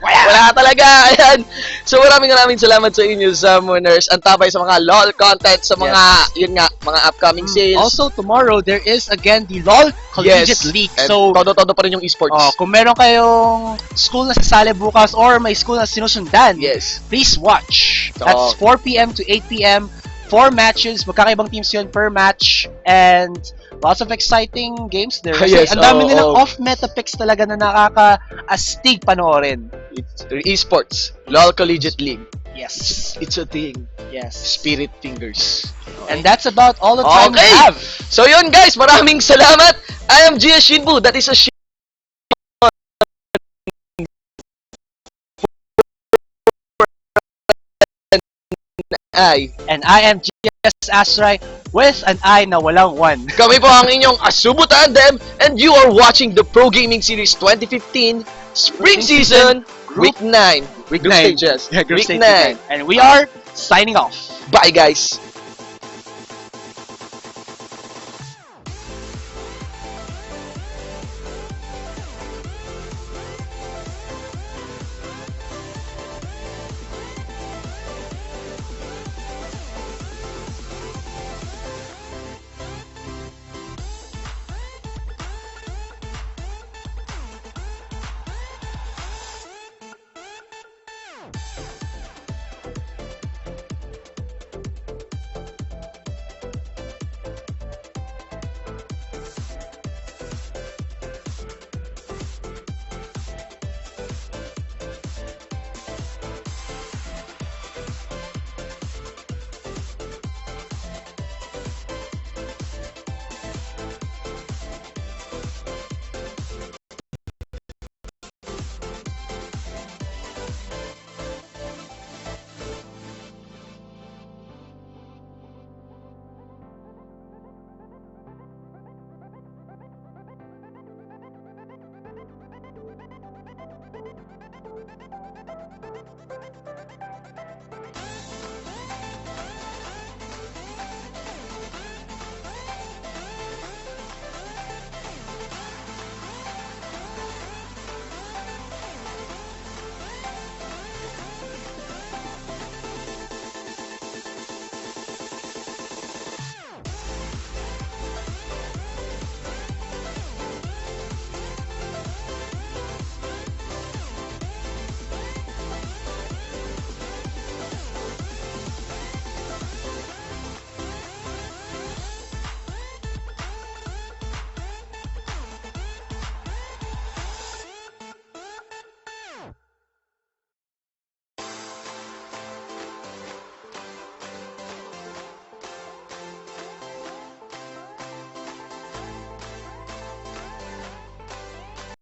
Wala talaga! Ayan. So maraming salamat sa inyo, summoners. Ang tabay sa mga LOL content, sa mga, yun nga, mga upcoming sales. Also, tomorrow, there is again the LOL Collegiate League. And So, todo pa rin yung esports. kung meron kayong school na sasali bukas or may school na sinusundan, Yes. please watch. So, That's 4 p.m. to 8 p.m. 4 matches. Magkakaibang teams yun per match. And lots of exciting games there. Kasi Yes, ang dami nilang oo. off-meta picks talaga na nakaka-astig panoorin. It's esports. LOL Collegiate League. Yes. It's a thing. Yes. Spirit fingers. And that's about all the time we Okay. have. So yun guys, maraming salamat. I am GS Shinbu. That is a I. And I am GS Astray with an I na walang one. Kami po ang inyong Asubo Tandem and you are watching the Pro Gaming Series 2015 Spring Season Week 9. Group nine. stages. Yeah, group Week stage 9. And we are signing off. Bye guys.